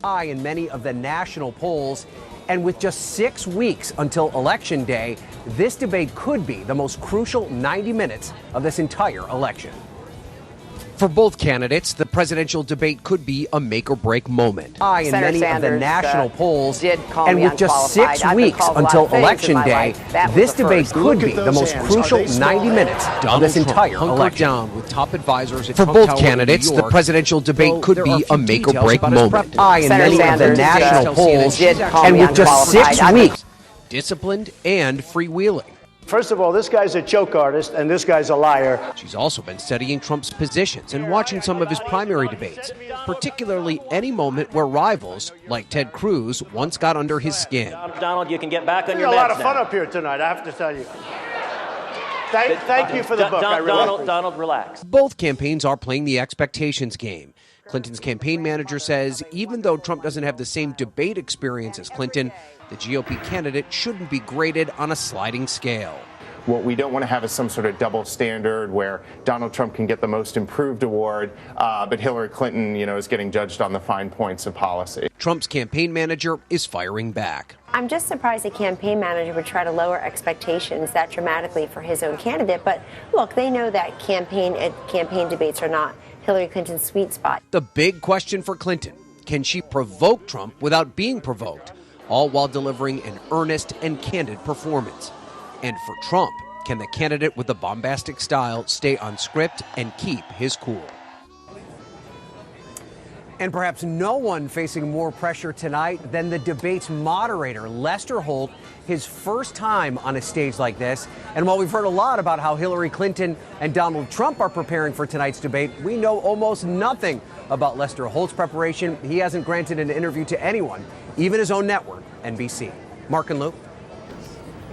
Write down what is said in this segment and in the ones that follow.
high in many of the national polls. And with just 6 weeks until Election Day, this debate could be the most crucial 90 minutes of this entire election. For both candidates, the presidential debate could be a make-or-break moment. High in many of the national polls, and with just 6 weeks until Election Day, this debate could be the most crucial 90 minutes of this entire election. Down with top advisors for both candidates, the presidential debate could be a make-or-break moment. High in many of the national polls, and with just 6 weeks, disciplined and freewheeling. First of all, this guy's a joke artist, and this guy's a liar. She's also been studying Trump's positions and watching some of his primary debates, particularly any moment where rivals, like Ted Cruz, once got under his skin. Donald, you can get back on your meds now. A lot of now. fun up here tonight, I have to tell you. Thank you for the book. Donald, relax. Both campaigns are playing the expectations game. Clinton's campaign manager says even though Trump doesn't have the same debate experience as Clinton, the GOP candidate shouldn't be graded on a sliding scale. What we don't want to have is some sort of double standard where Donald Trump can get the most improved award, but Hillary Clinton, is getting judged on the fine points of policy. Trump's campaign manager is firing back. I'm just surprised a campaign manager would try to lower expectations that dramatically for his own candidate. But look, they know that campaign debates are not Hillary Clinton's sweet spot. The big question for Clinton, can she provoke Trump without being provoked, all while delivering an earnest and candid performance? And for Trump, can the candidate with the bombastic style stay on script and keep his cool? And perhaps no one facing more pressure tonight than the debate's moderator, Lester Holt, his first time on a stage like this. And while we've heard a lot about how Hillary Clinton and Donald Trump are preparing for tonight's debate, we know almost nothing about Lester Holt's preparation. He hasn't granted an interview to anyone, even his own network, NBC. Mark and Lou.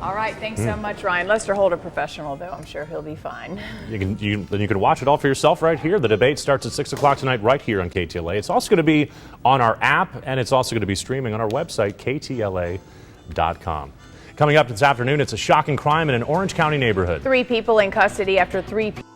All right, thanks so much, Ryan. Lester Holt, a professional, though. I'm sure he'll be fine. Then you can watch it all for yourself right here. The debate starts at 6 o'clock tonight right here on KTLA. It's also going to be on our app, and it's also going to be streaming on our website, ktla.com. Coming up this afternoon, it's a shocking crime in an Orange County neighborhood. 3 people in custody after 3 people.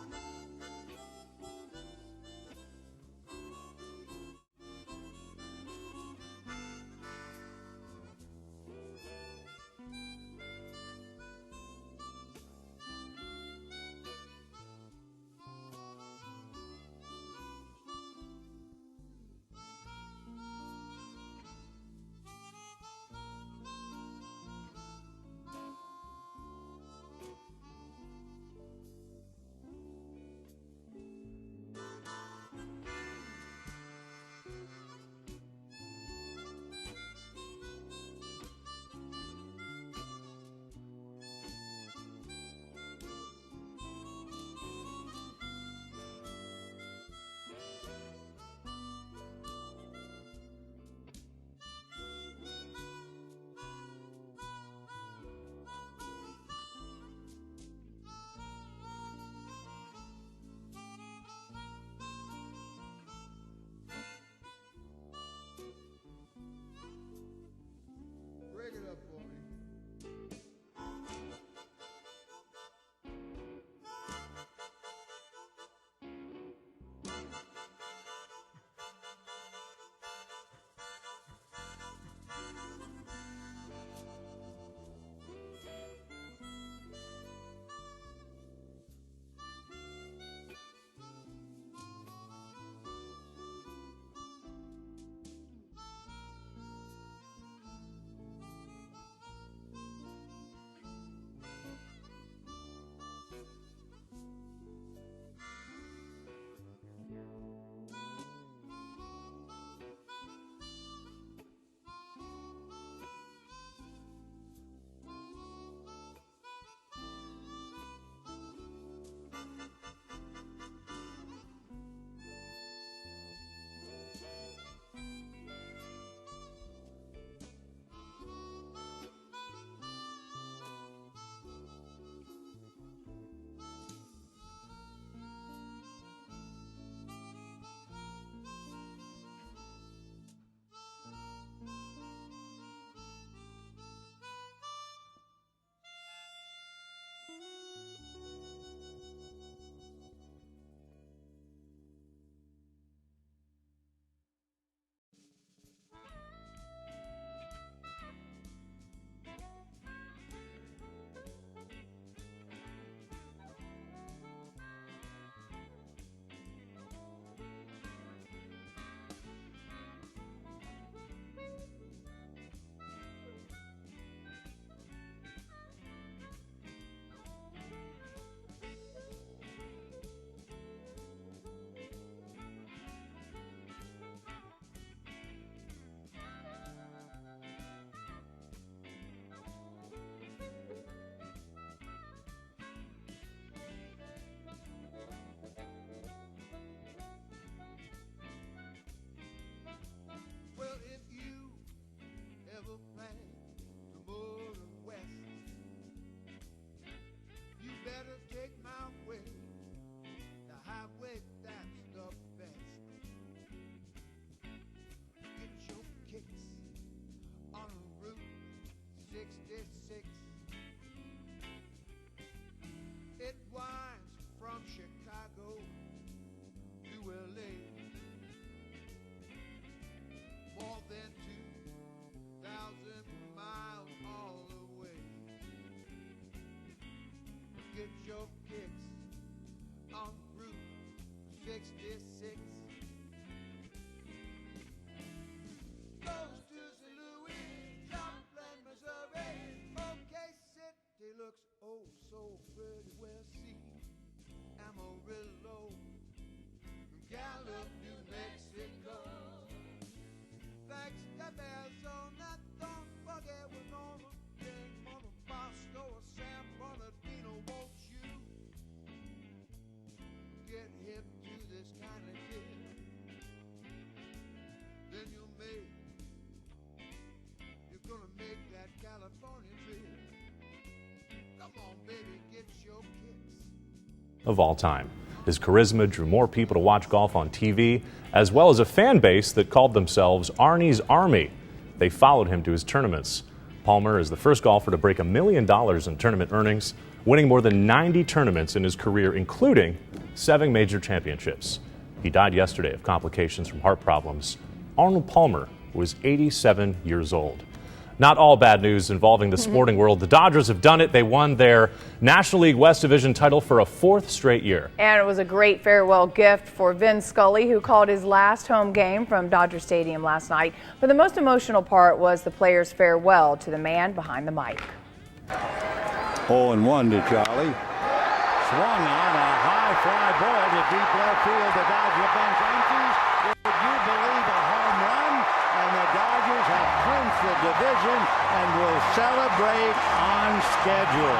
66. It winds from Chicago to LA. More than 2,000 miles all the way. Get your kicks on Route 66. Goes to St. Louis, Joplin, Missouri. OK City looks oh so pretty. Well, see Amarillo, Gallup, New Mexico. Thanks to Arizona, don't forget we're Norma, King, Mama, Bosco, or San Bernardino. Won't you get hip to this kind of kid? Then you're gonna make that California trip. Come on, baby, get your kicks. Of all time. His charisma drew more people to watch golf on TV, as well as a fan base that called themselves Arnie's Army. They followed him to his tournaments. Palmer is the first golfer to break $1 million in tournament earnings, winning more than 90 tournaments in his career, including 7 major championships. He died yesterday of complications from heart problems. Arnold Palmer was 87 years old. Not all bad news involving the sporting world. The Dodgers have done it. They won their National League West Division title for a 4th straight year. And it was a great farewell gift for Vin Scully, who called his last home game from Dodger Stadium last night. But the most emotional part was the players' farewell to the man behind the mic. 0-1 to Charlie. Swung on a high fly ball to deep left field. The Dodger bench empties. Would you believe a home run? And the Dodgers have clinched the division and will celebrate on schedule.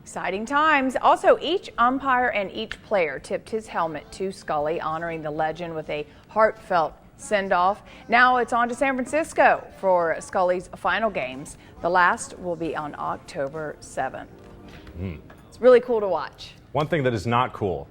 Exciting times. Also, each umpire and each player tipped his helmet to Scully, honoring the legend with a heartfelt send-off. Now it's on to San Francisco for Scully's final games. The last will be on October 7th. It's really cool to watch. One thing that is not cool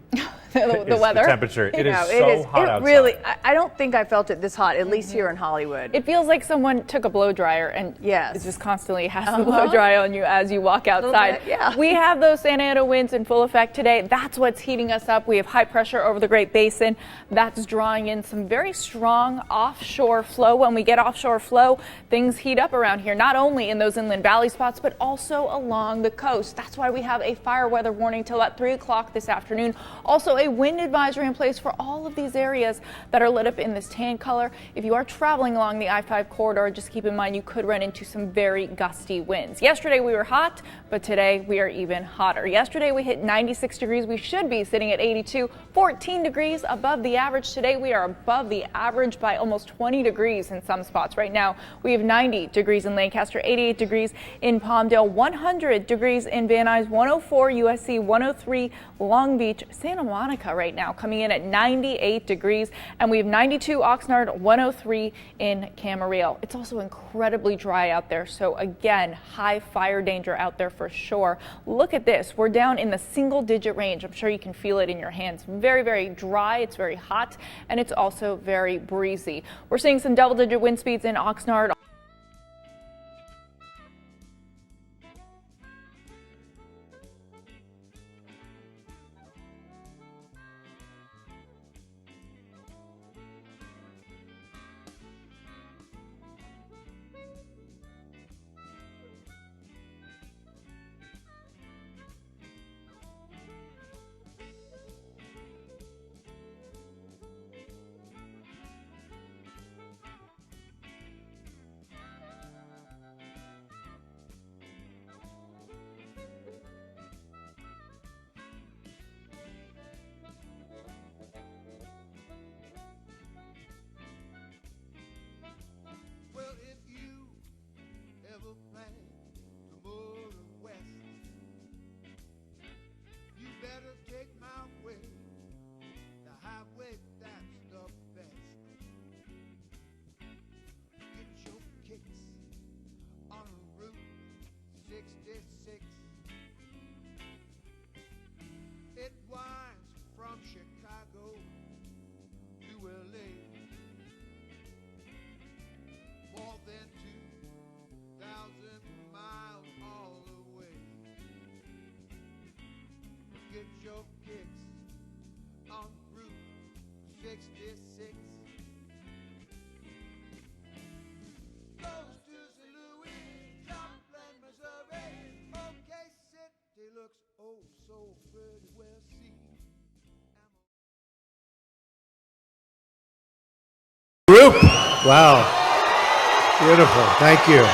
the weather. The temperature. It is so hot outside. Really, I don't think I felt it this hot, at least here in Hollywood. It feels like someone took a blow dryer and yes, it just constantly has to blow dry on you as you walk outside. Bit, yeah. We have those Santa Ana winds in full effect today. That's what's heating us up. We have high pressure over the Great Basin. That's drawing in some very strong offshore flow. When we get offshore flow, things heat up around here, not only in those inland valley spots, but also along the coast. That's why we have a fire weather warning till about 3 o'clock this afternoon. Also, a wind advisory in place for all of these areas that are lit up in this tan color. If you are traveling along the I-5 corridor, just keep in mind you could run into some very gusty winds. Yesterday we were hot, but today we are even hotter. Yesterday we hit 96 degrees. We should be sitting at 82, 14 degrees above the average. Today we are above the average by almost 20 degrees in some spots. Right now we have 90 degrees in Lancaster, 88 degrees in Palmdale, 100 degrees in Van Nuys, 104 USC, 103 Long Beach, Santa Monica right now coming in at 98 degrees, and we have 92 Oxnard, 103 in Camarillo. It's also incredibly dry out there, so again, high fire danger out there for sure. Look at this. We're down in the single-digit range. I'm sure you can feel it in your hands. Very, very dry. It's very hot, and it's also very breezy. We're seeing some double-digit wind speeds in Oxnard. It winds from Chicago to LA. More than 2,000 miles. Wow. Beautiful. Thank you.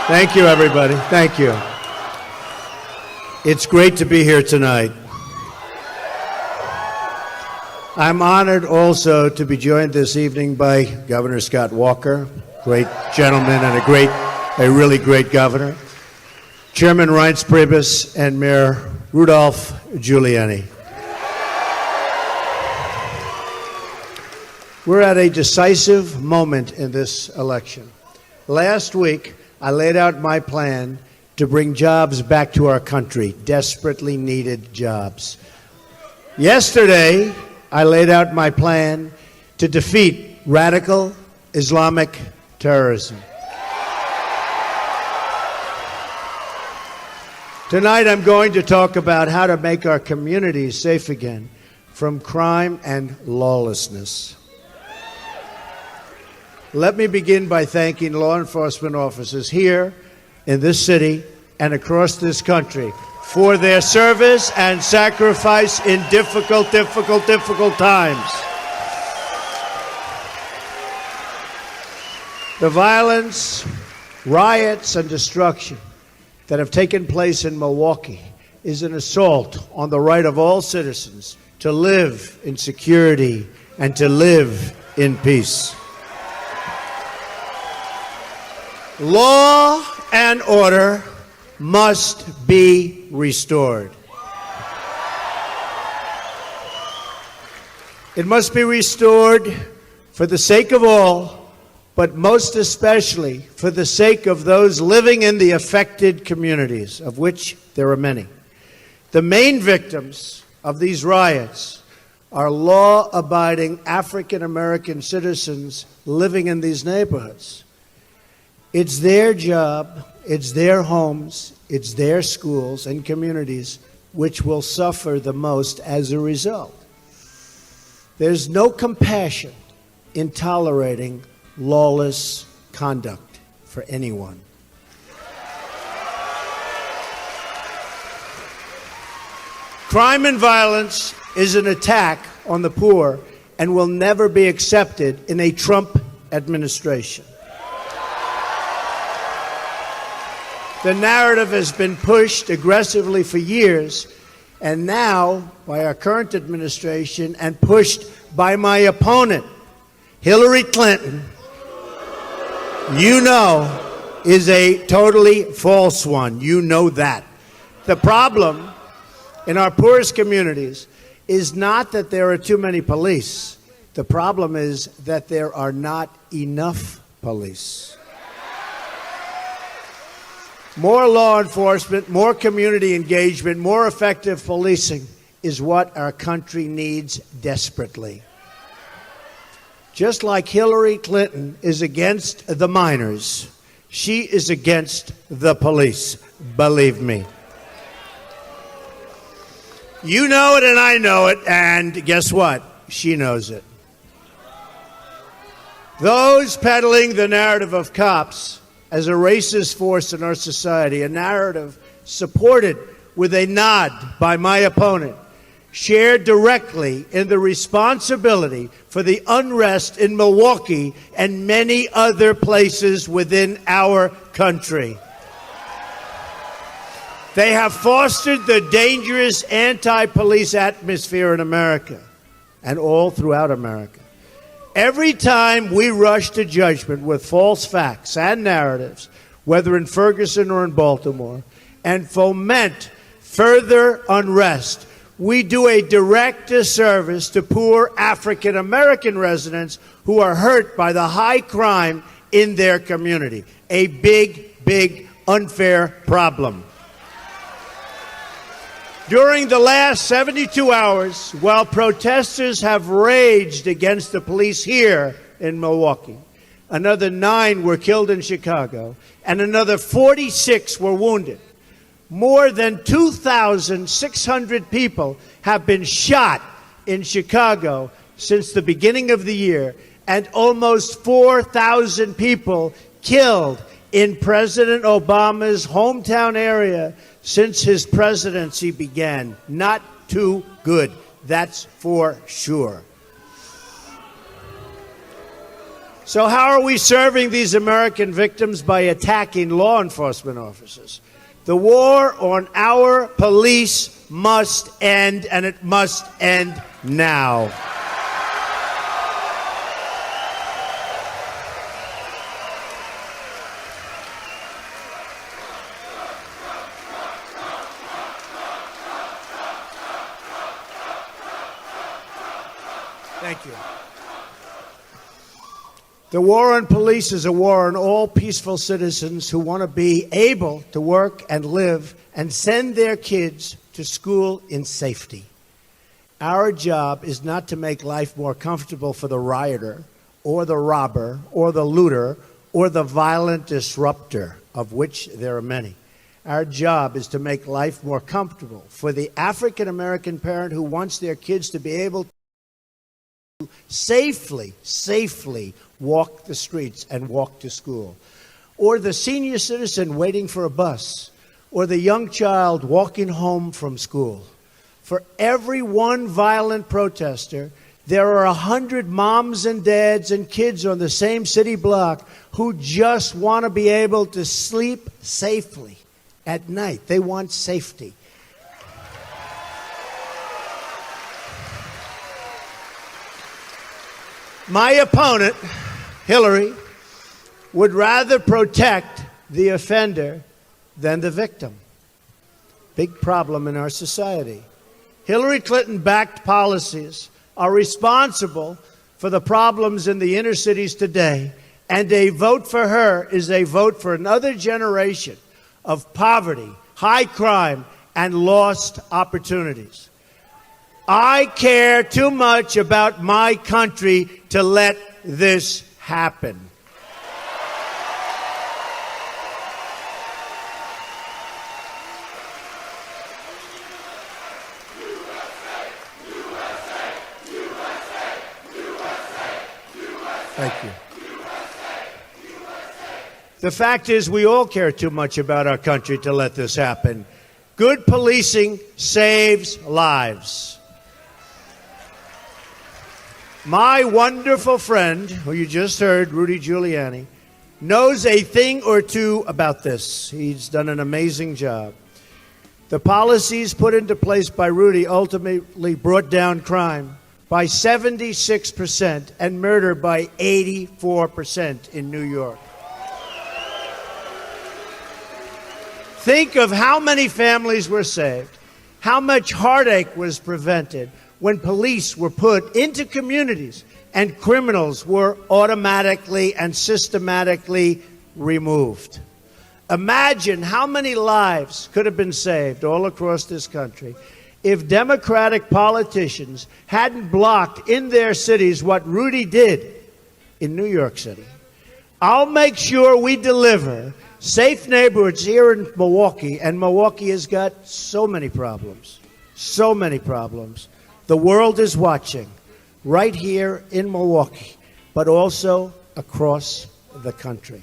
Thank you, everybody. Thank you. It's great to be here tonight. I'm honored also to be joined this evening by Governor Scott Walker, great gentleman and a really great governor, Chairman Reince Priebus, and Mayor Rudolph Giuliani. We're at a decisive moment in this election. Last week, I laid out my plan to bring jobs back to our country, desperately needed jobs. Yesterday, I laid out my plan to defeat radical Islamic terrorism. Tonight, I'm going to talk about how to make our communities safe again from crime and lawlessness. Let me begin by thanking law enforcement officers here in this city and across this country for their service and sacrifice in difficult times. The violence, riots, and destruction that have taken place in Milwaukee is an assault on the right of all citizens to live in security and to live in peace. Law and order must be restored. It must be restored for the sake of all, but most especially for the sake of those living in the affected communities, of which there are many. The main victims of these riots are law-abiding African American citizens living in these neighborhoods. It's their job, it's their homes, it's their schools and communities which will suffer the most as a result. There's no compassion in tolerating lawless conduct for anyone. Crime and violence is an attack on the poor and will never be accepted in a Trump administration. The narrative has been pushed aggressively for years, and now by our current administration and pushed by my opponent, Hillary Clinton, you know, is a totally false one. You know that. The problem in our poorest communities is not that there are too many police. The problem is that there are not enough police. More law enforcement, more community engagement, more effective policing is what our country needs desperately. Just like Hillary Clinton is against the minors, she is against the police, believe me. You know it and I know it, and guess what? She knows it. Those peddling the narrative of cops as a racist force in our society, a narrative supported with a nod by my opponent, shared directly in the responsibility for the unrest in Milwaukee and many other places within our country. They have fostered the dangerous anti-police atmosphere in America and all throughout America. Every time we rush to judgment with false facts and narratives, whether in Ferguson or in Baltimore, and foment further unrest, we do a direct disservice to poor African American residents who are hurt by the high crime in their community. A big, unfair problem. During the last 72 hours, while protesters have raged against the police here in Milwaukee, another 9 were killed in Chicago, and another 46 were wounded. More than 2,600 people have been shot in Chicago since the beginning of the year, and almost 4,000 people killed in President Obama's hometown area since his presidency began. Not too good, that's for sure. So how are we serving these American victims? By attacking law enforcement officers. The war on our police must end, and it must end now. Thank you. The war on police is a war on all peaceful citizens who want to be able to work and live and send their kids to school in safety. Our job is not to make life more comfortable for the rioter or the robber or the looter or the violent disruptor, of which there are many. Our job is to make life more comfortable for the African American parent who wants their kids to be able to safely walk the streets and walk to school, or the senior citizen waiting for a bus, or the young child walking home from school. For every one violent protester, there are 100 moms and dads and kids on the same city block who just want to be able to sleep safely at night. They want safety. My opponent, Hillary, would rather protect the offender than the victim. Big problem in our society. Hillary Clinton-backed policies are responsible for the problems in the inner cities today, and a vote for her is a vote for another generation of poverty, high crime, and lost opportunities. I care too much about my country to let this happen. Thank you. The fact is, we all care too much about our country to let this happen. Good policing saves lives. My wonderful friend, who you just heard, Rudy Giuliani, knows a thing or two about this. He's done an amazing job. The policies put into place by Rudy ultimately brought down crime by 76% and murder by 84% in New York. Think of how many families were saved, how much heartache was prevented when police were put into communities and criminals were automatically and systematically removed. Imagine how many lives could have been saved all across this country if Democratic politicians hadn't blocked in their cities what Rudy did in New York City. I'll make sure we deliver safe neighborhoods here in Milwaukee, and Milwaukee has got so many problems, so many problems. The world is watching right here in Milwaukee, but also across the country.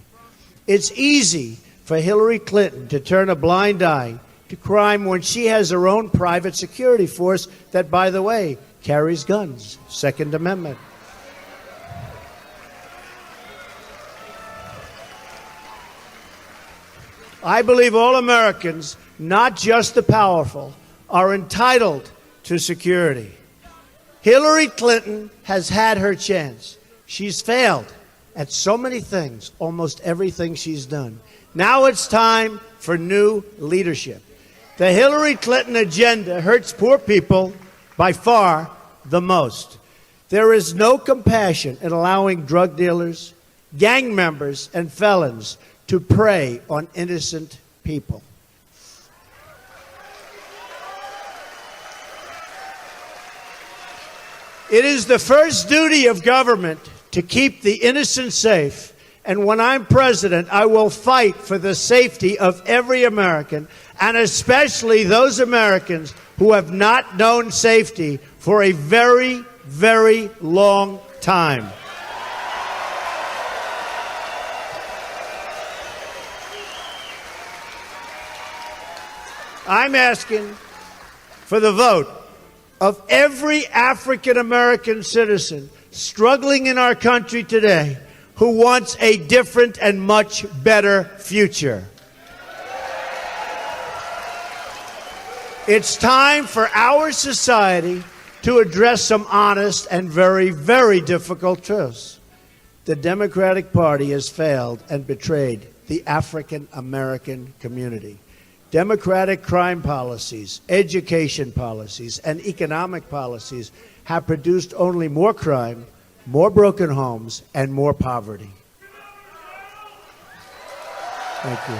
It's easy for Hillary Clinton to turn a blind eye to crime when she has her own private security force that, by the way, carries guns. Second Amendment. I believe all Americans, not just the powerful, are entitled to security. Hillary Clinton has had her chance. She's failed at so many things, almost everything she's done. Now it's time for new leadership. The Hillary Clinton agenda hurts poor people by far the most. There is no compassion in allowing drug dealers, gang members, and felons to prey on innocent people. It is the first duty of government to keep the innocent safe. And when I'm president, I will fight for the safety of every American, and especially those Americans who have not known safety for a very, very long time. I'm asking for the vote of every African American citizen struggling in our country today who wants a different and much better future. It's time for our society to address some honest and very, very difficult truths. The Democratic Party has failed and betrayed the African American community. Democratic crime policies, education policies, and economic policies have produced only more crime, more broken homes, and more poverty. Thank you.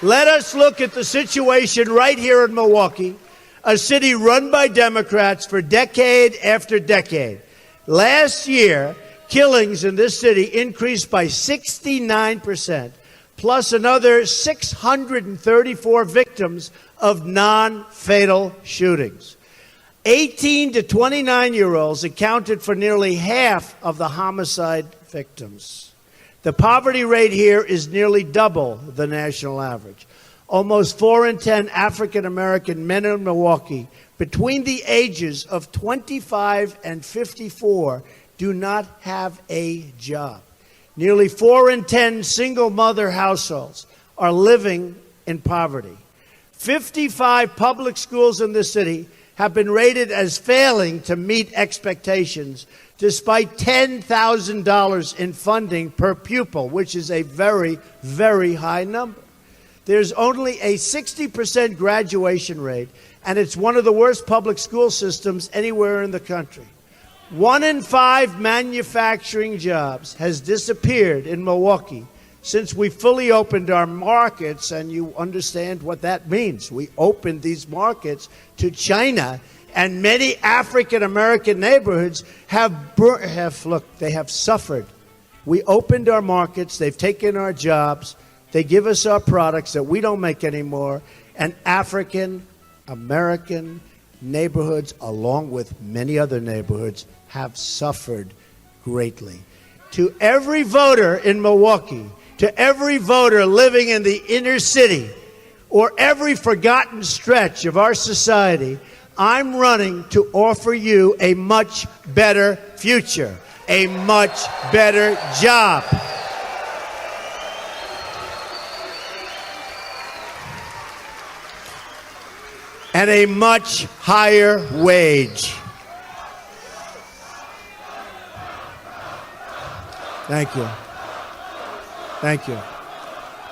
Let us look at the situation right here in Milwaukee, a city run by Democrats for decade after decade. Last year, killings in this city increased by 69%, plus another 634 victims of non-fatal shootings. 18 to 29-year-olds accounted for nearly half of the homicide victims. The poverty rate here is nearly double the national average. Almost 4 in 10 African-American men in Milwaukee between the ages of 25 and 54 do not have a job. Nearly 4 in 10 single-mother households are living in poverty. 55 public schools in the city have been rated as failing to meet expectations despite $10,000 in funding per pupil, which is a very, very high number. There's only a 60% graduation rate, and it's one of the worst public school systems anywhere in the country. 1 in 5 manufacturing jobs has disappeared in Milwaukee since we fully opened our markets, and you understand what that means. We opened these markets to China, and many African-American neighborhoods have suffered. We opened our markets, they've taken our jobs, they give us our products that we don't make anymore, and African-American neighborhoods, along with many other neighborhoods, have suffered greatly. To every voter in Milwaukee, to every voter living in the inner city, or every forgotten stretch of our society, I'm running to offer you a much better future, a much better job. And a much higher wage. Thank you. Thank you.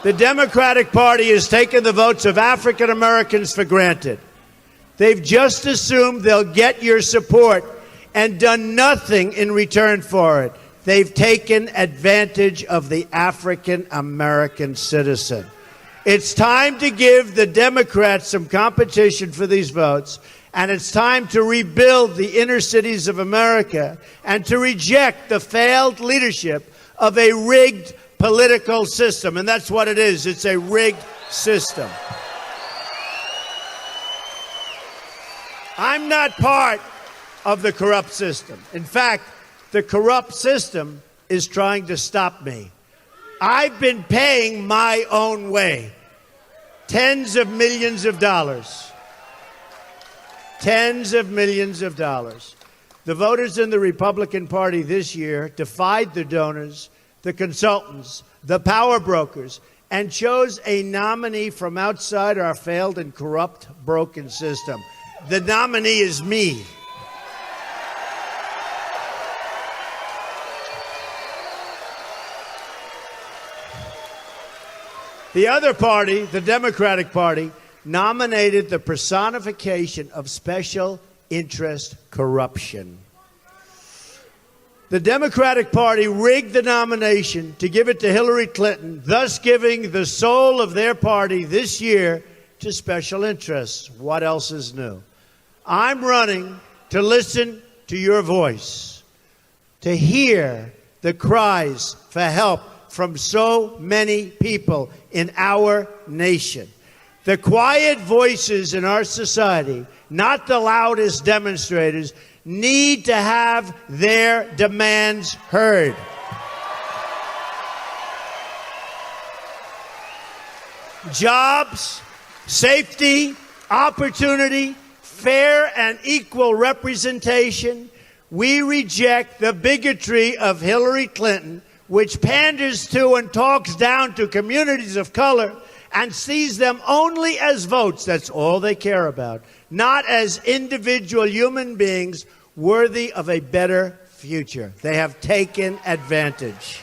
The Democratic Party has taken the votes of African Americans for granted. They've just assumed they'll get your support and done nothing in return for it. They've taken advantage of the African American citizen. It's time to give the Democrats some competition for these votes, and it's time to rebuild the inner cities of America and to reject the failed leadership of a rigged political system. And that's what it is. It's a rigged system. I'm not part of the corrupt system. In fact, the corrupt system is trying to stop me. I've been paying my own way. Tens of millions of dollars. Tens of millions of dollars. The voters in the Republican Party this year defied the donors, the consultants, the power brokers, and chose a nominee from outside our failed and corrupt, broken system. The nominee is me. The other party, the Democratic Party, nominated the personification of special interest corruption. The Democratic Party rigged the nomination to give it to Hillary Clinton, thus giving the soul of their party this year to special interests. What else is new? I'm running to listen to your voice, to hear the cries for help from so many people in our nation. The quiet voices in our society, not the loudest demonstrators, need to have their demands heard. jobs, safety, opportunity, fair and equal representation. We reject the bigotry of Hillary Clinton, which panders to and talks down to communities of color and sees them only as votes. That's all they care about, not as individual human beings worthy of a better future. They have taken advantage.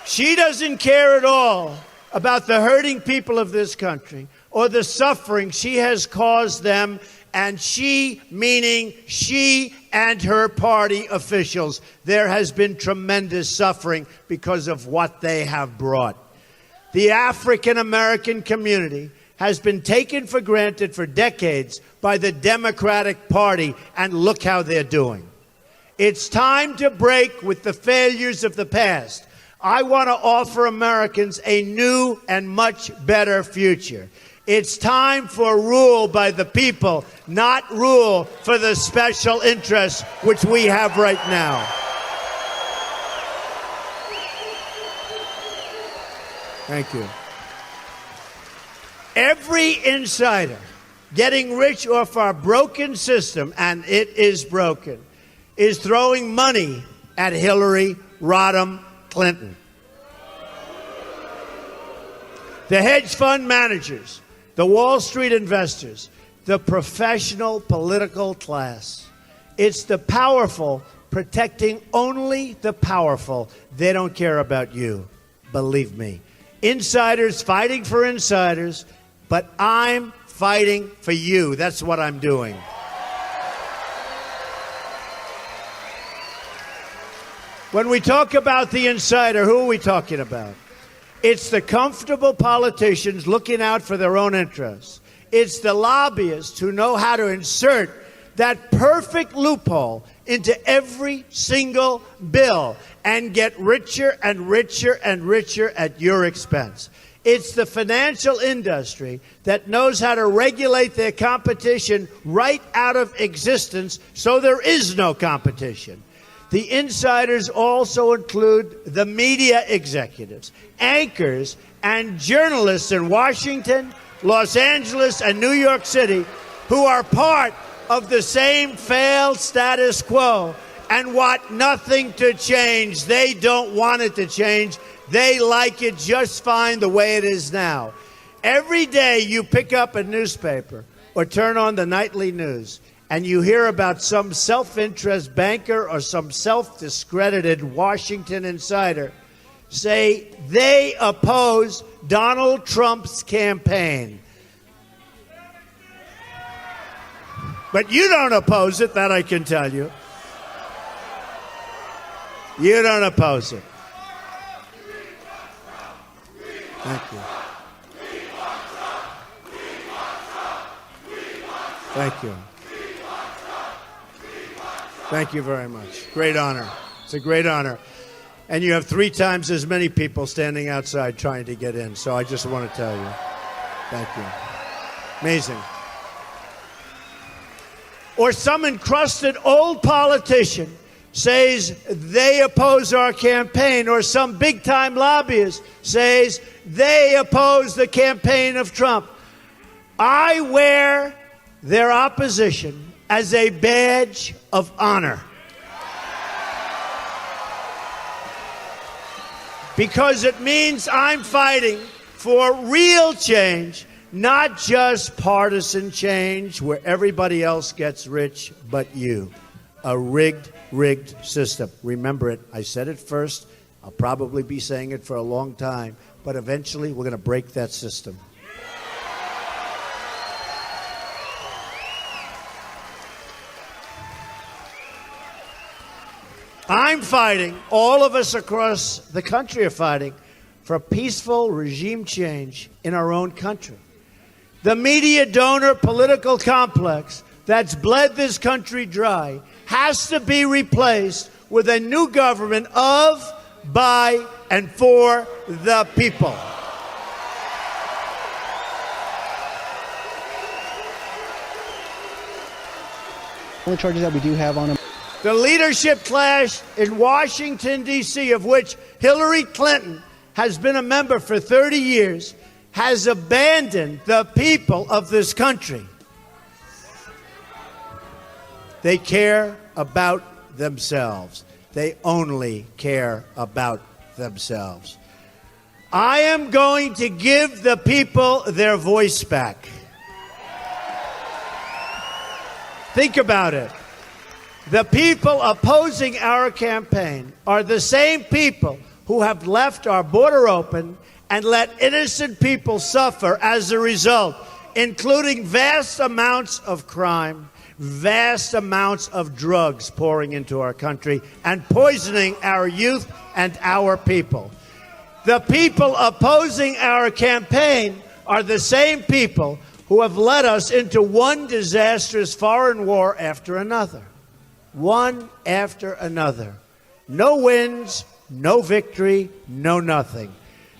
She doesn't care at all about the hurting people of this country or the suffering she has caused them, and she, meaning she and her party officials. There has been tremendous suffering because of what they have brought. The African American community has been taken for granted for decades by the Democratic Party, and look how they're doing. It's time to break with the failures of the past. I want to offer Americans a new and much better future. It's time for rule by the people, not rule for the special interests which we have right now. Thank you. Every insider getting rich off our broken system, and it is broken, is throwing money at Hillary Rodham Clinton. The hedge fund managers, the Wall Street investors, the professional political class. It's the powerful protecting only the powerful. They don't care about you, believe me. Insiders fighting for insiders, but I'm fighting for you. That's what I'm doing. When we talk about the insider, who are we talking about? It's the comfortable politicians looking out for their own interests. It's the lobbyists who know how to insert that perfect loophole into every single bill and get richer and richer and richer at your expense. It's the financial industry that knows how to regulate their competition right out of existence so there is no competition. The insiders also include the media executives, anchors, and journalists in Washington, Los Angeles, and New York City who are part of the same failed status quo and want nothing to change. They don't want it to change. They like it just fine the way it is now. Every day you pick up a newspaper or turn on the nightly news, and you hear about some self-interest banker or some self-discredited Washington insider say they oppose Donald Trump's campaign. But you don't oppose it, that I can tell you. You don't oppose it. Thank you. Thank you. Thank you very much. Great honor. It's a great honor. And you have 3 times as many people standing outside trying to get in. So I just want to tell you. Thank you. Amazing. Or some encrusted old politician says they oppose our campaign, or some big-time lobbyist says they oppose the campaign of Trump. I wear their opposition as a badge of honor. Because it means I'm fighting for real change, not just partisan change where everybody else gets rich but you. A rigged system. Remember it. I said it first. I'll probably be saying it for a long time, but eventually we're going to break that system. I'm fighting, all of us across the country are fighting, for peaceful regime change in our own country. The media donor political complex that's bled this country dry has to be replaced with a new government of, by, and for the people. The only charges that we do have on him The leadership clash in Washington, D.C., of which Hillary Clinton has been a member for 30 years, has abandoned the people of this country. They care about themselves. They only care about themselves. I am going to give the people their voice back. Think about it. The people opposing our campaign are the same people who have left our border open and let innocent people suffer as a result, including vast amounts of crime, vast amounts of drugs pouring into our country and poisoning our youth and our people. The people opposing our campaign are the same people who have led us into one disastrous foreign war after another. One after another. No wins, no victory, no nothing.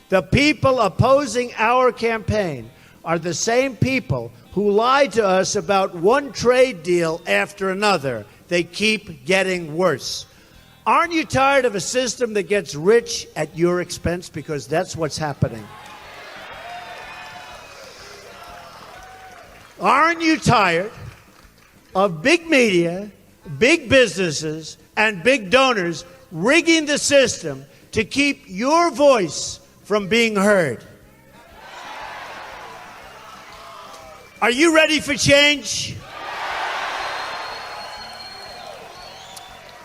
The people opposing our campaign are the same people who lied to us about one trade deal after another. They keep getting worse. Aren't you tired of a system that gets rich at your expense? Because that's what's happening. Aren't you tired of big media, big businesses, and big donors rigging the system to keep your voice from being heard? Are you ready for change?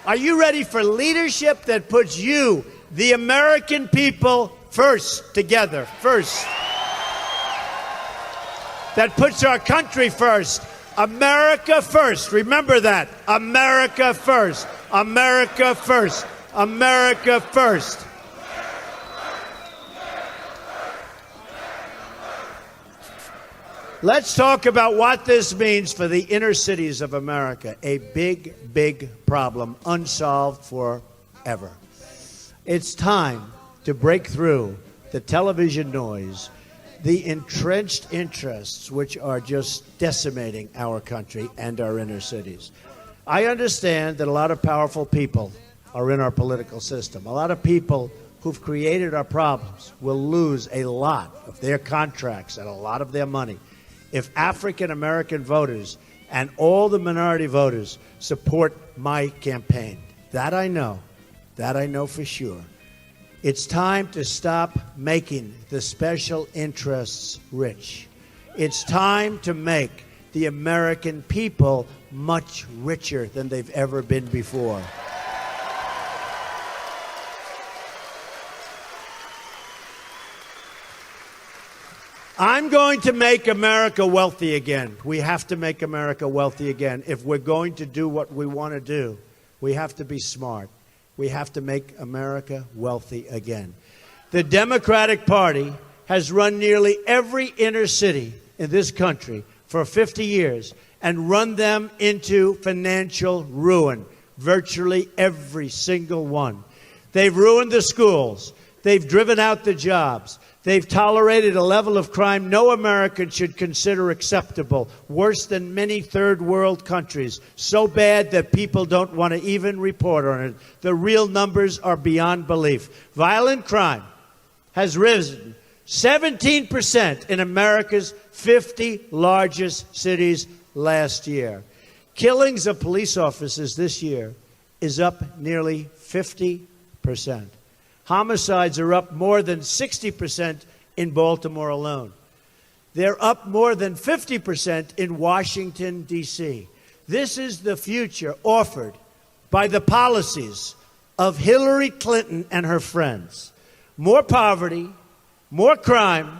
Are you ready for leadership that puts you, the American people, first, together, first? That puts our country first. America first. Remember that. America first. America first. America first. Let's talk about what this means for the inner cities of America. A big, big problem, unsolved forever. It's time to break through the television noise, the entrenched interests which are just decimating our country and our inner cities. I understand that a lot of powerful people are in our political system. A lot of people who've created our problems will lose a lot of their contracts and a lot of their money if African American voters and all the minority voters support my campaign. That I know for sure. It's time to stop making the special interests rich. It's time to make the American people much richer than they've ever been before. I'm going to make America wealthy again. We have to make America wealthy again. If we're going to do what we want to do, we have to be smart. We have to make America wealthy again. The Democratic Party has run nearly every inner city in this country for 50 years and run them into financial ruin, virtually every single one. They've ruined the schools. They've driven out the jobs. They've tolerated a level of crime no American should consider acceptable, worse than many third world countries, so bad that people don't want to even report on it. The real numbers are beyond belief. Violent crime has risen 17% in America's 50 largest cities last year. Killings of police officers this year is up nearly 50%. Homicides are up more than 60% in Baltimore alone. They're up more than 50% in Washington, D.C. This is the future offered by the policies of Hillary Clinton and her friends. More poverty, more crime,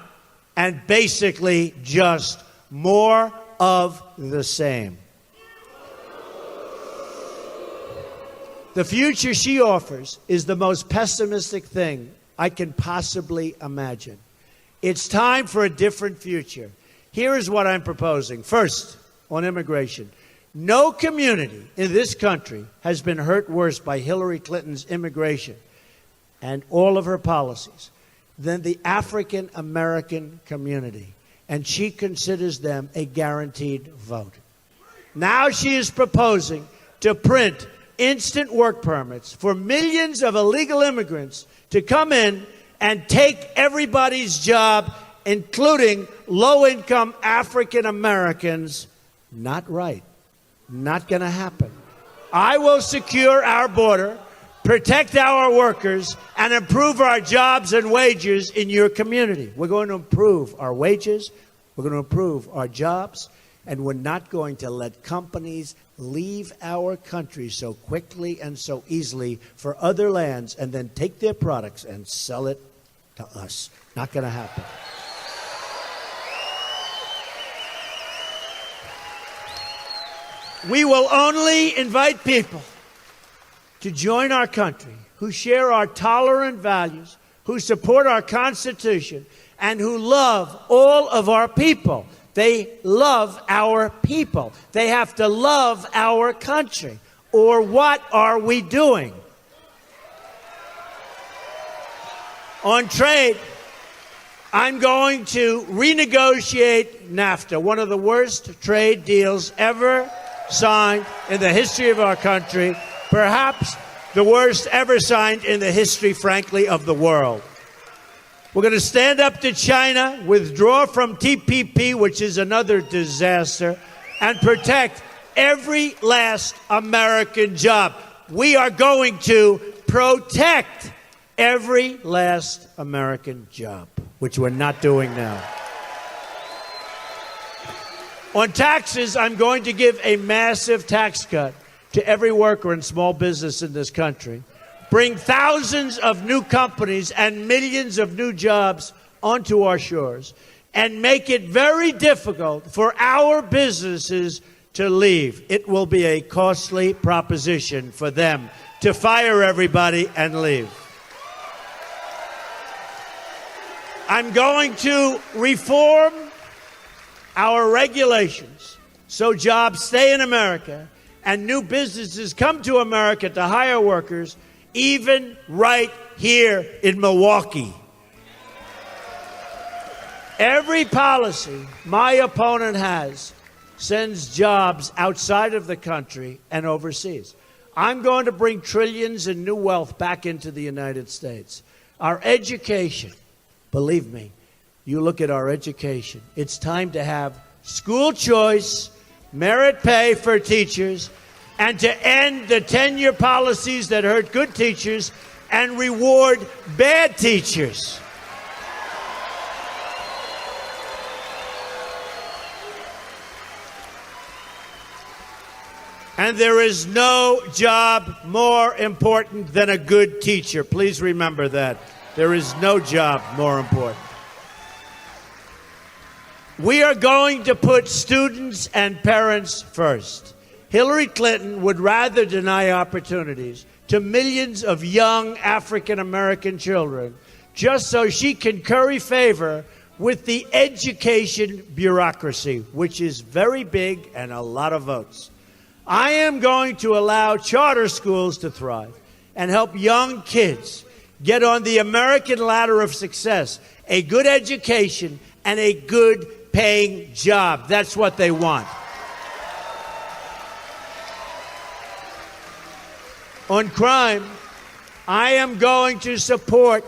and basically just more of the same. The future she offers is the most pessimistic thing I can possibly imagine. It's time for a different future. Here is what I'm proposing. First, on immigration. No community in this country has been hurt worse by Hillary Clinton's immigration and all of her policies than the African American community. And she considers them a guaranteed vote. Now she is proposing to print instant work permits for millions of illegal immigrants to come in and take everybody's job, including low-income African Americans. Not right. Not going to happen. I will secure our border, protect our workers, and improve our jobs and wages in your community. We're going to improve our wages, we're going to improve our jobs, and we're not going to let companies leave our country so quickly and so easily for other lands and then take their products and sell it to us. Not going to happen. We will only invite people to join our country who share our tolerant values, who support our Constitution, and who love all of our people. They love our people. They have to love our country. Or what are we doing? On trade, I'm going to renegotiate NAFTA, one of the worst trade deals ever signed in the history of our country, perhaps the worst ever signed in the history, frankly, of the world. We're going to stand up to China, withdraw from TPP, which is another disaster, and protect every last American job. We are going to protect every last American job, which we're not doing now. On taxes, I'm going to give a massive tax cut to every worker and small business in this country, bring thousands of new companies and millions of new jobs onto our shores, and make it very difficult for our businesses to leave. It will be a costly proposition for them to fire everybody and leave. I'm going to reform our regulations so jobs stay in America and new businesses come to America to hire workers, even right here in Milwaukee. Every policy my opponent has sends jobs outside of the country and overseas. I'm going to bring trillions in new wealth back into the United States. Our education, believe me, you look at our education, it's time to have school choice, merit pay for teachers, and to end the tenure policies that hurt good teachers and reward bad teachers. And there is no job more important than a good teacher. Please remember that. There is no job more important. We are going to put students and parents first. Hillary Clinton would rather deny opportunities to millions of young African American children just so she can curry favor with the education bureaucracy, which is very big and a lot of votes. I am going to allow charter schools to thrive and help young kids get on the American ladder of success, a good education and a good paying job. That's what they want. On crime, I am going to support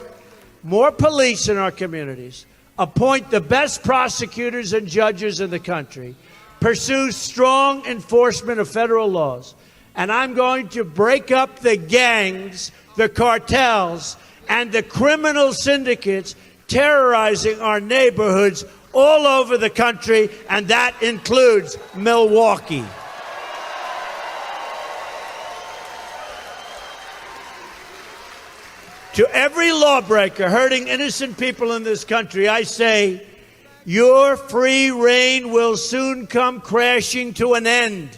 more police in our communities, appoint the best prosecutors and judges in the country, pursue strong enforcement of federal laws, and I'm going to break up the gangs, the cartels, and the criminal syndicates terrorizing our neighborhoods all over the country, and that includes Milwaukee. To every lawbreaker hurting innocent people in this country, I say, your free reign will soon come crashing to an end.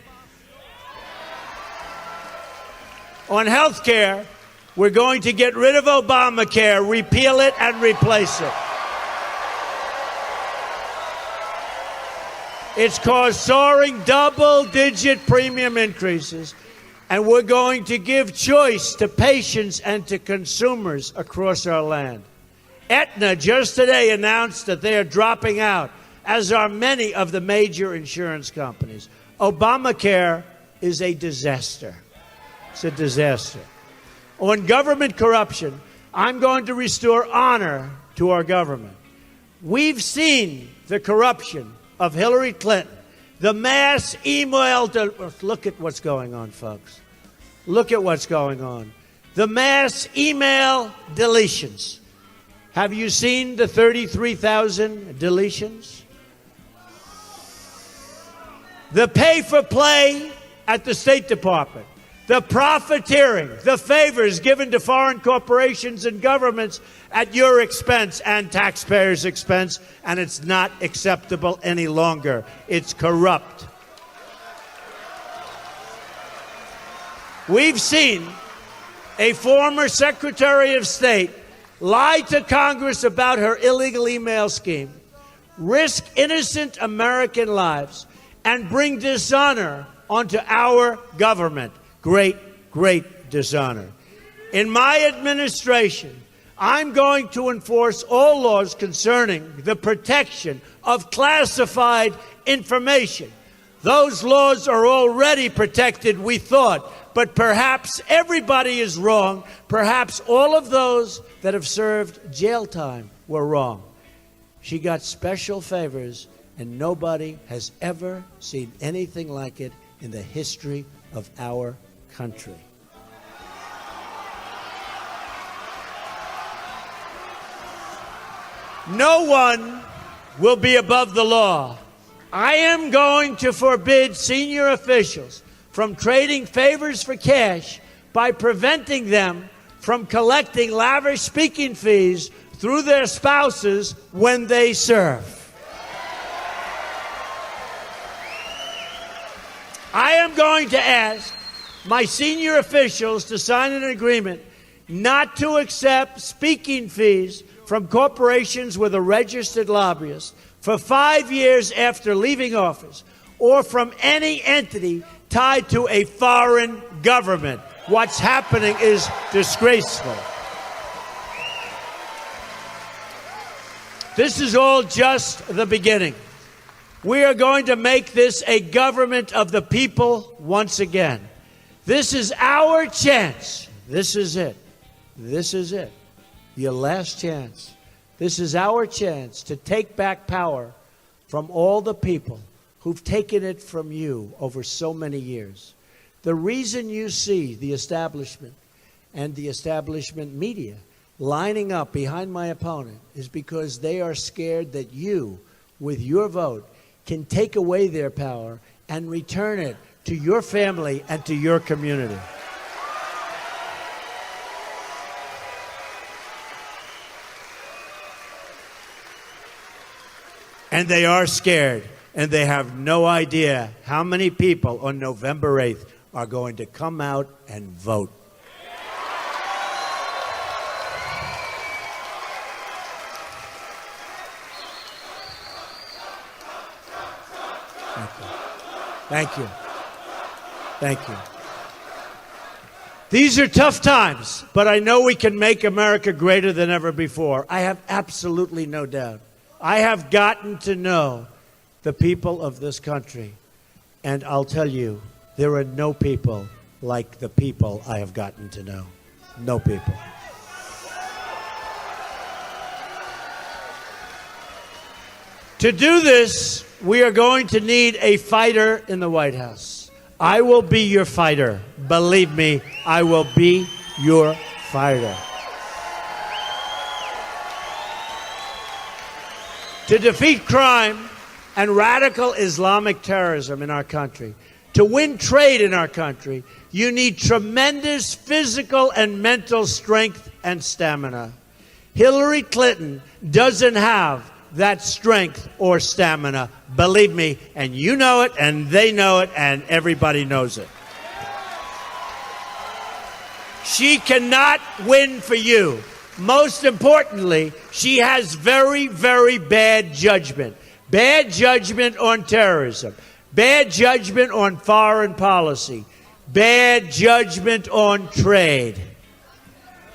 On health care, we're going to get rid of Obamacare, repeal it, and replace it. It's caused soaring double-digit premium increases, and we're going to give choice to patients and to consumers across our land. Aetna just today announced that they are dropping out, as are many of the major insurance companies. Obamacare is a disaster. It's a disaster. On government corruption, I'm going to restore honor to our government. We've seen the corruption of Hillary Clinton, the mass email. Look at what's going on, folks. Look at what's going on. The mass email deletions. Have you seen the 33,000 deletions? The pay for play at the State Department. The profiteering, the favors given to foreign corporations and governments at your expense and taxpayers' expense, and it's not acceptable any longer. It's corrupt. We've seen a former Secretary of State lie to Congress about her illegal email scheme, risk innocent American lives, and bring dishonor onto our government. Great, great dishonor. In my administration, I'm going to enforce all laws concerning the protection of classified information. Those laws are already protected, we thought, but perhaps everybody is wrong. Perhaps all of those that have served jail time were wrong. She got special favors, and nobody has ever seen anything like it in the history of our country. No one will be above the law. I am going to forbid senior officials from trading favors for cash by preventing them from collecting lavish speaking fees through their spouses when they serve. I am going to ask my senior officials to sign an agreement not to accept speaking fees from corporations with a registered lobbyist for 5 years after leaving office, or from any entity tied to a foreign government. What's happening is disgraceful. This is all just the beginning. We are going to make this a government of the people once again. This is our chance. This is it. This is it. Your last chance. This is our chance to take back power from all the people who've taken it from you over so many years. The reason you see the establishment and the establishment media lining up behind my opponent is because they are scared that you, with your vote, can take away their power and return it to your family and to your community. And they are scared, and they have no idea how many people on November 8th are going to come out and vote. Thank you. Thank you. These are tough times, but I know we can make America greater than ever before. I have absolutely no doubt. I have gotten to know the people of this country, and I'll tell you, there are no people like the people I have gotten to know. No people. To do this, we are going to need a fighter in the White House. I will be your fighter. Believe me, I will be your fighter. To defeat crime and radical Islamic terrorism in our country, to win trade in our country, you need tremendous physical and mental strength and stamina. Hillary Clinton doesn't have that strength or stamina. Believe me, and you know it, and they know it, and everybody knows it. She cannot win for you. Most importantly, she has very, very bad judgment. Bad judgment on terrorism. Bad judgment on foreign policy. Bad judgment on trade.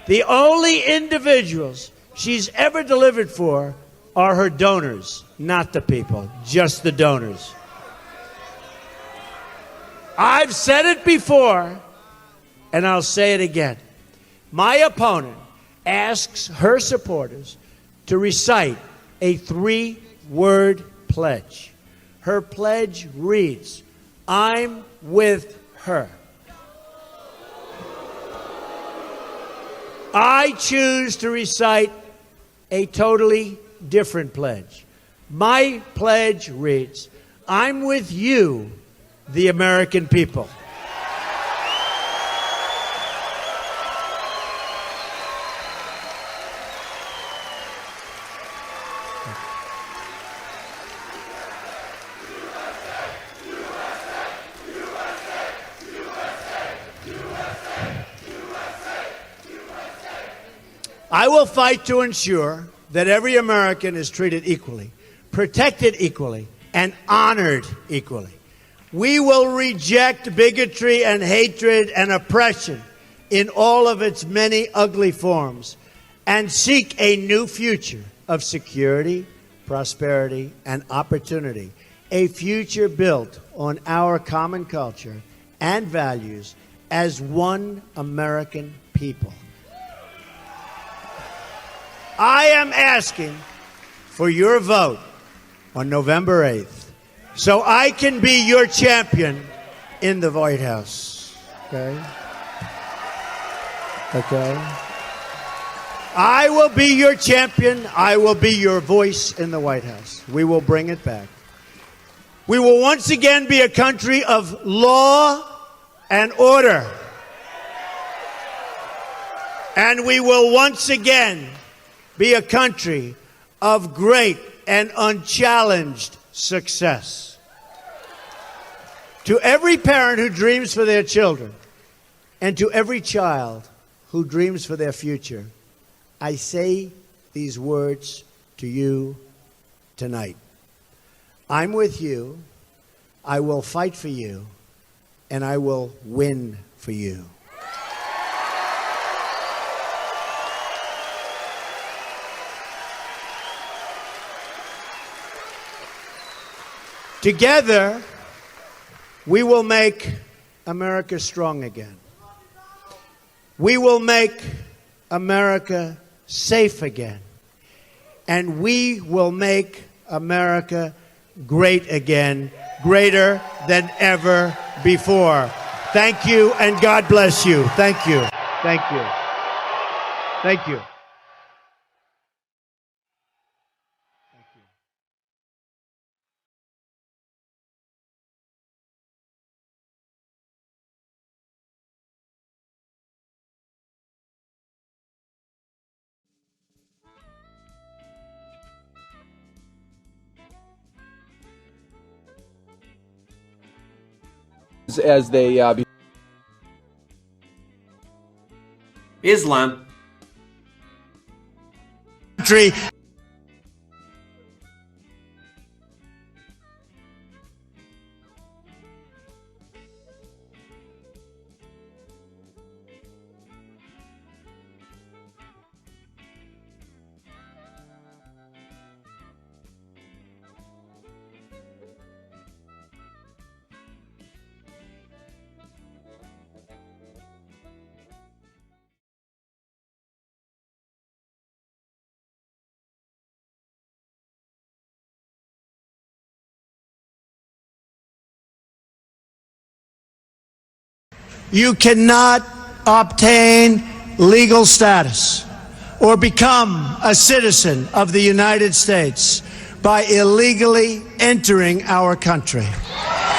The only individuals she's ever delivered for are her donors, not the people, just the donors. I've said it before, and I'll say it again. My opponent asks her supporters to recite a 3-word pledge. Her pledge reads, "I'm with her." I choose to recite a totally different pledge. My pledge reads, "I'm with you, the American people." I will fight to ensure that every American is treated equally, protected equally, and honored equally. We will reject bigotry and hatred and oppression in all of its many ugly forms and seek a new future of security, prosperity, and opportunity, a future built on our common culture and values as one American people. I am asking for your vote on November 8th so I can be your champion in the White House. Okay? Okay? I will be your champion. I will be your voice in the White House. We will bring it back. We will once again be a country of law and order. And we will once again be a country of great and unchallenged success. To every parent who dreams for their children, and to every child who dreams for their future, I say these words to you tonight. I'm with you, I will fight for you, and I will win for you. Together, we will make America strong again. We will make America safe again. And we will make America great again, greater than ever before. Thank you, and God bless you. Thank you. Thank you. Thank you. As they Islam country. You cannot obtain legal status or become a citizen of the United States by illegally entering our country.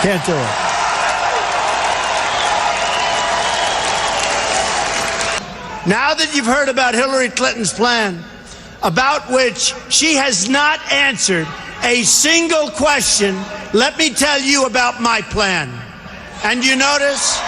Can't do it. Now that you've heard about Hillary Clinton's plan, about which she has not answered a single question, let me tell you about my plan. And you notice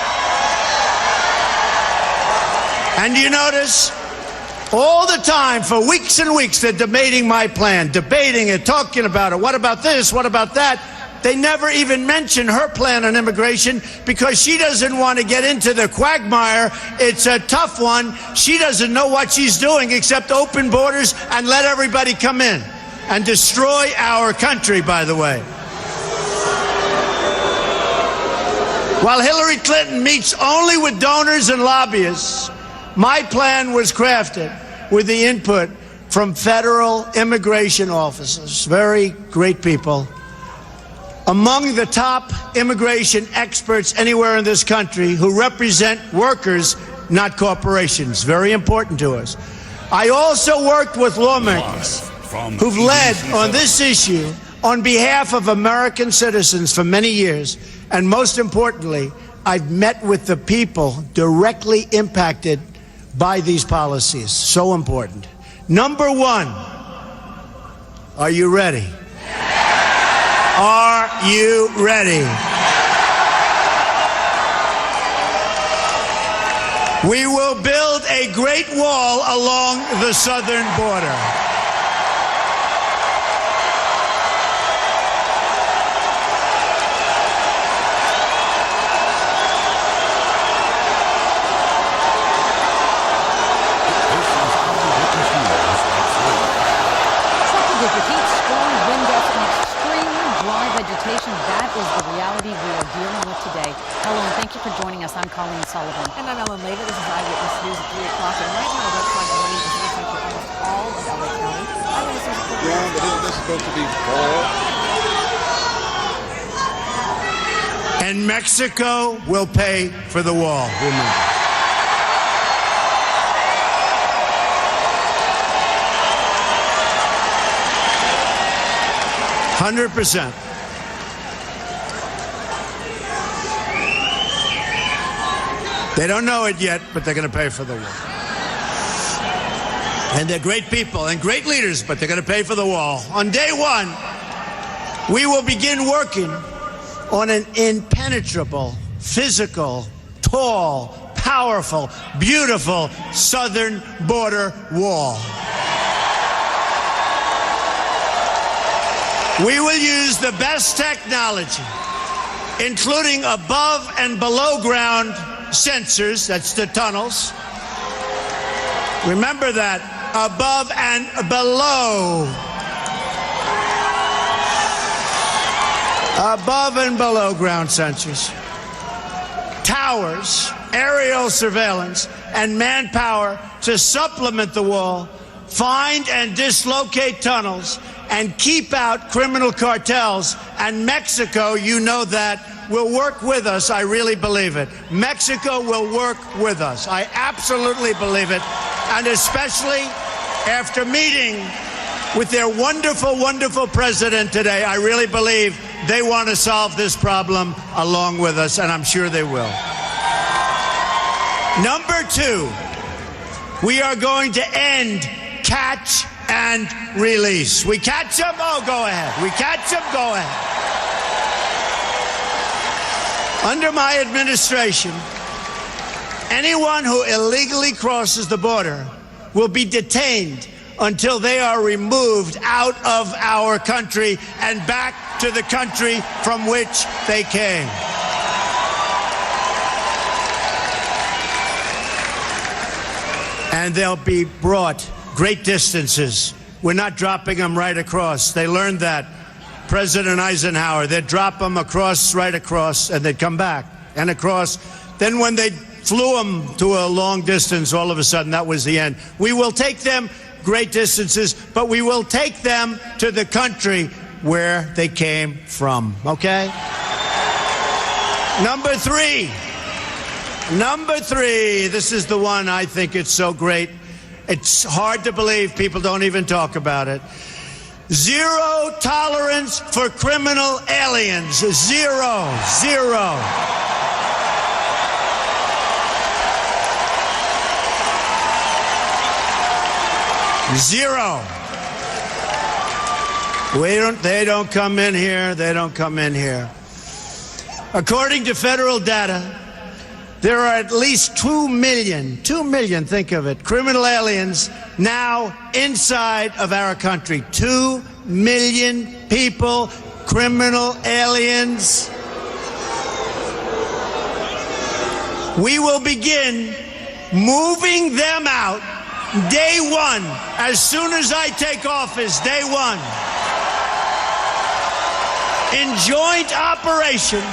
all the time for weeks and weeks they're debating my plan, debating it, talking about it. What about this? What about that? They never even mention her plan on immigration because she doesn't want to get into the quagmire. It's a tough one. She doesn't know what she's doing except open borders and let everybody come in and destroy our country, by the way. While Hillary Clinton meets only with donors and lobbyists, my plan was crafted with the input from federal immigration officers, very great people, among the top immigration experts anywhere in this country who represent workers, not corporations. Very important to us. I also worked with lawmakers who've led on this issue on behalf of American citizens for many years. And most importantly, I've met with the people directly impacted by these policies. So important. Number one, are you ready? Are you ready? We will build a great wall along the southern border. That is the reality we are dealing with today. Hello, and thank you for joining us. I'm Colleen Sullivan. And I'm Ellen Leva. This is Eyewitness News at 3 o'clock. And right now, that's like running the news for almost all of LA County. Eyewitness News at 3 o'clock. Yeah, but isn't this supposed to be fall? And Mexico will pay for the wall. Remember. 100%. They don't know it yet, but they're going to pay for the wall. And they're great people and great leaders, but they're going to pay for the wall. On day one, we will begin working on an impenetrable, physical, tall, powerful, beautiful southern border wall. We will use the best technology, including above and below ground sensors, that's the tunnels. Remember that, above and below. Above and below ground sensors. Towers, aerial surveillance, and manpower to supplement the wall, find and dislocate tunnels, and keep out criminal cartels. And Mexico, you know that, will work with us. I really believe it. Mexico will work with us. I absolutely believe it. And especially after meeting with their wonderful, wonderful president today, I really believe they want to solve this problem along with us, and I'm sure they will. Number two, we are going to end catch and release. We catch them? Oh, go ahead. We catch them? Go ahead. Under my administration, anyone who illegally crosses the border will be detained until they are removed out of our country and back to the country from which they came. And they'll be brought great distances. We're not dropping them right across. They learned that. President Eisenhower, they'd drop them across, right across, and they'd come back and across. Then when they flew them to a long distance, all of a sudden, that was the end. We will take them great distances, but we will take them to the country where they came from, okay? Number three, this is the one I think it's so great. It's hard to believe people don't even talk about it. Zero tolerance for criminal aliens. Zero. They don't come in here. They don't come in here. According to federal data, there are at least 2 million, think of it, criminal aliens now inside of our country. 2 million people, criminal aliens. We will begin moving them out day one, as soon as I take office, day one. In joint operation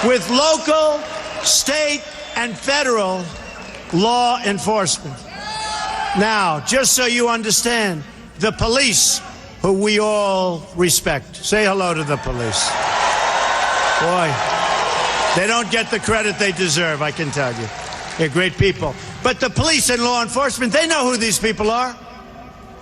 with local, state, and federal law enforcement. Now, just so you understand, the police, who we all respect. Say hello to the police. Boy, they don't get the credit they deserve, I can tell you. They're great people. But the police and law enforcement, they know who these people are.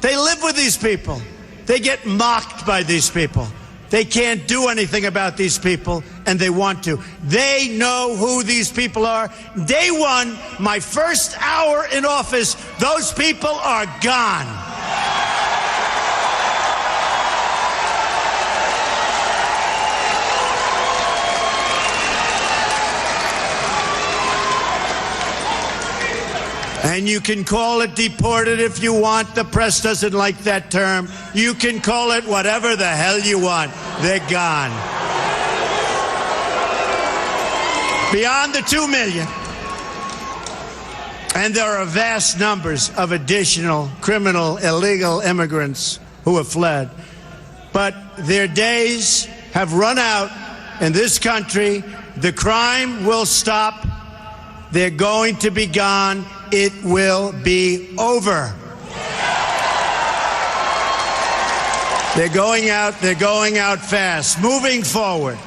They live with these people. They get mocked by these people. They can't do anything about these people, and they want to. They know who these people are. Day one, my first hour in office, those people are gone. And you can call it deported if you want. The press doesn't like that term. You can call it whatever the hell you want. They're gone. Beyond the 2 million. And there are vast numbers of additional criminal, illegal immigrants who have fled. But their days have run out in this country. The crime will stop. They're going to be gone. It will be over. They're going out fast. Moving forward,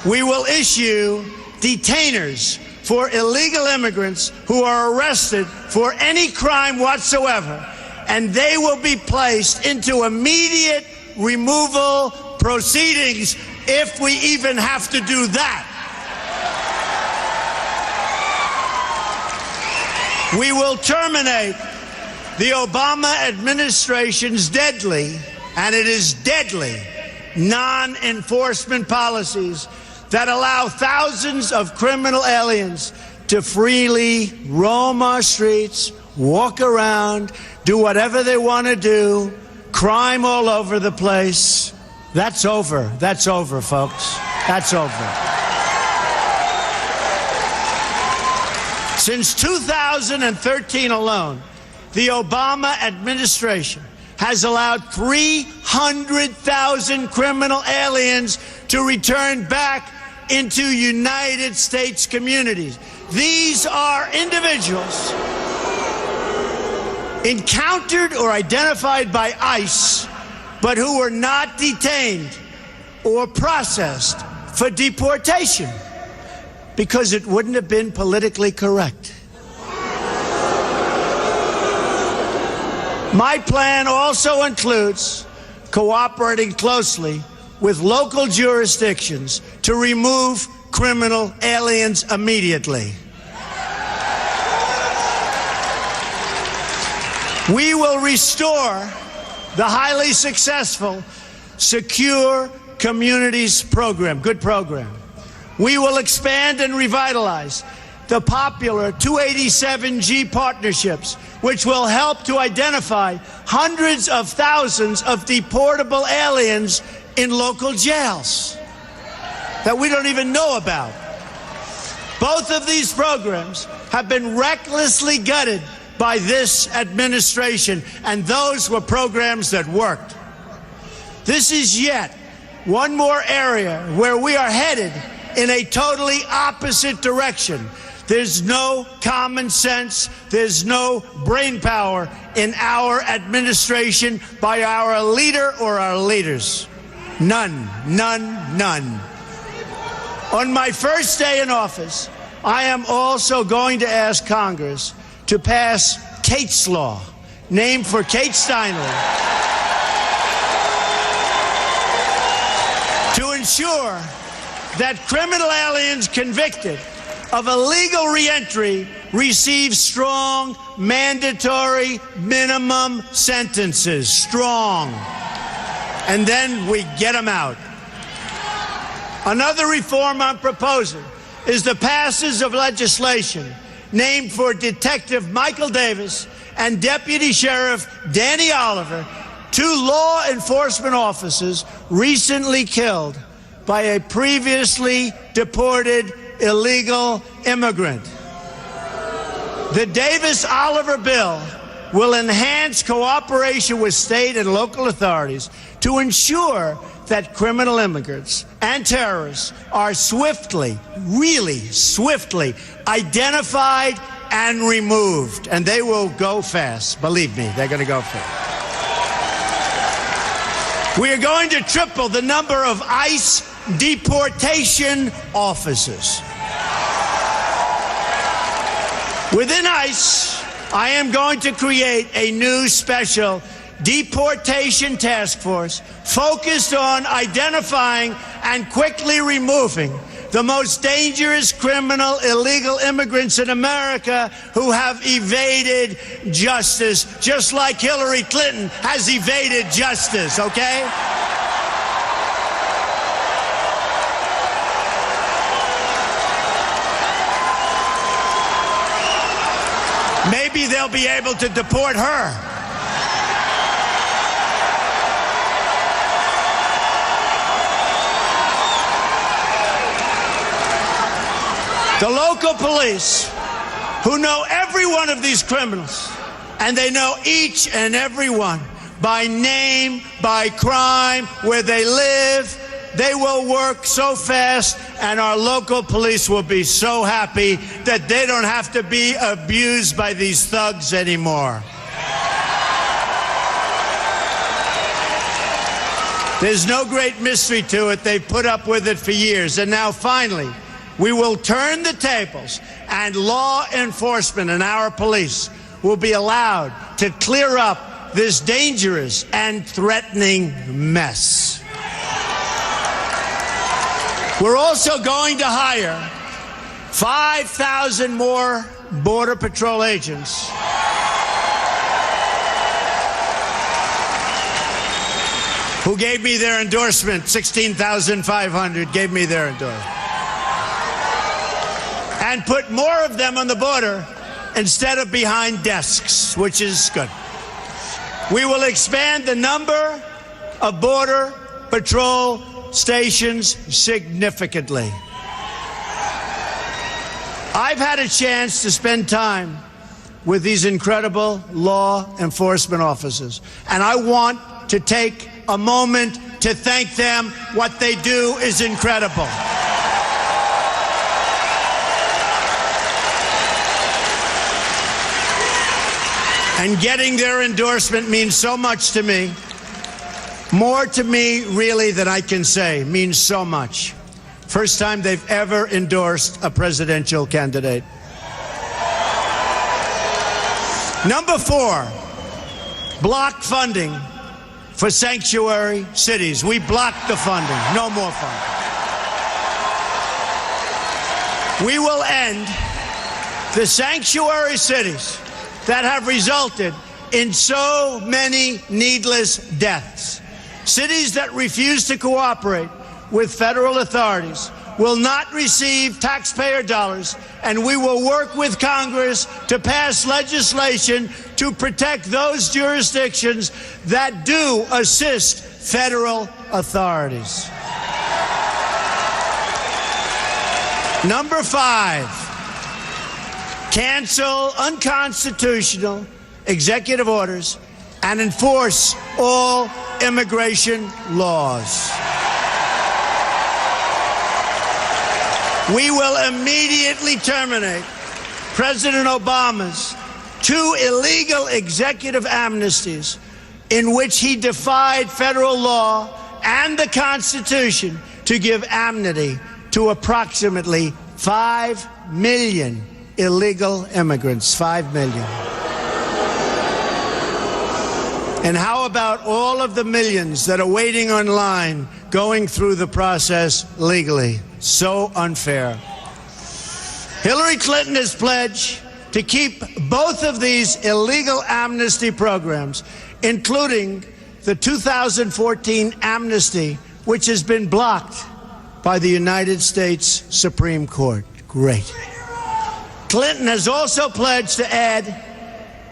we will issue detainers for illegal immigrants who are arrested for any crime whatsoever, and they will be placed into immediate removal proceedings if we even have to do that. We will terminate the Obama administration's deadly, and it is deadly, non-enforcement policies that allow thousands of criminal aliens to freely roam our streets, walk around, do whatever they want to do, crime all over the place. That's over. That's over, folks. That's over. Since 2013 alone, the Obama administration has allowed 300,000 criminal aliens to return back into United States communities. These are individuals encountered or identified by ICE, but who were not detained or processed for deportation, because it wouldn't have been politically correct. My plan also includes cooperating closely with local jurisdictions to remove criminal aliens immediately. We will restore the highly successful Secure Communities program, good program. We will expand and revitalize the popular 287G partnerships, which will help to identify hundreds of thousands of deportable aliens in local jails that we don't even know about. Both of these programs have been recklessly gutted by this administration, and those were programs that worked. This is yet one more area where we are headed in a totally opposite direction. There's no common sense, there's no brain power in our administration by our leader or our leaders. None, none, none. On my first day in office, I am also going to ask Congress to pass Kate's Law, named for Kate Steinle, to ensure that criminal aliens convicted of illegal reentry receive strong, mandatory minimum sentences. Strong. And then we get them out. Another reform I'm proposing is the passage of legislation named for Detective Michael Davis and Deputy Sheriff Danny Oliver, two law enforcement officers recently killed by a previously deported illegal immigrant. The Davis-Oliver bill will enhance cooperation with state and local authorities to ensure that criminal immigrants and terrorists are swiftly, really swiftly identified and removed. And they will go fast. Believe me, they're going to go fast. We are going to triple the number of ICE deportation officers. Within ICE, I am going to create a new special deportation task force focused on identifying and quickly removing the most dangerous criminal illegal immigrants in America who have evaded justice, just like Hillary Clinton has evaded justice, okay? Maybe they'll be able to deport her. The local police, who know every one of these criminals, and they know each and every one by name, by crime, where they live, they will work so fast, and our local police will be so happy that they don't have to be abused by these thugs anymore. There's no great mystery to it. They've put up with it for years. And now, finally, we will turn the tables, and law enforcement and our police will be allowed to clear up this dangerous and threatening mess. We're also going to hire 5,000 more Border Patrol agents who gave me their endorsement. 16,500 gave me their endorsement. And put more of them on the border instead of behind desks, which is good. We will expand the number of Border Patrol stations significantly. I've had a chance to spend time with these incredible law enforcement officers, and I want to take a moment to thank them. What they do is incredible. And getting their endorsement means so much to me. More to me, really, than I can say. Means so much. First time they've ever endorsed a presidential candidate. Number 4, block funding for sanctuary cities. We blocked the funding. No more funding. We will end the sanctuary cities that have resulted in so many needless deaths. Cities that refuse to cooperate with federal authorities will not receive taxpayer dollars, and we will work with Congress to pass legislation to protect those jurisdictions that do assist federal authorities. Number 5. Cancel unconstitutional executive orders and enforce all immigration laws. We will immediately terminate President Obama's 2 illegal executive amnesties in which he defied federal law and the Constitution to give amnesty to approximately 5 million illegal immigrants. 5 million. And how about all of the millions that are waiting online, going through the process legally? So unfair. Hillary Clinton has pledged to keep both of these illegal amnesty programs, including the 2014 amnesty, which has been blocked by the United States Supreme Court. Great. Clinton has also pledged to add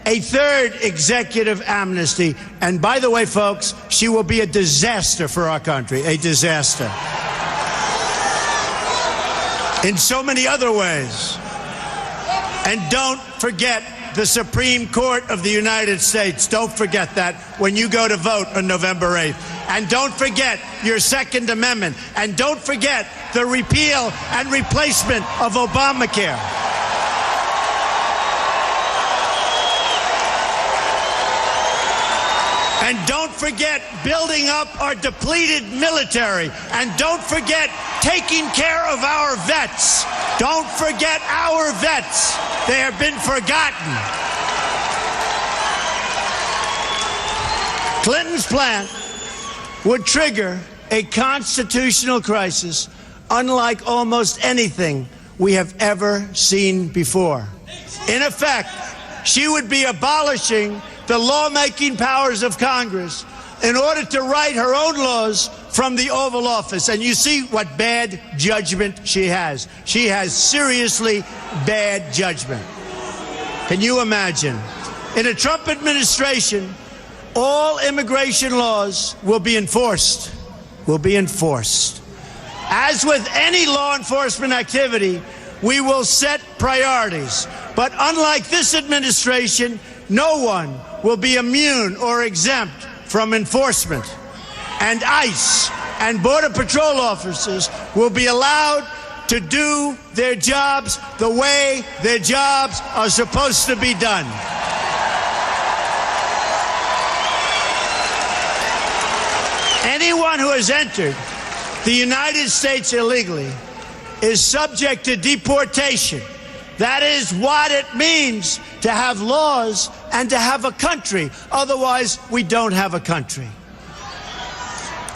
a 3rd executive amnesty. And by the way, folks, she will be a disaster for our country, a disaster. In so many other ways. And don't forget the Supreme Court of the United States. Don't forget that when you go to vote on November 8th. And don't forget your Second Amendment. And don't forget the repeal and replacement of Obamacare. And don't forget building up our depleted military. And don't forget taking care of our vets. Don't forget our vets. They have been forgotten. Clinton's plan would trigger a constitutional crisis unlike almost anything we have ever seen before. In effect, she would be abolishing the lawmaking powers of Congress in order to write her own laws from the Oval Office. And you see what bad judgment she has. She has seriously bad judgment. Can you imagine? In a Trump administration, all immigration laws will be enforced. Will be enforced. As with any law enforcement activity, we will set priorities. But unlike this administration, no one will be immune or exempt from enforcement. And ICE and Border Patrol officers will be allowed to do their jobs the way their jobs are supposed to be done. Anyone who has entered the United States illegally is subject to deportation. That is what it means to have laws and to have a country. Otherwise, we don't have a country.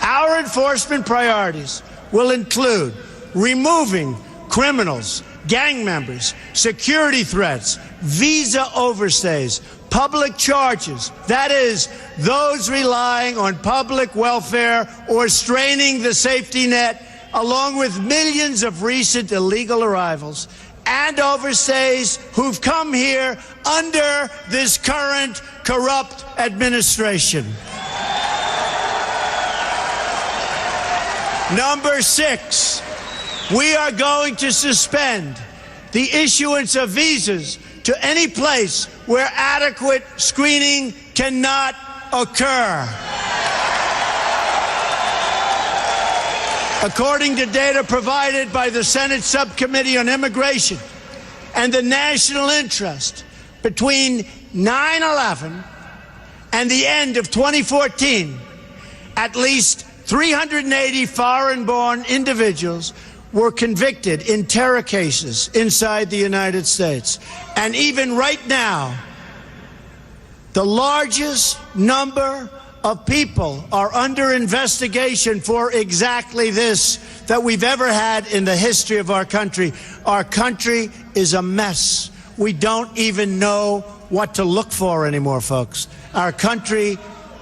Our enforcement priorities will include removing criminals, gang members, security threats, visa overstays, public charges, that is, those relying on public welfare or straining the safety net, along with millions of recent illegal arrivals and overstays who've come here under this current corrupt administration. Number 6, we are going to suspend the issuance of visas to any place where adequate screening cannot occur. According to data provided by the Senate Subcommittee on Immigration and the National Interest, between 9/11 and the end of 2014, at least 380 foreign-born individuals were convicted in terror cases inside the United States. And even right now, the largest number of people are under investigation for exactly this that we've ever had in the history of our country. Our country is a mess. We don't even know what to look for anymore, folks. Our country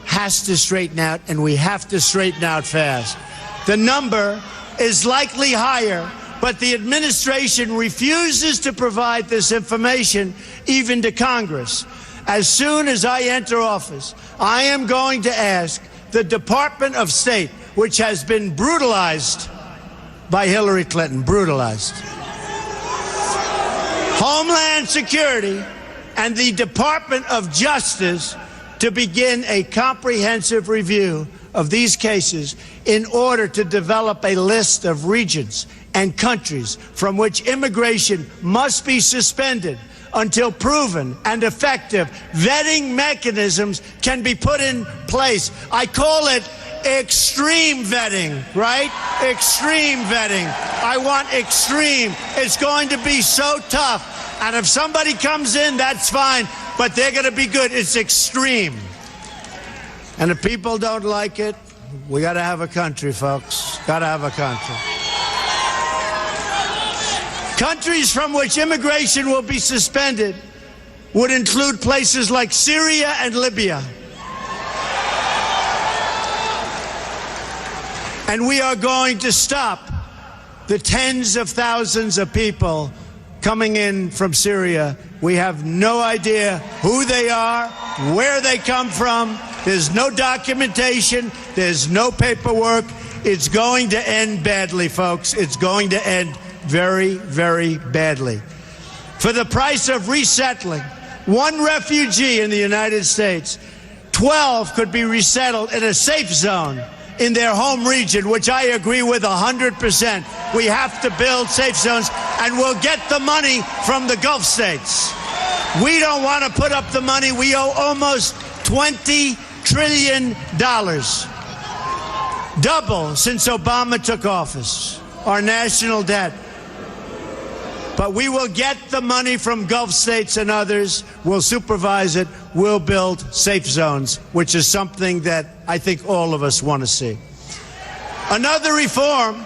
has to straighten out, and we have to straighten out fast. The number is likely higher, but the administration refuses to provide this information even to Congress. As soon as I enter office, I am going to ask the Department of State, which has been brutalized by Hillary Clinton, brutalized, Homeland Security, and the Department of Justice to begin a comprehensive review of these cases in order to develop a list of regions and countries from which immigration must be suspended until proven and effective vetting mechanisms can be put in place. I call it extreme vetting, right? Extreme vetting. I want extreme. It's going to be so tough. And if somebody comes in, that's fine, but they're going to be good. It's extreme. And if people don't like it, we got to have a country, folks. Got to have a country. Countries from which immigration will be suspended would include places like Syria and Libya. And we are going to stop the tens of thousands of people coming in from Syria. We have no idea who they are, where they come from. There's no documentation. There's no paperwork. It's going to end badly, folks. It's going to end very, very badly. For the price of resettling one refugee in the United States, 12 could be resettled in a safe zone in their home region, which I agree with 100%. We have to build safe zones, and we'll get the money from the Gulf states. We don't want to put up the money. We owe almost $20 trillion. Double since Obama took office, our national debt. But we will get the money from Gulf states and others. We'll supervise it. We'll build safe zones, which is something that I think all of us want to see. Another reform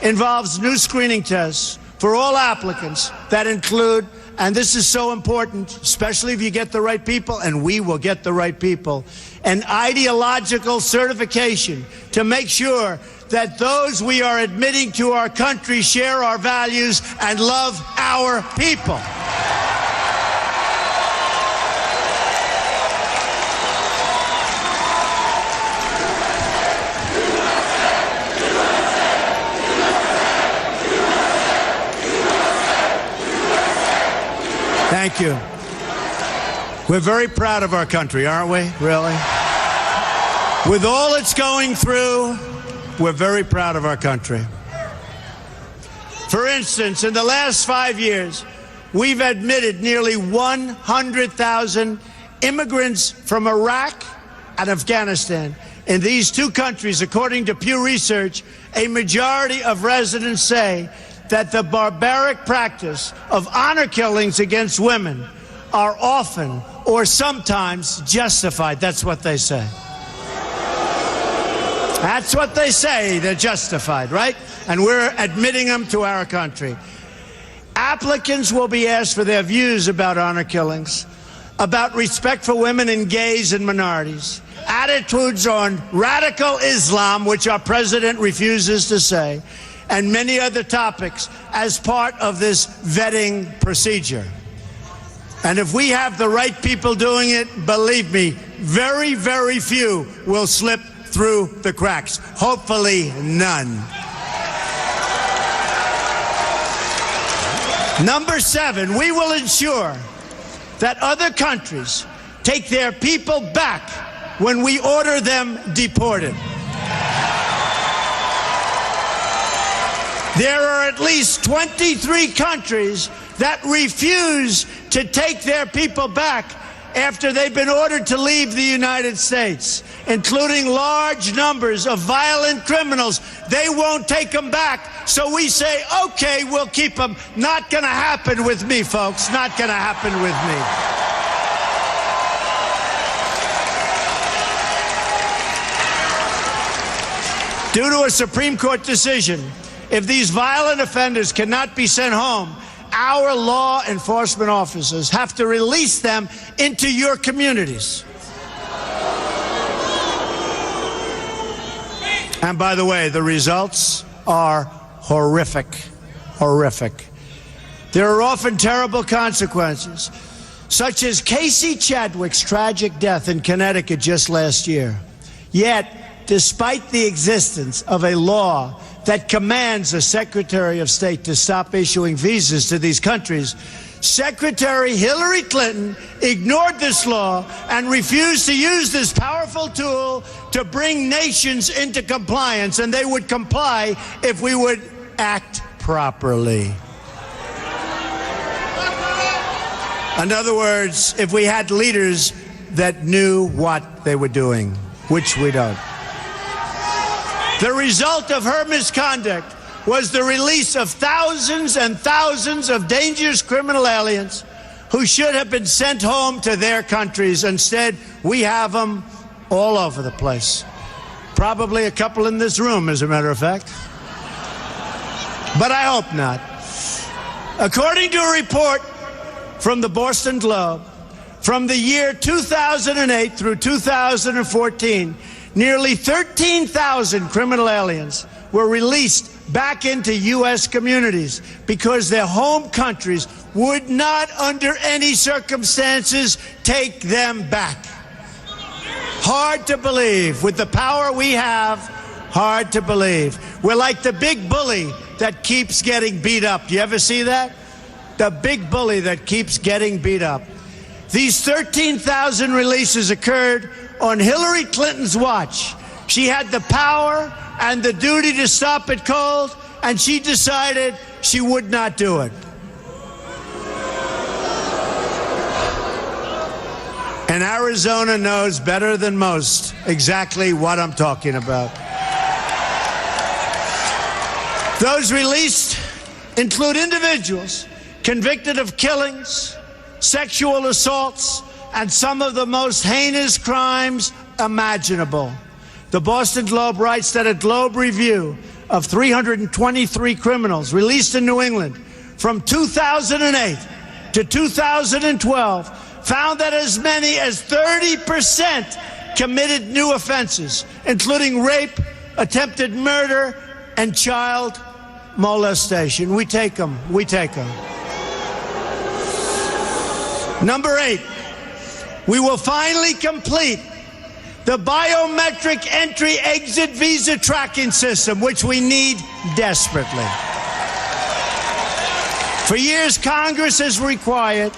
involves new screening tests for all applicants that include, and this is so important, especially if you get the right people, and we will get the right people, an ideological certification to make sure that those we are admitting to our country share our values and love our people. Thank you. We're very proud of our country, aren't we? Really? With all it's going through, we're very proud of our country. For instance, in the last 5 years, we've admitted nearly 100,000 immigrants from Iraq and Afghanistan. In these two countries, according to Pew Research, a majority of residents say that the barbaric practice of honor killings against women are often or sometimes justified. That's what they say. That's what they say. They're justified, right? And we're admitting them to our country. Applicants will be asked for their views about honor killings, about respect for women and gays and minorities, attitudes on radical Islam, which our president refuses to say, and many other topics as part of this vetting procedure. And if we have the right people doing it, believe me, very, very few will slip through the cracks. Hopefully none. Number 7, we will ensure that other countries take their people back when we order them deported. There are at least 23 countries that refuse to take their people back after they've been ordered to leave the United States, including large numbers of violent criminals. They won't take them back, so we say, okay, we'll keep them. Not going to happen with me, folks. Not going to happen with me. Due to a Supreme Court decision, if these violent offenders cannot be sent home, our law enforcement officers have to release them into your communities. And by the way, the results are horrific. Horrific. There are often terrible consequences, such as Casey Chadwick's tragic death in Connecticut just last year. Yet, despite the existence of a law that commands the Secretary of State to stop issuing visas to these countries, Secretary Hillary Clinton ignored this law and refused to use this powerful tool to bring nations into compliance, and they would comply if we would act properly. In other words, if we had leaders that knew what they were doing, which we don't. The result of her misconduct was the release of thousands and thousands of dangerous criminal aliens who should have been sent home to their countries. Instead, we have them all over the place. Probably a couple in this room, as a matter of fact. But I hope not. According to a report from the Boston Globe, from the year 2008 through 2014, nearly 13,000 criminal aliens were released back into U.S. communities because their home countries would not, under any circumstances, take them back. Hard to believe. With the power we have, hard to believe. We're like the big bully that keeps getting beat up. Do you ever see that? The big bully that keeps getting beat up. These 13,000 releases occurred on Hillary Clinton's watch. She had the power and the duty to stop it cold, and she decided she would not do it. And Arizona knows better than most exactly what I'm talking about. Those released include individuals convicted of killings, sexual assaults, and some of the most heinous crimes imaginable. The Boston Globe writes that a Globe review of 323 criminals released in New England from 2008 to 2012 found that as many as 30% committed new offenses, including rape, attempted murder, and child molestation. We take them. We take them. Number 8, we will finally complete the biometric entry-exit visa tracking system, which we need desperately. For years, Congress has required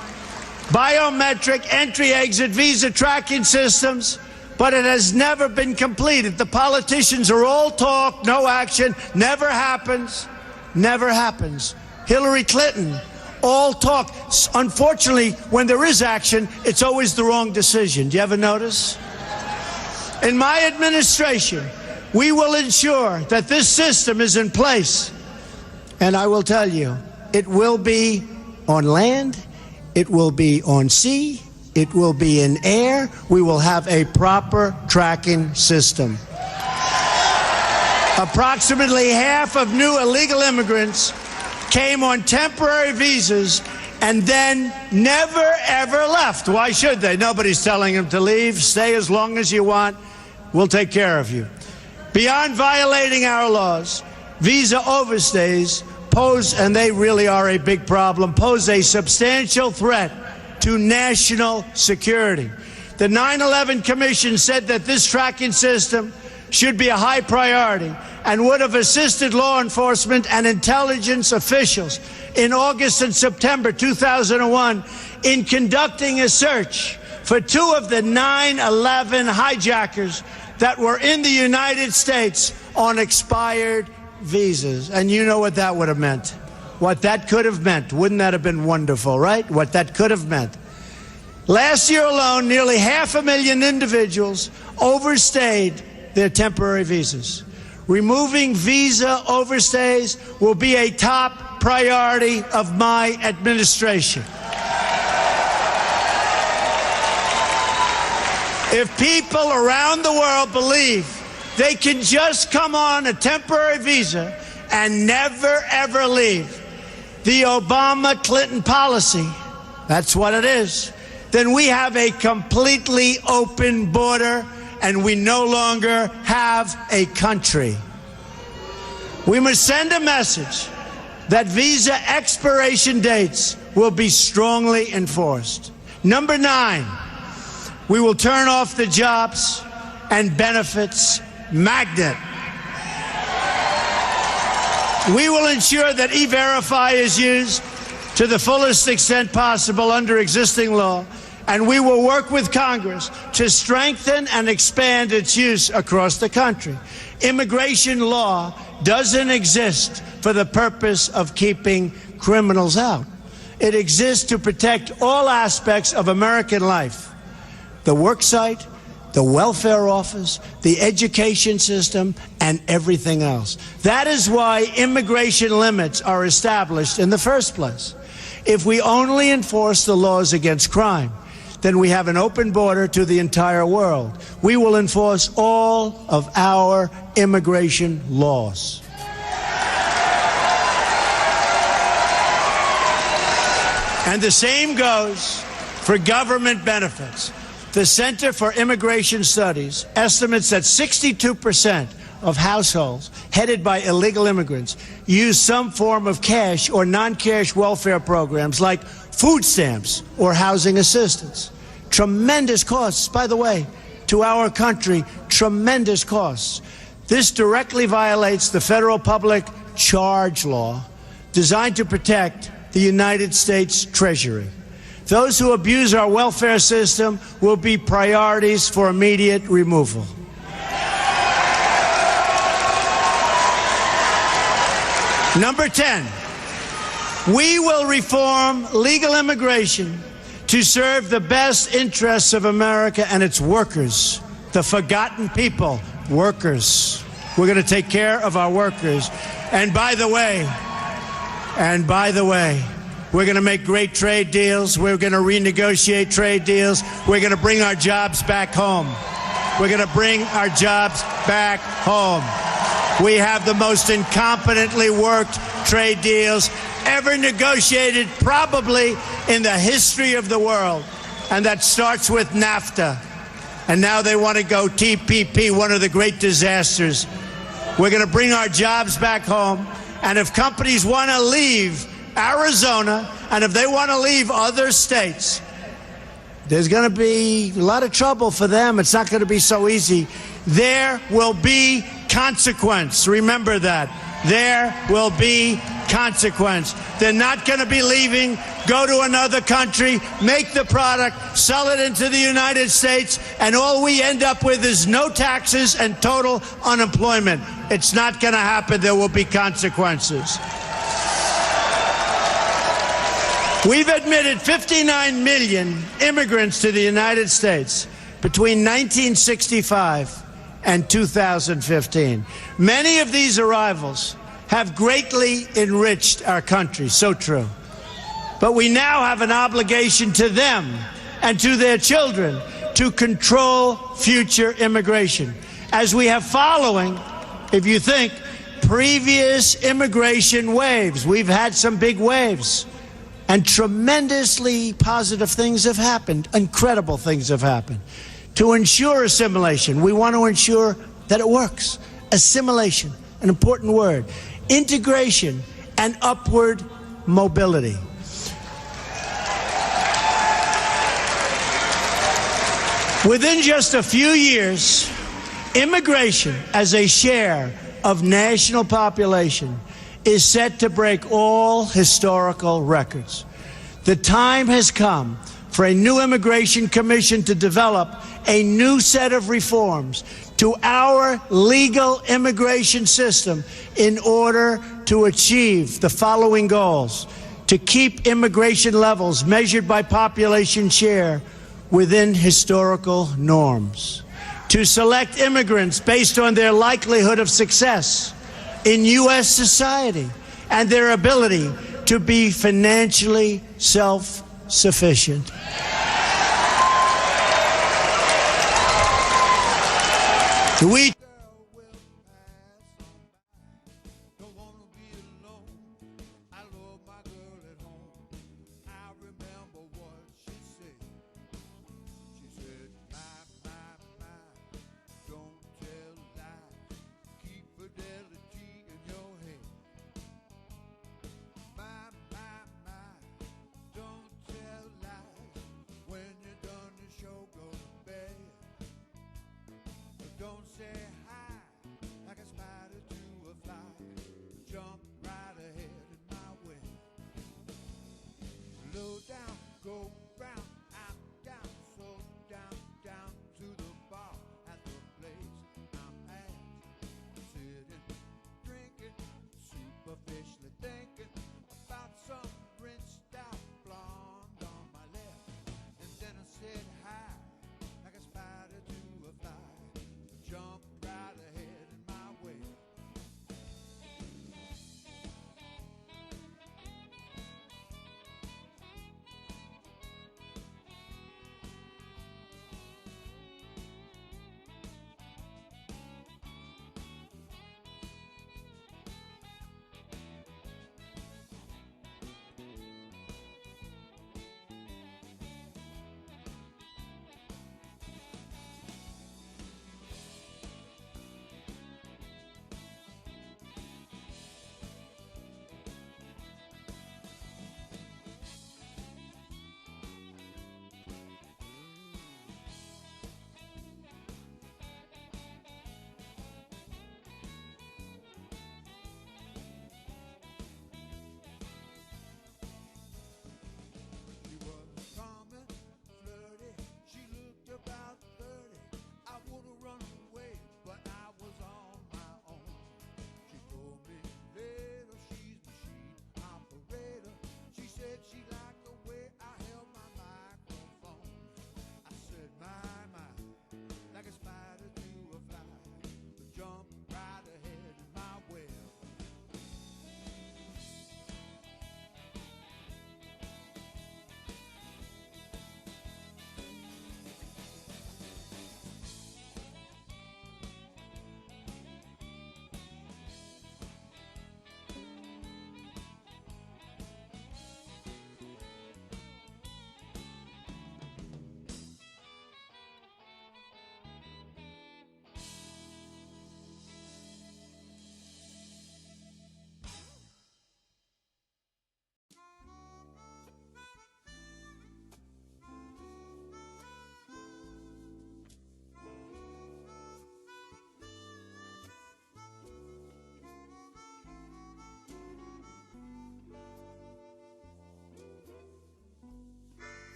biometric entry-exit visa tracking systems, but it has never been completed. The politicians are all talk, no action, never happens, never happens. Hillary Clinton, all talk. Unfortunately, when there is action, it's always the wrong decision. Do you ever notice? In my administration, we will ensure that this system is in place. And I will tell you, it will be on land, it will be on sea, it will be in air. We will have a proper tracking system. Approximately half of new illegal immigrants came on temporary visas and then never, ever left. Why should they? Nobody's telling them to leave. Stay as long as you want. We'll take care of you. Beyond violating our laws, visa overstays pose, and they really are a big problem, pose a substantial threat to national security. The 9/11 Commission said that this tracking system should be a high priority and would have assisted law enforcement and intelligence officials in August and September 2001 in conducting a search for 2 of the 9/11 hijackers that were in the United States on expired visas. And you know what that would have meant. What that could have meant. Wouldn't that have been wonderful, right? What that could have meant. Last year alone, nearly 500,000 individuals overstayed their temporary visas. Removing visa overstays will be a top priority of my administration. If people around the world believe they can just come on a temporary visa and never, ever leave, the Obama-Clinton policy, that's what it is, then we have a completely open border and we no longer have a country. We must send a message that visa expiration dates will be strongly enforced. Number 9, we will turn off the jobs and benefits magnet. We will ensure that E-Verify is used to the fullest extent possible under existing law, and we will work with Congress to strengthen and expand its use across the country. Immigration law doesn't exist for the purpose of keeping criminals out. It exists to protect all aspects of American life. The work site, the welfare office, the education system, and everything else. That is why immigration limits are established in the first place. If we only enforce the laws against crime, then we have an open border to the entire world. We will enforce all of our immigration laws. And the same goes for government benefits. The Center for Immigration Studies estimates that 62% of households headed by illegal immigrants use some form of cash or non-cash welfare programs like food stamps or housing assistance. Tremendous costs, by the way, to our country, tremendous costs. This directly violates the federal public charge law designed to protect the United States Treasury. Those who abuse our welfare system will be priorities for immediate removal. Number 10, we will reform legal immigration to serve the best interests of America and its workers, the forgotten people, workers. We're going to take care of our workers. And by the way, we're going to make great trade deals. We're going to renegotiate trade deals. We're going to bring our jobs back home. We're going to bring our jobs back home. We have the most incompetently worked trade deals ever negotiated, probably in the history of the world. And that starts with NAFTA. And now they want to go TPP, one of the great disasters. We're going to bring our jobs back home. And if companies want to leave Arizona, and if they want to leave other states, there's going to be a lot of trouble for them. It's not going to be so easy. There will be consequence. Remember that. There will be consequence. They're not going to be leaving, go to another country, make the product, sell it into the United States, and all we end up with is no taxes and total unemployment. It's not going to happen. There will be consequences. We've admitted 59 million immigrants to the United States between 1965 and 2015. Many of these arrivals have greatly enriched our country, so true. But we now have an obligation to them and to their children to control future immigration, as we have following, if you think, previous immigration waves. We've had some big waves, and tremendously positive things have happened, incredible things have happened. To ensure assimilation, we want to ensure that it works. Assimilation, an important word. Integration and upward mobility. Within just a few years, immigration as a share of national population is set to break all historical records. The time has come for a new immigration commission to develop a new set of reforms to our legal immigration system in order to achieve the following goals: to keep immigration levels measured by population share within historical norms, to select immigrants based on their likelihood of success in U.S. society and their ability to be financially self-sufficient. We don't wanna be alone. I love my girl at home. I remember what she said. She said, my, don't tell lies. Keep fidelity in your head. My, don't tell lies. When you're done, the show go to bed. But don't say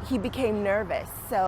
He became nervous, so.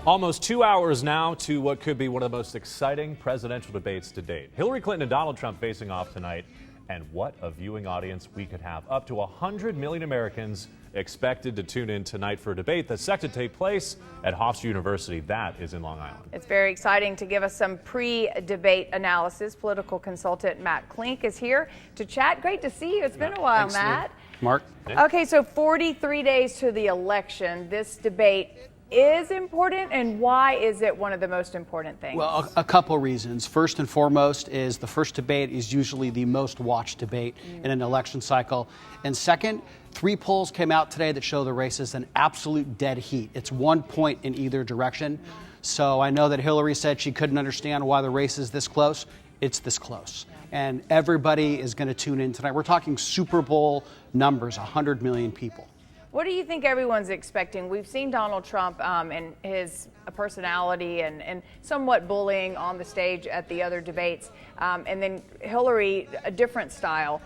Almost 2 hours now to what could be one of the most exciting presidential debates to date. Hillary Clinton and Donald Trump facing off tonight, and what a viewing audience we could have. Up to 100 million Americans expected to tune in tonight for a debate that's set to take place at Hofstra University. That is in Long Island. It's very exciting. To give us some pre-debate analysis, political consultant Matt Klink is here to chat. Great to see you. It's been a while, Thanks, Matt. Mark. Okay, so 43 days to the election. This debate is important, and why is it one of the most important things? Well, a couple reasons. First and foremost is the first debate is usually the most watched debate in an election cycle. And second, 3 polls came out today that show the race is an absolute dead heat. It's 1 point in either direction. So I know that Hillary said she couldn't understand why the race is this close. It's this close. And everybody is going to tune in tonight. We're talking Super Bowl numbers, 100 million people. What do you think everyone's expecting? We've seen Donald Trump and his personality and somewhat bullying on the stage at the other debates. And then Hillary, a different style.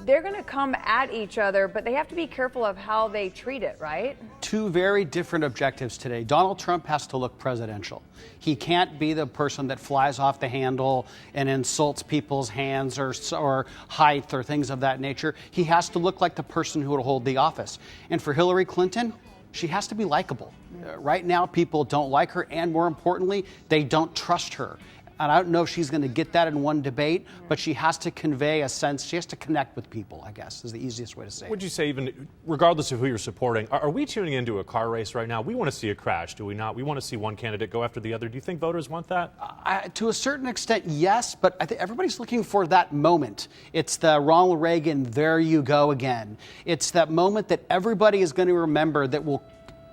They're going to come at each other, but they have to be careful of how they treat it, right? 2 very different objectives today. Donald Trump has to look presidential. He can't be the person that flies off the handle and insults people's hands or height or things of that nature. He has to look like the person who would hold the office. And for Hillary Clinton, she has to be likable. Right now, people don't like her, and more importantly, they don't trust her. And I don't know if she's going to get that in one debate, but she has to convey a sense, she has to connect with people, I guess, is the easiest way to say it. Would you say, even regardless of who you're supporting, are we tuning into a car race right now? We want to see a crash, do we not? We want to see one candidate go after the other. Do you think voters want that? To a certain extent, yes, but I think everybody's looking for that moment. It's the Ronald Reagan, there you go again. It's that moment that everybody is going to remember that will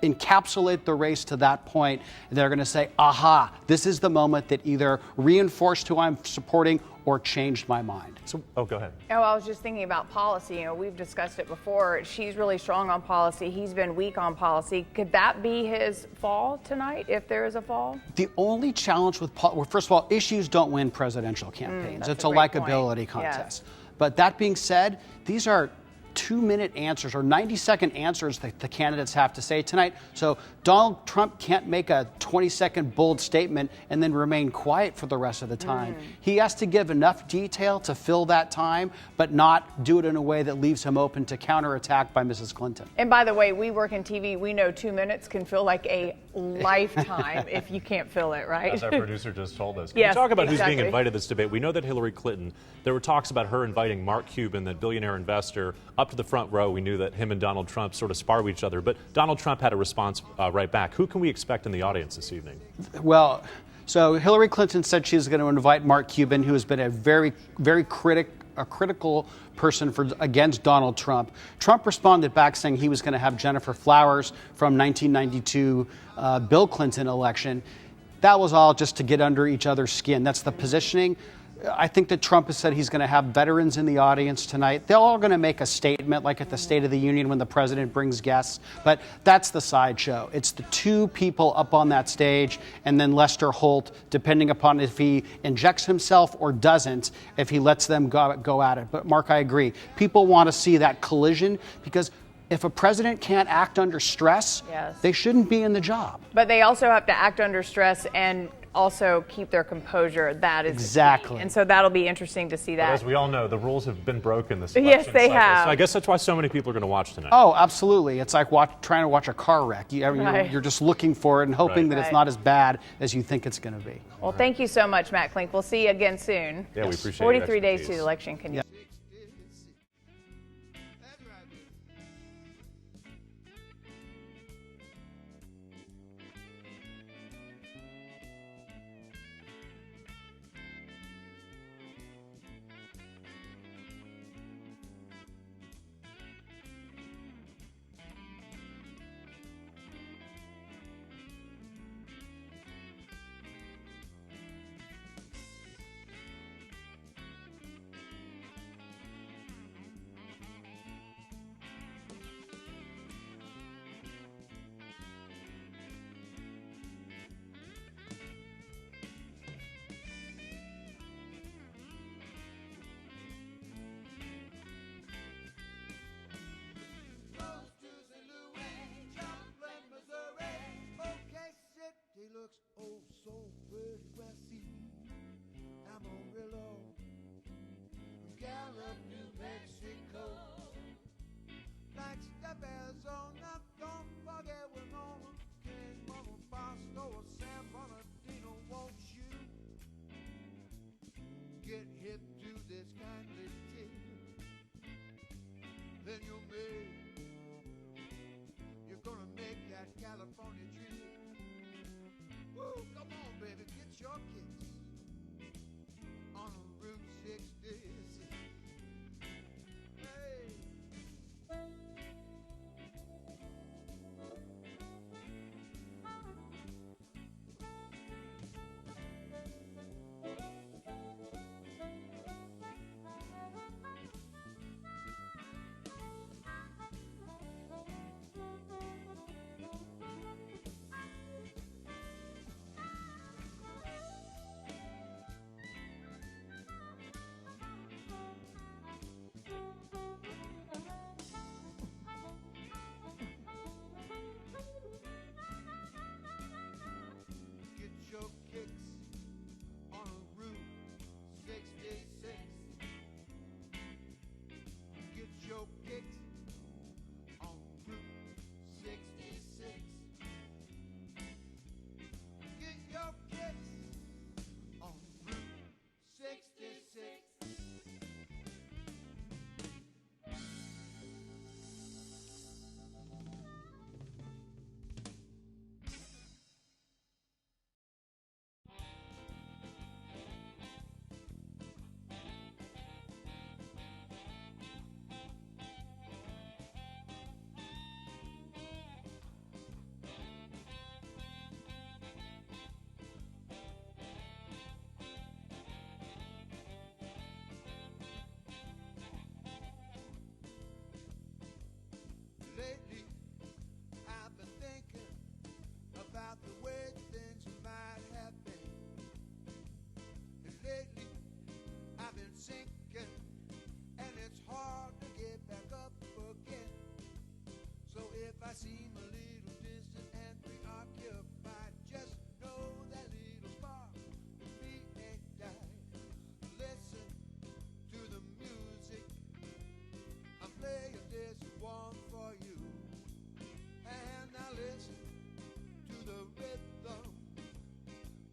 encapsulate the race to that point. They're going to say, aha, this is the moment that either reinforced who I'm supporting or changed my mind. So, go ahead. Oh, I was just thinking about policy. You know, we've discussed it before. She's really strong on policy. He's been weak on policy. Could that be his fall tonight, if there is a fall? The only challenge with, well, first of all, issues don't win presidential campaigns. It's a likability contest. Yes. But that being said, these are 2-minute answers or 90-second answers that the candidates have to say tonight. So Donald Trump can't make a 20-second bold statement and then remain quiet for the rest of the time. He has to give enough detail to fill that time, but not do it in a way that leaves him open to counterattack by Mrs. Clinton. And by the way, we work in TV. We know 2 minutes can feel like a lifetime if you can't fill it, right? As our producer just told us. Can yes, we talk about exactly. who's being invited to this debate? We know that Hillary Clinton, there were talks about her inviting Mark Cuban, the billionaire investor, up to the front row. We knew that him and Donald Trump sort of spar with each other, but Donald Trump had a response right back. Who can we expect in the audience this evening? Well, So Hillary Clinton said she's going to invite Mark Cuban, who has been a very critical person against Donald Trump. Trump responded back saying he was going to have Jennifer Flowers from 1992 Bill Clinton election. That was all just to get under each other's skin. That's the positioning. I think that Trump has said he's going to have veterans in the audience tonight. They're all going to make a statement like at the State of the Union when the president brings guests. But that's the sideshow. It's the two people up on that stage and then Lester Holt, depending upon if he injects himself or doesn't, if he lets them go at it. But Mark, I agree. People want to see that collision because if a president can't act under stress, they shouldn't be in the job. But they also have to act under stress and also keep their composure. That is exactly. And so that'll be interesting to see that. But as we all know, the rules have been broken this Yes, election they cycle. have. So I guess that's why so many people are going to watch tonight. Oh, absolutely. It's like trying to watch a car wreck. You're just looking for it and hoping that it's not as bad as you think it's going to be. Well, thank you so much, Matt Klink. We'll see you again soon. Yeah, we appreciate it. 43 days to the election. Can you? Looks oh so pretty grassy. Amarillo, Gallup, New Mexico, Flagstaff, Arizona. Don't forget Winona, King, Mama, Bosco, San Bernardino. Won't you get hip to this kindly tune? Then you're gonna make that California dream. Woo, come on, baby, get your kicks on Route 66. Hey. Lately, I've been thinking about the way things might have been. And lately, I've been sinking, and it's hard to get back up again. So if I seem a little distant and preoccupied, just know that little spark in me ain't died. Listen to the music I'm playing, this one for you. And now listen to the rhythm,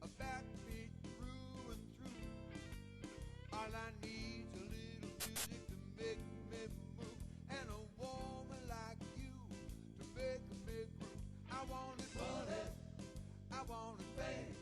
a backbeat through and through. All I need's a little music to make me move, and a woman like you to make me groove. I want it money, I want it fame,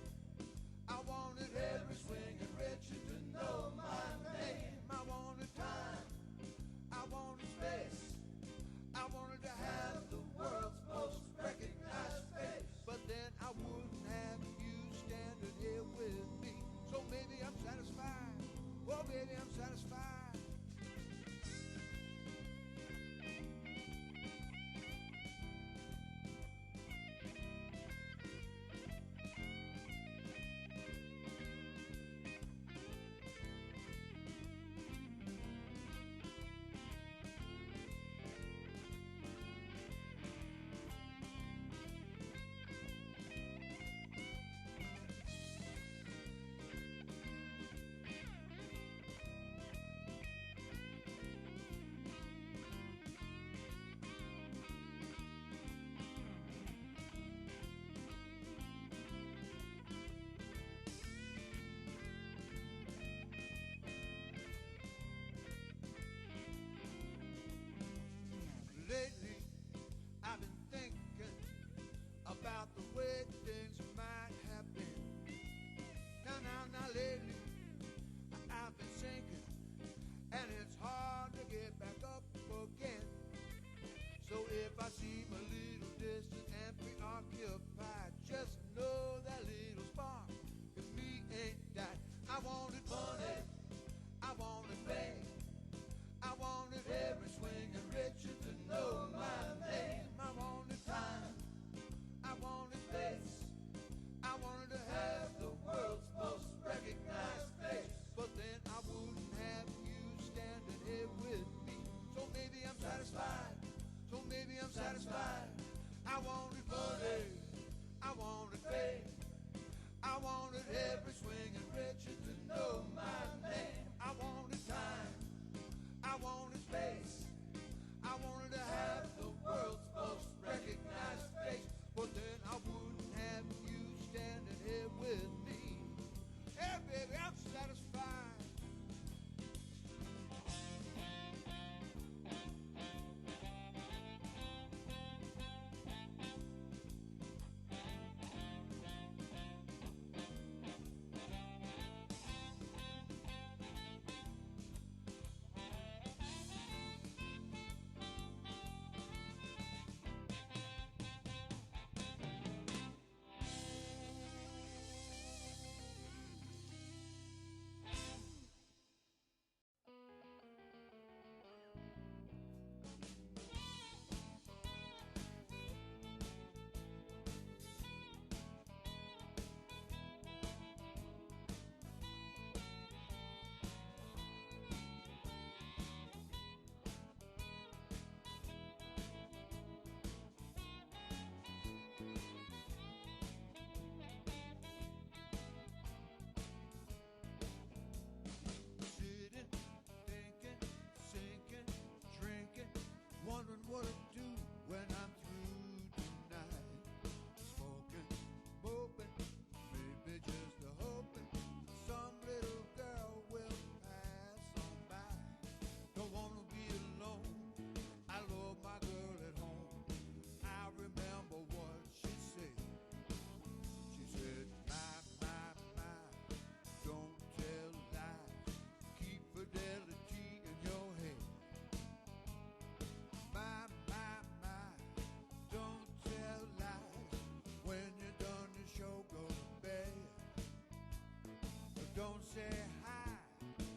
Don't say hi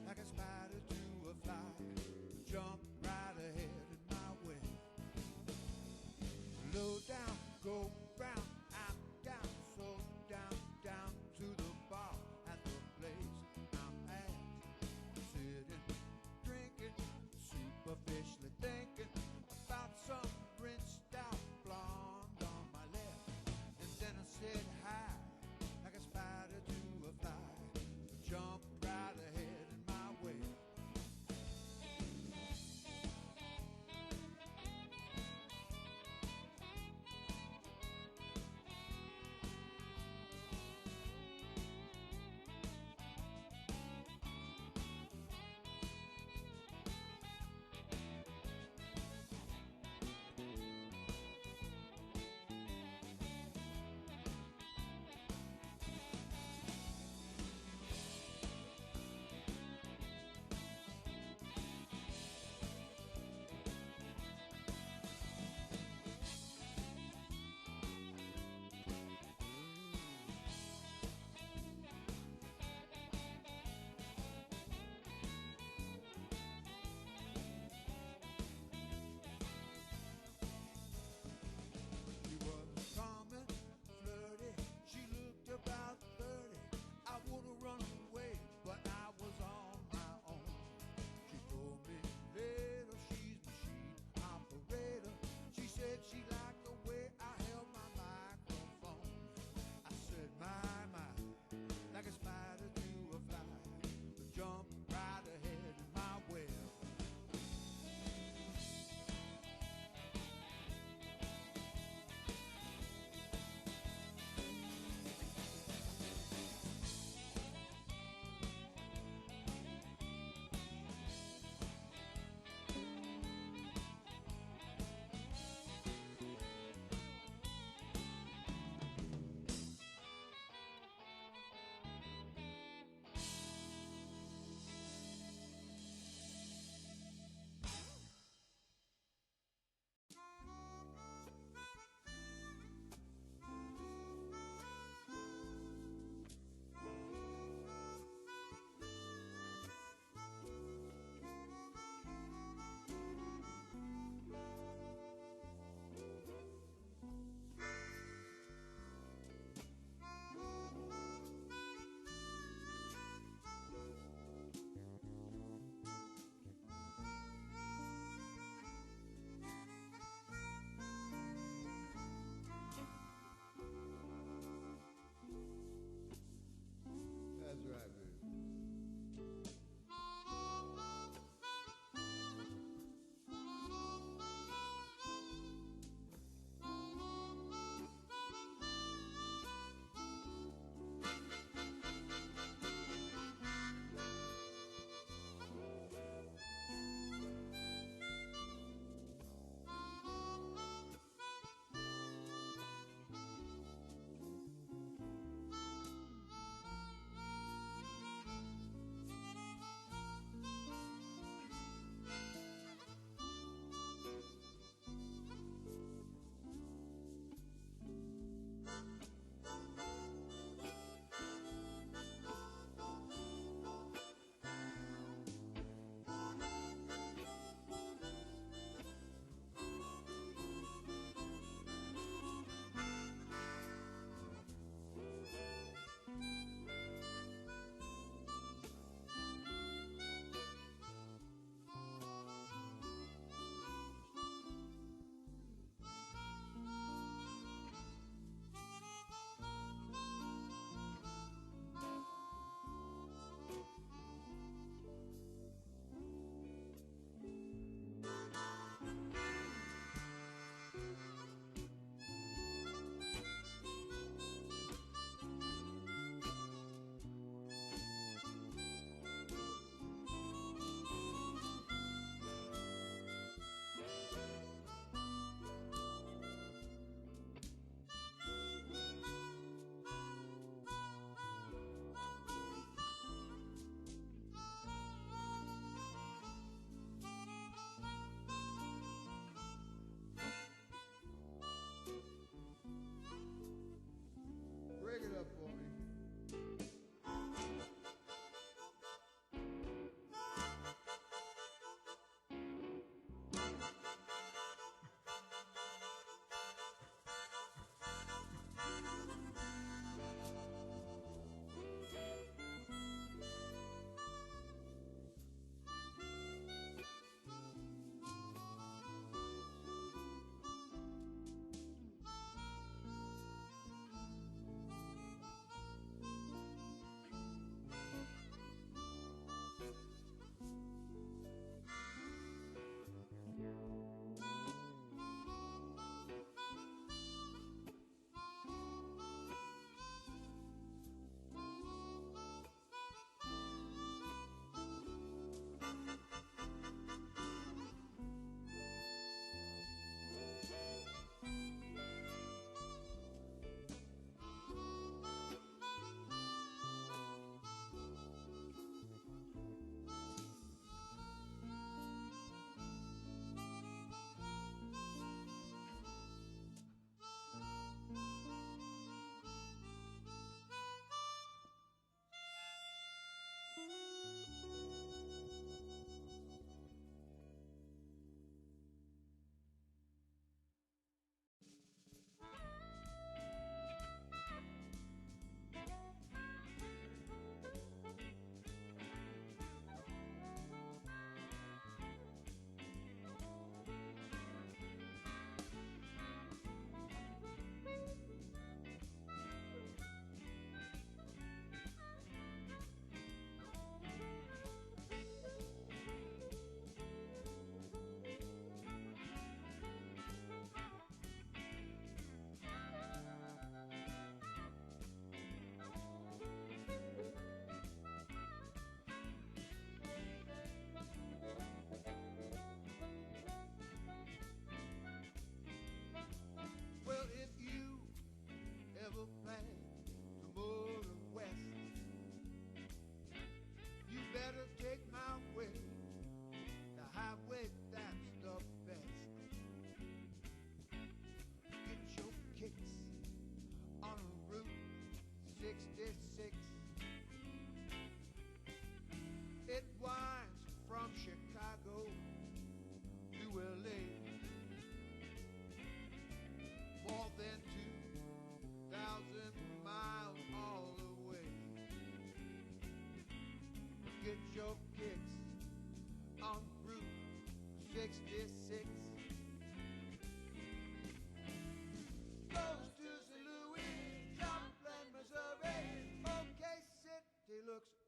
like a spider to a fly. Jump right ahead in my way. Low down, go round, I'm down, so down, down to the bar at the place I'm at. Sitting, drinking, superficially thinking about some rinsed out blonde on my left. And then I said hi like a spider to a fly. Jump right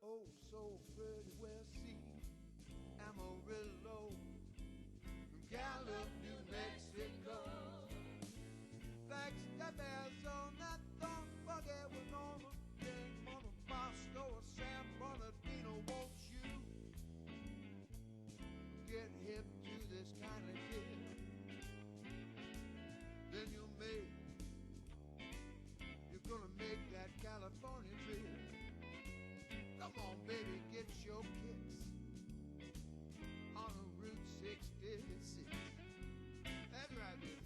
oh so pretty. Well, see, Amarillo, Gallup, New Mexico, Flagstaff, Arizona, don't forget Winona, Daytona, Bosco, San Bernardino. Won't you get hip to this kind of shit? Then you're gonna make that California trip. Come on, baby, get your kicks on a Route 66. That's right, baby.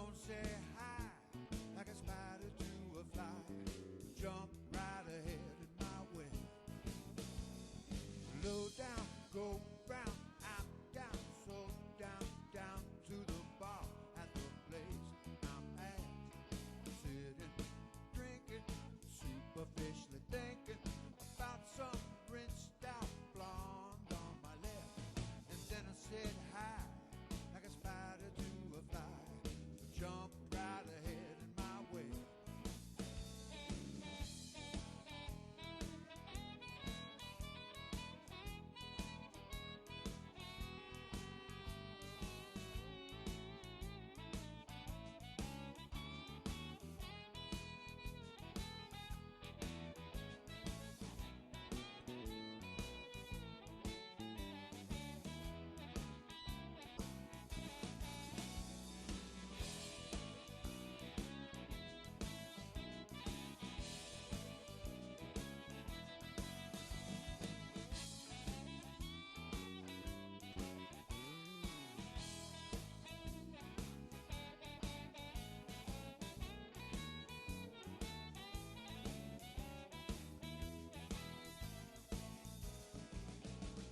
Don't say hi like a spider to a fly. Jump right ahead in my way. Low down, go round, I'm down, so down, down to the bar at the place I'm at. Sitting, drinking, superficially thinking about some rinsed out blonde on my left. And then I said hi like a spider to a fly. Jump right ahead in my way.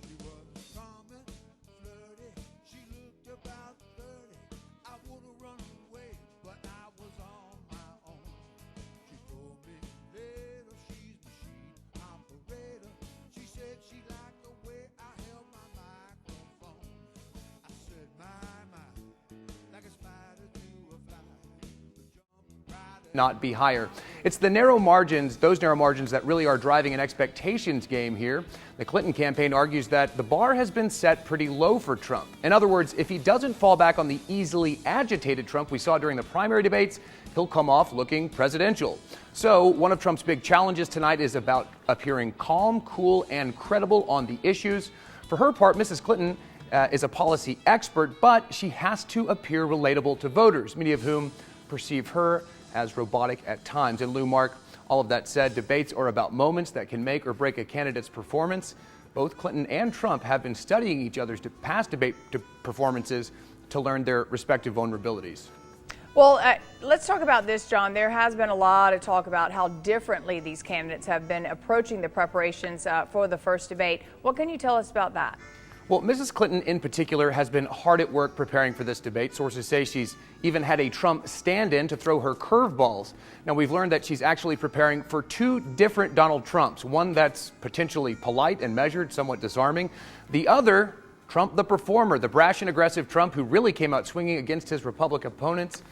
She was charming, flirty, she looked about 30. I would have run away, but I was on my own. She told me later she's machine operator. She said she liked the way I held my microphone. I said, my, like a spider to a fly. Not be higher. It's the narrow margins, those narrow margins, that really are driving an expectations game here. The Clinton campaign argues that the bar has been set pretty low for Trump. In other words, if he doesn't fall back on the easily agitated Trump we saw during the primary debates, he'll come off looking presidential. So one of Trump's big challenges tonight is about appearing calm, cool, and credible on the issues. For her part, Mrs. Clinton is a policy expert, but she has to appear relatable to voters, many of whom perceive her as robotic at times. And Lou, Mark, all of that said, debates are about moments that can make or break a candidate's performance. Both Clinton and Trump have been studying each other's past debate performances to learn their respective vulnerabilities. Well, let's talk about this, John. There has been a lot of talk about how differently these candidates have been approaching the preparations for the first debate. What can you tell us about that? Well, Mrs. Clinton in particular has been hard at work preparing for this debate. Sources say she's even had a Trump stand-in to throw her curveballs. Now, we've learned that she's actually preparing for two different Donald Trumps, one that's potentially polite and measured, somewhat disarming. The other, Trump the performer, the brash and aggressive Trump who really came out swinging against his Republican opponents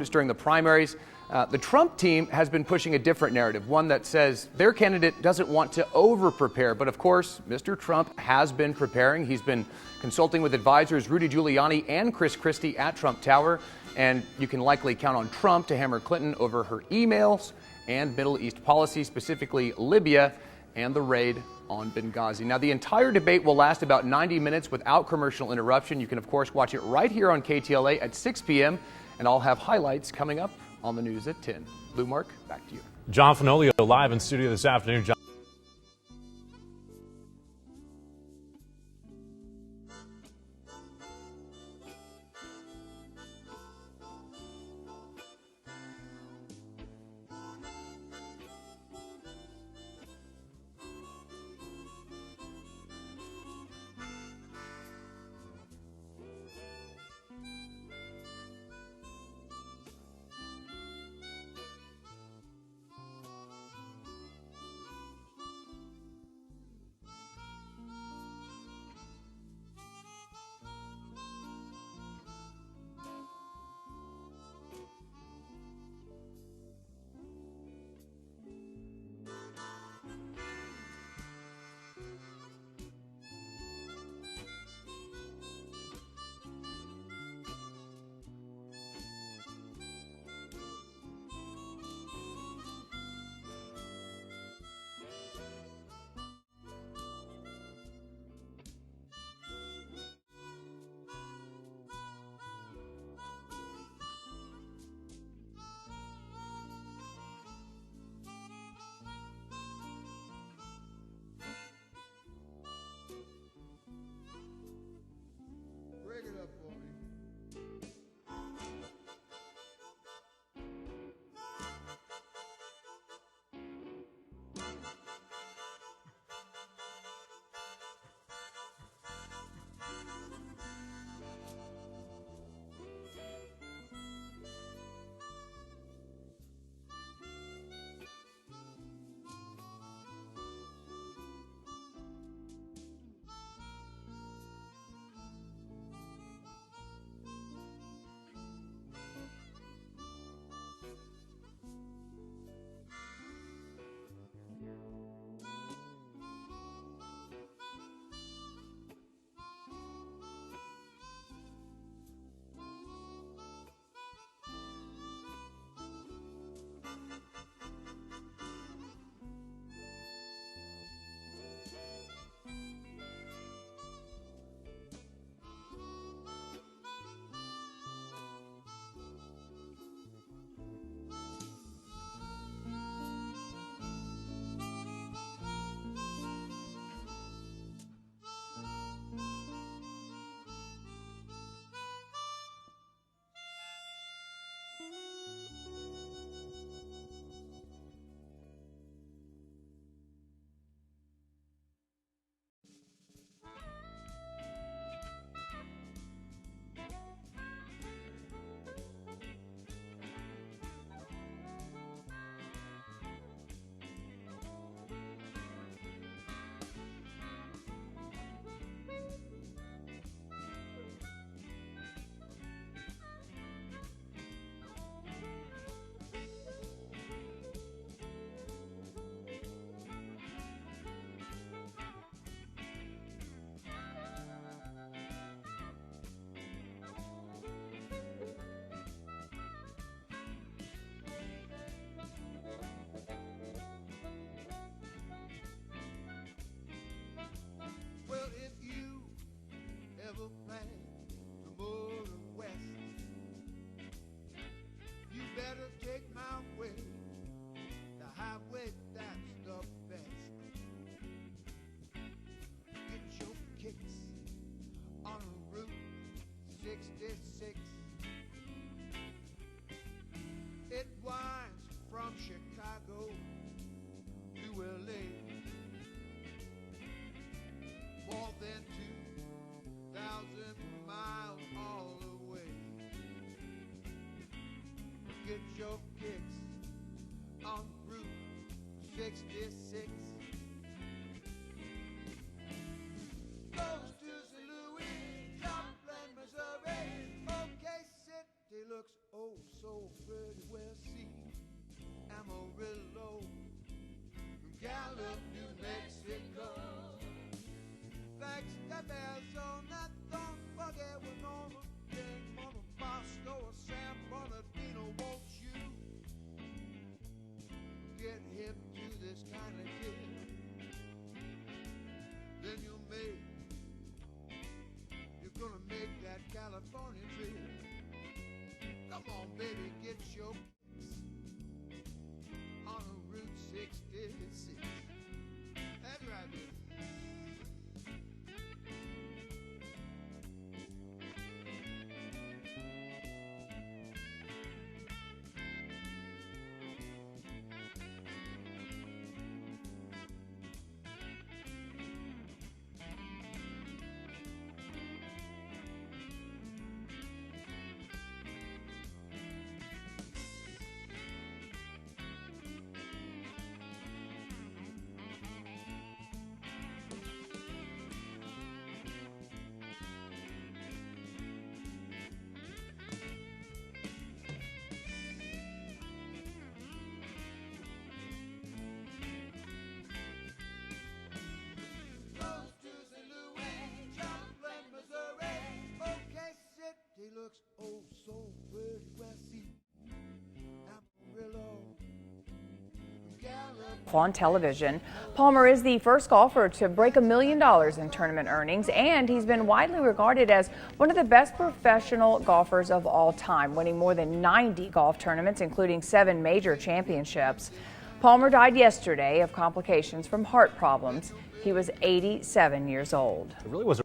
during the primaries. The Trump team has been pushing a different narrative, one that says their candidate doesn't want to over-prepare. But of course, Mr. Trump has been preparing. He's been consulting with advisors Rudy Giuliani and Chris Christie at Trump Tower. And you can likely count on Trump to hammer Clinton over her emails and Middle East policy, specifically Libya and the raid on Benghazi. Now, the entire debate will last about 90 minutes without commercial interruption. You can, of course, watch it right here on KTLA at 6 p.m. And I'll have highlights coming up on the news at 10. Lou, Mark, back to you. John Finolio live in studio this afternoon. John. Get your kicks on Route 66. Goes to St. Louis, Joplin, Missouri. OK City looks oh so pretty. Well, see, Amarillo, Gallup, New Mexico. Flagstaff, Arizona, don't forget Winona, Daytona, Bosco, San Bernardino. Won't you get hip to this kind of kid? Then you're gonna make that California trip. Come on, baby, get your on a Route 66. That's right, baby. Looks oh so pretty. Well, see, Amarillo, Gallup. On television, Palmer is the first golfer to break $1 million in tournament earnings, and he's been widely regarded as one of the best professional golfers of all time, winning more than 90 golf tournaments, including 7 major championships. Palmer died yesterday of complications from heart problems. He was 87 years old. It really was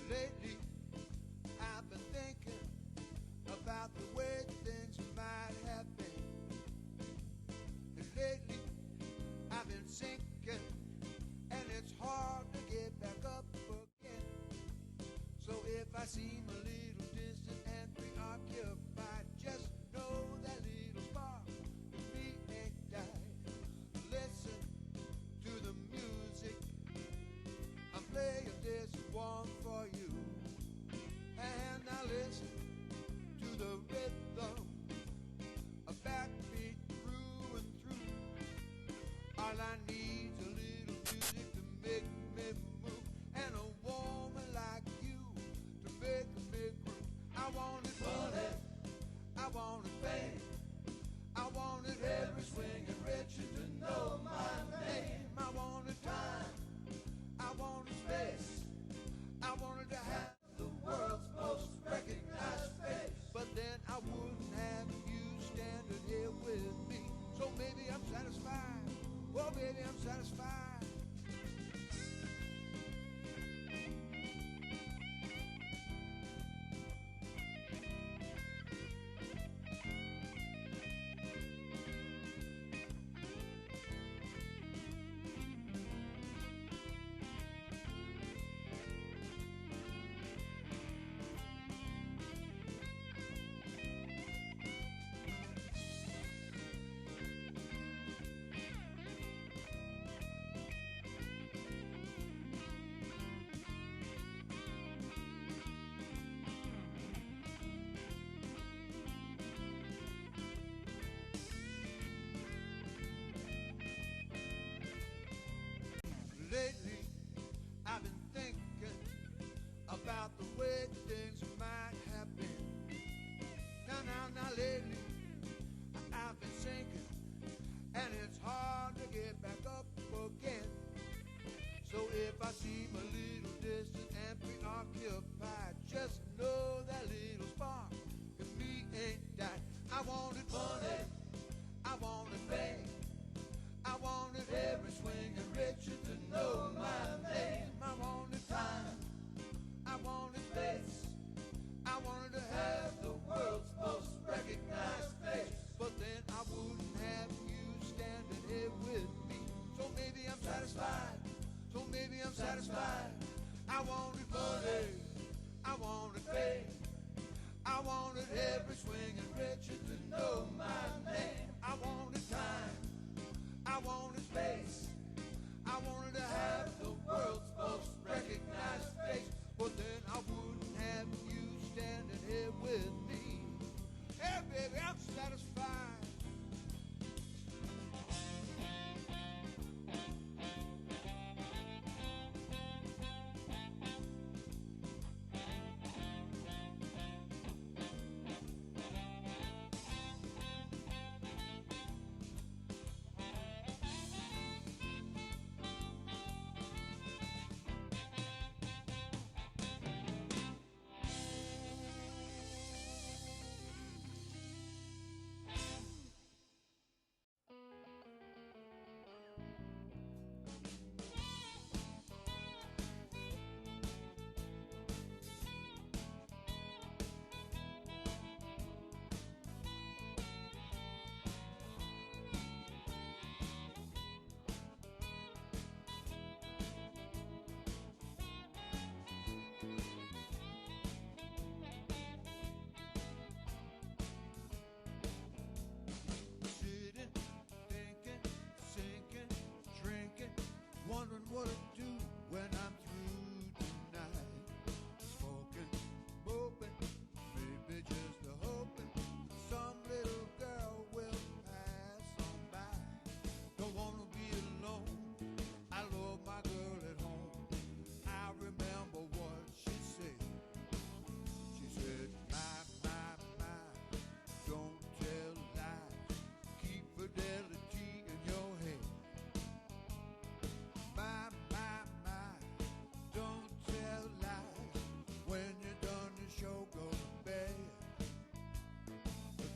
Lately, I've been thinking about the way things might have been. And lately, I've been sinking, and it's hard to get back up again. So if I seem a little distant and preoccupied, just know that little spark in me ain't died. Listen to the music I'm playing, this one for you. And now listen to the rhythm, a backbeat through and through. All I need's a little music to make me move, and a woman like you to make me groove. I wanted money, I wanted fame, I wanted every swinging Richard to know my name. I wanted time, I wanted space, I wanted to have the world's most recognized face. But then I wouldn't have you standing here with me. So maybe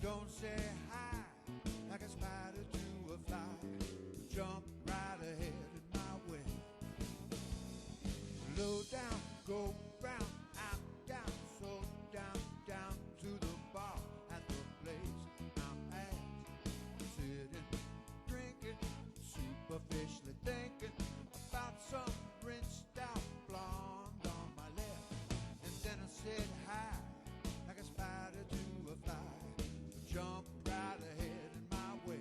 Don't say hi like a spider to a fly. Jump right ahead in my way. Low down, go round, out, down, so down, down to the bar at the place I'm at. Sitting, drinking, superficially thinking about some rinsed out blonde on my left. And then I said hi like a spider to a fly. Jump right ahead in my way.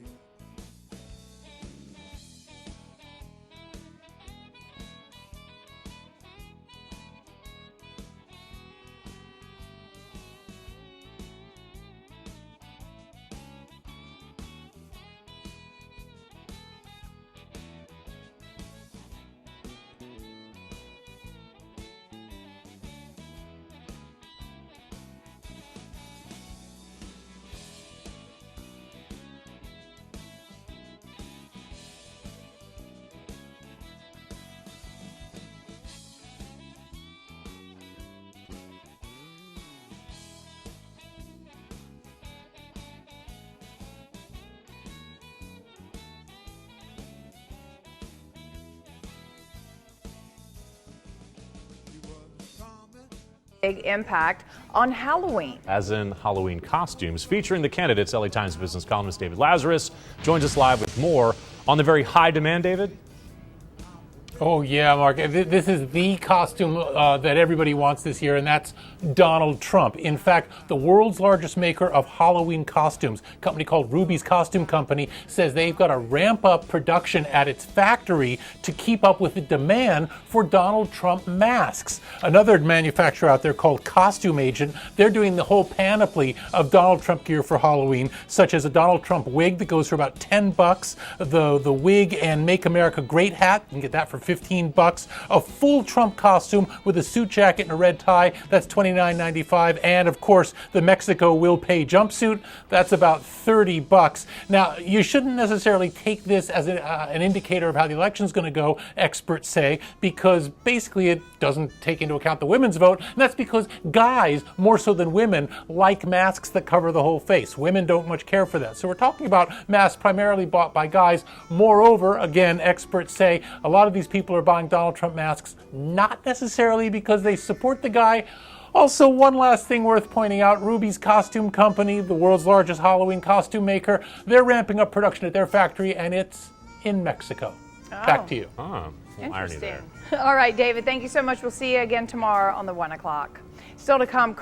Big impact on Halloween. As in Halloween costumes, featuring the candidates. LA Times business columnist David Lazarus joins us live with more on the very high demand, David. Oh, yeah, Mark. This is the costume that everybody wants this year, and that's Donald Trump. In fact, the world's largest maker of Halloween costumes, a company called Ruby's Costume Company, says they've got to ramp up production at its factory to keep up with the demand for Donald Trump masks. Another manufacturer out there called Costume Agent, they're doing the whole panoply of Donald Trump gear for Halloween, such as a Donald Trump wig that goes for about $10, the wig and Make America Great hat, you can get that for $15, a full Trump costume with a suit jacket and a red tie, that's $29.95, and of course the Mexico will pay jumpsuit, that's about $30. Now, you shouldn't necessarily take this as an indicator of how the election's going to go, experts say, because basically it doesn't take into account the women's vote, and that's because guys, more so than women, like masks that cover the whole face. Women don't much care for that. So we're talking about masks primarily bought by guys. Moreover, again, experts say a lot of these people are buying Donald Trump masks not necessarily because they support the guy. Also, one last thing worth pointing out, Ruby's Costume Company, the world's largest Halloween costume maker, they're ramping up production at their factory, and it's in Mexico. Back to you. Interesting. All right, David, thank you so much. We'll see you again tomorrow on the 1 o'clock. Still to come.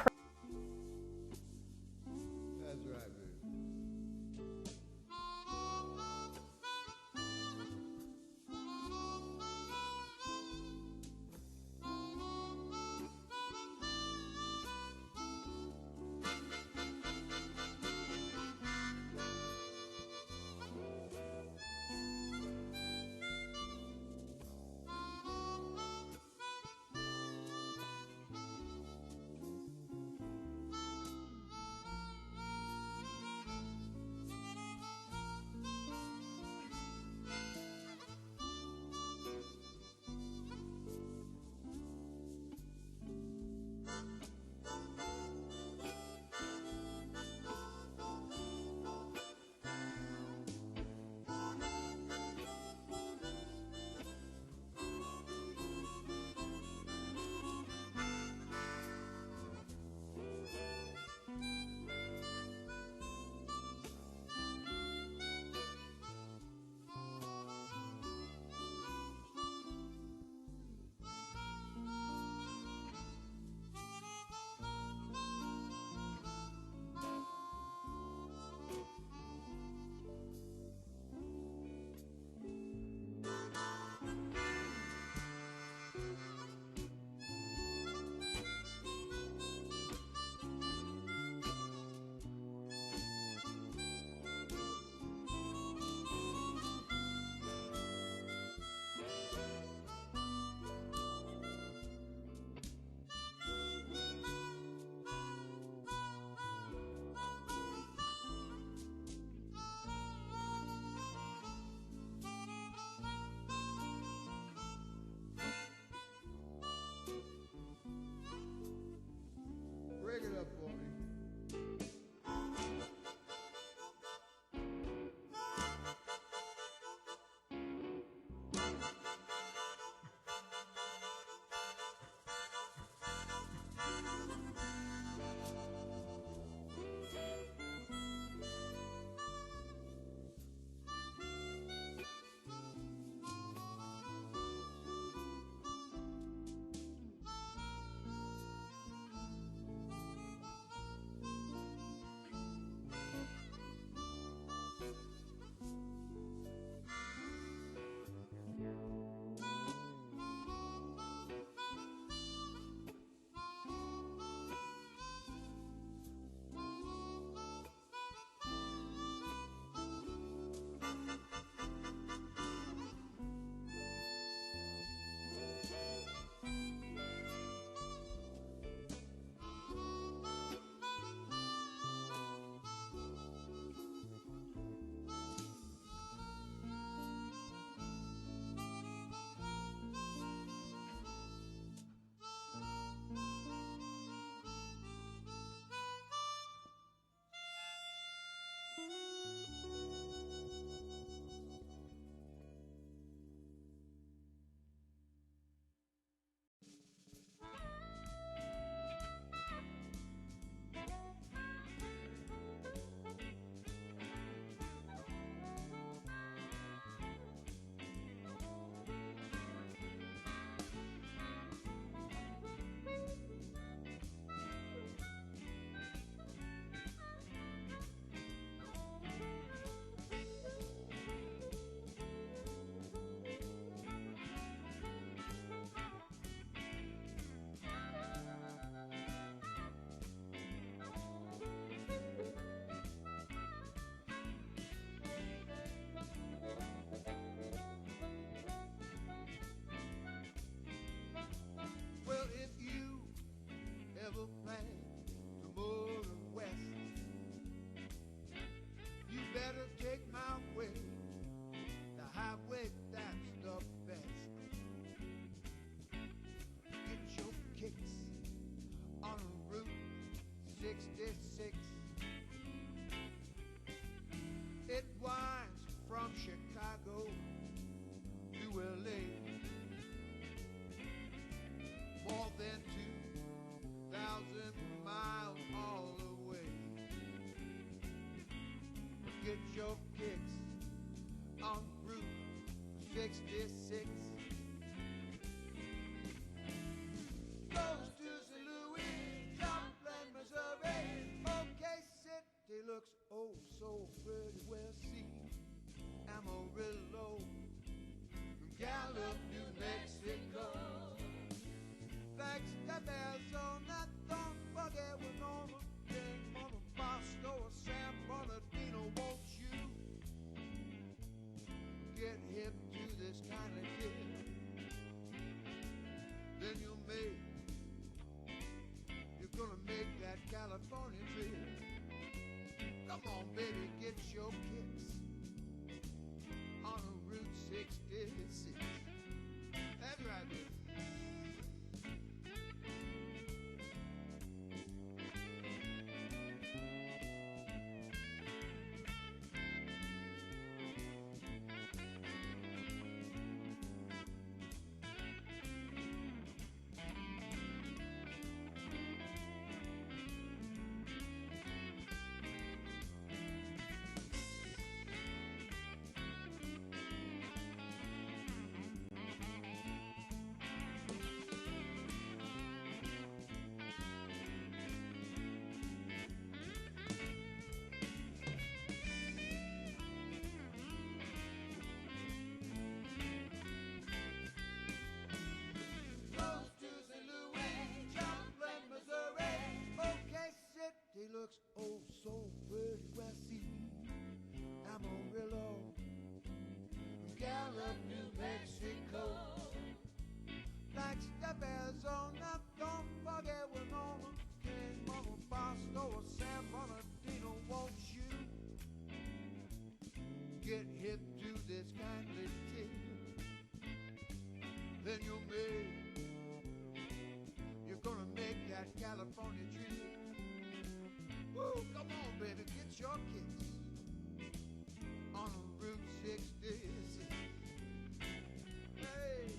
66. It winds from Chicago to LA, more than 2,000 miles all the way. Get your kicks on Route 66. Goes to St. Louis, Joplin, Missouri. OK City looks oh so pretty. Well, see Amarillo, Gallup, New Mexico. Flagstaff, Arizona, don't forget we're Norma, King, Mama, Bosco, San Bernardino. Won't you get hip to this kind of kid? Then you're gonna make that California trip. Come on, baby, get your kicks on a Route 66. That's right, baby. He looks oh so pretty. Well, see Amarillo, Gallup, New Mexico. Flagstaff, Arizona, don't forget we're Norma, King, Mama, Bosco, San Bernardino. Won't you get hip to this kindly tip? Then you're gonna make that California trip. Woo, come on, baby, get your kicks on Route 66. Hey.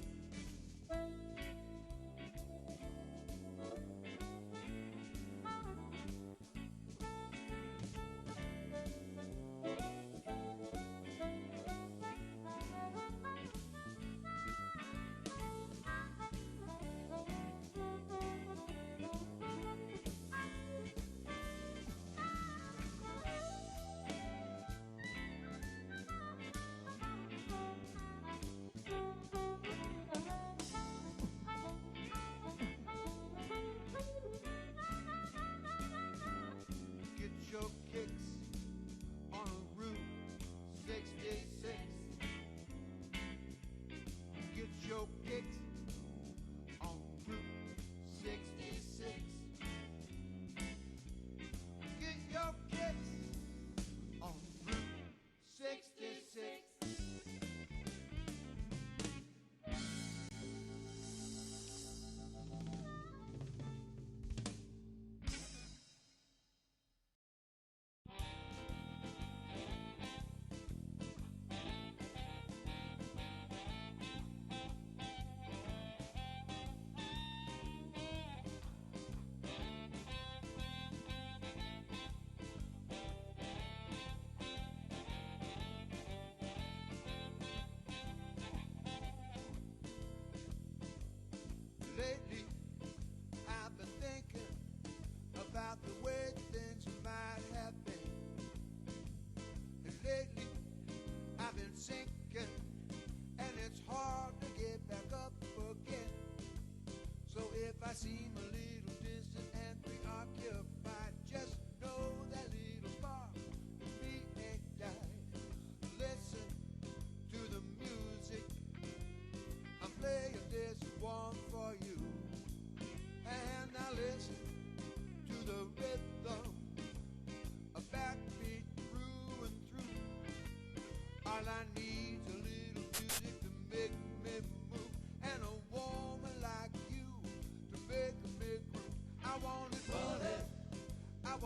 Your kicks on Route 66. Get your kicks on Route 66. Get your kicks on Route 66. Lately, I've been thinking about the way things might have been. And lately, I've been sinking, and it's hard to get back up again. So if I seem a little distant and preoccupied, just know that little spark in me ain't died. Listen to the music, I'm playing this one for you. And now listen to the rhythm, a backbeat through and through. All I need's a little music to make me move, and a woman like you to make me groove. I want it money, I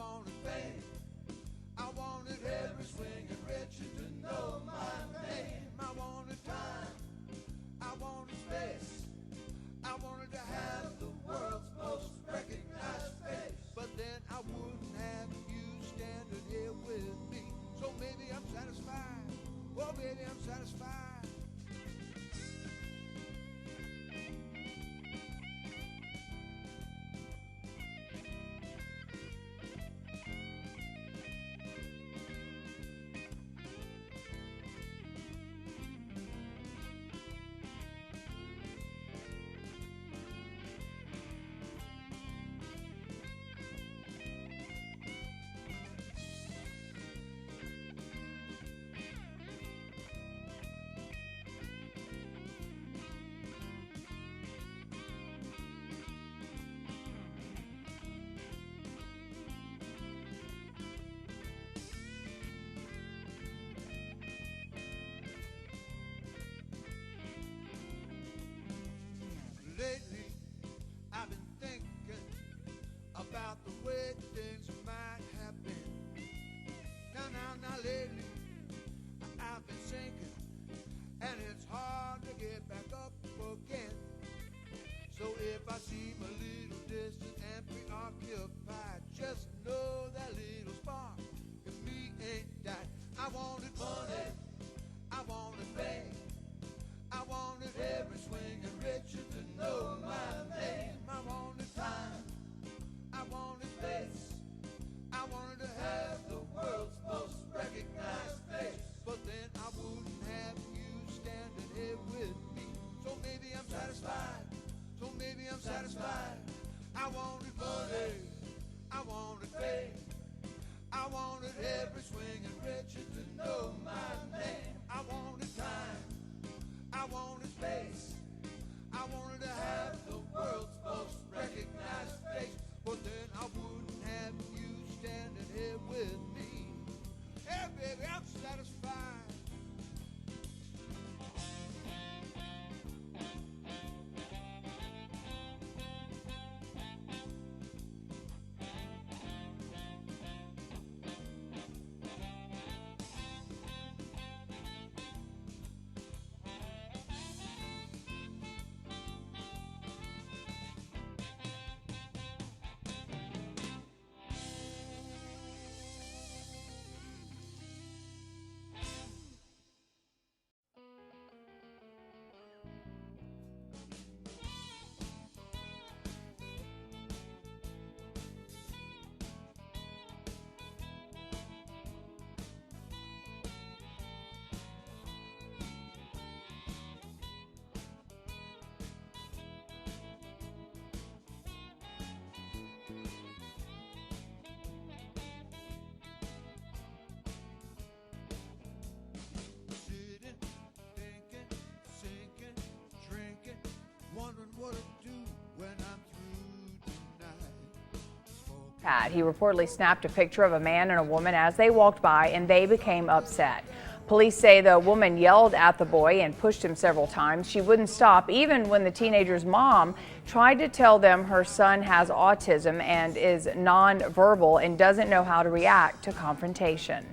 He reportedly snapped a picture of a man and a woman as they walked by, and they became upset. Police say the woman yelled at the boy and pushed him several times. She wouldn't stop, even when the teenager's mom tried to tell them her son has autism and is nonverbal and doesn't know how to react to confrontation.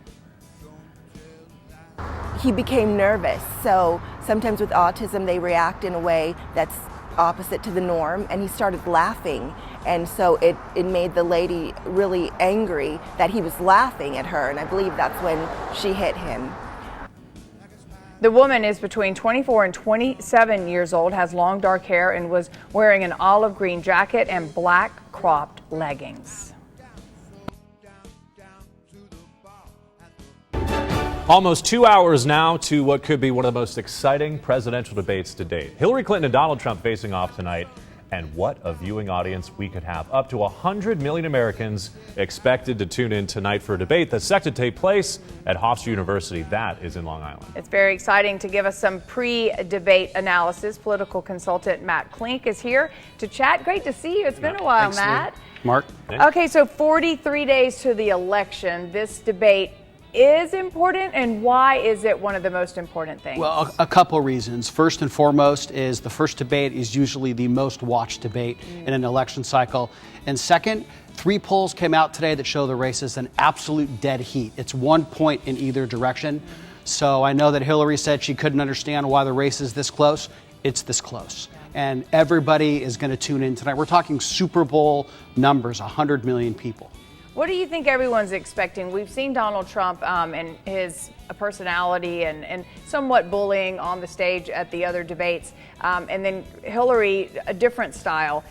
He became nervous. So sometimes with autism, they react in a way that's opposite to the norm, and he started laughing. And so it made the lady really angry that he was laughing at her, and I believe that's when she hit him. The woman is between 24 and 27 years old, has long dark hair, and was wearing an olive green jacket and black cropped leggings. Almost 2 hours now to what could be one of the most exciting presidential debates to date. Hillary Clinton and Donald Trump facing off tonight. And what a viewing audience we could have. Up to 100 million Americans expected to tune in tonight for a debate that's set to take place at Hofstra University. That is in Long Island. It's very exciting. To give us some pre-debate analysis, political consultant Matt Klink is here to chat. Great to see you. It's been a while, Thanks, Matt. Mark. Okay, so 43 days to the election. This debate is important, and why is it one of the most important things? Well, a couple reasons. First and foremost is the first debate is usually the most watched debate in an election cycle. And second, 3 polls came out today that show the race is an absolute dead heat. It's 1 point in either direction. So I know that Hillary said she couldn't understand why the race is this close. It's this close. And everybody is going to tune in tonight. We're talking Super Bowl numbers, 100 million people. What do you think everyone's expecting? We've seen Donald Trump and his personality and somewhat bullying on the stage at the other debates. And then Hillary, a different style.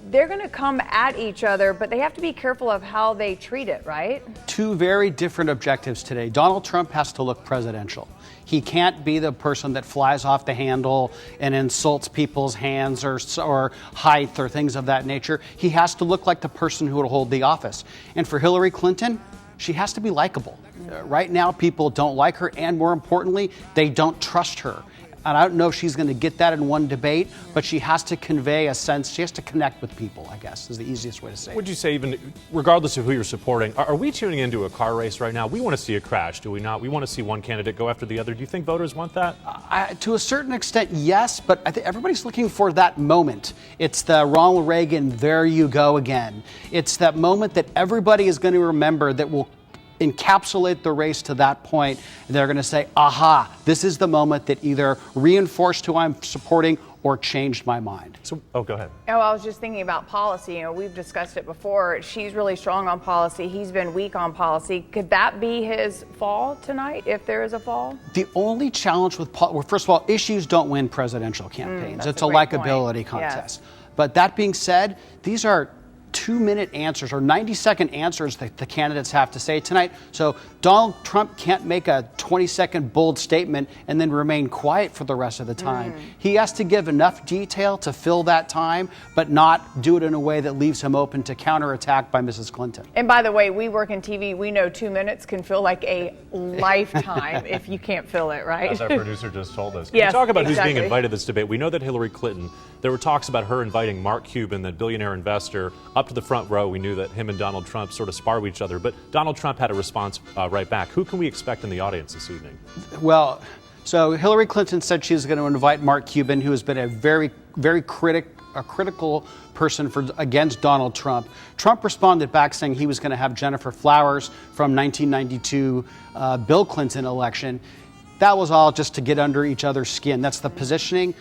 They're going to come at each other, but they have to be careful of how they treat it, right? 2 very different objectives today. Donald Trump has to look presidential. He can't be the person that flies off the handle and insults people's hands or height or things of that nature. He has to look like the person who would hold the office. And for Hillary Clinton, she has to be likable. Right now, people don't like her, and more importantly, they don't trust her. And I don't know if she's going to get that in one debate, but she has to convey a sense, she has to connect with people, I guess, is the easiest way to say it. Would you say, even regardless of who you're supporting, are we tuning into a car race right now? We want to see a crash, do we not? We want to see one candidate go after the other. Do you think voters want that? To a certain extent, yes, but I think everybody's looking for that moment. It's the Ronald Reagan, there you go again. It's that moment that everybody is going to remember that will encapsulate the race to that point. They're going to say, aha, this is the moment that either reinforced who I'm supporting or changed my mind. So, go ahead. Oh, I was just thinking about policy. You know, we've discussed it before. She's really strong on policy. He's been weak on policy. Could that be his fall tonight, if there is a fall? The only challenge with, well, first of all, issues don't win presidential campaigns. It's a likability contest. Yes. But that being said, these are 2-minute answers or 90-second answers that the candidates have to say tonight. So Donald Trump can't make a 20-second bold statement and then remain quiet for the rest of the time. He has to give enough detail to fill that time, but not do it in a way that leaves him open to counterattack by Mrs. Clinton. And by the way, we work in TV. We know 2 minutes can feel like a lifetime if you can't fill it, right? As our producer just told us. Can Yes, we talk about exactly. who's being invited to this debate? We know that Hillary Clinton, there were talks about her inviting Mark Cuban, the billionaire investor, up to the front row. We knew that him and Donald Trump sort of spar with each other, but Donald Trump had a response right back. Who can we expect in the audience this evening? Well, so Hillary Clinton said she's going to invite Mark Cuban, who has been a very critical person against Donald Trump. Trump responded back saying he was going to have Jennifer Flowers from 1992 Bill Clinton election. That was all just to get under each other's skin. That's the positioning.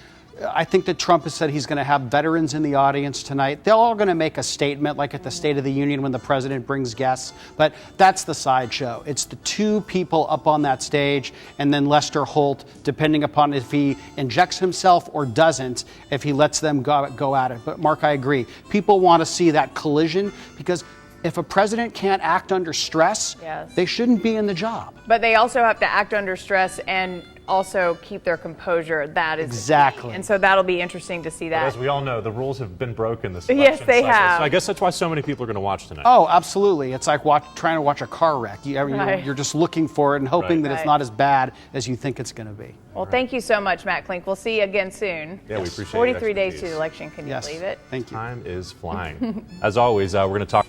I think that Trump has said he's going to have veterans in the audience tonight. They're all going to make a statement like at the State of the Union when the president brings guests. But that's the sideshow. It's the 2 people up on that stage and then Lester Holt, depending upon if he injects himself or doesn't, if he lets them go at it. But Mark, I agree. People want to see that collision because if a president can't act under stress, they shouldn't be in the job. But they also have to act under stress and also keep their composure. That is exactly. And so that'll be interesting to see that. But as we all know, the rules have been broken this election Yes, they cycle. have. So I guess that's why so many people are going to watch tonight. Oh, absolutely. It's like trying to watch a car wreck. You're just looking for it and hoping that it's not as bad as you think it's going to be. Well, thank you so much, Matt Klink. We'll see you again soon. Yeah, we appreciate it. 43 days to the election. Can you believe it? Thank you. Time is flying. As always, we're going to talk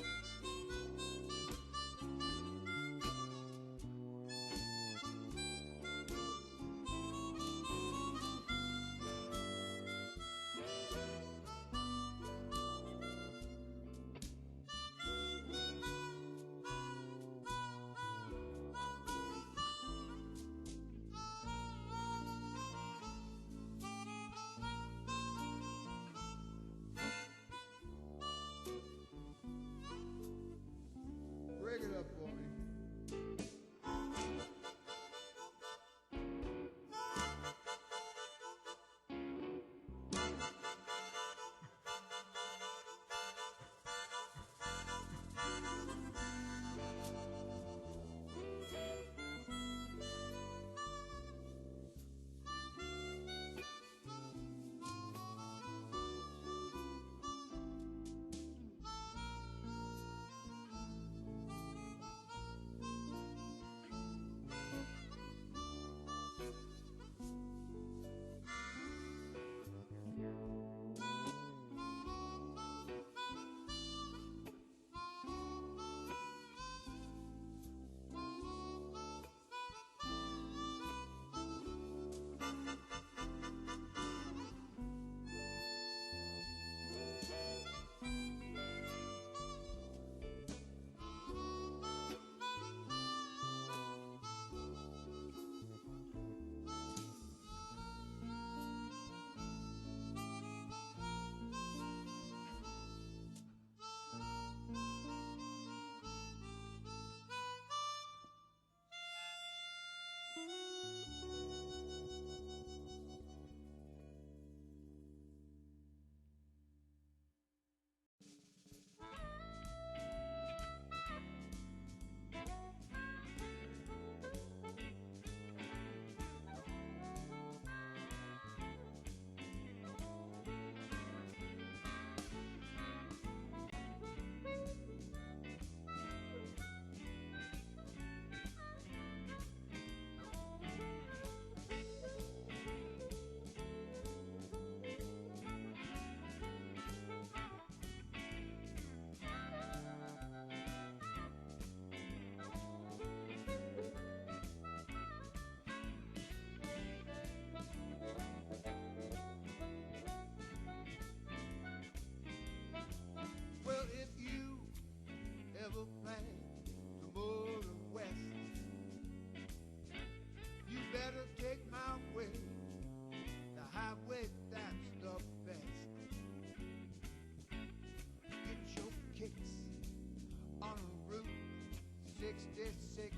66.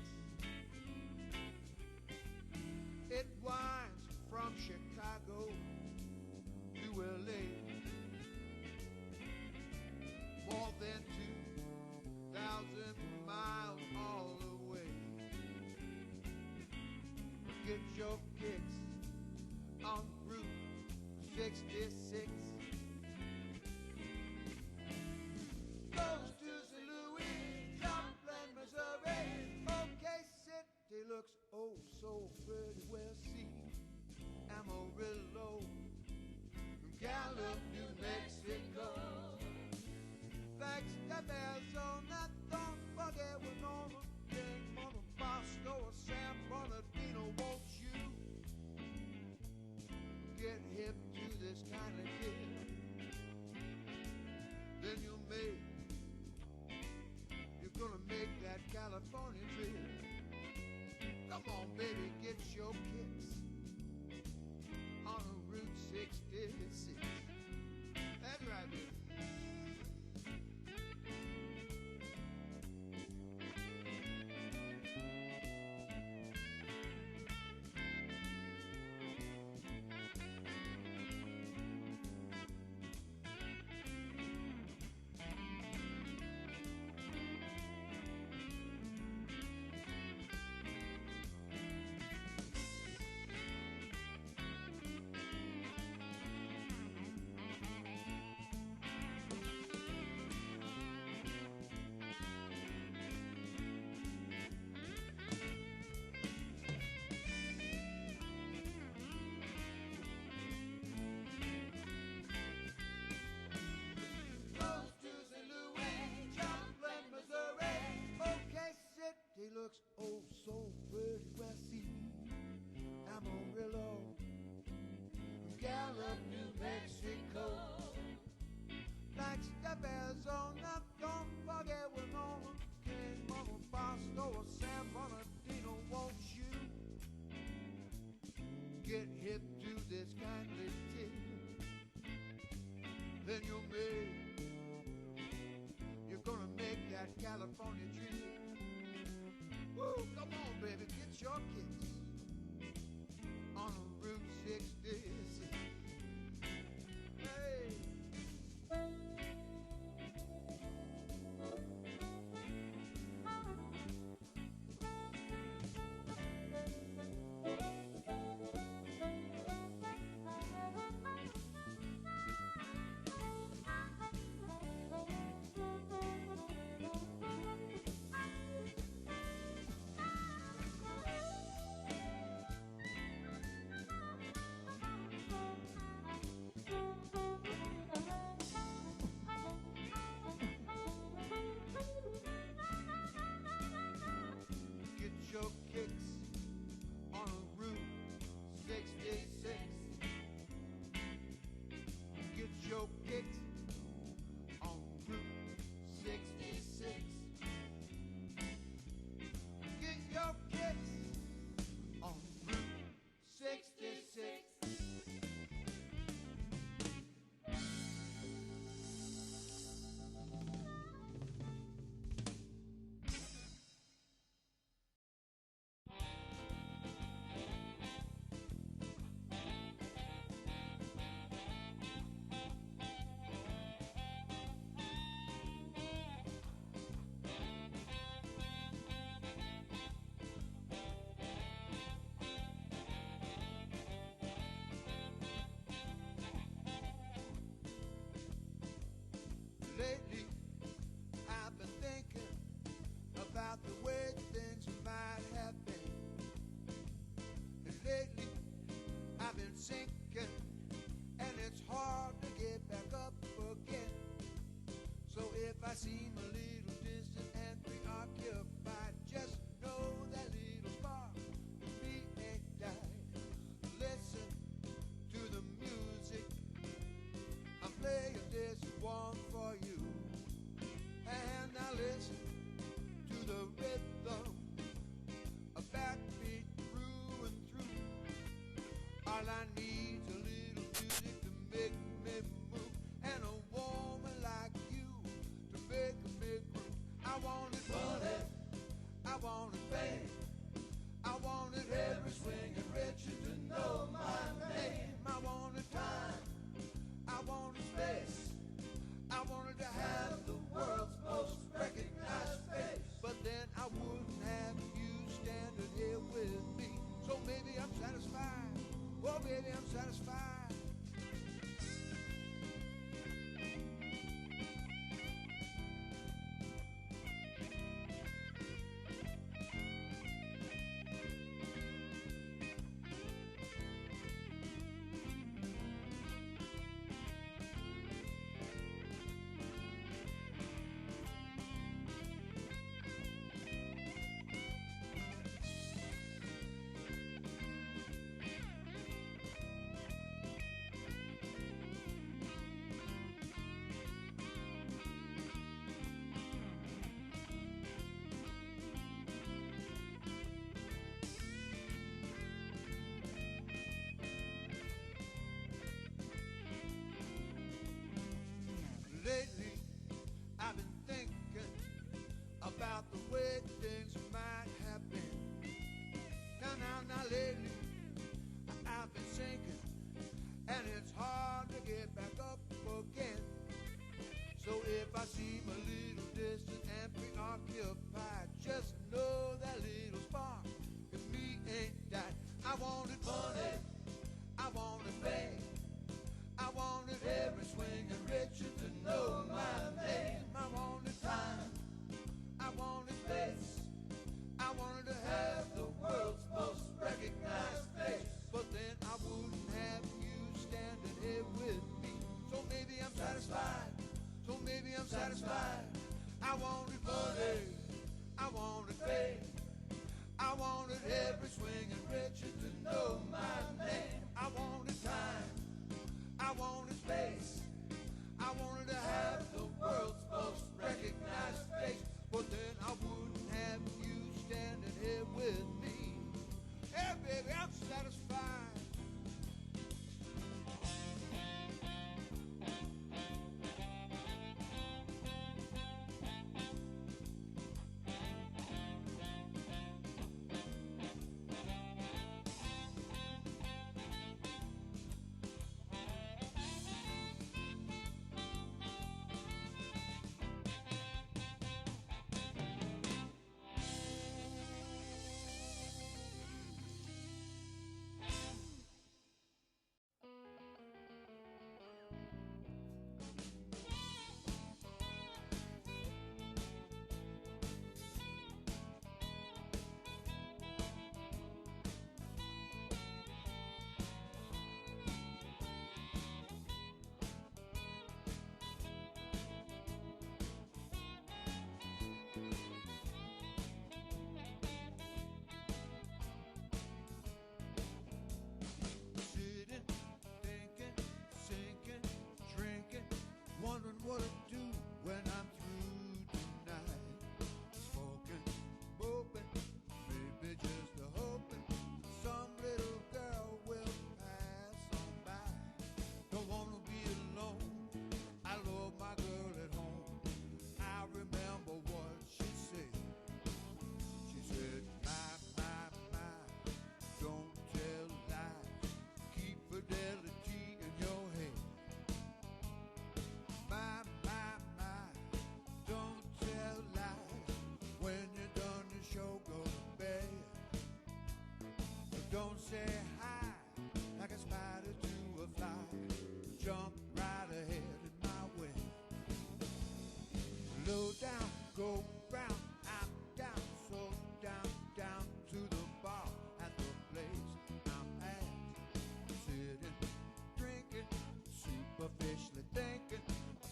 It winds from Chicago to LA, more than 2,000 miles all the way. Get your kicks on Route 66. Goes to St. Louis, Joplin, Missouri. OK City looks oh so pretty. Well, see Amarillo, Gallup, New Mexico. Flagstaff, Arizona, don't forget Winona, King, Mona, Bosco, San Bernardino. Won't you get hip to this kind of kid? Then you're gonna make that California trip. Come on, baby, get your kicks on a Route 66. That's right, baby. He looks oh so pretty. Well, see Amarillo, Gallup, New Mexico. Flagstaff, Arizona, don't forget Winona, King, Mona, Bosco, San Bernardino. Won't you get hip to this kindly tip? Then you're gonna make that California trip. Woo, come on, baby, get your kicks on a Route 66. Hey. Your kicks on a Route 66. Get your kicks on Route 66. Get your kicks on Route 66. Lately, I've been thinking about the way things might have been. And lately, I've been sinking, and it's hard to get back up again. So if I seem a little distant and preoccupied, just know that little spark in me ain't died. Listen to the music, I'm playing this one for you. And now listen to the rhythm, a backbeat through and through. All I need's a little music to make me move, and a woman like you to make seem a little distant and preoccupied. Just know that little spark in me ain't died. I wanted money, I wanted fame, I wanted every swinging Richard to know my name. I wanted time, I wanted space, I wanted to have the world's most recognized face. But then I wouldn't have you standing here with me. So maybe I'm satisfied, so maybe I'm satisfied. I wanted money, I wanted fame, I wanted every swinging Richard to know my name. I wanted time, I wanted space, I wanted to have the world's most recognized face. But then I wouldn't have you standing here with me. Hey baby, I'm satisfied. Wondering what to do when I'm through tonight. Smoking, hoping, maybe just a hoping some little girl will pass on by. Don't wanna be alone, I love my girl at home. I remember what she said. She said, my, don't tell lies, keep fidelity in your head. My, don't tell lies. When you're done, the show, go to bed. But don't say hi like a spider to a fly. Jump right ahead in my way. Low down, go round, I'm down, so down to the bar at the place I'm at. Sitting, drinking, superficially thinking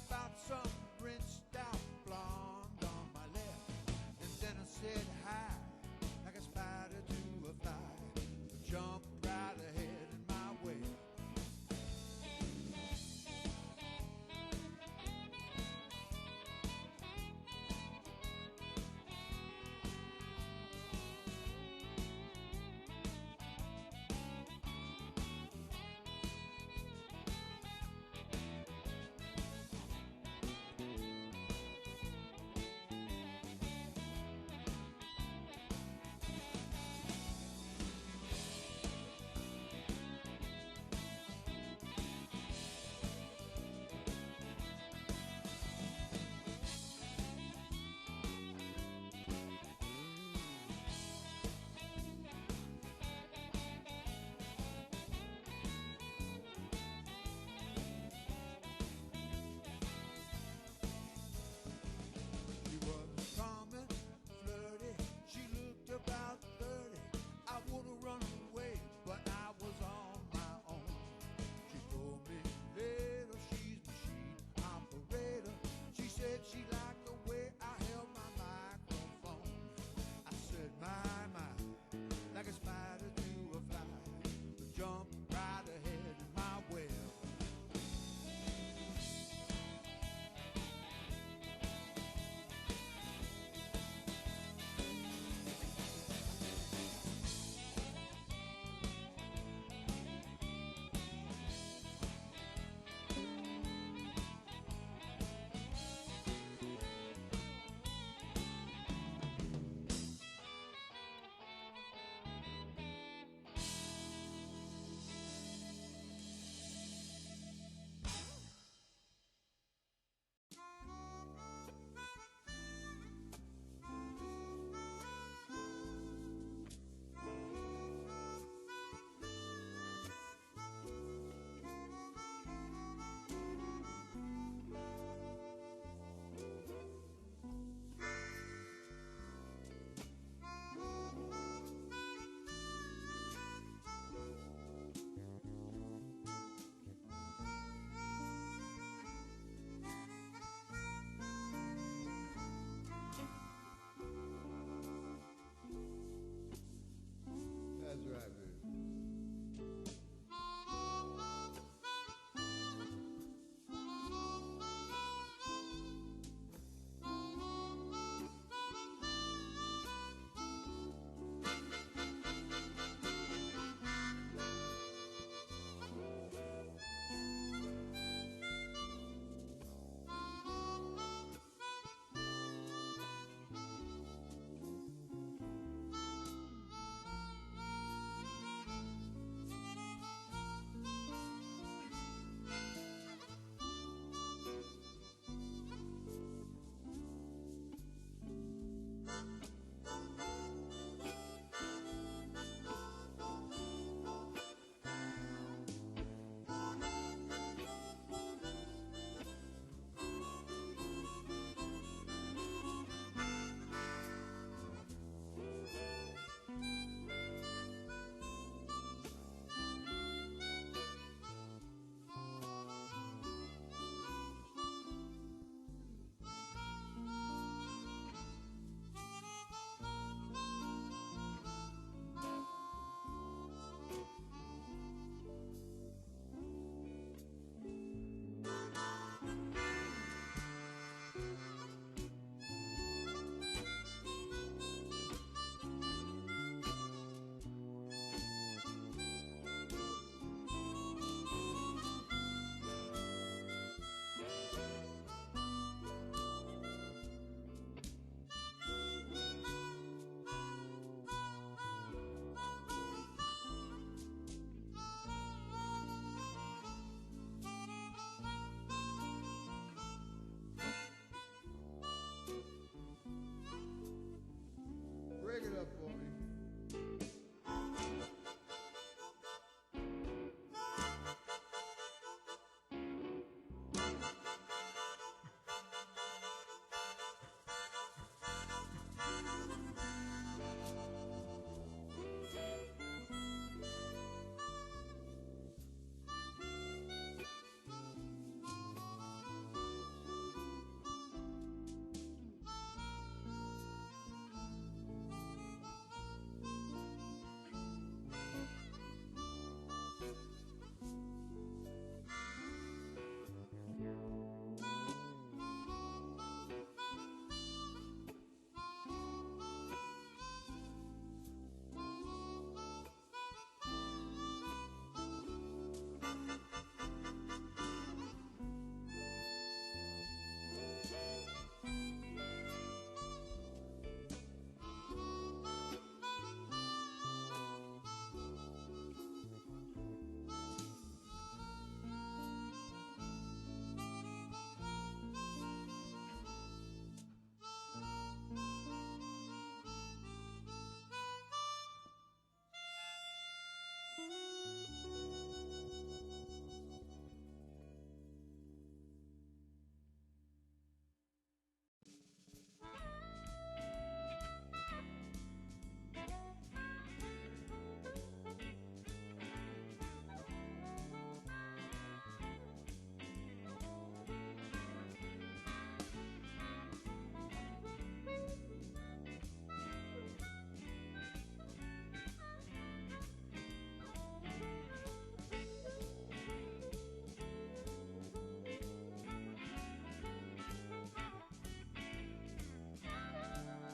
about some rinsed out blonde on my left. And then I said hi like a spider to a fly. Jump right ahead in my way.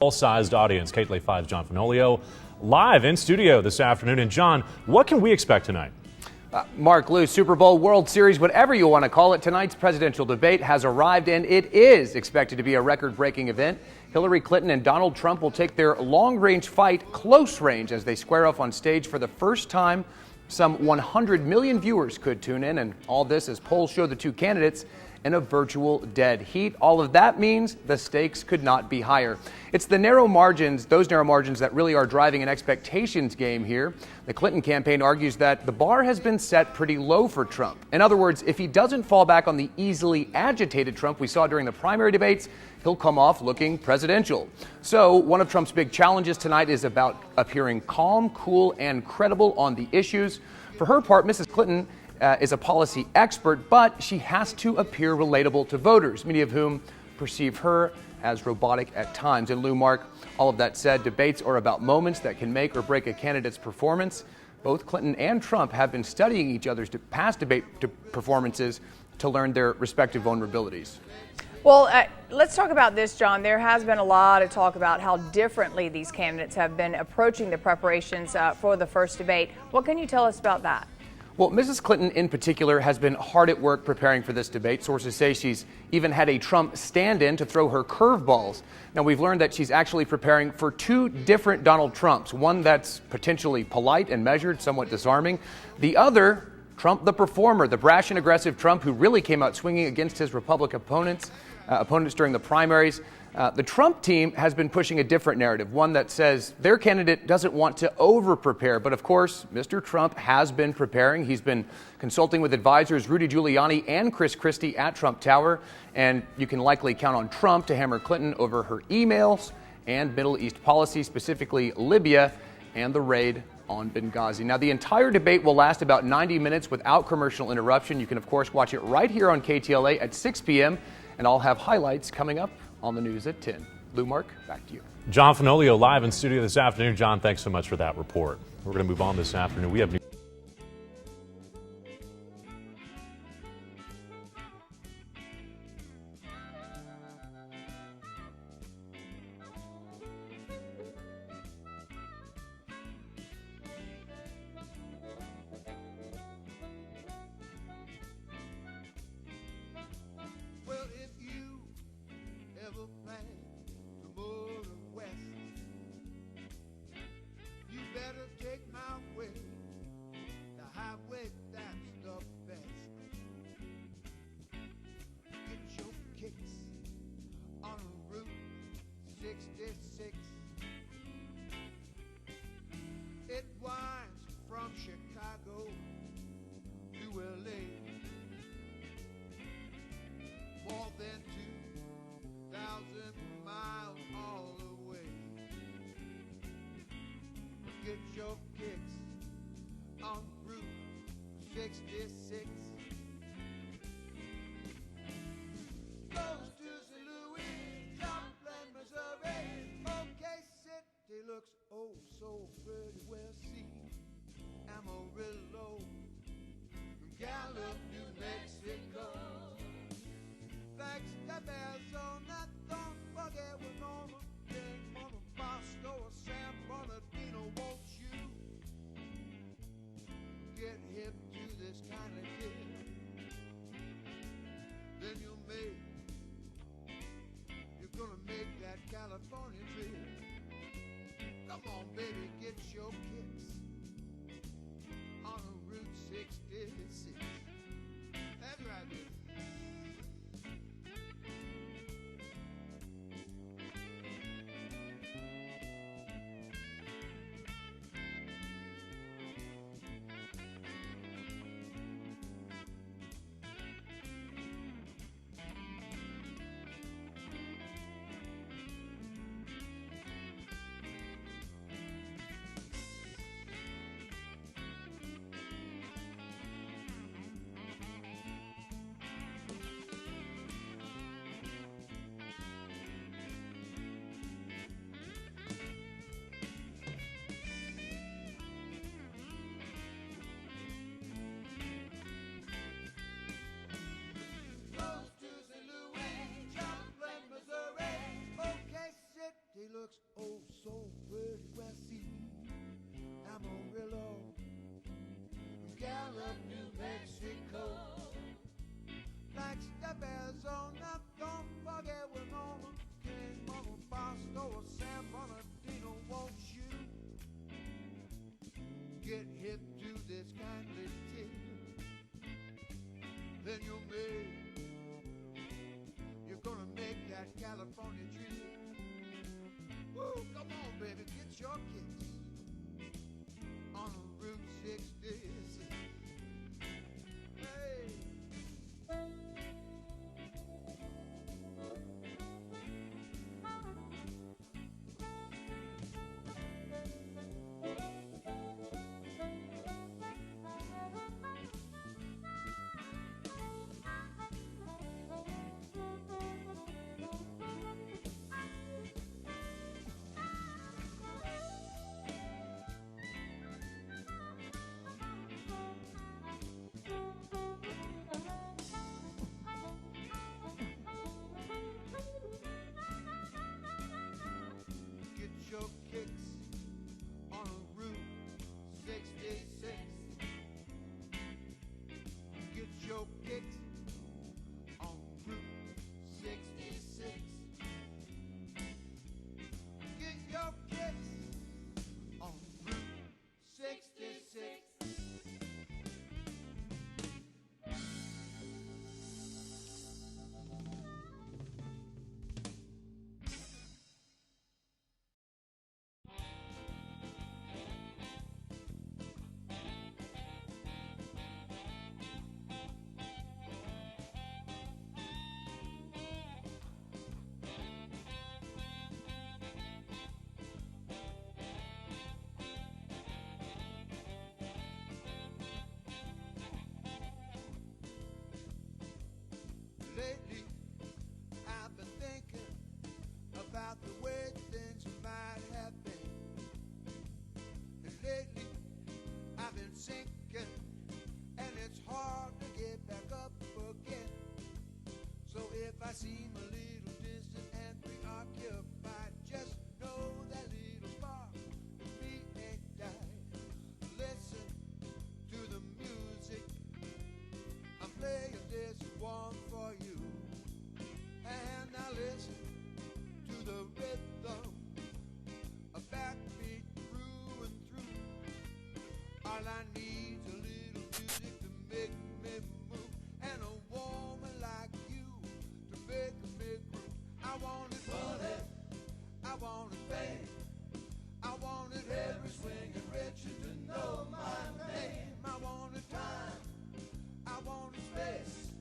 full-sized audience. KTLA 5's John Fenolio live in studio this afternoon. And John, what can we expect tonight? Mark, Lou, Super Bowl, World Series, whatever you want to call it, tonight's presidential debate has arrived, and it is expected to be a record-breaking event. Hillary Clinton and Donald Trump will take their long-range fight close range as they square off on stage for the first time. Some 100 million viewers could tune in, and all this as polls show the two candidates in a virtual dead heat. All of that means the stakes could not be higher. It's the narrow margins, those narrow margins, that really are driving an expectations game here. The Clinton campaign argues that the bar has been set pretty low for Trump. In other words, if he doesn't fall back on the easily agitated Trump we saw during the primary debates, he'll come off looking presidential. So one of Trump's big challenges tonight is about appearing calm, cool, and credible on the issues. For her part, Mrs. Clinton is a policy expert, but she has to appear relatable to voters, many of whom perceive her as robotic at times. And Lou, Mark, all of that said, debates are about moments that can make or break a candidate's performance. Both Clinton and Trump have been studying each other's past debate performances to learn their respective vulnerabilities. Well, let's talk about this, John. There has been a lot of talk about how differently these candidates have been approaching the preparations for the first debate. What can you tell us about that? Well, Mrs. Clinton in particular has been hard at work preparing for this debate. Sources say she's even had a Trump stand-in to throw her curveballs. Now, we've learned that she's actually preparing for two different Donald Trumps, one that's potentially polite and measured, somewhat disarming. The other, Trump the performer, the brash and aggressive Trump who really came out swinging against his Republican opponents during the primaries. The Trump team has been pushing a different narrative, one that says their candidate doesn't want to over-prepare. But of course, Mr. Trump has been preparing. He's been consulting with advisors Rudy Giuliani and Chris Christie at Trump Tower. And you can likely count on Trump to hammer Clinton over her emails and Middle East policy, specifically Libya and the raid on Benghazi. Now, the entire debate will last about 90 minutes without commercial interruption. You can, of course, watch it right here on KTLA at 6 p.m. And I'll have highlights coming up on the news at 10. Lou, Mark, back to you. John Fenolio live in studio this afternoon. John, thanks so much for that report. We're going to move on this afternoon. We have new Well, if you ever plan to move west, you better take my way. The highway, that's the best. Get your kicks on Route 66. It winds from Chicago to LA. More than 2,000 miles all the way. Get your kicks on Route 66. Goes to St. Louis, Joplin, Missouri. OK City looks oh so pretty. Well, see Amarillo, Gallup, New Mexico. Flagstaff, Arizona, don't forget we're Norma, Mama, Bosco, San Bernardino. Won't you get hip to this kind of kid? get your kicks on Route 66. Hey. Your kicks on Route 66. Get your kicks on Route 66. Get your kicks on Route 66. Lately, I've been thinking about the way things might have been. And lately, I've been sinking, and it's hard to get back up again. So if I seem a little distant and preoccupied, just know that little spark in me ain't died. Listen to the music. I'm playing this one for you. And now listen to the rhythm, a backbeat through and through. All I need's a little music to make me move, and a woman like you to make me groove. I want it money, I want it fame, I want it every swinging richer to know my name. I want it time, I wanted space,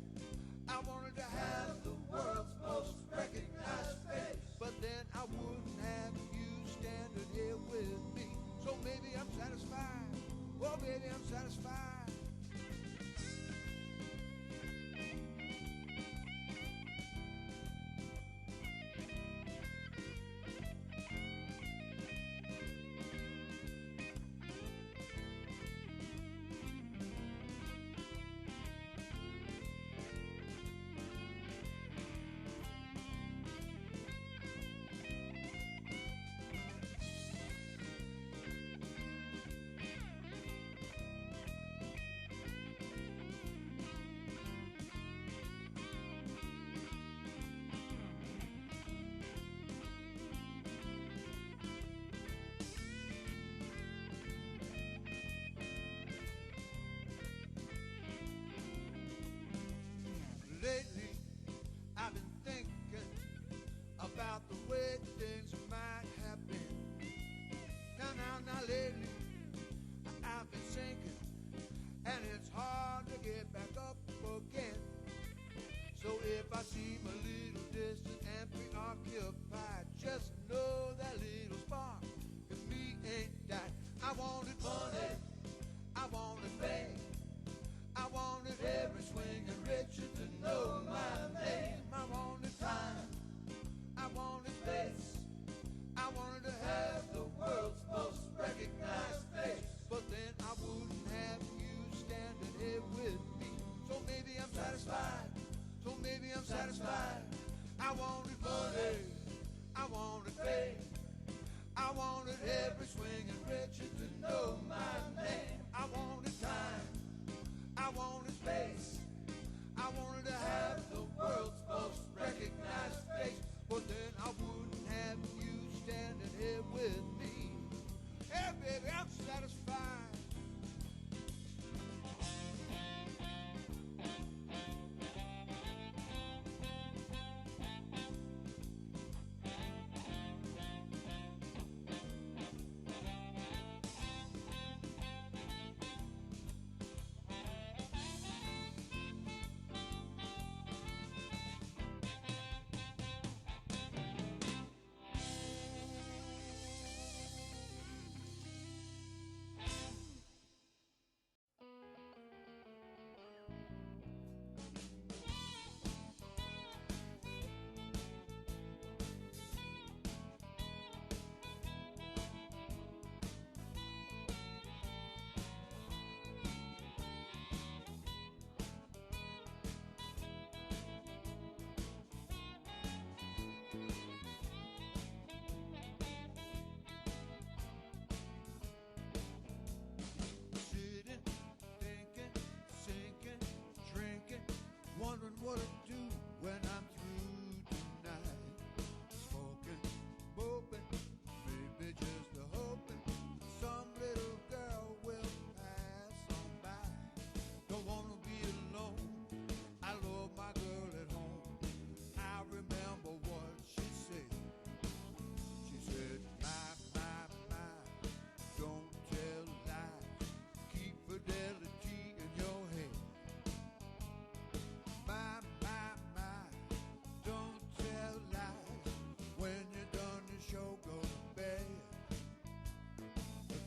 I wanted to have the world's most recognized face. But then I wouldn't have you standing here with me. So maybe I'm satisfied, oh baby, I'm satisfied. Lately, I've been thinking about the way things might have been. Now, lately, I've been sinking, and it's hard to get back up again. So if I seem a little distant and preoccupied, just know that little spark in me ain't died. I wanted money, I wanted fame, I wanted every swinging richer to know my name. I wanted time, I wanted space, I wanted to have the world's most recognized face. But then I wouldn't have you standing here with me. So maybe I'm satisfied, so maybe I'm satisfied.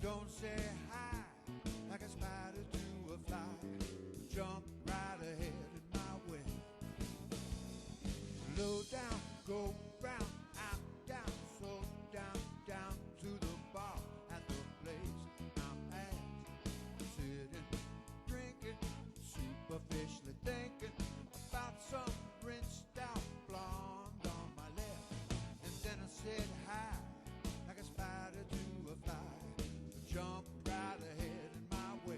Don't say hi like a spider to a fly. Jump right ahead in my way. Low down, go round, out, down, slow down, down to the bar at the place I'm at. Sitting, drinking, superficially thinking about some rinsed out blonde on my left. And then I said hi like a spider to a fly. Jump right ahead in my way.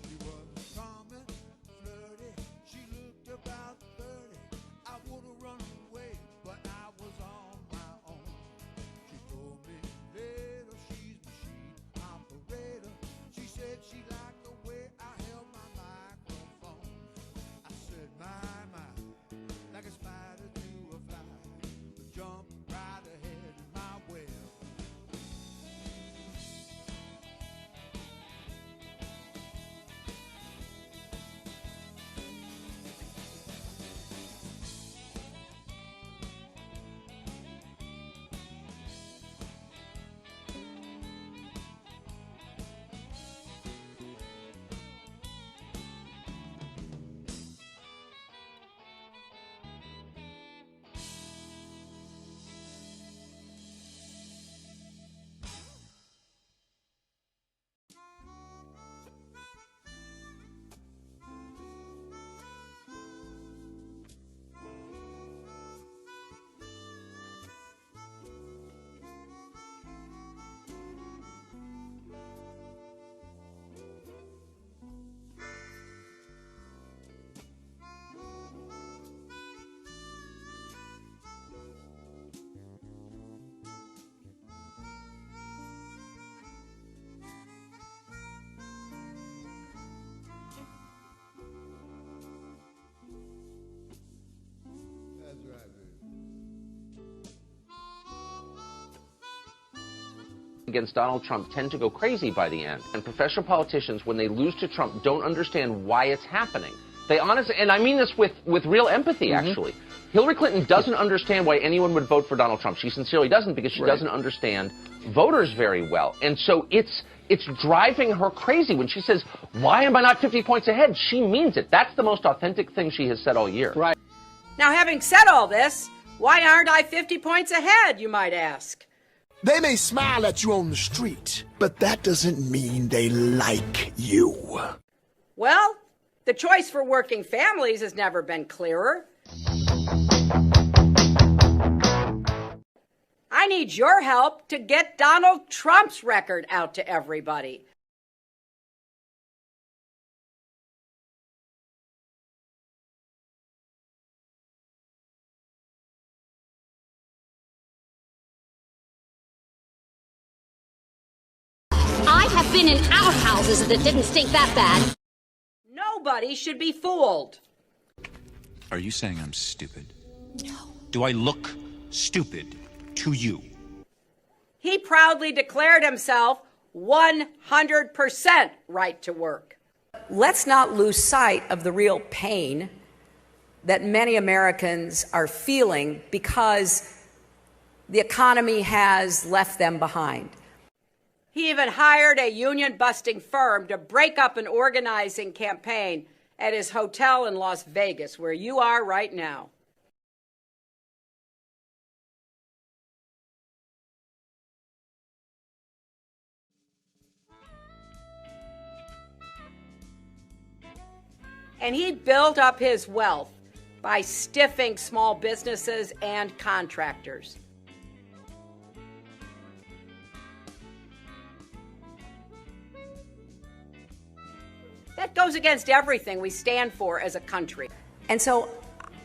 She was charming, flirty, she looked about 30. I would have run away, but I was on my own. She told me later she's machine operator. She said she liked the way I held my microphone. I said, my, like a spider to a fly. Jump right ahead in my web. That's right, against Donald Trump tend to go crazy by the end. And professional politicians, when they lose to Trump, don't understand why it's happening. They honestly, and I mean this with real empathy, actually. Hillary Clinton doesn't understand why anyone would vote for Donald Trump. She sincerely doesn't, because she doesn't understand voters very well. And so it's driving her crazy when she says, why am I not 50 points ahead? She means it. That's the most authentic thing she has said all year. Right. Now, having said all this, why aren't I 50 points ahead, you might ask? They may smile at you on the street, but that doesn't mean they like you. Well, the choice for working families has never been clearer. I need your help to get Donald Trump's record out to everybody. I have been in outhouses that didn't stink that bad. Nobody should be fooled. Are you saying I'm stupid? No. Do I look stupid to you? He proudly declared himself 100% right to work. Let's not lose sight of the real pain that many Americans are feeling because the economy has left them behind. He even hired a union-busting firm to break up an organizing campaign at his hotel in Las Vegas, where you are right now. And he built up his wealth by stiffing small businesses and contractors. That goes against everything we stand for as a country. And so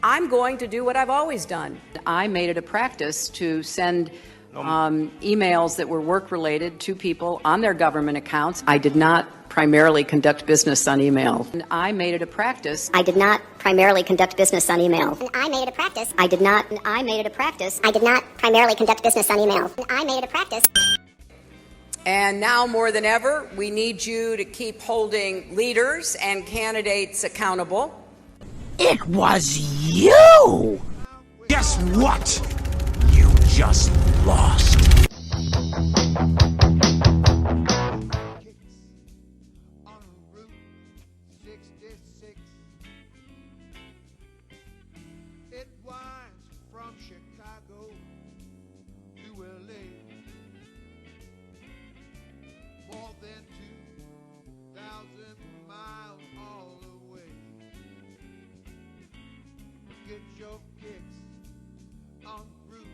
I'm going to do what I've always done. I made it a practice to send emails that were work-related to people on their government accounts. I did not primarily conduct business on email. And I made it a practice. I did not primarily conduct business on email. And I made it a practice. I did not. And I made it a practice. I did not primarily conduct business on email. And I made it a practice. And now more than ever, we need you to keep holding leaders and candidates accountable. It was you! Guess what? You just lost. It winds from Chicago to LA. More than 2,000 miles all the way. Get your kicks on Route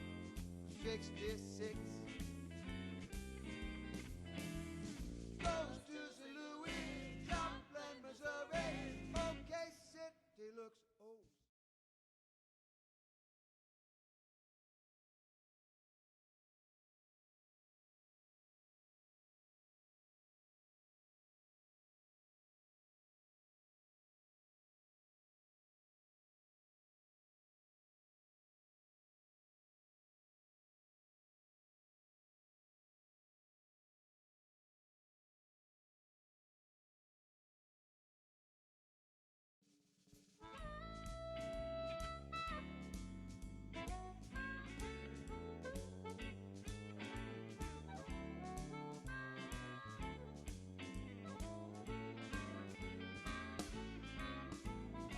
66. Goes to St. Louis, Joplin, Missouri. Okay, city looks old.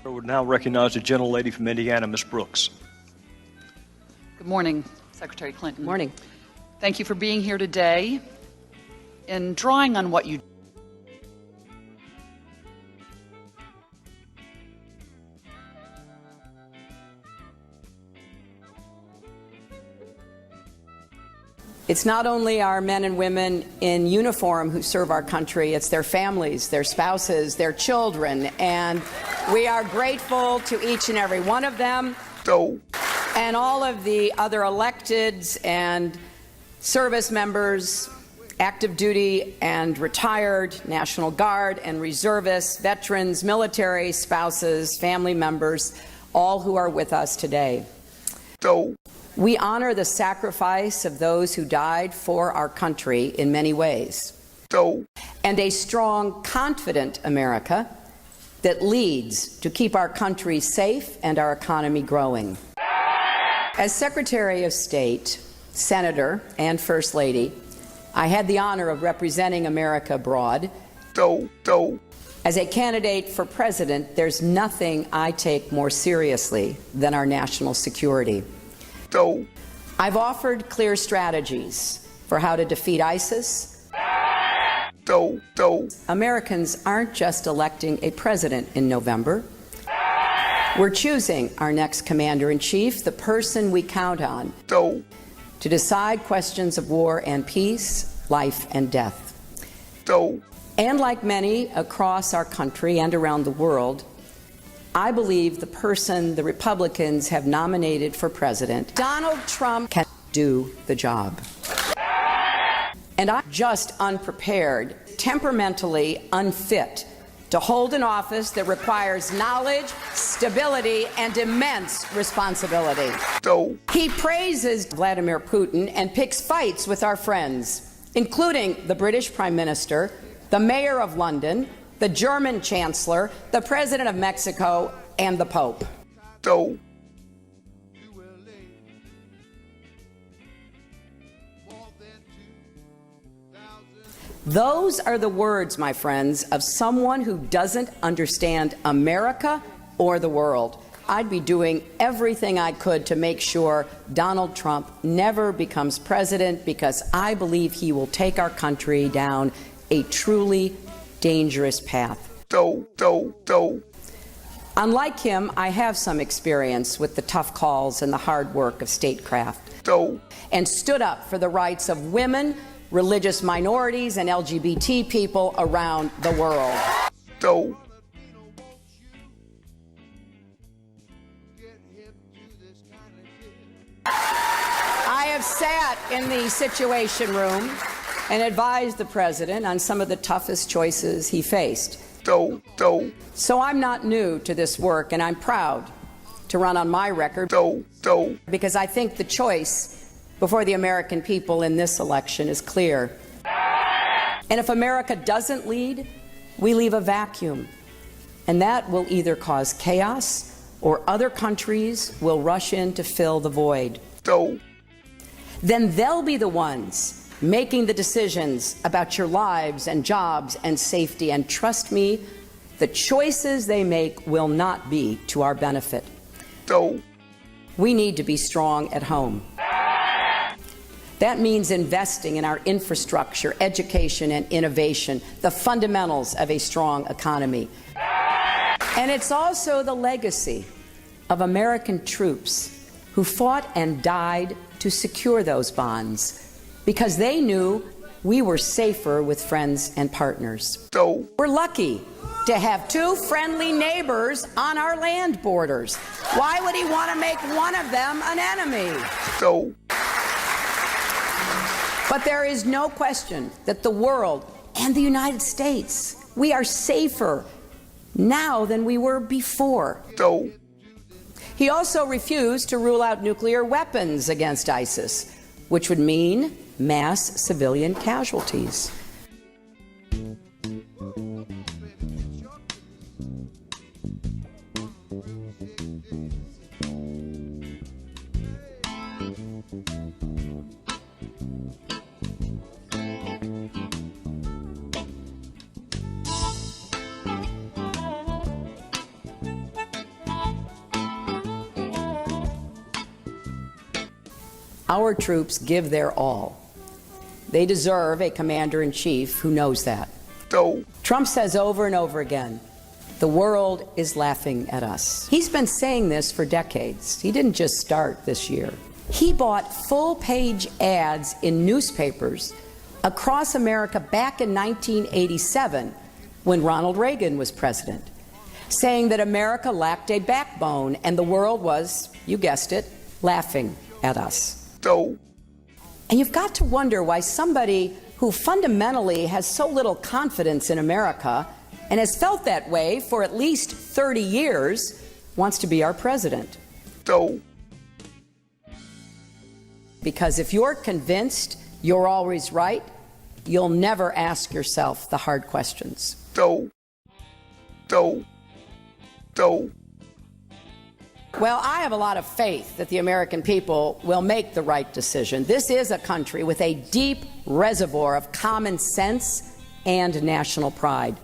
I would now recognize the gentlelady from Indiana, Ms. Brooks. Good morning, Secretary Clinton. Morning. Thank you for being here today. In drawing on what you It's not only our men and women in uniform who serve our country, it's their families, their spouses, their children, and we are grateful to each and every one of them. And all of the other electeds and service members, active duty and retired, National Guard and reservists, veterans, military, spouses, family members, all who are with us today. We honor the sacrifice of those who died for our country in many ways. And a strong, confident America that leads to keep our country safe and our economy growing. As Secretary of State, Senator, and First Lady, I had the honor of representing America abroad. As a candidate for president, there's nothing I take more seriously than our national security. I've offered clear strategies for how to defeat ISIS. Americans aren't just electing a president in November. We're choosing our next commander-in-chief, the person we count on to decide questions of war and peace, life and death. And like many across our country and around the world, I believe the person the Republicans have nominated for president, Donald Trump, can do the job. And I'm just unprepared, temperamentally unfit to hold an office that requires knowledge, stability, and immense responsibility. He praises Vladimir Putin and picks fights with our friends, including the British Prime Minister, the Mayor of London, the German Chancellor, the President of Mexico, and the Pope. Those are the words, my friends, of someone who doesn't understand America or the world. I'd be doing everything I could to make sure Donald Trump never becomes president, because I believe he will take our country down a truly dangerous path. Unlike him, I have some experience with the tough calls and the hard work of statecraft. And stood up for the rights of women, religious minorities, and LGBT people around the world. I have sat in the Situation Room and advised the president on some of the toughest choices he faced. So I'm not new to this work, and I'm proud to run on my record because I think the choice before the American people in this election is clear. And if America doesn't lead, we leave a vacuum, and that will either cause chaos or other countries will rush in to fill the void. Then they'll be the ones making the decisions about your lives and jobs and safety. And trust me, the choices they make will not be to our benefit. We need to be strong at home. That means investing in our infrastructure, education, and innovation, the fundamentals of a strong economy. And it's also the legacy of American troops who fought and died to secure those bonds, because they knew we were safer with friends and partners. We're lucky to have two friendly neighbors on our land borders. Why would he want to make one of them an enemy? But there is no question that the world and the United States, we are safer now than we were before. He also refused to rule out nuclear weapons against ISIS, which would mean mass civilian casualties. Our troops give their all. They deserve a commander-in-chief who knows that. Trump says over and over again, the world is laughing at us. He's been saying this for decades. He didn't just start this year. He bought full-page ads in newspapers across America back in 1987 when Ronald Reagan was president, saying that America lacked a backbone and the world was, you guessed it, laughing at us. And you've got to wonder why somebody who fundamentally has so little confidence in America and has felt that way for at least 30 years wants to be our president. Because if you're convinced you're always right, you'll never ask yourself the hard questions. Well, I have a lot of faith that the American people will make the right decision. This is a country with a deep reservoir of common sense and national pride.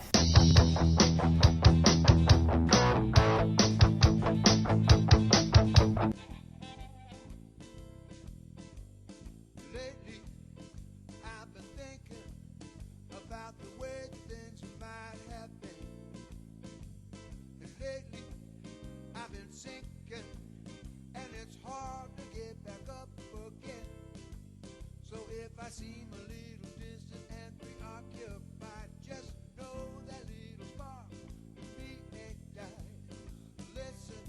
Lately, I've been thinking about the way things might have been. And lately, I've been sinking, and it's hard to get back up again. So if I seem a little distant and preoccupied, just know that little spark in me ain't died. Listen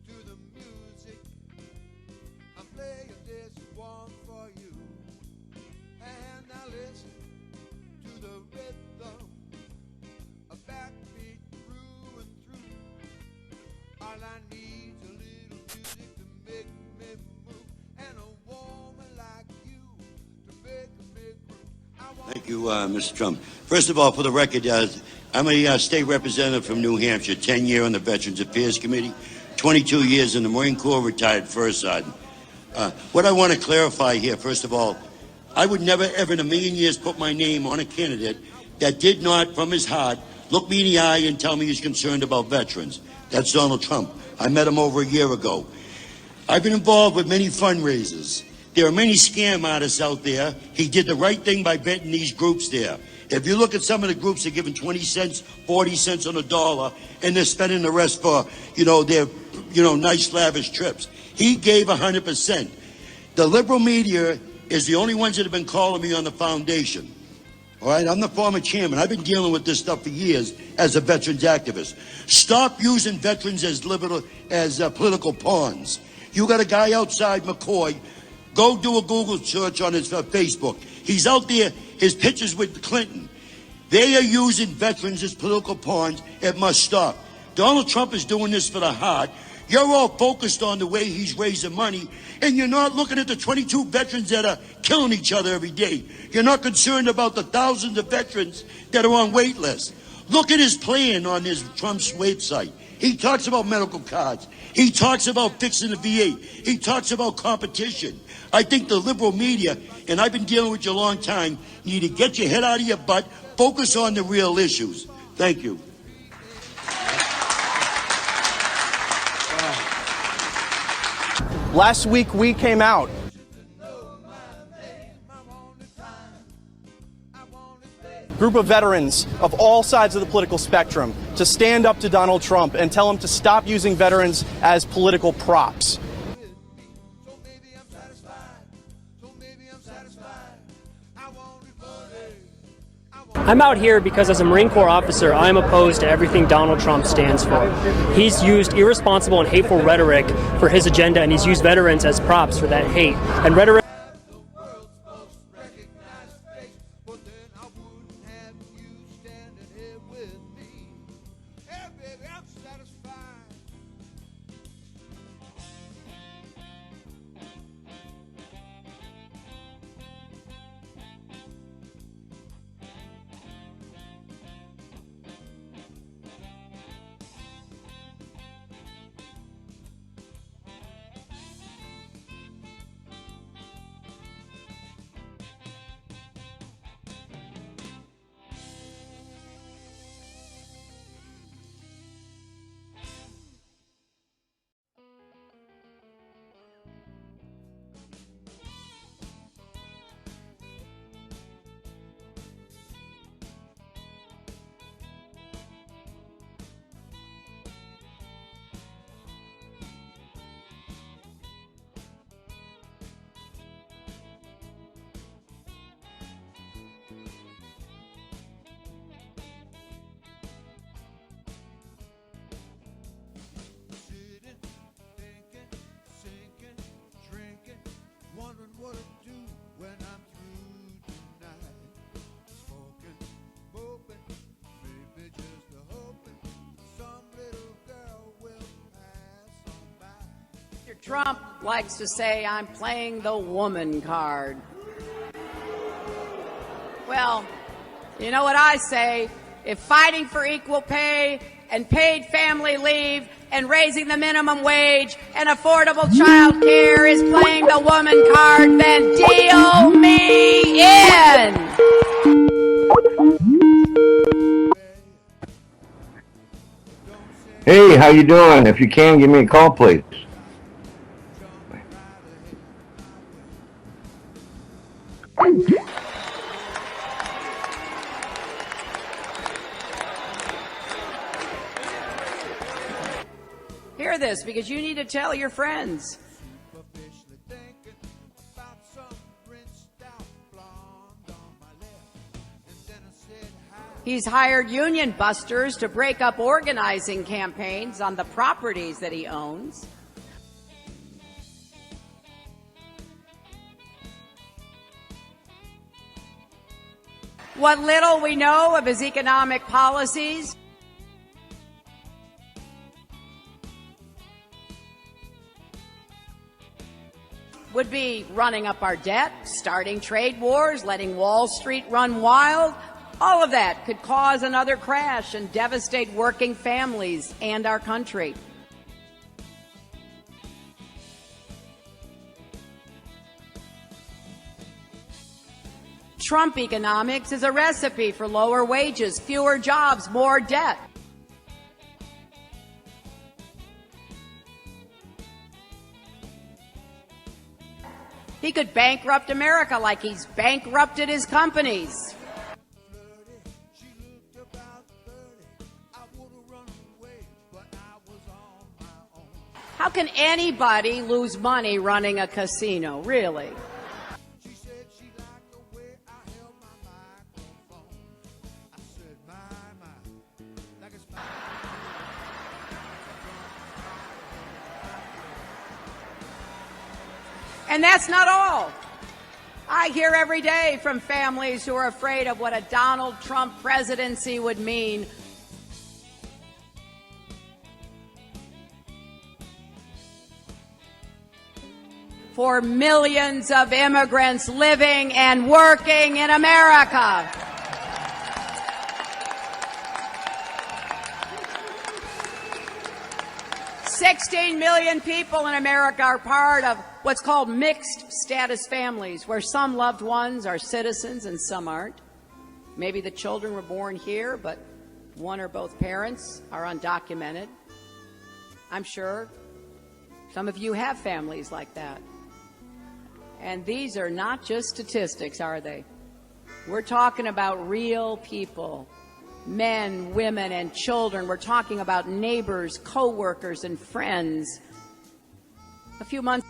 to the music, I'm playing this one for you. And now listen to the rhythm, a backbeat through and through. All I need is a little music to make me move, and a woman like you to make me groove. Thank you, Mr. Trump. First of all, for the record, I'm a state representative from New Hampshire, 10 years on the Veterans Affairs Committee, 22 years in the Marine Corps, retired First Sergeant. What I want to clarify here, first of all, I would never, ever in a million years put my name on a candidate that did not, from his heart, look me in the eye and tell me he's concerned about veterans. That's Donald Trump. I met him over a year ago. I've been involved with many fundraisers. There are many scam artists out there. He did the right thing by betting these groups there. If you look at some of the groups, they're giving 20 cents, 40 cents on the dollar, and they're spending the rest for, their, nice lavish trips. He gave 100%. The liberal media is the only ones that have been calling me on the foundation. All right, I'm the former chairman. I've been dealing with this stuff for years as a veterans activist. Stop using veterans as political pawns. You got a guy outside McCoy. Go do a Google search on his Facebook. He's out there, his pictures with Clinton. They are using veterans as political pawns. It must stop. Donald Trump is doing this for the heart. You're all focused on the way he's raising money, and you're not looking at the 22 veterans that are killing each other every day. You're not concerned about the thousands of veterans that are on wait lists. Look at his plan on his Trump's website. He talks about medical cards. He talks about fixing the VA. He talks about competition. I think the liberal media, and I've been dealing with you a long time, you need to get your head out of your butt, focus on the real issues. Thank you. Last week we came out. Group of veterans of all sides of the political spectrum to stand up to Donald Trump and tell him to stop using veterans as political props. I'm out here because as a Marine Corps officer, I'm opposed to everything Donald Trump stands for. He's used irresponsible and hateful rhetoric for his agenda, and he's used veterans as props for that hate. And rhetoric what to do when I'm through tonight. Smoking, hoping, maybe just hoping some little girl will pass on by. Mr. Trump likes to say, I'm playing the woman card. Well, you know what I say? If fighting for equal pay and paid family leave and raising the minimum wage and affordable child care is playing the woman card, then deal me in. Hey, how you doing? If you can, give me a call, please. Hear this, because you need to tell your friends. He's hired union busters to break up organizing campaigns on the properties that he owns. What little we know of his economic policies would be running up our debt, starting trade wars, letting Wall Street run wild. All of that could cause another crash and devastate working families and our country. Trump economics is a recipe for lower wages, fewer jobs, more debt. He could bankrupt America like he's bankrupted his companies. How can anybody lose money running a casino, really? And that's not all. I hear every day from families who are afraid of what a Donald Trump presidency would mean. For millions of immigrants living and working in America. $16 million people in America are part of what's called mixed status families, where some loved ones are citizens and some aren't. Maybe the children were born here, but one or both parents are undocumented. I'm sure some of you have families like that. And these are not just statistics, are they? We're talking about real people, men, women, and children. We're talking about neighbors, co-workers, and friends. A few months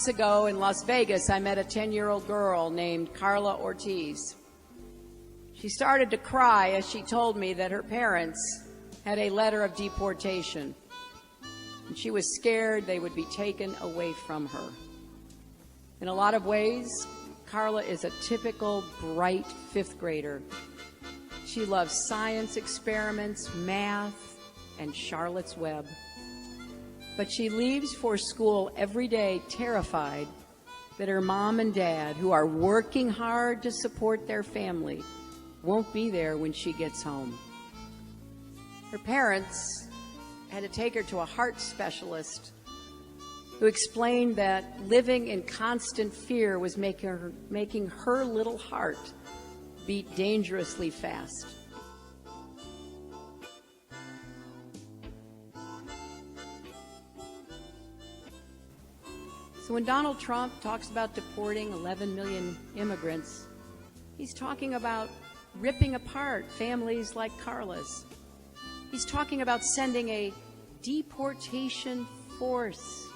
ago in Las Vegas, I met a 10-year-old girl named Carla Ortiz. She started to cry as she told me that her parents had a letter of deportation, and she was scared they would be taken away from her. In a lot of ways, Carla is a typical bright fifth grader. She loves science experiments, math, and Charlotte's Web. But she leaves for school every day terrified that her mom and dad, who are working hard to support their family, won't be there when she gets home. Her parents had to take her to a heart specialist who explained that living in constant fear was making her little heart beat dangerously fast. So when Donald Trump talks about deporting 11 million immigrants, he's talking about ripping apart families like Carla's. He's talking about sending a deportation force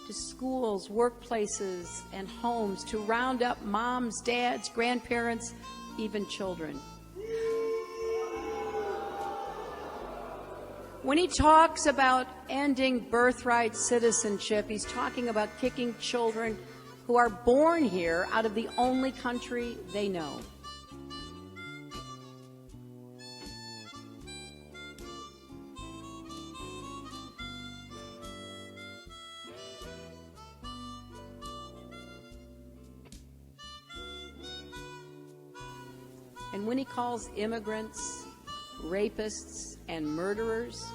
to schools, workplaces, and homes to round up moms, dads, grandparents, even children. When he talks about ending birthright citizenship, he's talking about kicking children who are born here out of the only country they know. And when he calls immigrants rapists and murderers,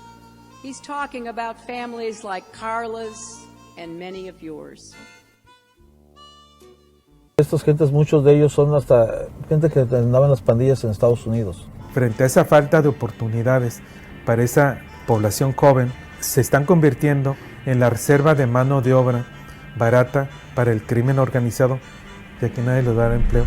he's talking about families like Carla's and many of yours. Estos gentes, muchos de ellos son hasta gente que andaba en las pandillas en Estados Unidos. Frente a esa falta de oportunidades para esa población joven, se están convirtiendo en la reserva de mano de obra barata para el crimen organizado, ya que nadie les va a dar empleo.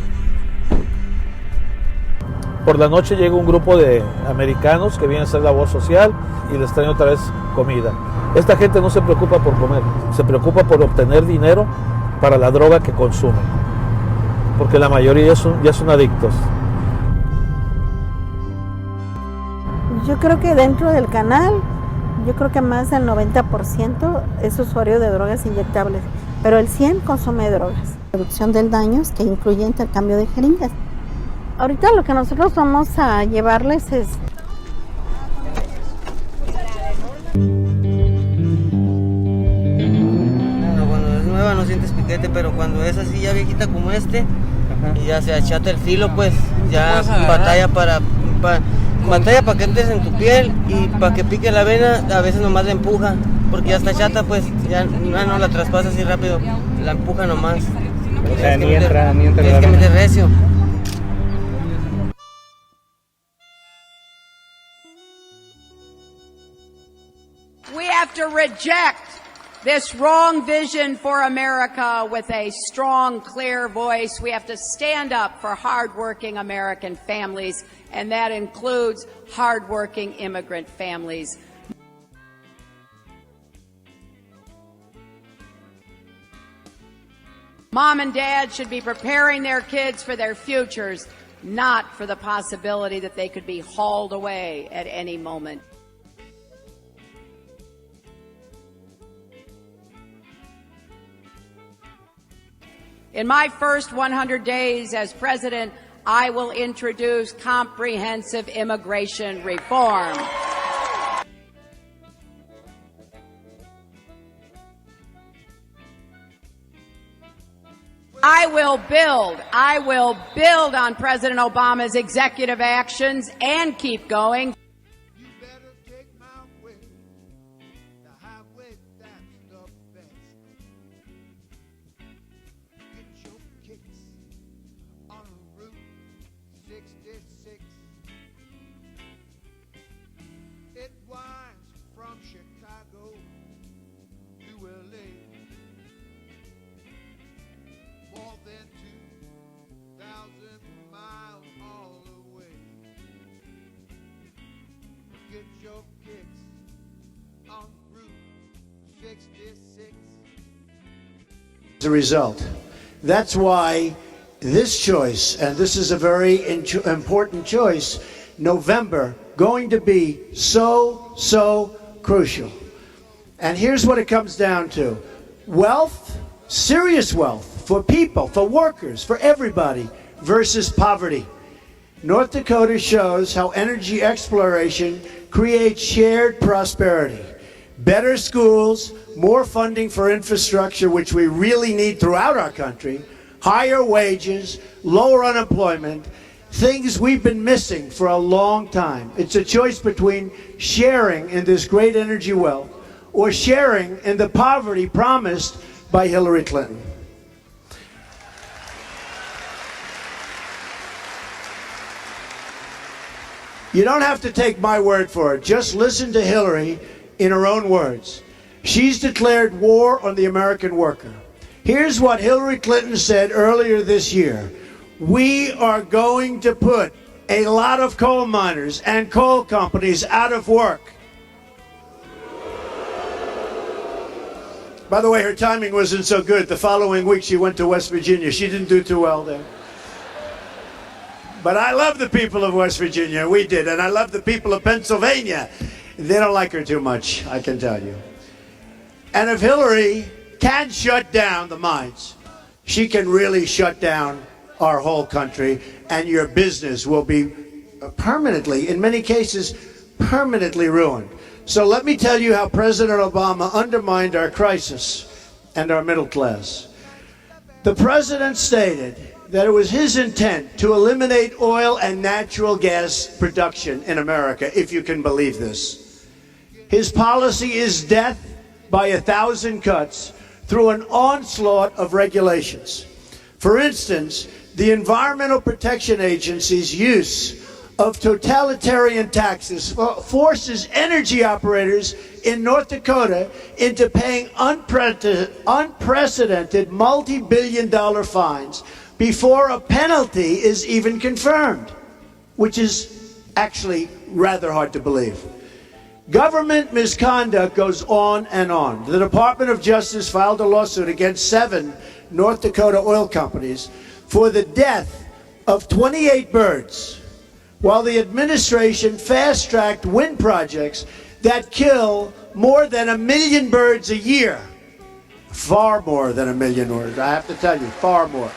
Por la noche llega un grupo de americanos que vienen a hacer labor social y les traen otra vez comida. Esta gente no se preocupa por comer, se preocupa por obtener dinero para la droga que consumen, porque la mayoría ya son adictos. Yo creo que dentro del canal, yo creo que más del 90% es usuario de drogas inyectables, pero el 100% consume drogas. Reducción del daño, que incluye intercambio de jeringas. Ahorita lo que nosotros vamos a llevarles es... Cuando es nueva no sientes piquete, pero cuando es así ya viejita como este, y ya se achata el filo, pues ya batalla para que entres en tu piel y para que pique la vena, a veces nomás la empuja, porque ya está chata, pues ya no la traspasa así rápido, la empuja nomás. O sea, ni entra tienes que meter recio. We have to reject this wrong vision for America with a strong, clear voice. We have to stand up for hardworking American families, and that includes hardworking immigrant families. Mom and dad should be preparing their kids for their futures, not for the possibility that they could be hauled away at any moment. In my first 100 days as president, I will introduce comprehensive immigration reform. I will build on President Obama's executive actions and keep going. You better take my way, the highway that's the best. Get your kicks on Route 66. It winds from Chicago to LA. More than 2,000 miles all the way. Get your kicks on Route 66. As a result, that's why this choice, and this is a very important choice, November, going to be so crucial. And here's what it comes down to. Wealth, serious wealth, for people, for workers, for everybody, versus poverty. North Dakota shows how energy exploration creates shared prosperity. Better schools, more funding for infrastructure, which we really need throughout our country, higher wages, lower unemployment, things we've been missing for a long time. It's a choice between sharing in this great energy wealth or sharing in the poverty promised by Hillary Clinton. You don't have to take my word for it. Just listen to Hillary in her own words. She's declared war on the American worker. Here's what Hillary Clinton said earlier this year. We are going to put a lot of coal miners and coal companies out of work. By the way, her timing wasn't so good. The following week she went to West Virginia. She didn't do too well there. But I love the people of West Virginia. We did. And I love the people of Pennsylvania. They don't like her too much, I can tell you. And if Hillary can shut down the mines, she can really shut down our whole country, and your business will be permanently, in many cases, permanently ruined. So let me tell you how President Obama undermined our crisis and our middle class. The president stated that it was his intent to eliminate oil and natural gas production in America, if you can believe this. His policy is death by 1,000 cuts through an onslaught of regulations. For instance, the Environmental Protection Agency's use of totalitarian taxes forces energy operators in North Dakota into paying unprecedented multi-billion-dollar fines before a penalty is even confirmed, which is actually rather hard to believe. Government misconduct goes on and on. The Department of Justice filed a lawsuit against 7 North Dakota oil companies for the death of 28 birds, while the administration fast-tracked wind projects that kill more than 1 million birds a year. Far more than 1 million birds, I have to tell you, far more.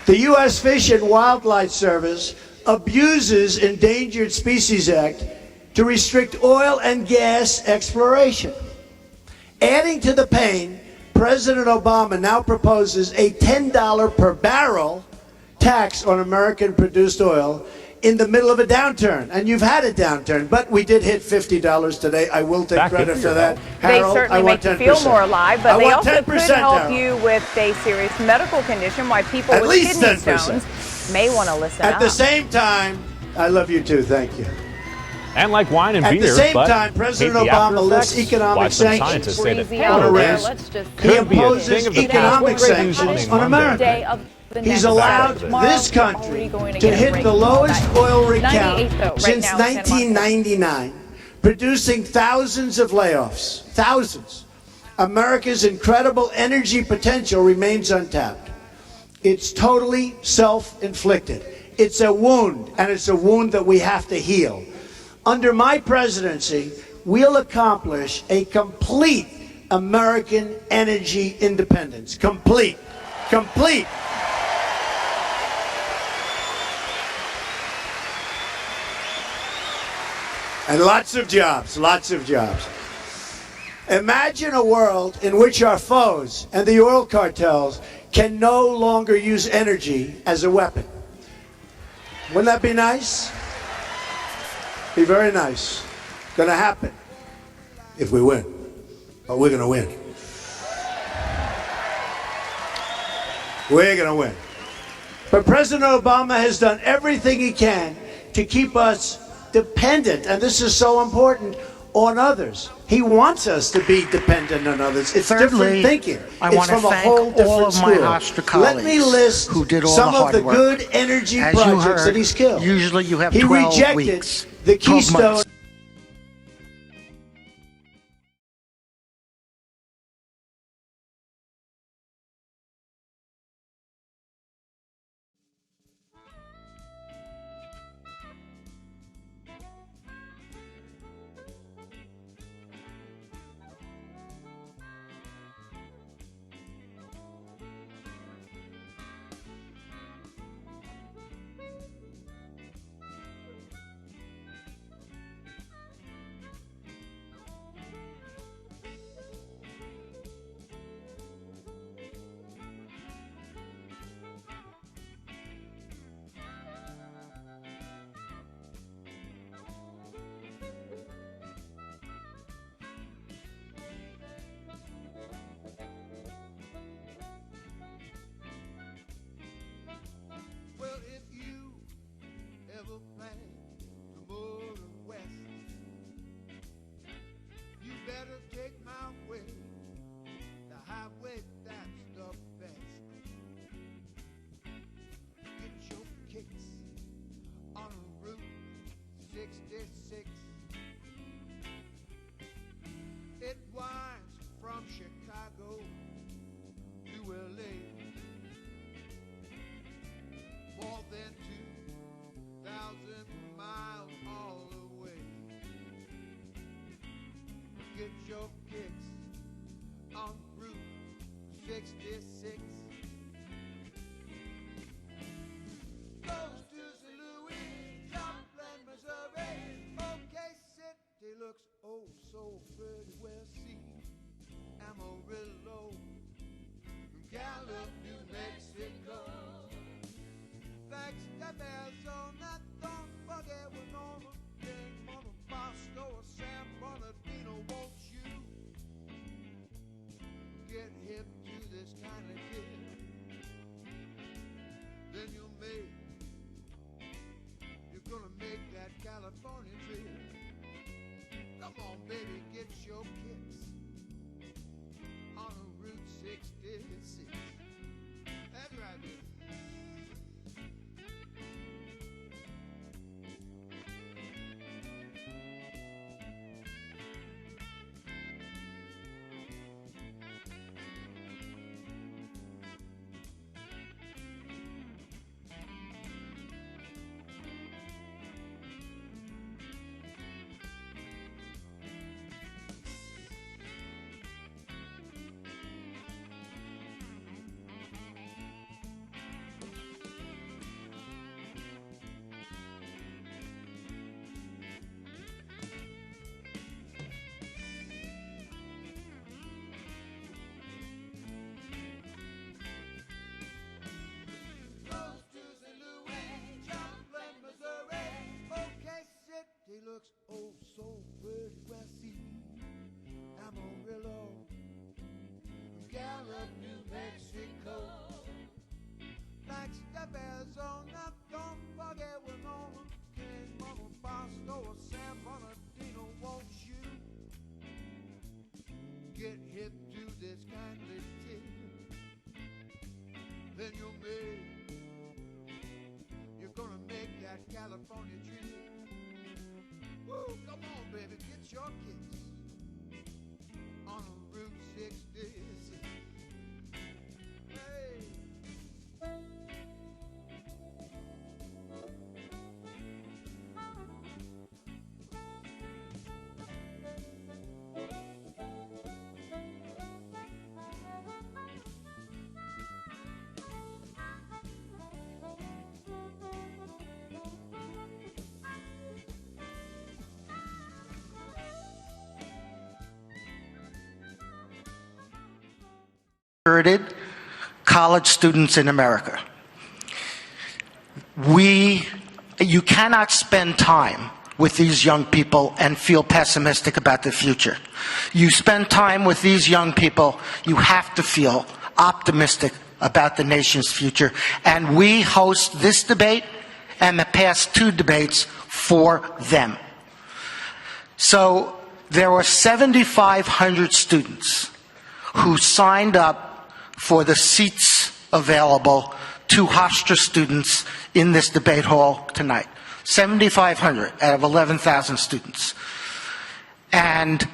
The U.S. Fish and Wildlife Service abuses Endangered Species Act to restrict oil and gas exploration. Adding to the pain, President Obama now proposes a $10 per barrel tax on American-produced oil in the middle of a downturn. And you've had a downturn, but we did hit $50 today. I will take credit for that. Harold, they certainly make you feel more alive, but they also could help you with a serious medical condition, why people with kidney stones may want to listen At the same time, I love you too, thank you. And like wine and beer, at the same time, President Obama lifts economic sanctions on Iran. He imposes economic sanctions on America. He's allowed this country to hit the lowest oil rig count since 1999, producing thousands of layoffs. Thousands. America's incredible energy potential remains untapped. It's totally self-inflicted. It's a wound, and it's a wound that we have to heal. Under my presidency, we'll accomplish a complete American energy independence. Complete. Complete. And lots of jobs, lots of jobs. Imagine a world in which our foes and the oil cartels can no longer use energy as a weapon. Wouldn't that be nice? Be very nice. Gonna happen if we win. But we're gonna win. We're gonna win. But President Obama has done everything he can to keep us dependent, and this is so important, on others. He wants us to be dependent on others. It's different thinking. I it's want to from a thank whole different all of school. my Hofstra colleagues Let me list who did all some the of hard the work. good energy As you projects heard, that he's killed. usually you have he 12 rejected weeks, the 12 Keystone. months. Well, if you ever plan to move west, you better take my way. The highway, that's the best. Get your kicks on Route 66. It winds from Chicago to LA. More than 2,000 miles all the way. Get your kicks on Route 66. Goes to St. Louis, Joplin, Missouri. OK City looks oh so pretty. Well, see, Amarillo, Gallup, New Mexico. Flagstaff, Arizona, don't forget we're Norma, King, Mama, Bosco, or San Bernardino. Won't you get hip to this kind of deal? Then you're gonna make that California trip. Come on, baby, get your kicks on Route 66. That's right, baby. He looks oh so pretty. Well, see, Amarillo, Gallup, New Mexico, Flagstaff, Arizona. Don't forget we're Norma, King, Mama, Bosco, or San Bernardino. Won't you get hip to this kind of tip? Then you're gonna make that California trip. Woo, come on, baby, get your kicks on Route 66. Hey. Spirited college students in America. You cannot spend time with these young people and feel pessimistic about the future. You spend time with these young people, you have to feel optimistic about the nation's future. And we host this debate and the past two debates for them. So there were 7,500 students who signed up for the seats available to Hofstra students in this debate hall tonight. 7,500 out of 11,000 students. And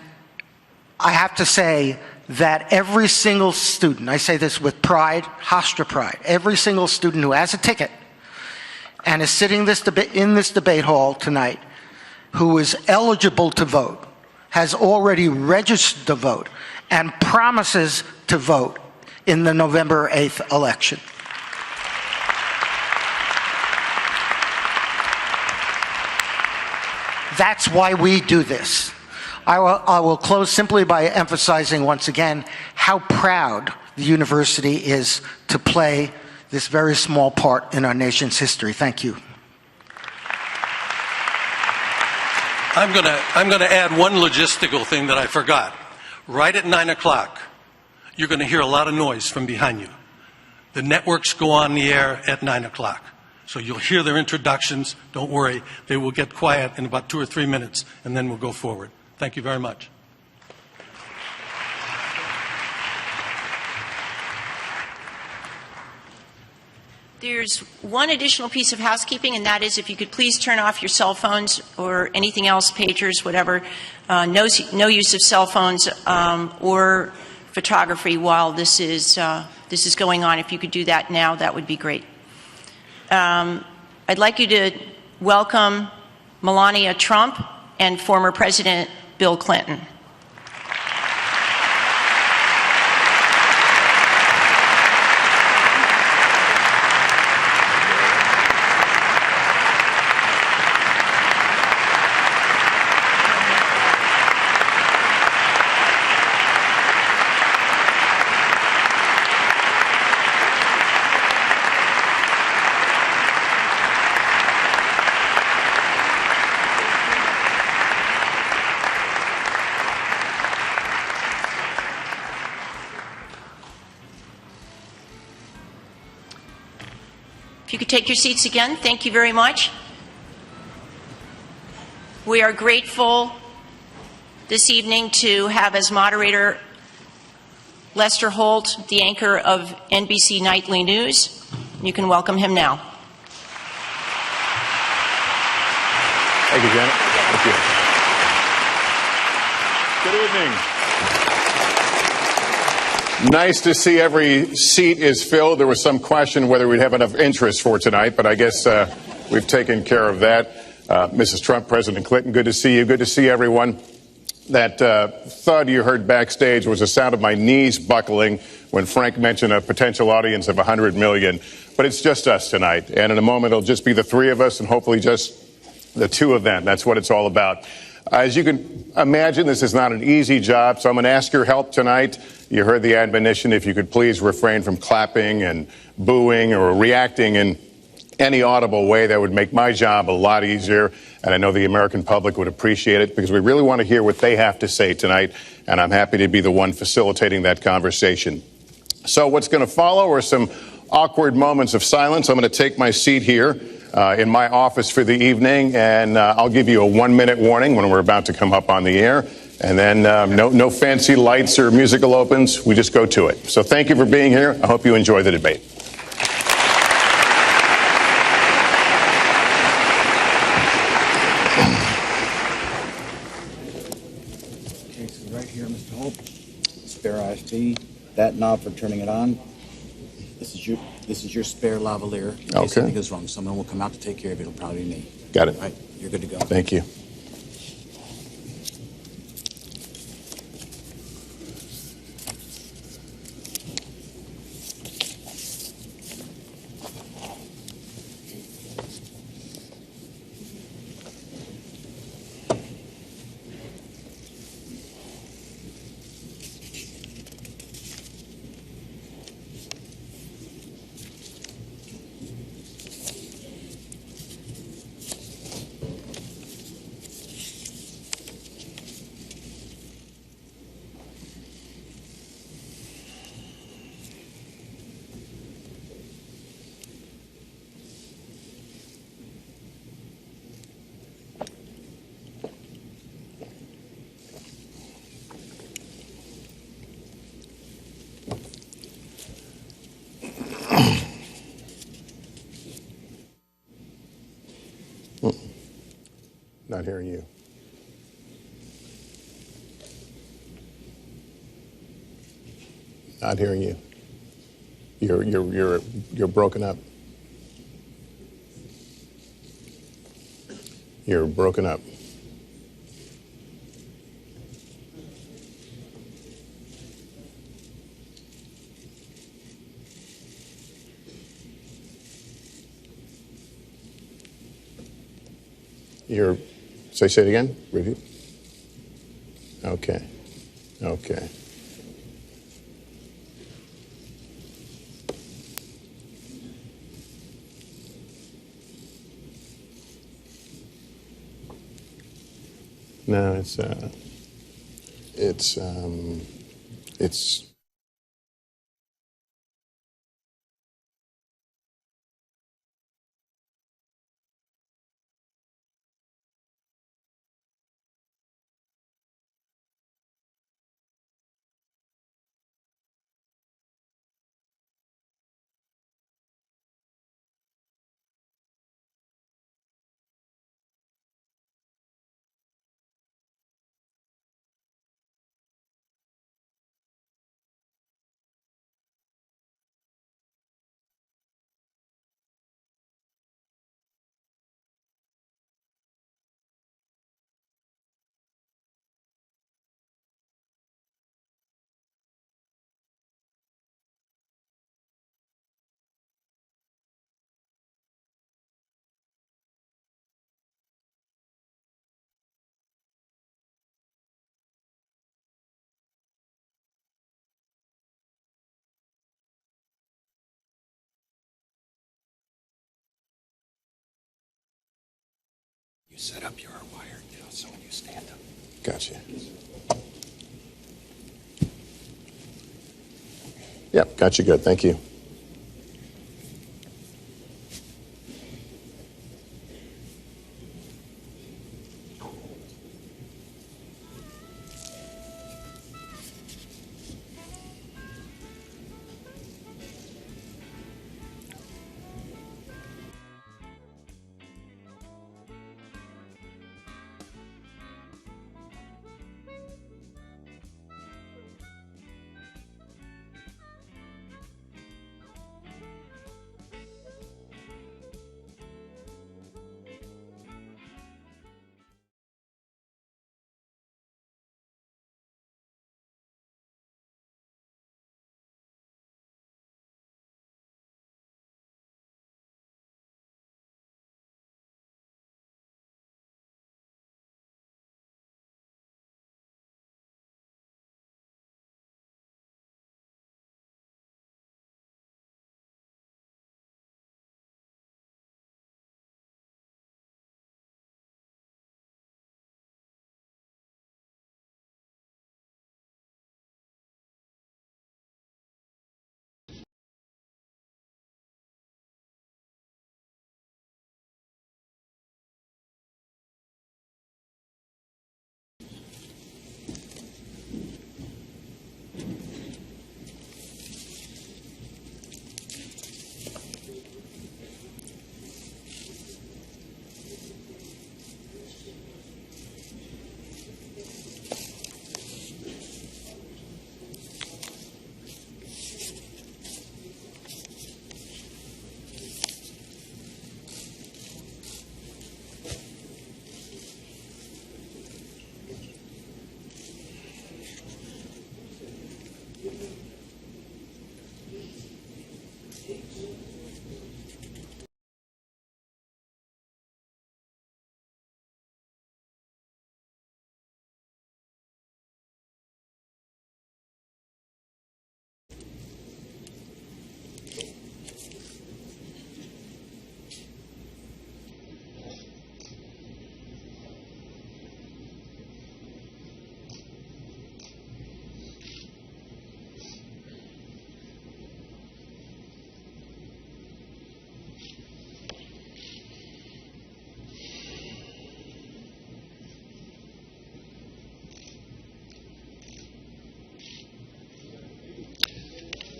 I have to say that every single student, I say this with pride, Hofstra pride, every single student who has a ticket and is sitting in this debate hall tonight who is eligible to vote, has already registered to vote, and promises to vote in the November 8th election. That's why we do this. I will close simply by emphasizing once again how proud the university is to play this very small part in our nation's history. Thank you. I'm going to add one logistical thing that I forgot. Right at 9 o'clock, you're going to hear a lot of noise from behind you. The networks go on the air at 9 o'clock. So you'll hear their introductions. Don't worry. They will get quiet in about 2 or 3 minutes, and then we'll go forward. Thank you very much. There's one additional piece of housekeeping, and that is if you could please turn off your cell phones or anything else, pagers, whatever. No use of cell phones or photography while this is going on. If you could do that now, that would be great. I'd like you to welcome Melania Trump and former President Bill Clinton. If you could take your seats again, thank you very much. We are grateful this evening to have as moderator Lester Holt, the anchor of NBC Nightly News. You can welcome him now. Thank you, Janet. Thank you. Good evening. Nice to see every seat is filled. There was some question whether we'd have enough interest for tonight, but I guess we've taken care of that. Mrs. Trump, President Clinton, good to see you. Good to see everyone. That thud you heard backstage was the sound of my knees buckling when Frank mentioned a potential audience of 100 million. But it's just us tonight. And in a moment, it'll just be the three of us and hopefully just the two of them. That's what it's all about. As you can imagine, this is not an easy job, so I'm going to ask your help tonight. You heard the admonition, if you could please refrain from clapping and booing or reacting in any audible way. That would make my job a lot easier, and I know the American public would appreciate it because we really want to hear what they have to say tonight, and I'm happy to be the one facilitating that conversation. So what's going to follow are some awkward moments of silence. I'm going to take my seat here in my office for the evening, and I'll give you a 1-minute warning when we're about to come up on the air. And then no fancy lights or musical opens. We just go to it. So thank you for being here. I hope you enjoy the debate. /T, that knob for turning it on. This is your spare lavalier in case Okay. anything goes wrong. Someone will come out to take care of it. It'll probably be me. Got it. All right, you're good to go. Thank you. Not hearing you. Not hearing you. You're broken up. You're broken up. Say it again. Repeat. Okay. Okay. No, it's You set up your wire now, so when you stand up. Gotcha. Yep, got you good. Thank you.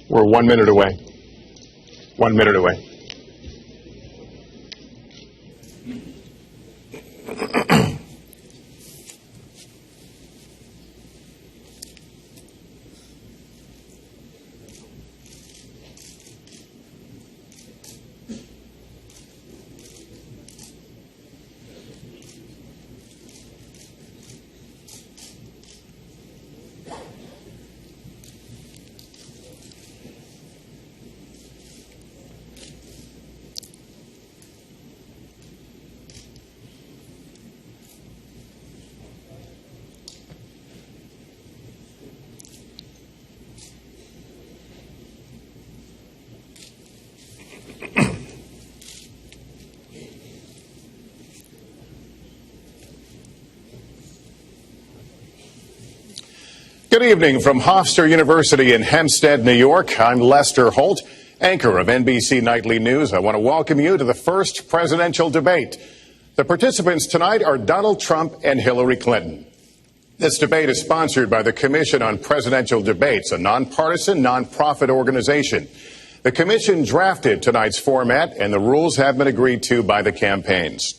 We're 1 minute away. 1 minute away. Good evening from Hofstra University in Hempstead, New York. I'm Lester Holt, anchor of NBC Nightly News. I want to welcome you to the first presidential debate. The participants tonight are Donald Trump and Hillary Clinton. This debate is sponsored by the Commission on Presidential Debates, a nonpartisan, nonprofit organization. The commission drafted tonight's format, and the rules have been agreed to by the campaigns.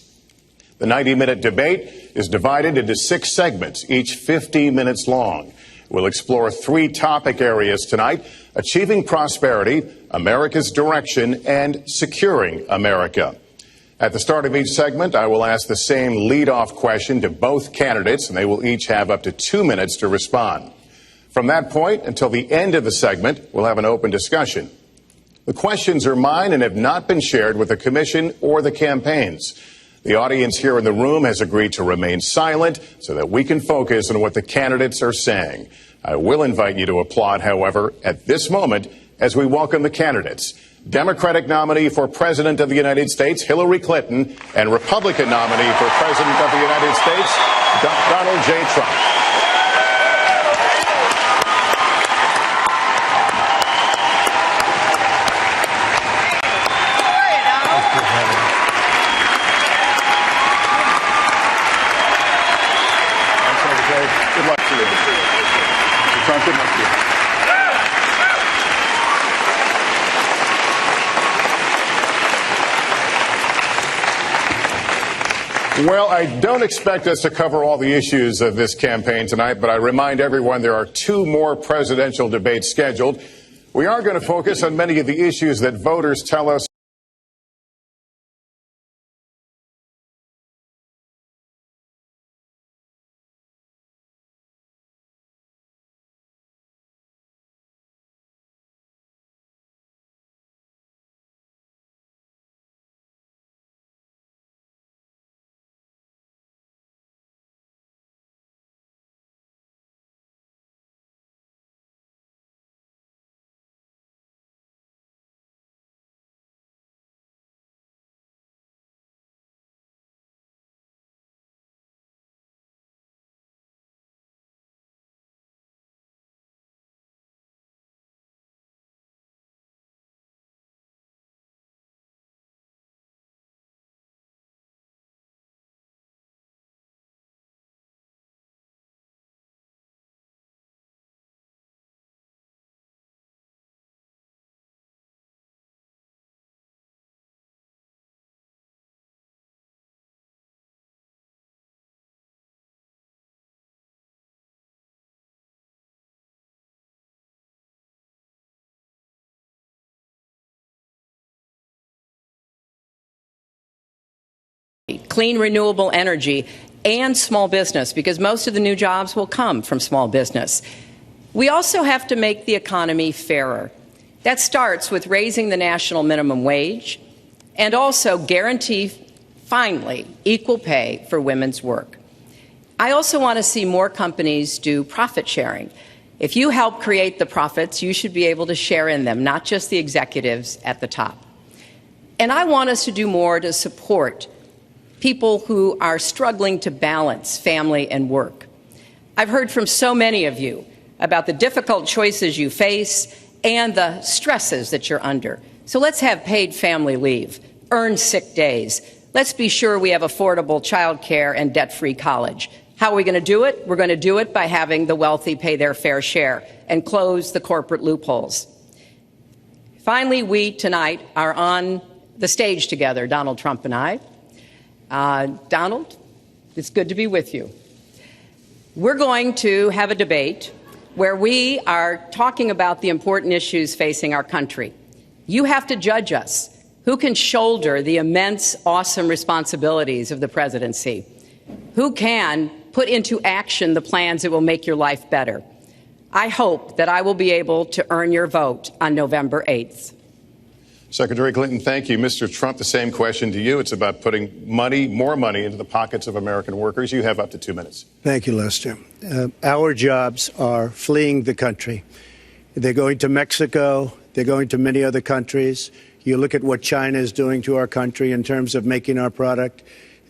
The 90-minute debate is divided into 6 segments, each 50 minutes long. We'll explore 3 topic areas tonight: achieving prosperity, America's direction, and securing America. At the start of each segment, I will ask the same lead-off question to both candidates, and they will each have up to 2 minutes to respond. From that point until the end of the segment, we'll have an open discussion. The questions are mine and have not been shared with the commission or the campaigns. The audience here in the room has agreed to remain silent so that we can focus on what the candidates are saying. I will invite you to applaud, however, at this moment as we welcome the candidates. Democratic nominee for President of the United States, Hillary Clinton, and Republican nominee for President of the United States, Donald J. Trump. Good luck to you. Mr. Trump, good luck to you. Well, I don't expect us to cover all the issues of this campaign tonight, but I remind everyone there are 2 more presidential debates scheduled. We are going to focus on many of the issues that voters tell us clean, renewable energy, and small business, because most of the new jobs will come from small business. We also have to make the economy fairer. That starts with raising the national minimum wage and also guarantee, finally, equal pay for women's work. I also want to see more companies do profit sharing. If you help create the profits, you should be able to share in them, not just the executives at the top. And I want us to do more to support people who are struggling to balance family and work. I've heard from so many of you about the difficult choices you face and the stresses that you're under. So let's have paid family leave, earned sick days. Let's be sure we have affordable child care and debt-free college. How are we going to do it? We're going to do it by having the wealthy pay their fair share and close the corporate loopholes. Finally, we tonight are on the stage together, Donald Trump and I. Donald, it's good to be with you. We're going to have a debate where we are talking about the important issues facing our country. You have to judge us. Who can shoulder the immense, awesome responsibilities of the presidency? Who can put into action the plans that will make your life better? I hope that I will be able to earn your vote on November 8th. Secretary Clinton, thank you. Mr. Trump, the same question to you. It's about putting more money into the pockets of American workers. You have up to 2 minutes. Thank you, Lester. Our jobs are fleeing the country. They're going to Mexico. They're going to many other countries. You look at what China is doing to our country in terms of making our product.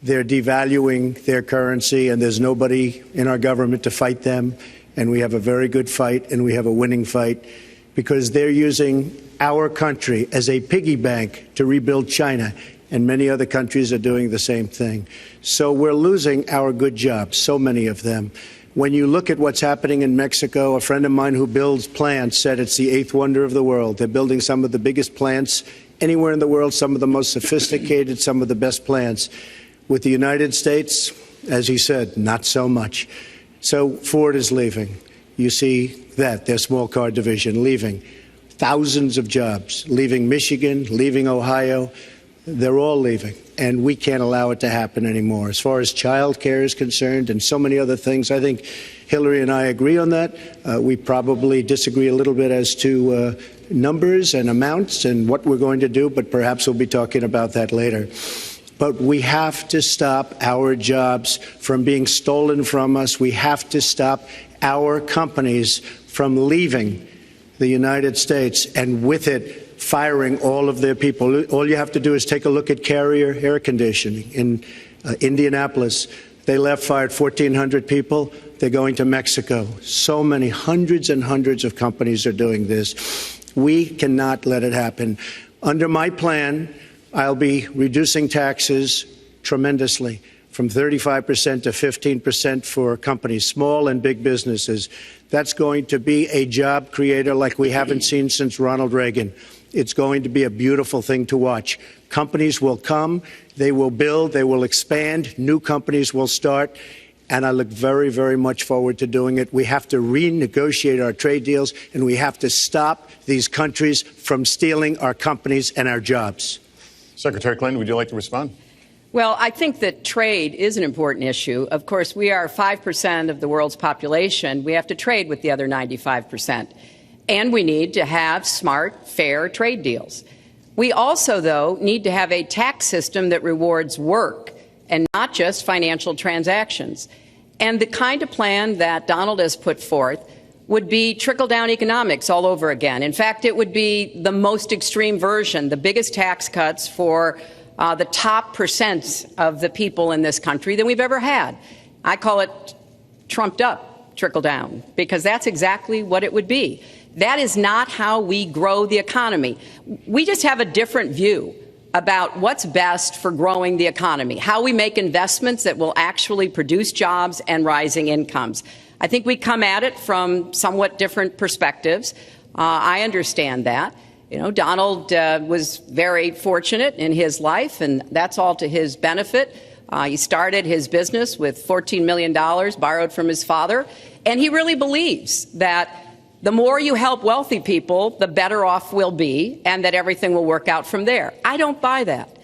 They're devaluing their currency, and there's nobody in our government to fight them. And we have a very good fight, and we have a winning fight, because they're using our country as a piggy bank to rebuild China, and many other countries are doing the same thing. So we're losing our good jobs, so many of them. When you look at what's happening in Mexico, a friend of mine who builds plants said it's the 8th wonder of the world. They're building some of the biggest plants anywhere in the world, some of the most sophisticated, some of the best plants. With the United States, as he said, not so much. So Ford is leaving. You see that, their small car division leaving. Thousands of jobs, leaving Michigan, leaving Ohio. They're all leaving, and we can't allow it to happen anymore. As far as child care is concerned and so many other things, I think Hillary and I agree on that. We probably disagree a little bit as to numbers and amounts and what we're going to do, but perhaps we'll be talking about that later. But we have to stop our jobs from being stolen from us. We have to stop our companies from leaving the United States, and with it, firing all of their people. All you have to do is take a look at Carrier Air Conditioning in Indianapolis. They fired 1,400 people. They're going to Mexico. So many, hundreds and hundreds of companies are doing this. We cannot let it happen. Under my plan, I'll be reducing taxes tremendously, from 35% to 15% for companies, small and big businesses. That's going to be a job creator like we haven't seen since Ronald Reagan. It's going to be a beautiful thing to watch. Companies will come, they will build, they will expand, new companies will start, and I look very, very much forward to doing it. We have to renegotiate our trade deals, and we have to stop these countries from stealing our companies and our jobs. Secretary Clinton, would you like to respond? Well, I think that trade is an important issue. Of course, we are 5% of the world's population. We have to trade with the other 95%. And we need to have smart, fair trade deals. We also, though, need to have a tax system that rewards work and not just financial transactions. And the kind of plan that Donald has put forth would be trickle-down economics all over again. In fact, it would be the most extreme version, the biggest tax cuts for the top percent of the people in this country than we've ever had. I call it trumped up trickle-down, because that's exactly what it would be. That is not how we grow the economy. We just have a different view about what's best for growing the economy, how we make investments that will actually produce jobs and rising incomes. I think we come at it from somewhat different perspectives. I understand that. You know, Donald was very fortunate in his life, and that's all to his benefit. He started his business with $14 million borrowed from his father, and he really believes that the more you help wealthy people, the better off we'll be, and that everything will work out from there. I don't buy that.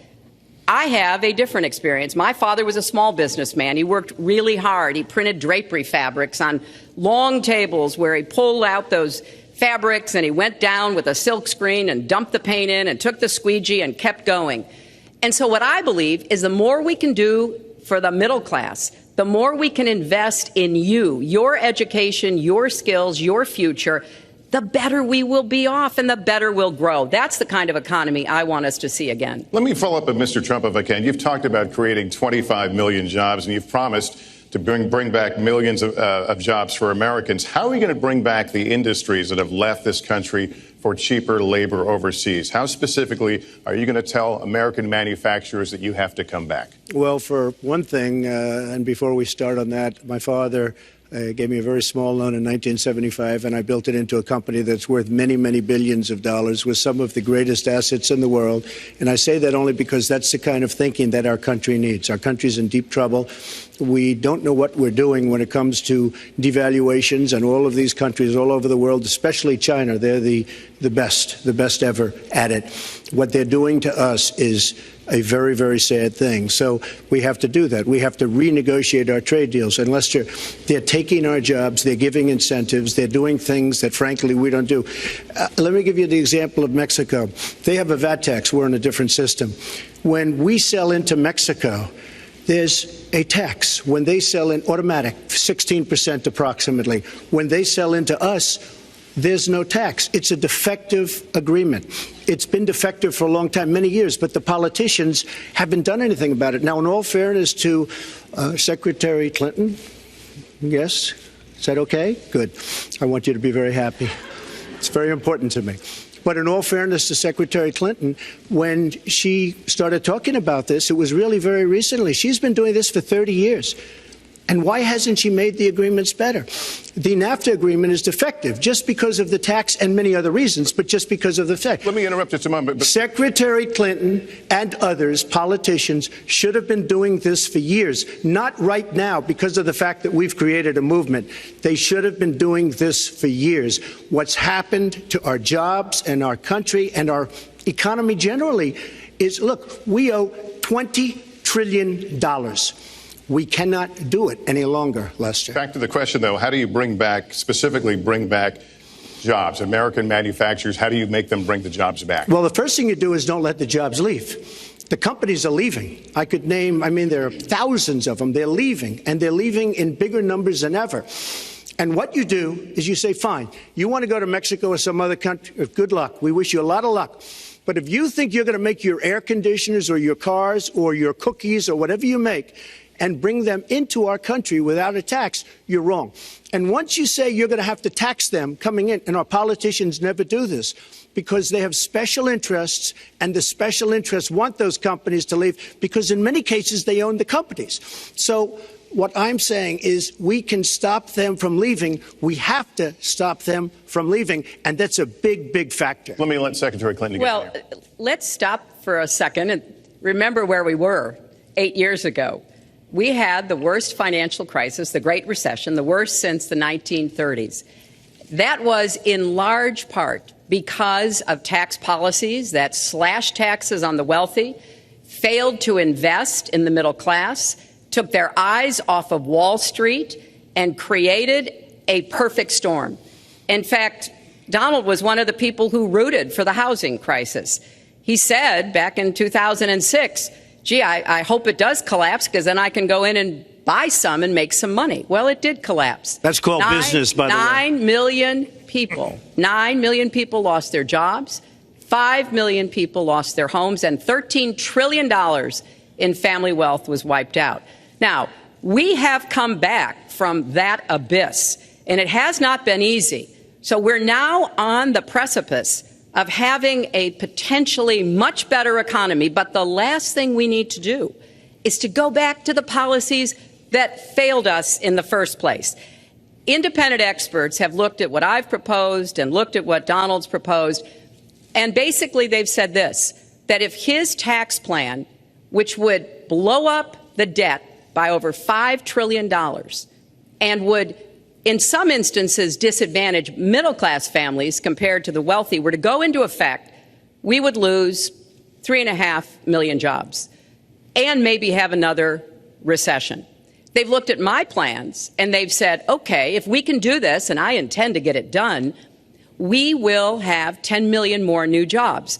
I have a different experience. My father was a small businessman. He worked really hard. He printed drapery fabrics on long tables where he pulled out those fabrics and he went down with a silk screen and dumped the paint in and took the squeegee and kept going. And so what I believe is the more we can do for the middle class, the more we can invest in you, your education, your skills, your future, the better we will be off and the better we'll grow. That's the kind of economy I want us to see again. Let me follow up with Mr. Trump, if I can. You've talked about creating 25 million jobs, and you've promised to bring back millions of jobs for Americans. How are we going to bring back the industries that have left this country for cheaper labor overseas? How specifically are you going to tell American manufacturers that you have to come back? Well, for one thing, and before we start on that, my father gave me a very small loan in 1975, and I built it into a company that's worth many, many billions of dollars with some of the greatest assets in the world. And I say that only because that's the kind of thinking that our country needs. Our country's in deep trouble. We don't know what we're doing when it comes to devaluations, and all of these countries all over the world, especially China, they're the best ever at it. What they're doing to us is a very, very sad thing. So we have to do that. We have to renegotiate our trade deals. And Lester, they're taking our jobs, they're giving incentives, they're doing things that, frankly, we don't do. Let me give you the example of Mexico. They have a VAT tax. We're in a different system. When we sell into Mexico, there's a tax. When they sell in automatic, 16% approximately. When they sell into us, there's no tax. It's a defective agreement. It's been defective for a long time, many years, but the politicians haven't done anything about it. Now, in all fairness to Secretary Clinton, yes, is that okay? Good. I want you to be very happy. It's very important to me. But in all fairness to Secretary Clinton, when she started talking about this, it was really very recently. She's been doing this for 30 years. And why hasn't she made the agreements better? The NAFTA agreement is defective just because of the tax and many other reasons, but just because of the fact. Let me interrupt just a moment. But Secretary Clinton and others, politicians, should have been doing this for years, not right now because of the fact that we've created a movement. They should have been doing this for years. What's happened to our jobs and our country and our economy generally is, look, we owe $20 trillion. We cannot do it any longer, Lester. Back to the question, though, how do you specifically bring back jobs? American manufacturers, how do you make them bring the jobs back? Well, the first thing you do is don't let the jobs leave. The companies are leaving. I could name, there are thousands of them. They're leaving, and they're leaving in bigger numbers than ever. And what you do is you say, fine, you want to go to Mexico or some other country, good luck. We wish you a lot of luck. But if you think you're going to make your air conditioners or your cars or your cookies or whatever you make and bring them into our country without a tax, you're wrong. And once you say you're going to have to tax them coming in, and our politicians never do this because they have special interests, and the special interests want those companies to leave because in many cases they own the companies. So what I'm saying is we can stop them from leaving. We have to stop them from leaving, and that's a big, big factor. Let me let Secretary Clinton get Well, let's stop for a second and remember where we were 8 years ago. We had the worst financial crisis, the Great Recession, the worst since the 1930s. That was in large part because of tax policies that slashed taxes on the wealthy, failed to invest in the middle class, took their eyes off of Wall Street, and created a perfect storm. In fact, Donald was one of the people who rooted for the housing crisis. He said back in 2006, gee, I hope it does collapse because then I can go in and buy some and make some money. Well, it did collapse. That's called business, by the way. 9 million people lost their jobs. 5 million people lost their homes, and $13 trillion in family wealth was wiped out. Now, we have come back from that abyss, and it has not been easy. So we're now on the precipice of having a potentially much better economy. But the last thing we need to do is to go back to the policies that failed us in the first place. Independent experts have looked at what I've proposed and looked at what Donald's proposed, and basically they've said this, that if his tax plan, which would blow up the debt by over $5 trillion and would in some instances disadvantage middle-class families compared to the wealthy, were to go into effect, we would lose 3.5 million jobs and maybe have another recession. They've looked at my plans and they've said, okay, if we can do this, and I intend to get it done, we will have 10 million more new jobs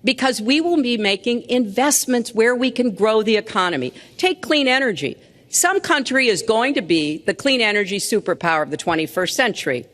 because we will be making investments where we can grow the economy. Take clean energy. Some country is going to be the clean energy superpower of the 21st century.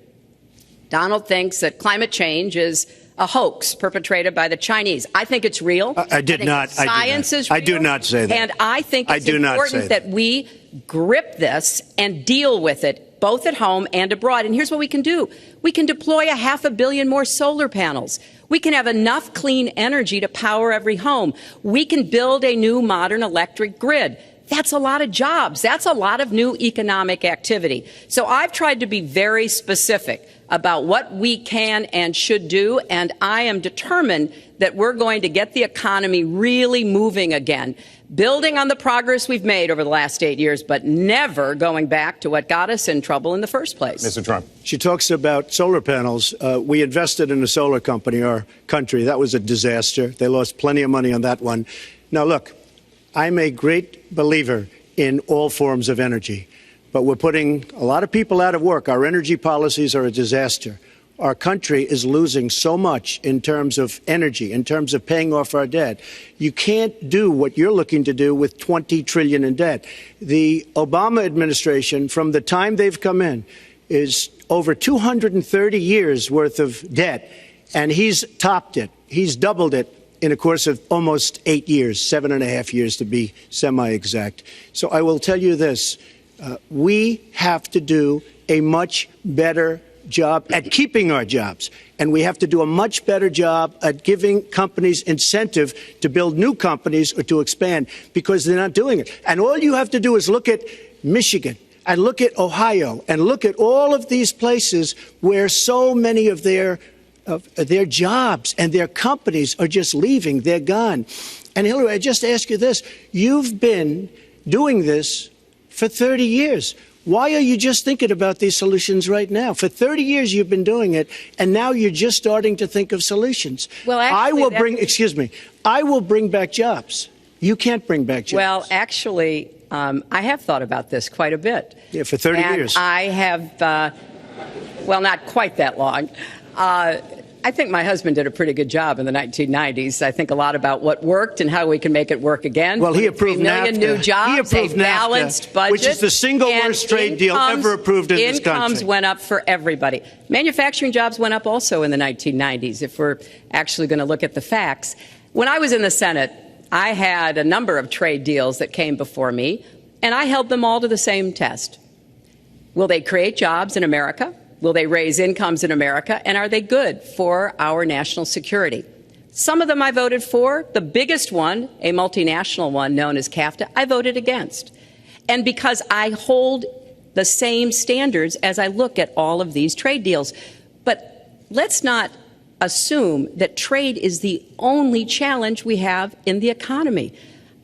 Donald thinks that climate change is a hoax perpetrated by the Chinese. I think it's real. I did not. Science is real. I do not say that. And I think it's important that we grip this and deal with it, both at home and abroad. And here's what we can do. We can deploy 500 million more solar panels. We can have enough clean energy to power every home. We can build a new modern electric grid. That's a lot of jobs. That's a lot of new economic activity. So I've tried to be very specific about what we can and should do, and I am determined that we're going to get the economy really moving again, building on the progress we've made over the last 8 years, but never going back to what got us in trouble in the first place. Mr. Trump. She talks about solar panels. We invested in a solar company, our country. That was a disaster. They lost plenty of money on that one. Now, look, I'm a great believer in all forms of energy, but we're putting a lot of people out of work. Our energy policies are a disaster. Our country is losing so much in terms of energy, in terms of paying off our debt. You can't do what you're looking to do with $20 trillion in debt. The Obama administration, from the time they've come in, is over 230 years worth of debt, and he's topped it. He's doubled it in a course of almost 8 years, 7.5 years to be semi-exact. So I will tell you this. We have to do a much better job at keeping our jobs, and we have to do a much better job at giving companies incentive to build new companies or to expand, because they're not doing it. And all you have to do is look at Michigan and look at Ohio and look at all of these places where so many of their jobs and their companies are just leaving. They're gone. And Hillary, I just ask you this. You've been doing this for 30 years. Why are you just thinking about these solutions right now? For 30 years you've been doing it, and now you're just starting to think of solutions. Well, actually, I will bring back jobs. You can't bring back jobs. Well, actually, I have thought about this quite a bit. Yeah, for 30 years. I have, well, not quite that long. I think my husband did a pretty good job in the 1990s. I think a lot about what worked and how we can make it work again. Well, he approved 3 million NAFTA. new jobs, He approved a balanced budget, which is the single worst trade deal ever approved in this country. Incomes went up for everybody. Manufacturing jobs went up also in the 1990s, if we're actually going to look at the facts. When I was in the Senate, I had a number of trade deals that came before me, and I held them all to the same test. Will they create jobs in America? Will they raise incomes in America? And are they good for our national security? Some of them I voted for. The biggest one, a multinational one known as CAFTA, I voted against. And because I hold the same standards as I look at all of these trade deals. But let's not assume that trade is the only challenge we have in the economy.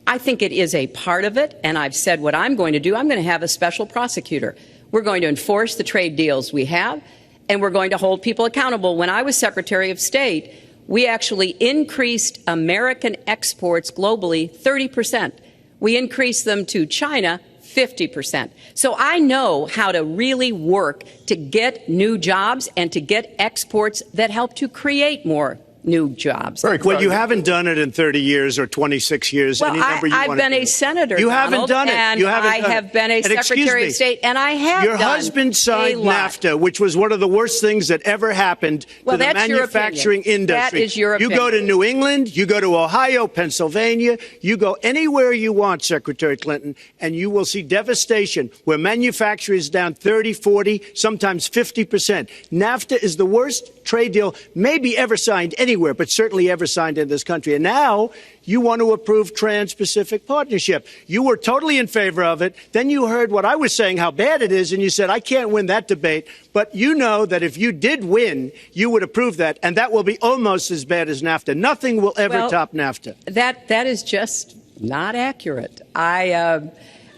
I think it is a part of it, and I've said what I'm going to do. I'm going to have a special prosecutor. We're going to enforce the trade deals we have, and we're going to hold people accountable. When I was Secretary of State, we actually increased American exports globally 30%. We increased them to China 50%. So I know how to really work to get new jobs and to get exports that help to create more new jobs. Well, you haven't done it in 30 years or 26 years. Well, any number you I've want been to a senator, You Donald, haven't done it. And you haven't I done have it. been a And Secretary of State, and I have Your done husband signed a lot. NAFTA, which was one of the worst things that ever happened Well, to the that's your manufacturing opinion. industry. That is your You go to opinion. New England, you go to Ohio, Pennsylvania, you go anywhere you want, Secretary Clinton, and you will see devastation where manufacturing is down 30, 40, sometimes 50%. NAFTA is the worst trade deal maybe ever signed anywhere, but certainly ever signed in this country. And now you want to approve Trans-Pacific Partnership. You were totally in favor of it. Then you heard what I was saying, how bad it is, and you said, I can't win that debate. But you know that if you did win, you would approve that, and that will be almost as bad as NAFTA. Nothing will ever top NAFTA. That is just not accurate. I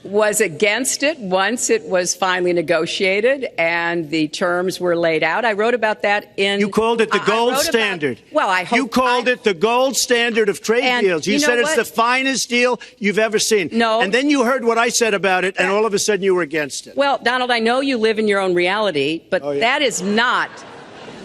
was against it once it was finally negotiated and the terms were laid out. I wrote about that in... You called it the gold standard. Well, I hope... You called it the gold standard of trade deals. You said it's the finest deal you've ever seen. No. And then you heard what I said about it, and all of a sudden you were against it. Well, Donald, I know you live in your own reality, but that is not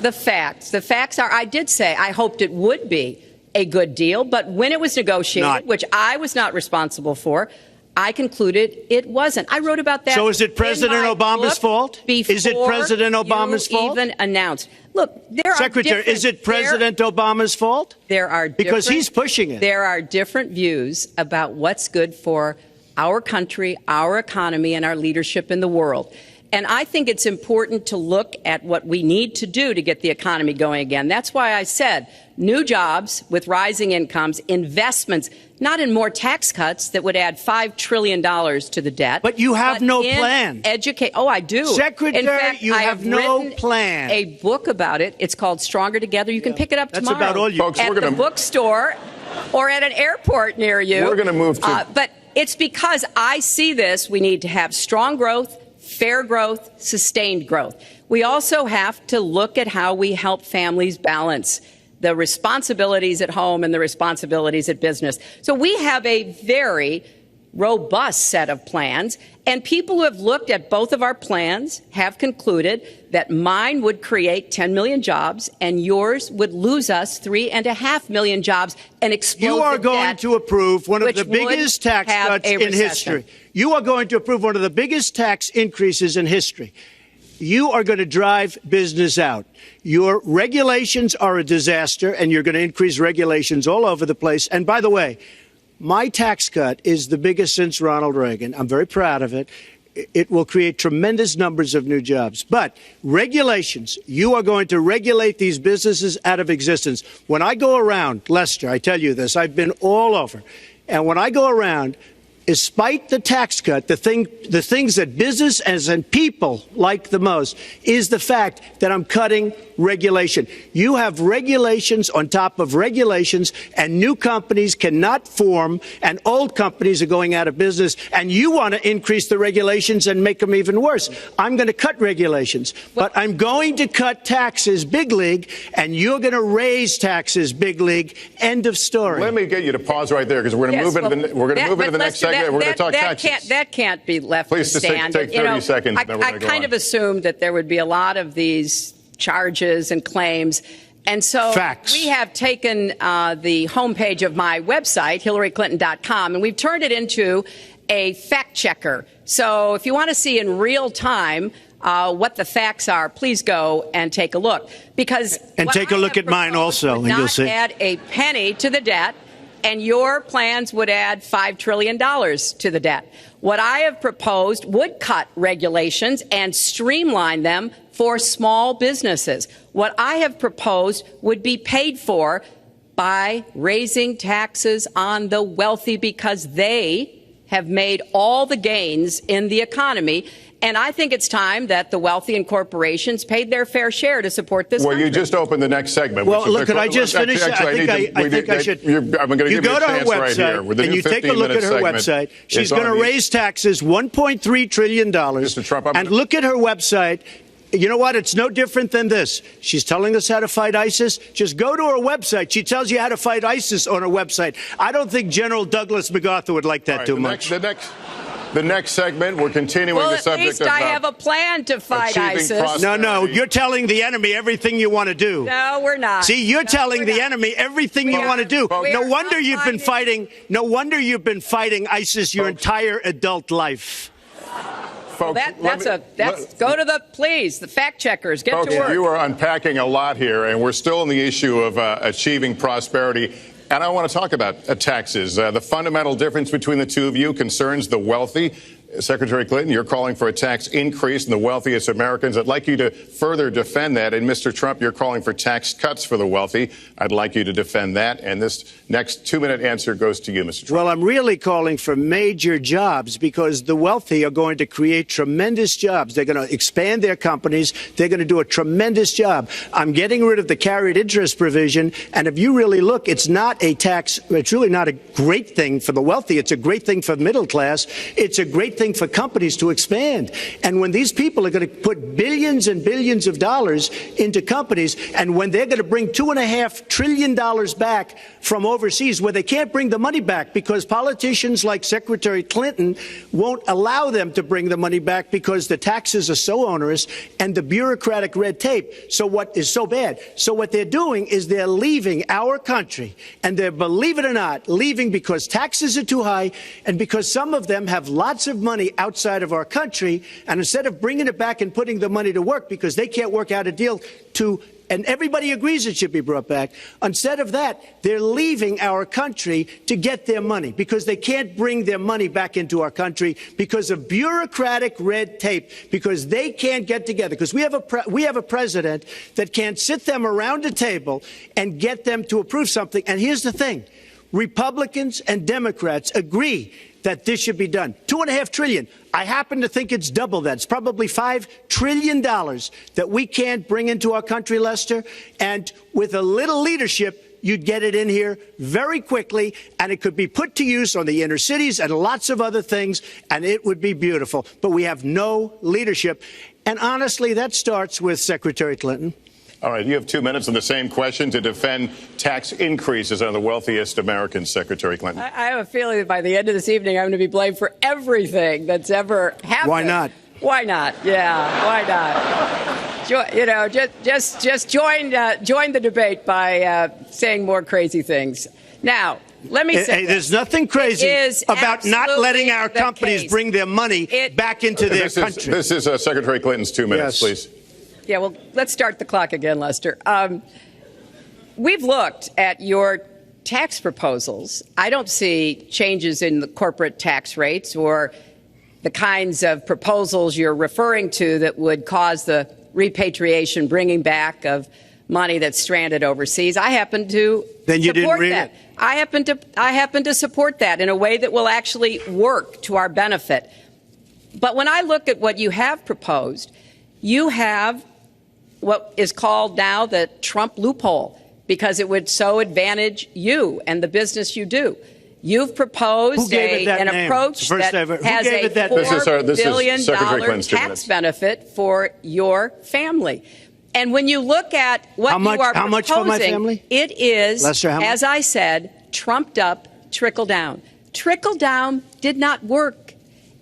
the facts. The facts are, I did say I hoped it would be a good deal, but when it was negotiated, which I was not responsible for, I concluded it wasn't. I wrote about that. So is it President Obama's fault? Is it President Obama's fault? Even announced. Look, there are Secretary, is it President Obama's fault? There are because he's pushing it. There are different views about what's good for our country, our economy, and our leadership in the world. And I think it's important to look at what we need to do to get the economy going again. That's why I said new jobs with rising incomes, investments, not in more tax cuts that would add $5 trillion to the debt. But you have no plan. Oh, I do. Secretary, in fact, you I have no written plan. A book about it. It's called Stronger Together. You can pick it up That's tomorrow about all you folks. at the bookstore or at an airport near you. We're going to move to. But it's because I see this. We need to have strong growth, fair growth, sustained growth. We also have to look at how we help families balance the responsibilities at home and the responsibilities at business. So we have a very robust set of plans, and people who have looked at both of our plans have concluded that mine would create 10 million jobs and yours would lose us 3.5 million jobs and explode You are the going debt, to approve one of which the biggest would tax have cuts a in recession. history. You are going to approve one of the biggest tax increases in history. You are going to drive business out. Your regulations are a disaster, and you're going to increase regulations all over the place. And by the way, my tax cut is the biggest since Ronald Reagan. I'm very proud of it. It will create tremendous numbers of new jobs. But regulations, you are going to regulate these businesses out of existence. When I go around, Lester, I tell you this, I've been all over. And when I go around, despite the tax cut, the things that business and people like the most is the fact that I'm cutting regulation. You have regulations on top of regulations, and new companies cannot form, and old companies are going out of business, and you want to increase the regulations and make them even worse. I'm going to cut regulations, but I'm going to cut taxes big league, and you're going to raise taxes big league. End of story. Let me get you to pause right there, because we're going to move into the next segment. We're going to talk taxes. That can't be left Please to stand. take 30 seconds. I then we're going to go kind on. of assumed that there would be a lot of these charges and claims. And so Facts. we have taken the homepage of my website, HillaryClinton.com, and we've turned it into a fact checker. So if you want to see in real time what the facts are, please go and take a look. And take a look at mine also, and you'll see. Add a penny to the debt, and your plans would add $5 trillion to the debt. What I have proposed would cut regulations and streamline them for small businesses. What I have proposed would be paid for by raising taxes on the wealthy, because they have made all the gains in the economy. And I think it's time that the wealthy and corporations paid their fair share to support this country. You just opened the next segment. Well, look, could I just finish? I think I should. I'm going to give you go a to her chance right here. website, With the and new you take a look at her 15-minute website. segment. She's going to raise taxes $1.3 trillion. Mr. Trump, and look at her website. You know what? It's no different than this. She's telling us how to fight ISIS. Just go to her website. She tells you how to fight ISIS on her website. I don't think General Douglas MacArthur would like that too much. The next segment, we're continuing the subject of. At least I have a plan to fight ISIS. No, you're telling the enemy everything you want to do. No, we're not. See, you're telling the enemy everything you want to do. No wonder you've been fighting. No wonder you've been fighting ISIS your entire adult life. Folks, go to the fact checkers. Get folks, to work. you are unpacking a lot here, and we're still on the issue of achieving prosperity. And I want to talk about taxes. The fundamental difference between the two of you concerns the wealthy. Secretary Clinton, you're calling for a tax increase in the wealthiest Americans. I'd like you to further defend that. And Mr. Trump, you're calling for tax cuts for the wealthy. I'd like you to defend that. And this next 2-minute answer goes to you, Mr. Trump. Well, I'm really calling for major jobs, because the wealthy are going to create tremendous jobs. They're going to expand their companies. They're going to do a tremendous job. I'm getting rid of the carried interest provision. And if you really look, it's not a tax. It's really not a great thing for the wealthy. It's a great thing for the middle class. It's a great thing for companies to expand. And when these people are going to put billions and billions of dollars into companies, and when they're going to bring $2.5 trillion back from overseas, where they can't bring the money back because politicians like Secretary Clinton won't allow them to bring the money back because the taxes are so onerous and the bureaucratic red tape. So what is so bad? So what they're doing is they're leaving our country, and they're, believe it or not, leaving because taxes are too high and because some of them have lots of money outside of our country, and instead of bringing it back and putting the money to work, because they can't work out a deal to and everybody agrees it should be brought back. Instead of that, they're leaving our country to get their money because they can't bring their money back into our country because of bureaucratic red tape, because they can't get together, because we have a president that can't sit them around a table and get them to approve something. And here's the thing. Republicans and Democrats agree that this should be done. $2.5 trillion. I happen to think it's double that. It's probably $5 trillion that we can't bring into our country, Lester. And with a little leadership, you'd get it in here very quickly, and it could be put to use on the inner cities and lots of other things, and it would be beautiful. But we have no leadership. And honestly, that starts with Secretary Clinton. All right, you have 2 minutes on the same question to defend tax increases on the wealthiest Americans, Secretary Clinton. I have a feeling that by the end of this evening, I'm going to be blamed for everything that's ever happened. Why not? Why not? Yeah, why not? Just join the debate by saying more crazy things. Now, let me say, there's nothing crazy about not letting our companies bring their money back into their country. This is Secretary Clinton's 2 minutes, please. Yeah, well, let's start the clock again, Lester. We've looked at your tax proposals. I don't see changes in the corporate tax rates or the kinds of proposals you're referring to that would cause the repatriation, bringing back of money that's stranded overseas. I happen to support that. I happen to support that in a way that will actually work to our benefit. But when I look at what you have proposed, you have what is called now the Trump loophole, because it would so advantage you and the business you do. You've proposed an approach that has a $4 billion tax benefit for your family. And when you look at what you are proposing, how much for my family? It is, Lester, as I said, trumped up trickle down. Trickle down did not work.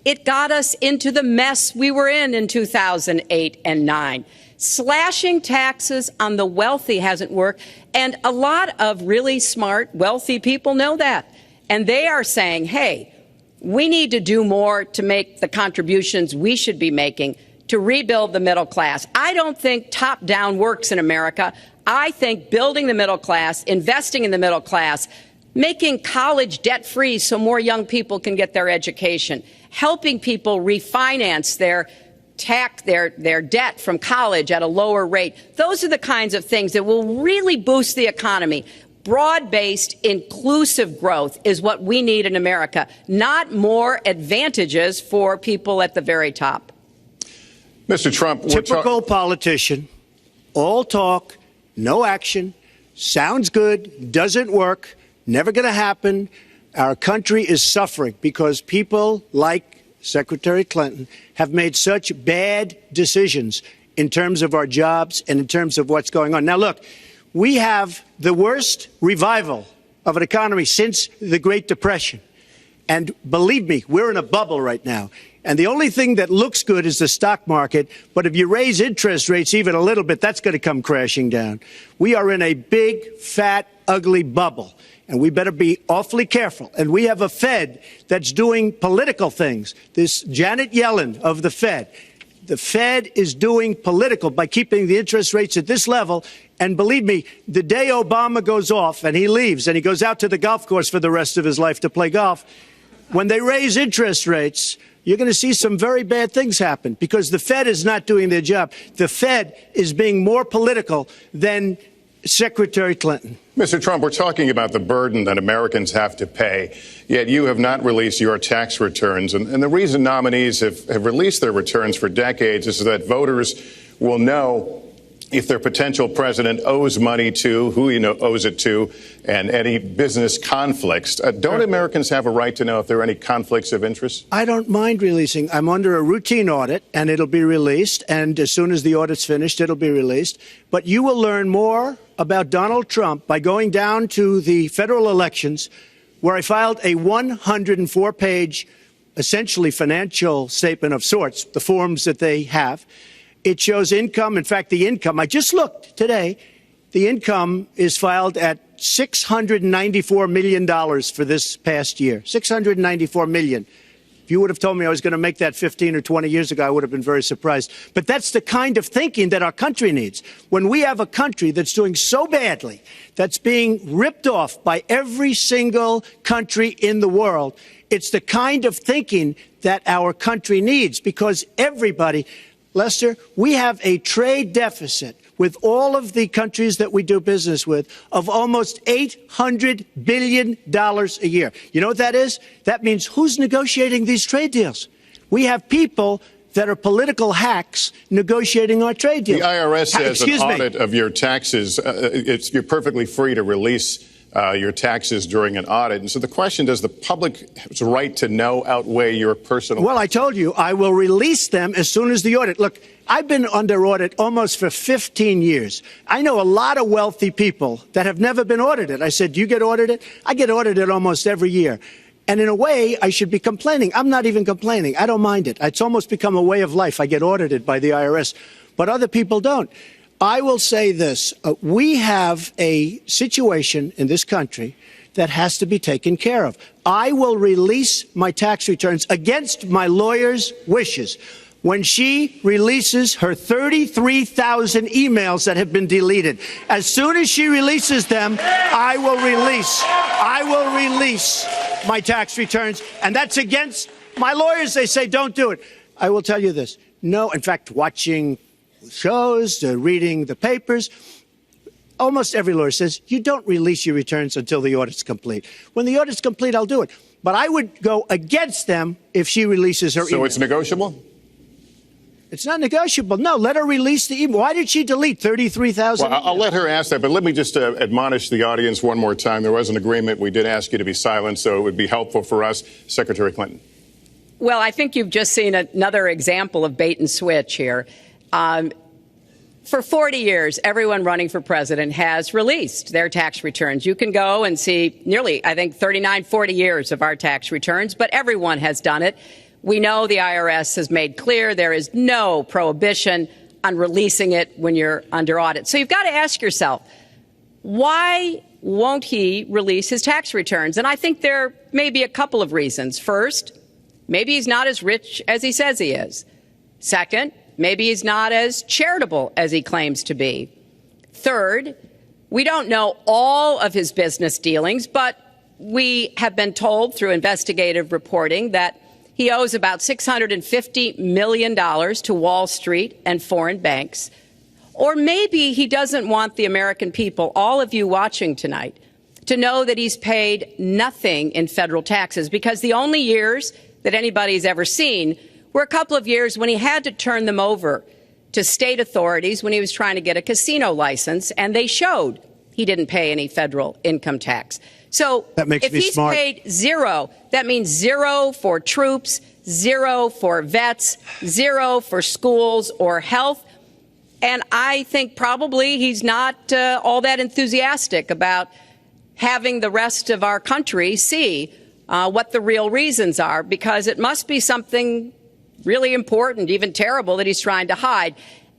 It got us into the mess we were in 2008 and 9. Slashing taxes on the wealthy hasn't worked, and a lot of really smart, wealthy people know that. And they are saying, hey, we need to do more to make the contributions we should be making to rebuild the middle class. I don't think top-down works in America. I think building the middle class, investing in the middle class, making college debt-free so more young people can get their education, helping people refinance their debt from college at a lower rate. Those are the kinds of things that will really boost the economy. Broad-based, inclusive growth is what we need in America, not more advantages for people at the very top. Mr. Trump, typical politician, all talk, no action, sounds good, doesn't work, never going to happen. Our country is suffering because people like Secretary Clinton have made such bad decisions in terms of our jobs and in terms of what's going on. Now, look, we have the worst revival of an economy since the Great Depression. And believe me, we're in a bubble right now. And the only thing that looks good is the stock market. But if you raise interest rates even a little bit, that's going to come crashing down. We are in a big, fat, ugly bubble. And we better be awfully careful. And we have a Fed that's doing political things. This Janet Yellen of the Fed. The Fed is doing political by keeping the interest rates at this level. And believe me, the day Obama goes off and he leaves and he goes out to the golf course for the rest of his life to play golf, when they raise interest rates, you're going to see some very bad things happen because the Fed is not doing their job. The Fed is being more political than Secretary Clinton. Mr. Trump, we're talking about the burden that Americans have to pay, yet you have not released your tax returns. And the reason nominees have released their returns for decades is that voters will know if their potential president owes money to, who he owes it to, and any business conflicts. Don't Americans have a right to know if there are any conflicts of interest? I don't mind releasing. I'm under a routine audit, and it'll be released. And as soon as the audit's finished, it'll be released. But you will learn more about Donald Trump by going down to the federal elections, where I filed a 104-page, essentially financial statement of sorts, the forms that they have. It shows income. In fact, the income, I just looked today, the income is filed at $694 million for this past year. $694 million. If you would have told me I was going to make that 15 or 20 years ago, I would have been very surprised. But that's the kind of thinking that our country needs. When we have a country that's doing so badly, that's being ripped off by every single country in the world, it's the kind of thinking that our country needs, because everybody, Lester, we have a trade deficit with all of the countries that we do business with of almost $800 billion a year. You know what that is? That means who's negotiating these trade deals? We have people that are political hacks negotiating our trade deals. The IRS has an audit of your taxes. You're perfectly free to release your taxes during an audit. And so the question, does the public's right to know outweigh your personal? Well, I told you, I will release them as soon as the audit. Look, I've been under audit almost for 15 years. I know a lot of wealthy people that have never been audited. I said, do you get audited? I get audited almost every year. And in a way, I should be complaining. I'm not even complaining. I don't mind it. It's almost become a way of life. I get audited by the IRS, but other people don't. I will say this. We have a situation in this country that has to be taken care of. I will release my tax returns against my lawyer's wishes. When she releases her 33,000 emails that have been deleted, as soon as she releases them, I will release my tax returns. And that's against my lawyers. They say, don't do it. I will tell you this. No, in fact, watching shows, reading the papers, almost every lawyer says you don't release your returns until the audit's complete. When the audit's complete, I'll do it. But I would go against them if she releases her email. So it's negotiable? It's not negotiable. No, let her release the email. Why did she delete 33,000? Well, I'll let her ask that, but let me just admonish the audience one more time. There was an agreement. We did ask you to be silent, so it would be helpful for us. Secretary Clinton. Well, I think you've just seen another example of bait and switch here. For 40 years, everyone running for president has released their tax returns. You can go and see nearly, I think, 39, 40 years of our tax returns, but everyone has done it. We know the IRS has made clear there is no prohibition on releasing it when you're under audit. So you've got to ask yourself, why won't he release his tax returns? And I think there may be a couple of reasons. First, maybe he's not as rich as he says he is. Second, maybe he's not as charitable as he claims to be. Third, we don't know all of his business dealings, but we have been told through investigative reporting that he owes about $650 million to Wall Street and foreign banks. Or maybe he doesn't want the American people, all of you watching tonight, to know that he's paid nothing in federal taxes, because the only years that anybody's ever seen were a couple of years when he had to turn them over to state authorities when he was trying to get a casino license, and they showed he didn't pay any federal income tax. So if he's paid zero, that means zero for troops, zero for vets, zero for schools or health. And I think probably he's not all that enthusiastic about having the rest of our country see what the real reasons are, because it must be something really important, even terrible, that he's trying to hide.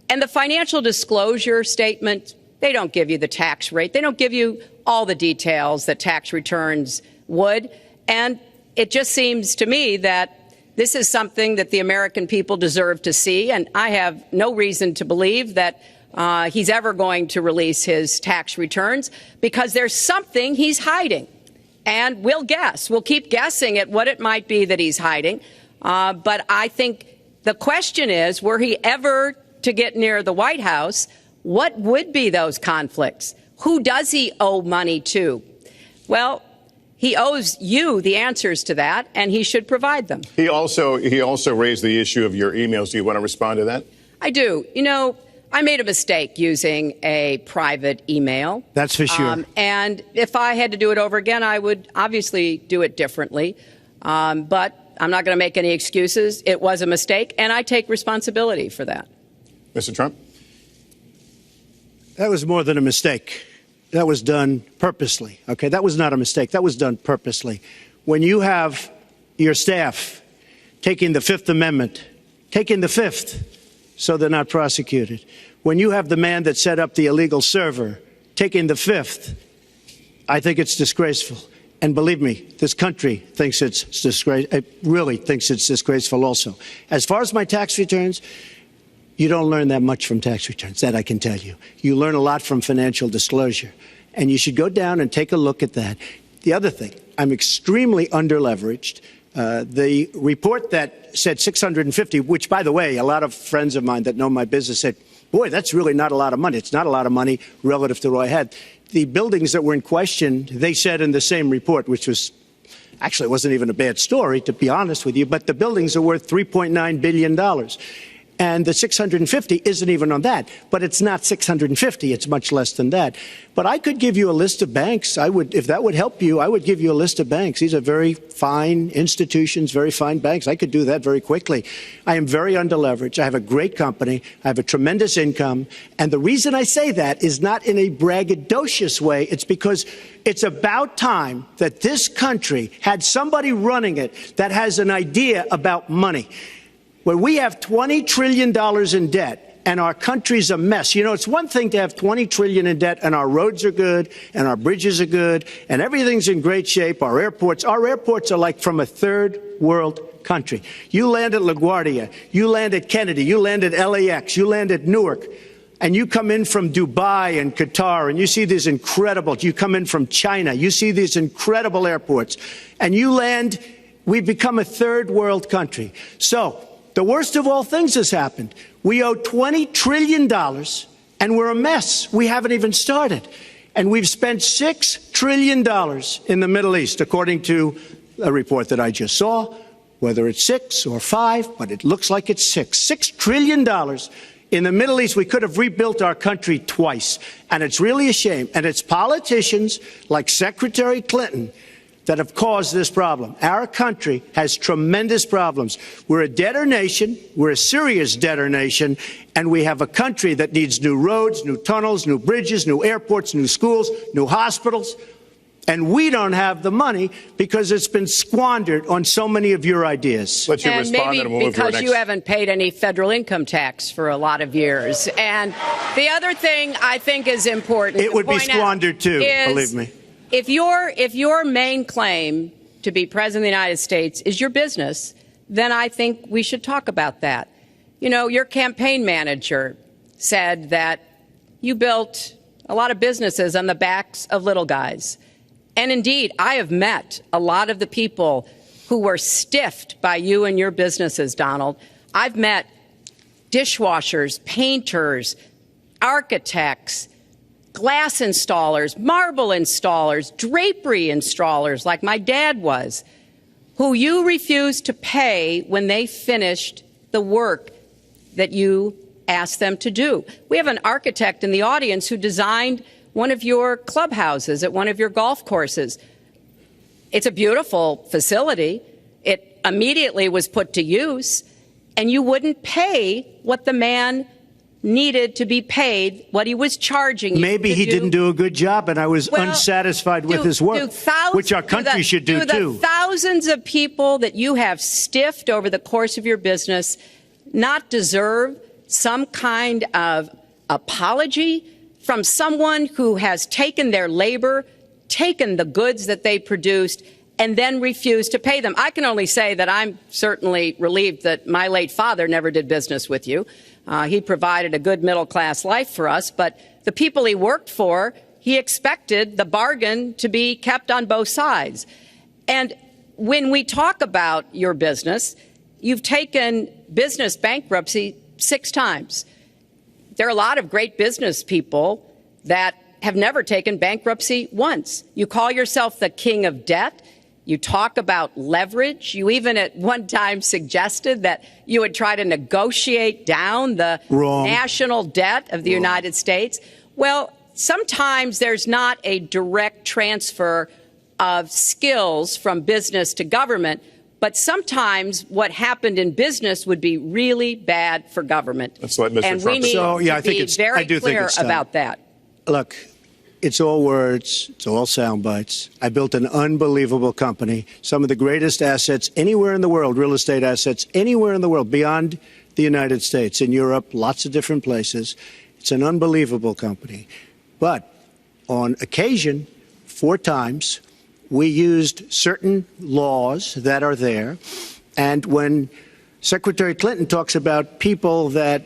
And the financial disclosure statement, they don't give you the tax rate. They don't give you all the details that tax returns would. And it just seems to me that this is something that the American people deserve to see. And I have no reason to believe that he's ever going to release his tax returns, because there's something he's hiding. And we'll guess. We'll keep guessing at what it might be that he's hiding. But I think the question is, were he ever to get near the White House, what would be those conflicts? Who does he owe money to? Well, he owes you the answers to that, and he should provide them. He also raised the issue of your emails. Do you want to respond to that? I do. You know, I made a mistake using a private email. That's for sure. And if I had to do it over again, I would obviously do it differently. But I'm not going to make any excuses. It was a mistake, and I take responsibility for that. Mr. Trump? That was more than a mistake. That was done purposely. Okay, that was not a mistake. That was done purposely. When you have your staff taking the Fifth Amendment, taking the Fifth, so they're not prosecuted. When you have the man that set up the illegal server taking the Fifth, I think it's disgraceful. And believe me, this country thinks it's it really thinks it's disgraceful also. As far as my tax returns, you don't learn that much from tax returns, that I can tell you. You learn a lot from financial disclosure. And you should go down and take a look at that. The other thing, I'm extremely underleveraged. The report that said 650, which, by the way, a lot of friends of mine that know my business said, boy, that's really not a lot of money. It's not a lot of money relative to what I had. The buildings that were in question, they said in the same report, which was actually it wasn't even a bad story, to be honest with you, but the buildings are worth $3.9 billion. And the 650 isn't even on that. But it's not 650. It's much less than that. But I could give you a list of banks. I would, if that would help you, I would give you a list of banks. These are very fine institutions, very fine banks. I could do that very quickly. I am very underleveraged. I have a great company. I have a tremendous income. And the reason I say that is not in a braggadocious way. It's because it's about time that this country had somebody running it that has an idea about money. When we have $20 trillion in debt and our country's a mess, you know, it's one thing to have $20 trillion in debt and our roads are good and our bridges are good and everything's in great shape. Our airports are like from a third world country. You land at LaGuardia, you land at Kennedy, you land at LAX, you land at Newark, and you come in from Dubai and Qatar and you see these incredible, you come in from China, you see these incredible airports and you land, we've become a third world country. So, the worst of all things has happened. We owe $20 trillion, and we're a mess. We haven't even started. And we've spent $6 trillion in the Middle East, according to a report that I just saw, whether it's 6 or 5, but it looks like it's 6. $6 trillion in the Middle East. We could have rebuilt our country twice. And it's really a shame. And it's politicians like Secretary Clinton that have caused this problem. Our country has tremendous problems. We're a debtor nation, we're a serious debtor nation, and we have a country that needs new roads, new tunnels, new bridges, new airports, new schools, new hospitals, and we don't have the money because it's been squandered on so many of your ideas. Let you and respond, maybe and we'll move to our because next. you haven't paid any federal income tax for a lot of years. And the other thing I think is important It would be squandered too, is, believe me. If your main claim to be president of the United States is your business, then I think we should talk about that. You know, your campaign manager said that you built a lot of businesses on the backs of little guys. And indeed, I have met a lot of the people who were stiffed by you and your businesses, Donald. I've met dishwashers, painters, architects, glass installers, marble installers, drapery installers, like my dad was, who you refused to pay when they finished the work that you asked them to do. We have an architect in the audience who designed one of your clubhouses at one of your golf courses. It's a beautiful facility. It immediately was put to use, and you wouldn't pay what the man needed to be paid, what he was charging you. Maybe he didn't do a good job, and I was unsatisfied with his work, which our country should do too. The thousands of people that you have stiffed over the course of your business not deserve some kind of apology from someone who has taken their labor, taken the goods that they produced, and then refused to pay them? I can only say that I'm certainly relieved that my late father never did business with you. He provided a good middle-class life for us, but the people he worked for, he expected the bargain to be kept on both sides. And when we talk about your business, you've taken business bankruptcy 6 times. There are a lot of great business people that have never taken bankruptcy once. You call yourself the king of debt. You talk about leverage. You even at one time suggested that you would try to negotiate down the national debt of the United States. Well, sometimes there's not a direct transfer of skills from business to government, but sometimes what happened in business would be really bad for government. Let's let Mr. And Trump. we need to be very clear about that. Look, it's all words. It's all sound bites. I built an unbelievable company, some of the greatest assets anywhere in the world, real estate assets anywhere in the world, beyond the United States, in Europe, lots of different places. It's an unbelievable company. But on occasion, 4 times, we used certain laws that are there. And when Secretary Clinton talks about people that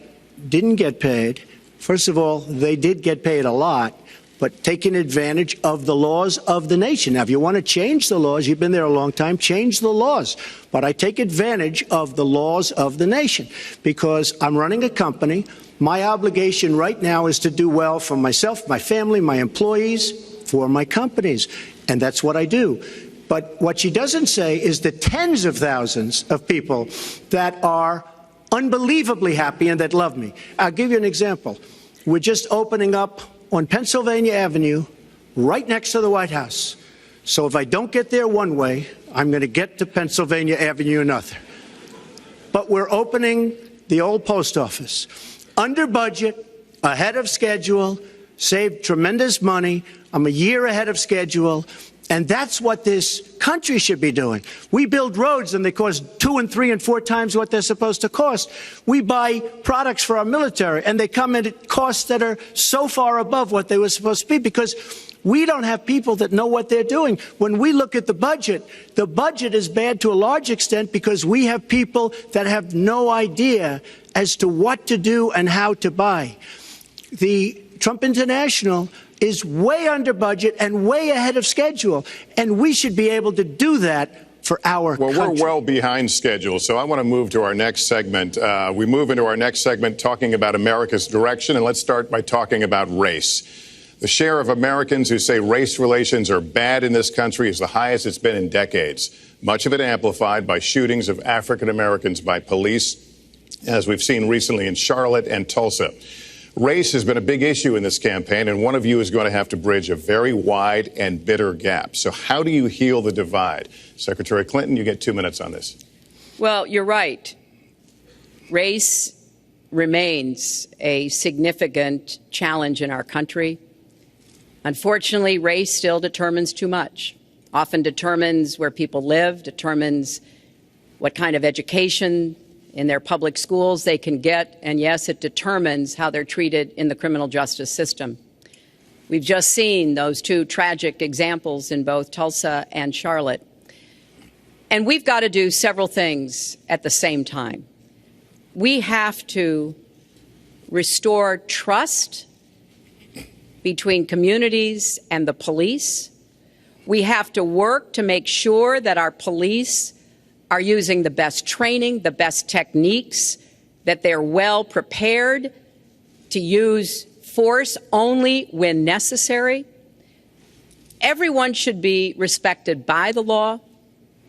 didn't get paid, first of all, they did get paid a lot, but taking advantage of the laws of the nation. Now, if you want to change the laws, you've been there a long time, change the laws. But I take advantage of the laws of the nation because I'm running a company. My obligation right now is to do well for myself, my family, my employees, for my companies. And that's what I do. But what she doesn't say is the tens of thousands of people that are unbelievably happy and that love me. I'll give you an example. We're just opening up on Pennsylvania Avenue, right next to the White House. So if I don't get there one way, I'm going to get to Pennsylvania Avenue another. But we're opening the old post office. Under budget, ahead of schedule, saved tremendous money. I'm a year ahead of schedule. And that's what this country should be doing. We build roads and they cost 2 and 3 and 4 times what they're supposed to cost. We buy products for our military and they come in at costs that are so far above what they were supposed to be because we don't have people that know what they're doing. When we look at the budget is bad to a large extent because we have people that have no idea as to what to do and how to buy. The Trump International is way under budget and way ahead of schedule. And we should be able to do that for our country. Well, we're well behind schedule, so I want to move to our next segment. We move into our next segment talking about America's direction, and let's start by talking about race. The share of Americans who say race relations are bad in this country is the highest it's been in decades, much of it amplified by shootings of African Americans by police, as we've seen recently in Charlotte and Tulsa. Race has been a big issue in this campaign, and one of you is going to have to bridge a very wide and bitter gap. So how do you heal the divide? Secretary Clinton, you get 2 minutes on this. Well, you're right. Race remains a significant challenge in our country. Unfortunately, race still determines too much, often determines where people live, determines what kind of education in their public schools they can get, and yes, it determines how they're treated in the criminal justice system. We've just seen those 2 tragic examples in both Tulsa and Charlotte. And we've got to do several things at the same time. We have to restore trust between communities and the police. We have to work to make sure that our police are using the best training, the best techniques, that they're well prepared to use force only when necessary. Everyone should be respected by the law,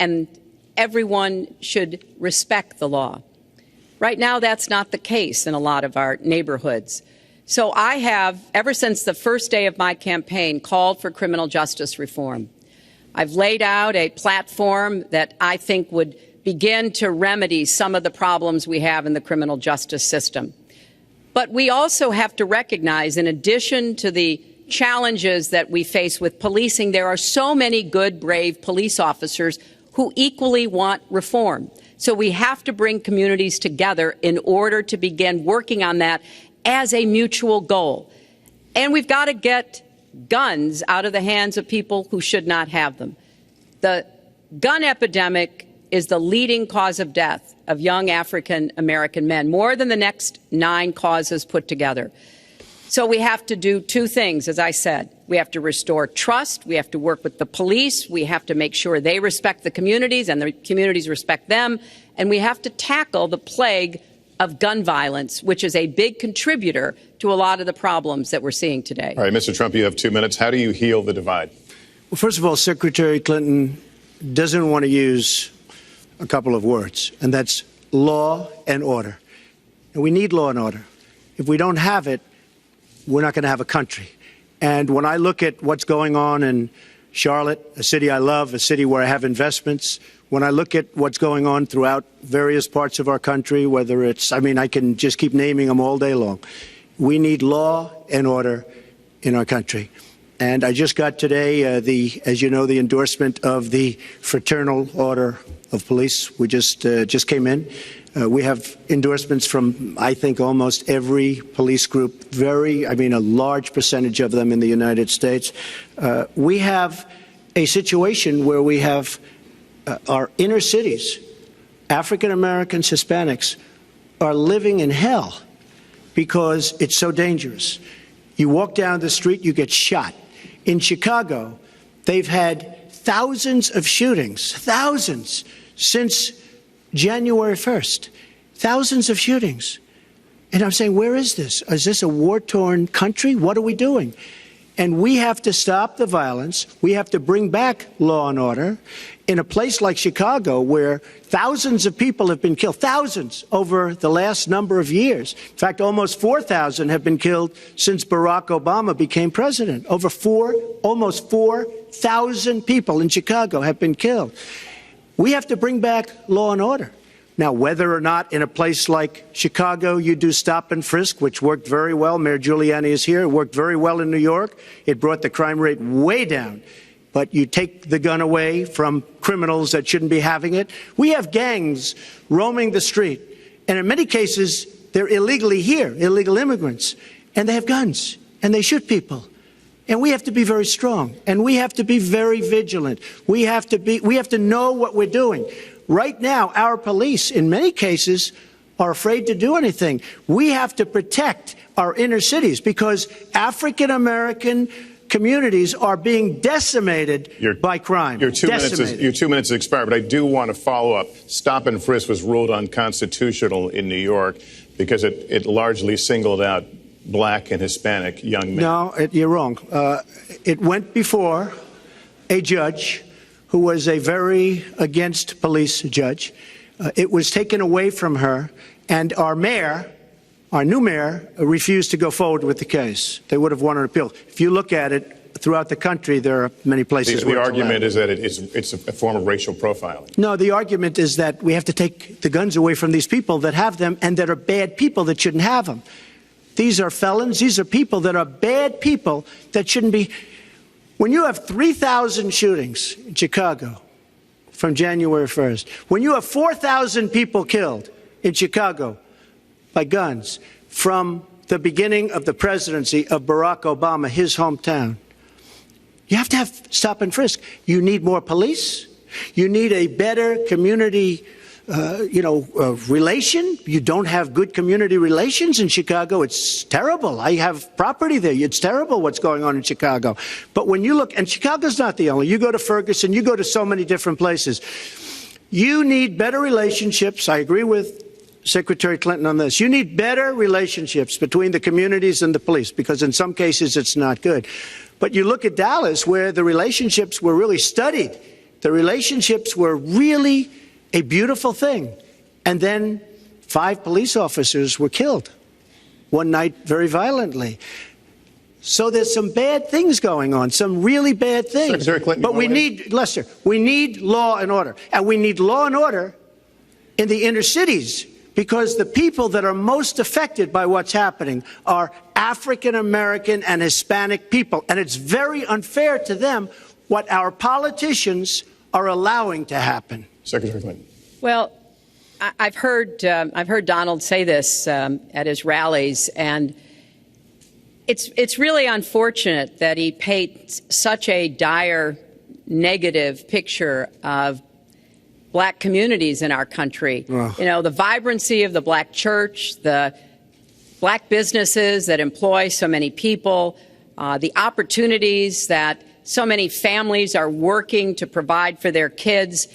and everyone should respect the law. Right now, that's not the case in a lot of our neighborhoods. So I have, ever since the first day of my campaign, called for criminal justice reform. I've laid out a platform that I think would begin to remedy some of the problems we have in the criminal justice system. But we also have to recognize, in addition to the challenges that we face with policing, there are so many good, brave police officers who equally want reform. So we have to bring communities together in order to begin working on that as a mutual goal. And we've got to get guns out of the hands of people who should not have them. The gun epidemic is the leading cause of death of young African American men, more than the next 9 causes put together. So we have to do 2 things, as I said. We have to restore trust. We have to work with the police. We have to make sure they respect the communities and the communities respect them. And we have to tackle the plague of gun violence, which is a big contributor to a lot of the problems that we're seeing today. All right, Mr. Trump, you have 2 minutes. How do you heal the divide? Well, first of all, Secretary Clinton doesn't want to use a couple of words, and that's law and order. And we need law and order. If we don't have it, we're not going to have a country. And when I look at what's going on in Charlotte, a city I love, a city where I have investments, when I look at what's going on throughout various parts of our country, whether it's, I can just keep naming them all day long. We need law and order in our country. And I just got today, as you know, the endorsement of the Fraternal Order of Police. We just came in. We have endorsements from, I think, almost every police group, a large percentage of them in the United States. We have a situation where we have our inner cities, African Americans, Hispanics, are living in hell because it's so dangerous. You walk down the street, you get shot. In Chicago, they've had thousands of shootings, thousands, since January 1st. Thousands of shootings. And I'm saying, where is this? Is this a war-torn country? What are we doing? And we have to stop the violence. We have to bring back law and order. In a place like Chicago, where thousands of people have been killed, thousands over the last number of years. In fact, almost 4,000 have been killed since Barack Obama became president. Almost 4,000 people in Chicago have been killed. We have to bring back law and order. Now, whether or not in a place like Chicago you do stop and frisk, which worked very well, Mayor Giuliani is here, it worked very well in New York, it brought the crime rate way down. But you take the gun away from criminals that shouldn't be having it. We have gangs roaming the street, and in many cases, they're illegally here, illegal immigrants, and they have guns, and they shoot people. And we have to be very strong, and we have to be very vigilant. We have to know what we're doing. Right now, our police, in many cases, are afraid to do anything. We have to protect our inner cities because African American communities are being decimated by crime. Your 2 minutes has expired, but I do want to follow up. Stop and frisk was ruled unconstitutional in New York because it largely singled out black and Hispanic young men. No, you're wrong. It went before a judge who was a very against police judge. It was taken away from her, and our new mayor, refused to go forward with the case. They would have won an appeal. If you look at it throughout the country, there are many places where the argument is that it's a form of racial profiling. No, the argument is that we have to take the guns away from these people that have them and that are bad people that shouldn't have them. These are felons. These are people that are bad people that shouldn't be. When you have 3,000 shootings in Chicago from January 1st, when you have 4,000 people killed in Chicago by guns from the beginning of the presidency of Barack Obama, his hometown, you have to have stop and frisk. You need more police. You need a better community relation. You don't have good community relations in Chicago. It's terrible. I have property there. It's terrible what's going on in Chicago. But when you look, and Chicago's not the only, you go to Ferguson, you go to so many different places. You need better relationships. I agree with Secretary Clinton on this. You need better relationships between the communities and the police, because in some cases it's not good. But you look at Dallas, where the relationships were really studied. The relationships were really a beautiful thing. And then 5 police officers were killed one night very violently. So there's some bad things going on, some really bad things. Secretary Clinton, but we need, Lester, we need law and order. And we need law and order in the inner cities, because the people that are most affected by what's happening are African American and Hispanic people. And it's very unfair to them what our politicians are allowing to happen. Secretary Clinton. Well, I've heard Donald say this at his rallies, and it's really unfortunate that he paints such a dire, negative picture of black communities in our country. Oh. You know, the vibrancy of the black church, the black businesses that employ so many people, the opportunities that so many families are working to provide for their kids.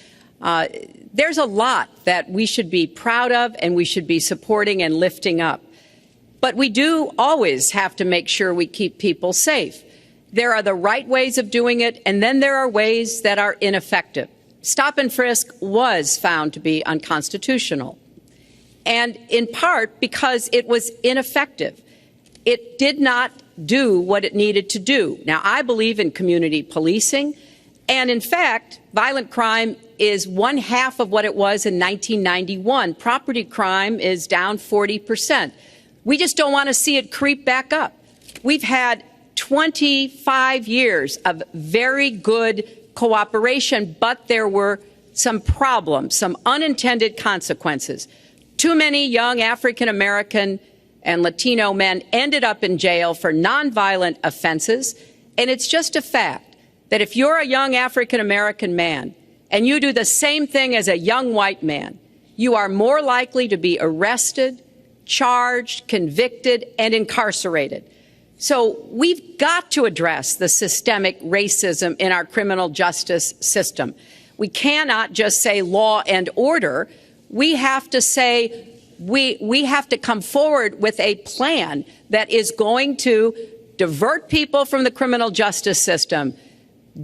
There's a lot that we should be proud of and we should be supporting and lifting up. But we do always have to make sure we keep people safe. There are the right ways of doing it, and then there are ways that are ineffective. Stop and frisk was found to be unconstitutional, and in part because it was ineffective. It did not do what it needed to do. Now, I believe in community policing, and in fact, violent crime is 1/2 of what it was in 1991. Property crime is down 40%. We just don't want to see it creep back up. We've had 25 years of very good cooperation, but there were some problems, some unintended consequences. Too many young African American and Latino men ended up in jail for nonviolent offenses, and it's just a fact that if you're a young African American man and you do the same thing as a young white man, you are more likely to be arrested, charged, convicted, and incarcerated. So we've got to address the systemic racism in our criminal justice system. We cannot just say law and order. We have to say we have to come forward with a plan that is going to divert people from the criminal justice system,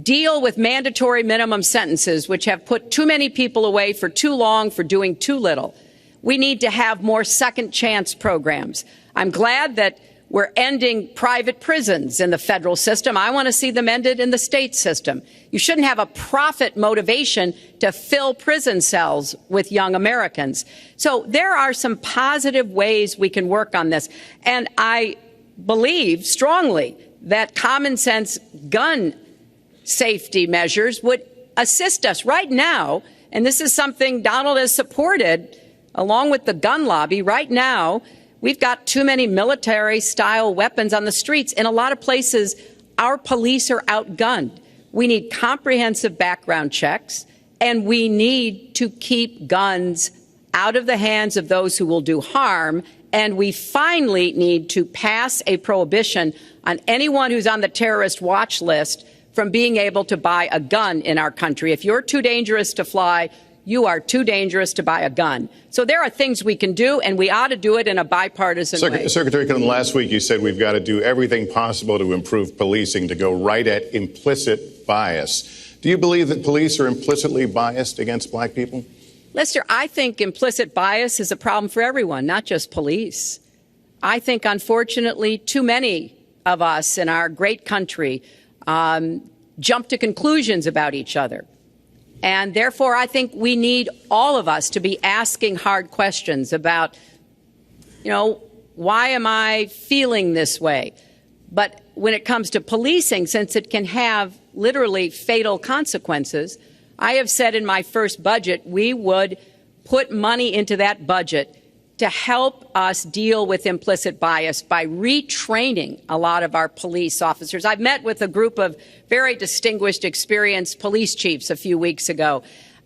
deal with mandatory minimum sentences, which have put too many people away for too long for doing too little. We need to have more second chance programs. I'm glad that we're ending private prisons in the federal system. I want to see them ended in the state system. You shouldn't have a profit motivation to fill prison cells with young Americans. So there are some positive ways we can work on this. And I believe strongly that common sense gun safety measures would assist us right now. And this is something Donald has supported along with the gun lobby. Right now, we've got too many military-style weapons on the streets. In a lot of places, our police are outgunned. We need comprehensive background checks, and we need to keep guns out of the hands of those who will do harm. And we finally need to pass a prohibition on anyone who's on the terrorist watch list from being able to buy a gun in our country. If you're too dangerous to fly, you are too dangerous to buy a gun. So there are things we can do, and we ought to do it in a bipartisan way. Secretary Clinton, last week you said we've got to do everything possible to improve policing, to go right at implicit bias. Do you believe that police are implicitly biased against black people? Lester, I think implicit bias is a problem for everyone, not just police. I think, unfortunately, too many of us in our great country jump to conclusions about each other. And therefore, I think we need all of us to be asking hard questions about, why am I feeling this way? But when it comes to policing, since it can have literally fatal consequences, I have said in my first budget we would put money into that budget to help us deal with implicit bias by retraining a lot of our police officers. I've met with a group of very distinguished, experienced police chiefs a few weeks ago.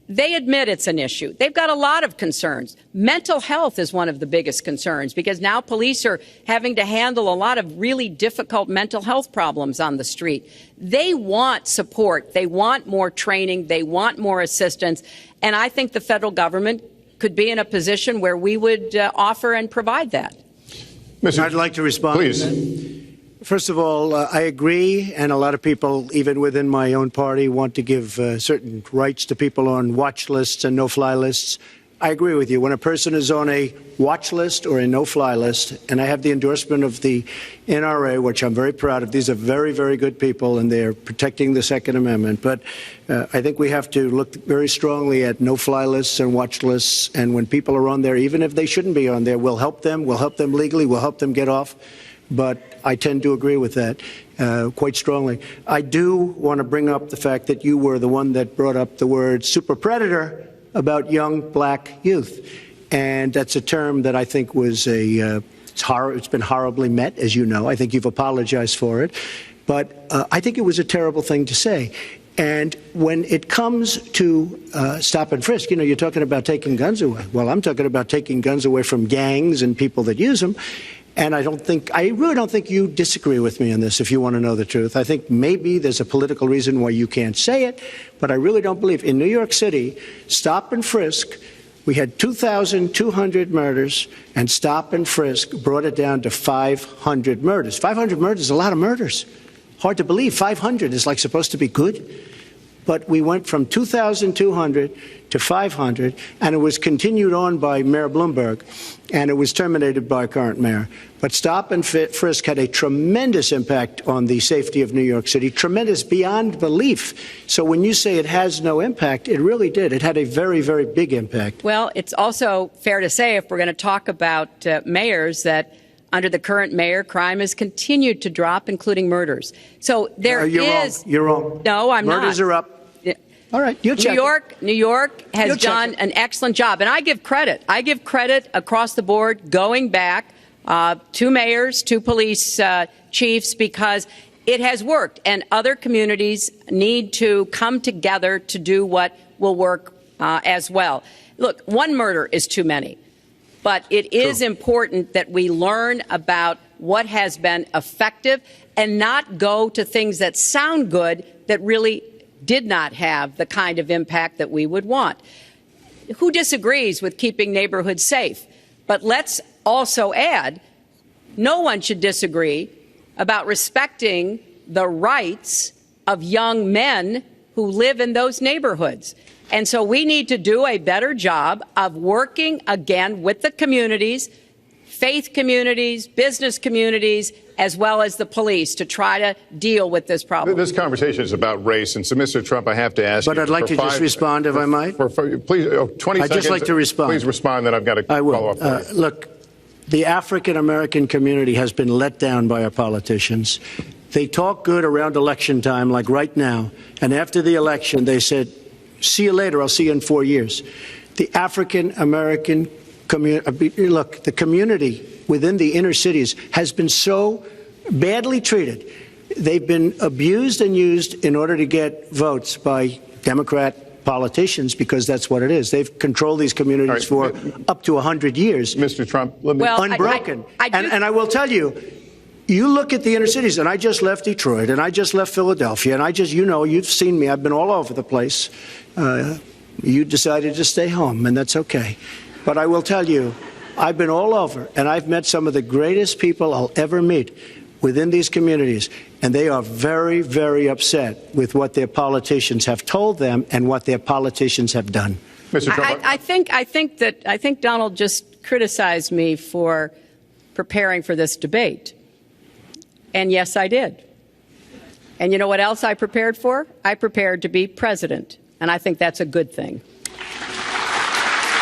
They admit it's an issue. They've got a lot of concerns. Mental health is one of the biggest concerns because now police are having to handle a lot of really difficult mental health problems on the street. They want support. They want more training. They want more assistance. And I think the federal government could be in a position where we would offer and provide that. I'd like to respond. Please. First of all, I agree, and a lot of people, even within my own party, want to give certain rights to people on watch lists and no-fly lists. I agree with you. When a person is on a watch list or a no-fly list, and I have the endorsement of the NRA, which I'm very proud of. These are very, very good people, and they're protecting the Second Amendment. But I think we have to look very strongly at no-fly lists and watch lists. And when people are on there, even if they shouldn't be on there, we'll help them. We'll help them legally. We'll help them get off. But I tend to agree with that quite strongly. I do want to bring up the fact that you were the one that brought up the word super predator about young black youth. And that's a term that I think was it's been horribly met, as you know. I think you've apologized for it. But I think it was a terrible thing to say. And when it comes to stop and frisk, you're talking about taking guns away. Well, I'm talking about taking guns away from gangs and people that use them. And I really don't think you disagree with me on this, if you want to know the truth. I think maybe there's a political reason why you can't say it, but I really don't believe. In New York City, stop and frisk, we had 2,200 murders, and stop and frisk brought it down to 500 murders. 500 murders is a lot of murders. Hard to believe. 500 is supposed to be good. But we went from 2,200 to 500, and it was continued on by Mayor Bloomberg, and it was terminated by current mayor. But stop and frisk had a tremendous impact on the safety of New York City, tremendous beyond belief. So when you say it has no impact, it really did. It had a very, very big impact. Well, it's also fair to say, if we're going to talk about mayors, that under the current mayor, crime has continued to drop, including murders. So there is. You're wrong. No, I'm not. Murders are up. All right, you'll check. New York has done an excellent job, and I give credit. I give credit across the board, going back to mayors, to police chiefs, because it has worked, and other communities need to come together to do what will work as well. Look, one murder is too many, but it is important that we learn about what has been effective and not go to things that sound good that really did not have the kind of impact that we would want. Who disagrees with keeping neighborhoods safe? But let's also add, no one should disagree about respecting the rights of young men who live in those neighborhoods. And so we need to do a better job of working again with the communities, faith communities, business communities, as well as the police to try to deal with this problem. This conversation is about race, and so, Mr. Trump, I have to ask you. But I'd like to just respond, if I might. Please, 20 seconds. I'd just like to respond. Please respond, then I've got to follow up. Look, the African-American community has been let down by our politicians. They talk good around election time, like right now, and after the election, they said, see you later, I'll see you in 4 years. The African-American community, look, the community within the inner cities has been so badly treated. They've been abused and used in order to get votes by Democrat politicians, because that's what it is. They've controlled these communities for up to 100 years. Mr. Trump, unbroken. And I will tell you, you look at the inner cities, and I just left Detroit, and I just left Philadelphia, and you've seen me, I've been all over the place. You decided to stay home, and that's okay. But I will tell you, I've been all over, and I've met some of the greatest people I'll ever meet within these communities, and they are very, very upset with what their politicians have told them and what their politicians have done. Mr. Trump, I think Donald just criticized me for preparing for this debate. And yes, I did. And you know what else I prepared for? I prepared to be president. And I think that's a good thing.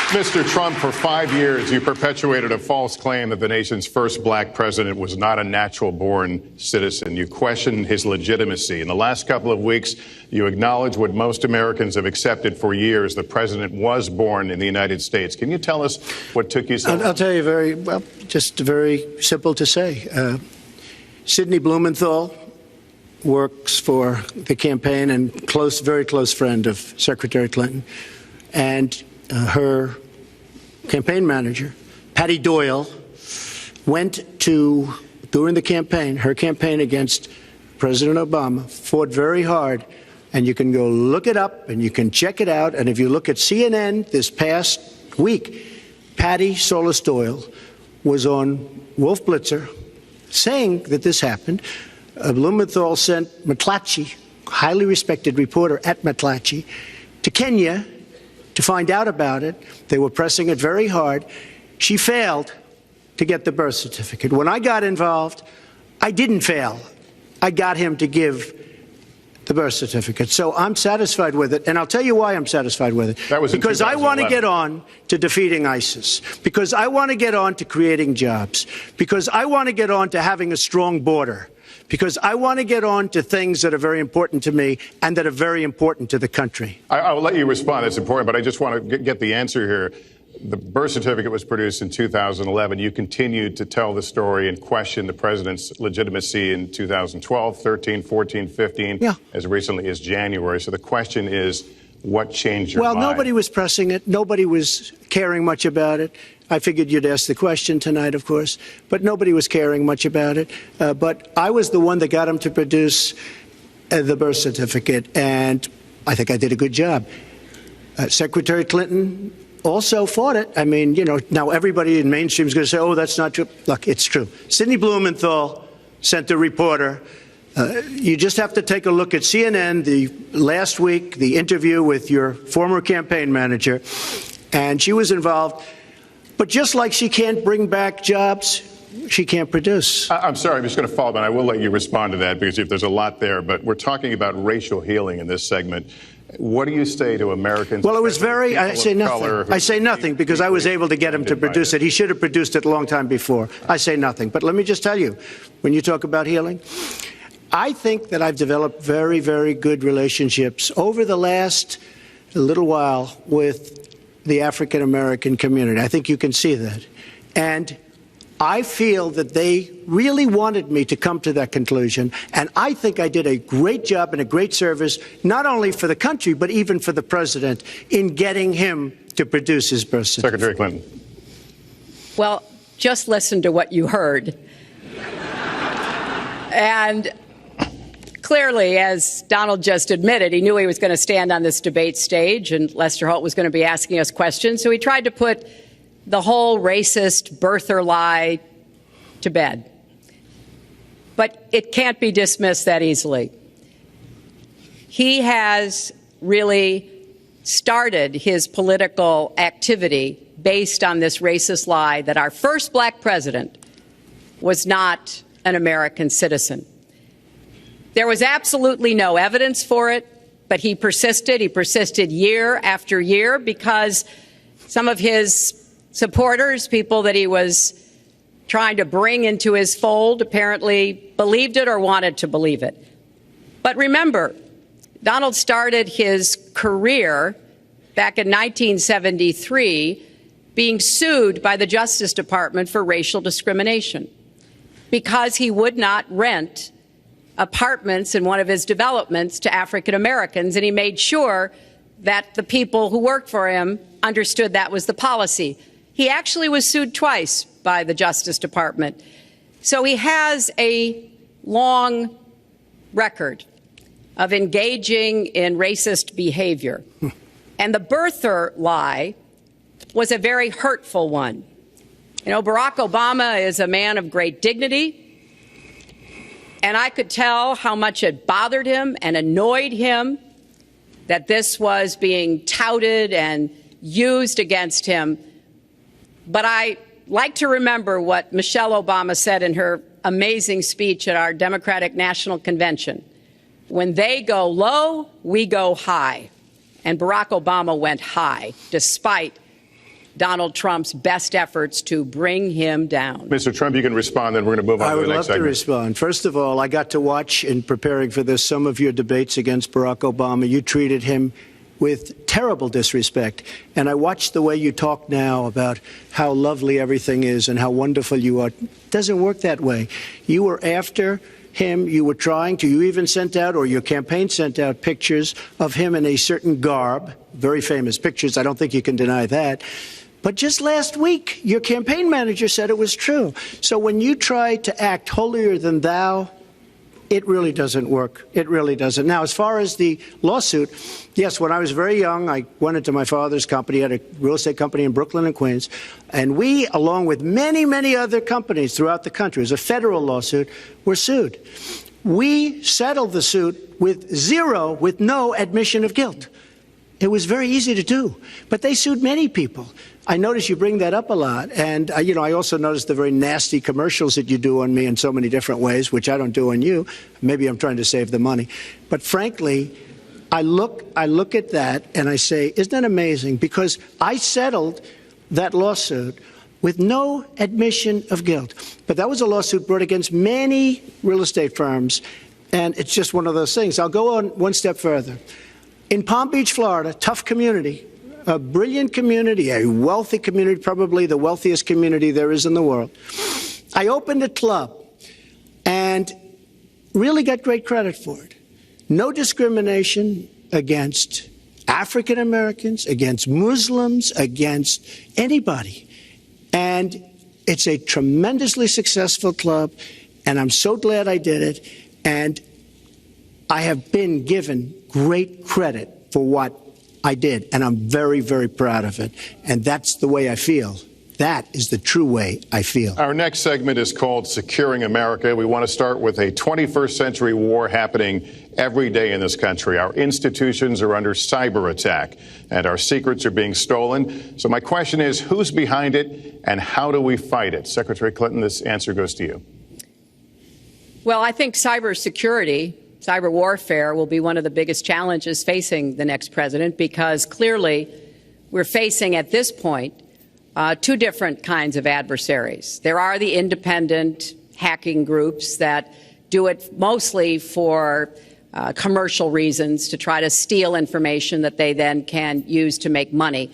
Mr. Trump, for 5 years, you perpetuated a false claim that the nation's first black president was not a natural-born citizen. You questioned his legitimacy. In the last couple of weeks, you acknowledged what most Americans have accepted for years: the president was born in the United States. Can you tell us what took you so long? I'll tell you just very simple to say. Sidney Blumenthal works for the campaign and very close friend of Secretary Clinton. And her campaign manager, Patty Doyle, went to, during the campaign, her campaign against President Obama, fought very hard. And you can go look it up and you can check it out. And if you look at CNN this past week, Patty Solis Doyle was on Wolf Blitzer saying that this happened. Blumenthal sent McClatchy, highly respected reporter at McClatchy, to Kenya to find out about it. They were pressing it very hard. She failed to get the birth certificate. When I got involved, I didn't fail. I got him to give the birth certificate. So I'm satisfied with it, and I'll tell you why I'm satisfied with it. That was because I want to get on to defeating ISIS, because I want to get on to creating jobs, because I want to get on to having a strong border, because I want to get on to things that are very important to me and that are very important to the country. I will let you respond. It's important, but I just want to get the answer here. The birth certificate was produced in 2011. You continued to tell the story and question the president's legitimacy in 2012, 13, 14, 15, as recently as January. So the question is, what changed your mind? Well, nobody was pressing it. Nobody was caring much about it. I figured you'd ask the question tonight, of course, but nobody was caring much about it. But I was the one that got him to produce the birth certificate, and I think I did a good job. Secretary Clinton also fought it. I mean, now everybody in mainstream is going to say, oh, that's not true. Look, it's true. Sidney Blumenthal sent a reporter. You just have to take a look at CNN last week, the interview with your former campaign manager, and she was involved. But just like she can't bring back jobs, she can't produce. I'm sorry, I'm just going to follow up, and I will let you respond to that, because if there's a lot there. But we're talking about racial healing in this segment. What do you say to Americans? Well, it was I say nothing. I say nothing because I was able to get him to produce it. He should have produced it a long time before. I say nothing. But let me just tell you, when you talk about healing, I think that I've developed very, very good relationships over the last little while with the African-American community. I think you can see that. And I feel that they really wanted me to come to that conclusion, and I think I did a great job and a great service, not only for the country, but even for the president, in getting him to produce his birth certificate. Secretary Clinton. Well, just listen to what you heard. And clearly, as Donald just admitted, he knew he was going to stand on this debate stage and Lester Holt was going to be asking us questions. So he tried to put the whole racist birther lie to bed. But it can't be dismissed that easily. He has really started his political activity based on this racist lie that our first black president was not an American citizen. There was absolutely no evidence for it, but he persisted. He persisted year after year because some of his supporters, people that he was trying to bring into his fold, apparently believed it or wanted to believe it. But remember, Donald started his career back in 1973 being sued by the Justice Department for racial discrimination because he would not rent apartments in one of his developments to African Americans, and he made sure that the people who worked for him understood that was the policy. He actually was sued twice by the Justice Department. So he has a long record of engaging in racist behavior. And the birther lie was a very hurtful one. You know, Barack Obama is a man of great dignity, and I could tell how much it bothered him and annoyed him that this was being touted and used against him. But I like to remember what Michelle Obama said in her amazing speech at our Democratic National Convention. When they go low, we go high. And Barack Obama went high, despite Donald Trump's best efforts to bring him down. Mr. Trump, you can respond, then we're going to move on to the next segment. I would love to respond. First of all, I got to watch, in preparing for this, some of your debates against Barack Obama. You treated him with terrible disrespect. And I watched the way you talk now about how lovely everything is and how wonderful you are. It doesn't work that way. You were after him. You were trying to. You even sent out, or your campaign sent out, pictures of him in a certain garb. Very famous pictures. I don't think you can deny that. But just last week, your campaign manager said it was true. So when you try to act holier than thou, it really doesn't work. It really doesn't. Now, as far as the lawsuit, yes, when I was very young, I went into my father's company, had a real estate company in Brooklyn and Queens, and we, along with many, many other companies throughout the country, it was a federal lawsuit, were sued. We settled the suit with no admission of guilt. It was very easy to do, but they sued many people. I notice you bring that up a lot, and I also noticed the very nasty commercials that you do on me in so many different ways, which I don't do on you. Maybe I'm trying to save the money, but frankly, I look at that and I say, isn't that amazing? Because I settled that lawsuit with no admission of guilt, but that was a lawsuit brought against many real estate firms, and it's just one of those things. I'll go on one step further. In Palm Beach, Florida, tough community, a brilliant community, a wealthy community, probably the wealthiest community there is in the world. I opened a club and really got great credit for it. No discrimination against African Americans, against Muslims, against anybody. And it's a tremendously successful club, and I'm so glad I did it. And I have been given great credit for what I did, and I'm very, very proud of it. And that's the way I feel. That is the true way I feel. Our next segment is called Securing America. We want to start with a 21st century war happening every day in this country. Our institutions are under cyber attack, and our secrets are being stolen. So my question is, who's behind it, and how do we fight it? Secretary Clinton, this answer goes to you. Well, I think cybersecurity, cyber warfare will be one of the biggest challenges facing the next president, because clearly we're facing at this point two different kinds of adversaries. There are the independent hacking groups that do it mostly for commercial reasons, to try to steal information that they then can use to make money.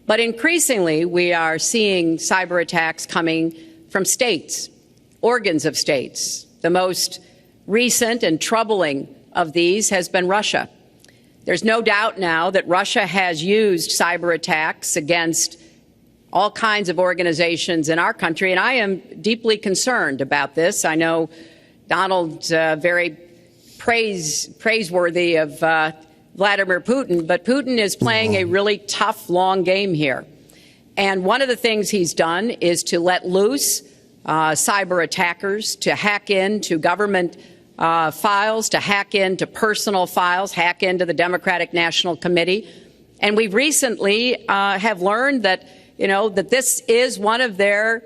But increasingly, we are seeing cyber attacks coming from states, organs of states. The most recent and troubling of these has been Russia. There's no doubt now that Russia has used cyber attacks against all kinds of organizations in our country, and I am deeply concerned about this. I know Donald's very praiseworthy of Vladimir Putin, but Putin is playing a really tough, long game here. And one of the things he's done is to let loose cyber attackers to hack into government files, to hack into personal files, hack into the Democratic National Committee. And we've recently have learned that, that this is one of their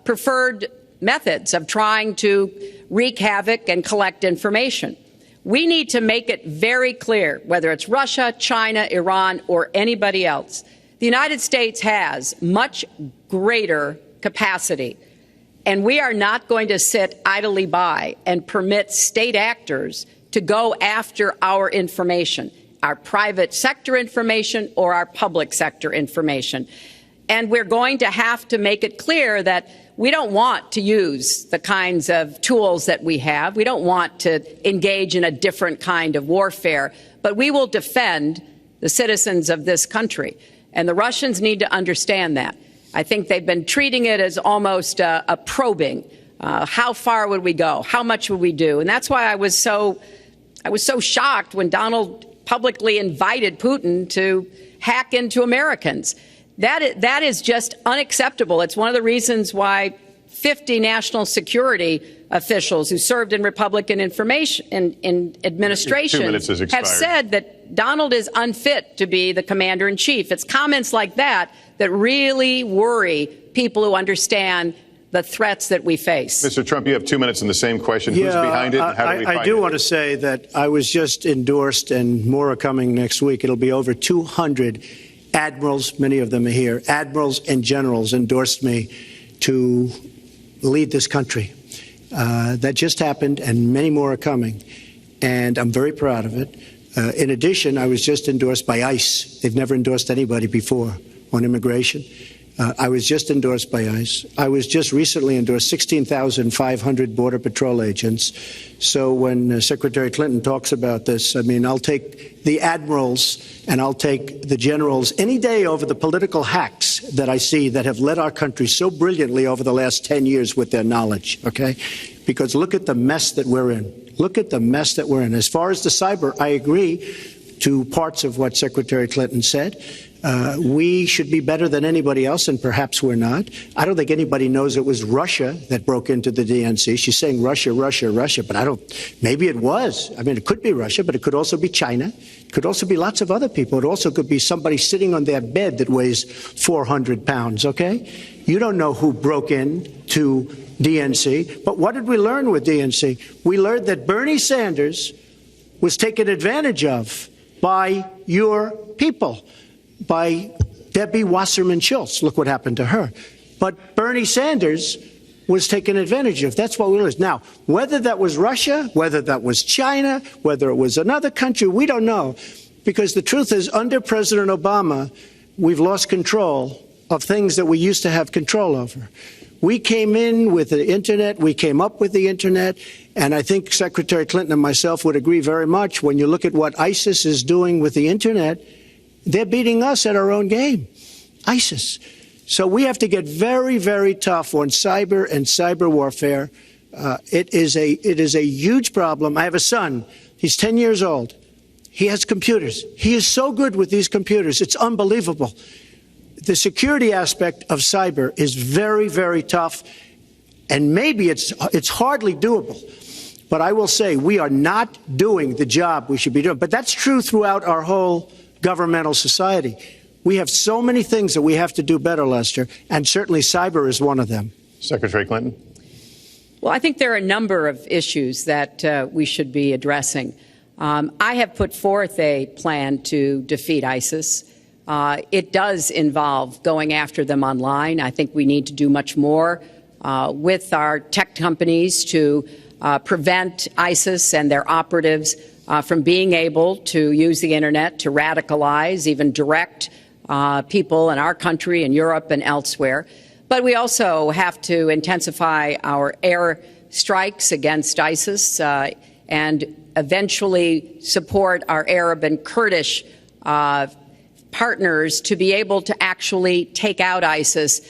preferred methods of trying to wreak havoc and collect information. We need to make it very clear, whether it's Russia, China, Iran, or anybody else, the United States has much greater capacity, and we are not going to sit idly by and permit state actors to go after our information, our private sector information or our public sector information. And we're going to have to make it clear that we don't want to use the kinds of tools that we have. We don't want to engage in a different kind of warfare, but we will defend the citizens of this country. And the Russians need to understand that. I think they've been treating it as almost a probing. How far would we go? How much would we do? And that's why I was so shocked when Donald publicly invited Putin to hack into Americans. That is just unacceptable. It's one of the reasons why 50 national security officials who served in Republican administration have said that Donald is unfit to be the commander-in-chief. It's comments like that that really worry people who understand the threats that we face. Mr. Trump, you have 2 minutes in the same question. Who's behind it and how do we find it? I do want to say that I was just endorsed, and more are coming next week. It'll be over 200 admirals, many of them are here, admirals and generals endorsed me to lead this country. That just happened, and many more are coming, and I'm very proud of it. In addition, I was just endorsed by ICE. They've never endorsed anybody before on immigration. I was just endorsed by ICE. I was just recently endorsed 16,500 Border Patrol agents. So when Secretary Clinton talks about this, I mean, I'll take the admirals and I'll take the generals any day over the political hacks that I see that have led our country so brilliantly over the last 10 years with their knowledge, okay? Because look at the mess that we're in. Look at the mess that we're in. As far as the cyber, I agree to parts of what Secretary Clinton said. We should be better than anybody else, and perhaps we're not. I don't think anybody knows it was Russia that broke into the DNC. She's saying Russia, Russia, Russia, but maybe it was. I mean, it could be Russia, but it could also be China. It could also be lots of other people. It also could be somebody sitting on their bed that weighs 400 pounds, okay? You don't know who broke in to DNC, but what did we learn with DNC? We learned that Bernie Sanders was taken advantage of by your people, by Debbie Wasserman Schultz. Look what happened to her. But Bernie Sanders was taken advantage of. That's what we learned. Now, whether that was Russia, whether that was China, whether it was another country, we don't know. Because the truth is, under President Obama, we've lost control of things that we used to have control over. We came in with the Internet. We came up with the Internet. And I think Secretary Clinton and myself would agree very much when you look at what ISIS is doing with the Internet. They're beating us at our own game, ISIS. So we have to get very, very tough on cyber and cyber warfare. It is a huge problem. I have a son. He's 10 years old. He has computers. He is so good with these computers. It's unbelievable. The security aspect of cyber is very, very tough, and maybe it's hardly doable. But I will say we are not doing the job we should be doing. But that's true throughout our whole governmental society. We have so many things that we have to do better, Lester, and certainly cyber is one of them. Secretary Clinton? Well, I think there are a number of issues that we should be addressing. I have put forth a plan to defeat ISIS. It does involve going after them online. I think we need to do much more with our tech companies to prevent ISIS and their operatives from being able to use the Internet to radicalize, even direct people in our country and Europe and elsewhere. But we also have to intensify our air strikes against ISIS and eventually support our Arab and Kurdish partners to be able to actually take out ISIS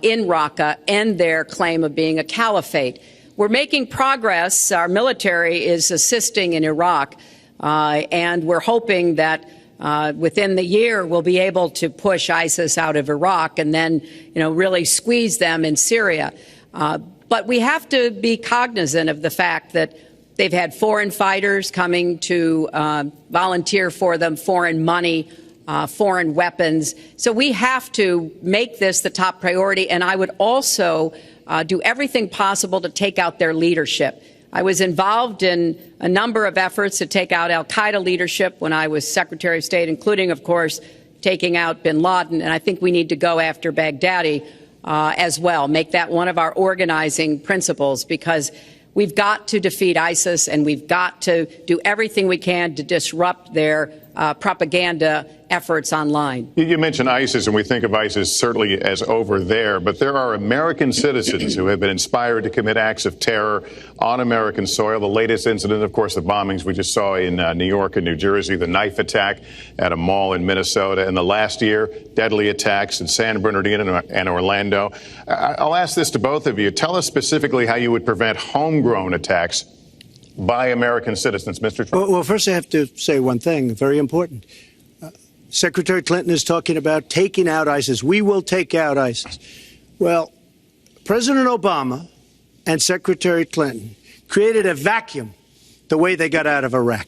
in Raqqa, end their claim of being a caliphate. We're making progress. Our military is assisting in Iraq, and we're hoping that within the year we'll be able to push ISIS out of Iraq and then, really squeeze them in Syria. But we have to be cognizant of the fact that they've had foreign fighters coming to volunteer for them, foreign money, foreign weapons. So we have to make this the top priority. And I would also do everything possible to take out their leadership. I was involved in a number of efforts to take out al-Qaeda leadership when I was Secretary of State, including, of course, taking out bin Laden. And I think we need to go after Baghdadi as well, make that one of our organizing principles, because we've got to defeat ISIS and we've got to do everything we can to disrupt their propaganda efforts online. You mentioned ISIS, and we think of ISIS certainly as over there, but there are American citizens who have been inspired to commit acts of terror on American soil. The latest incident, of course, the bombings we just saw in New York and New Jersey, the knife attack at a mall in Minnesota, and the last year, deadly attacks in San Bernardino and Orlando. I'll ask this to both of you. Tell us specifically how you would prevent homegrown attacks by American citizens, Mr. Trump. Well, first I have to say one thing, very important. Secretary Clinton is talking about taking out ISIS. We will take out ISIS. Well, President Obama and Secretary Clinton created a vacuum the way they got out of Iraq,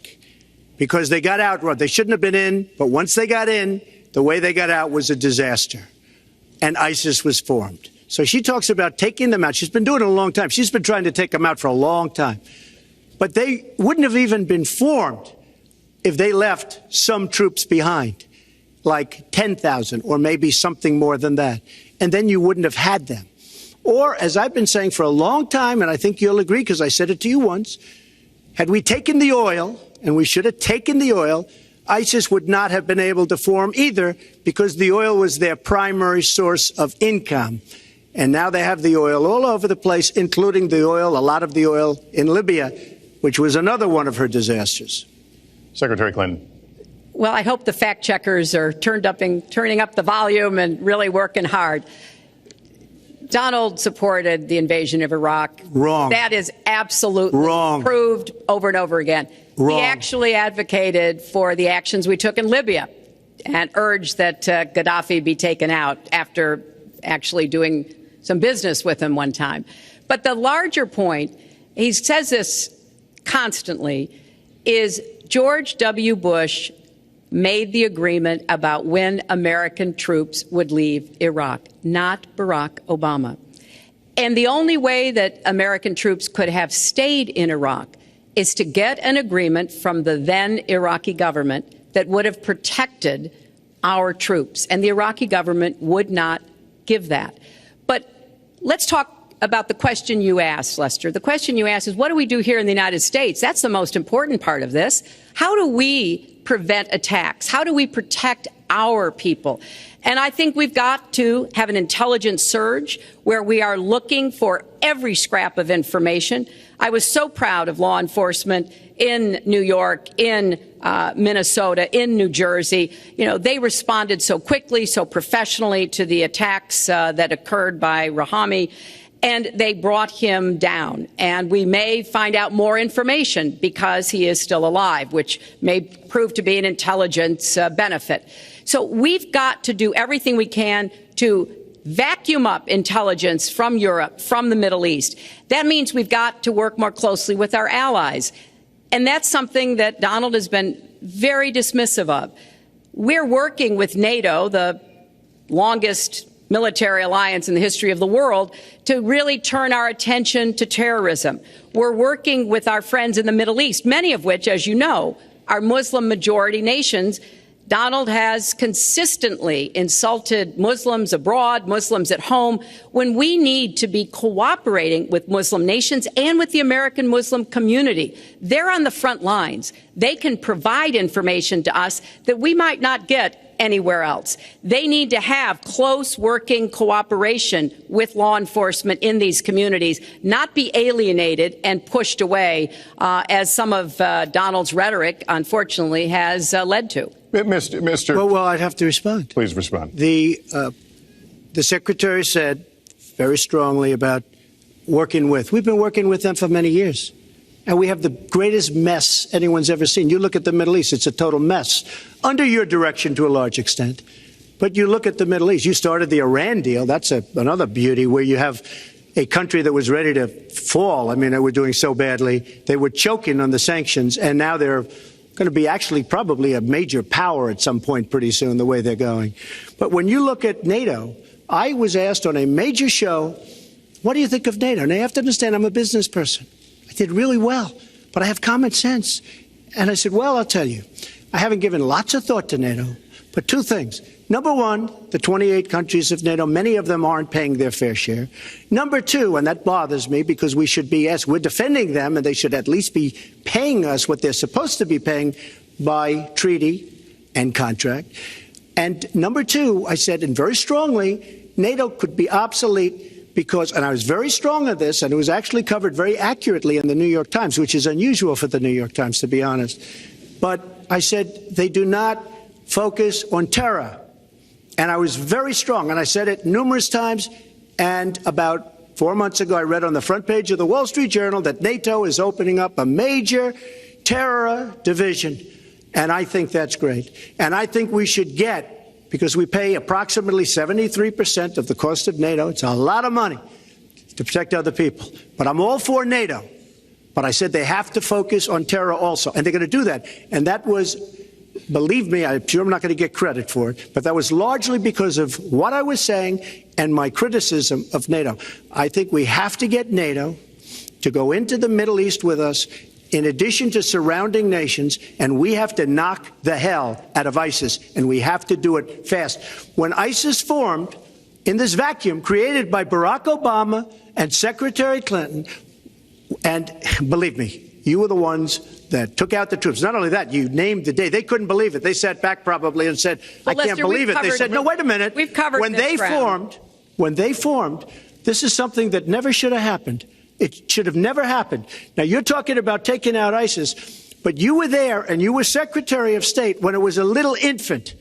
because they got out, they shouldn't have been in, but once they got in, the way they got out was a disaster, and ISIS was formed. So she talks about taking them out. She's been doing it a long time. She's been trying to take them out for a long time. But they wouldn't have even been formed if they left some troops behind, like 10,000 or maybe something more than that. And then you wouldn't have had them. Or, as I've been saying for a long time, and I think you'll agree because I said it to you once, had we taken the oil, and we should have taken the oil, ISIS would not have been able to form either, because the oil was their primary source of income. And now they have the oil all over the place, including the oil, a lot of the oil in Libya, which was another one of her disasters. Secretary Clinton. Well, I hope the fact checkers are turning up the volume and really working hard. Donald supported the invasion of Iraq. Wrong. That is absolutely wrong. Proved over and over again. Wrong. He actually advocated for the actions we took in Libya and urged that Gaddafi be taken out after actually doing some business with him one time. But the larger point, he says this constantly, is George W. Bush made the agreement about when American troops would leave Iraq, not Barack Obama. And the only way that American troops could have stayed in Iraq is to get an agreement from the then Iraqi government that would have protected our troops. And the Iraqi government would not give that. But let's talk about the question you asked, Lester. The question you asked is, what do we do here in the United States? That's the most important part of this. How do we prevent attacks? How do we protect our people? And I think we've got to have an intelligence surge where we are looking for every scrap of information. I was so proud of law enforcement in New York, in Minnesota, in New Jersey. They responded so quickly, so professionally to the attacks that occurred by Rahami. And they brought him down. And we may find out more information because he is still alive, which may prove to be an intelligence benefit. So we've got to do everything we can to vacuum up intelligence from Europe, from the Middle East. That means we've got to work more closely with our allies. And that's something that Donald has been very dismissive of. We're working with NATO, the longest military alliance in the history of the world, to really turn our attention to terrorism. We're working with our friends in the Middle East, many of which, as you know, are Muslim-majority nations. Donald has consistently insulted Muslims abroad, Muslims at home, when we need to be cooperating with Muslim nations and with the American Muslim community. They're on the front lines. They can provide information to us that we might not get anywhere else. They need to have close working cooperation with law enforcement in these communities, not be alienated and pushed away, as some of Donald's rhetoric, unfortunately, has led to. Mr. Well, I'd have to respond. Please respond. The Secretary said very strongly about working with. We've been working with them for many years. And we have the greatest mess anyone's ever seen. You look at the Middle East, it's a total mess. Under your direction to a large extent. But you look at the Middle East, you started the Iran deal. That's another beauty where you have a country that was ready to fall. I mean, they were doing so badly. They were choking on the sanctions, and now they're going to be actually probably a major power at some point pretty soon, the way they're going. But when you look at NATO, I was asked on a major show, what do you think of NATO? Now, you have to understand, I'm a business person. I did really well, but I have common sense. And I said, well, I'll tell you, I haven't given lots of thought to NATO, but two things. Number one, the 28 countries of NATO, many of them aren't paying their fair share. Number two, and that bothers me because we should be, as we're defending them, and they should at least be paying us what they're supposed to be paying by treaty and contract. And number two, I said, and very strongly, NATO could be obsolete because, and I was very strong on this, and it was actually covered very accurately in the New York Times, which is unusual for the New York Times, to be honest. But I said they do not focus on terror. And I was very strong, and I said it numerous times. And about 4 months ago, I read on the front page of the Wall Street Journal that NATO is opening up a major terror division. And I think that's great. And I think we should get, because we pay approximately 73% of the cost of NATO. It's a lot of money to protect other people. But I'm all for NATO. But I said they have to focus on terror also. And they're going to do that. And that was, believe me, I'm sure I'm not going to get credit for it, but that was largely because of what I was saying and my criticism of NATO. I think we have to get NATO to go into the Middle East with us, in addition to surrounding nations, and we have to knock the hell out of ISIS, and we have to do it fast. When ISIS formed in this vacuum created by Barack Obama and Secretary Clinton, and believe me, you were the ones that took out the troops. Not only that, you named the day. They couldn't believe it. They sat back probably and said, I can't believe it. They said, no, wait a minute. We've covered when they formed, this is something that never should have happened. It should have never happened. Now, you're talking about taking out ISIS, but you were there and you were Secretary of State when it was a little infant.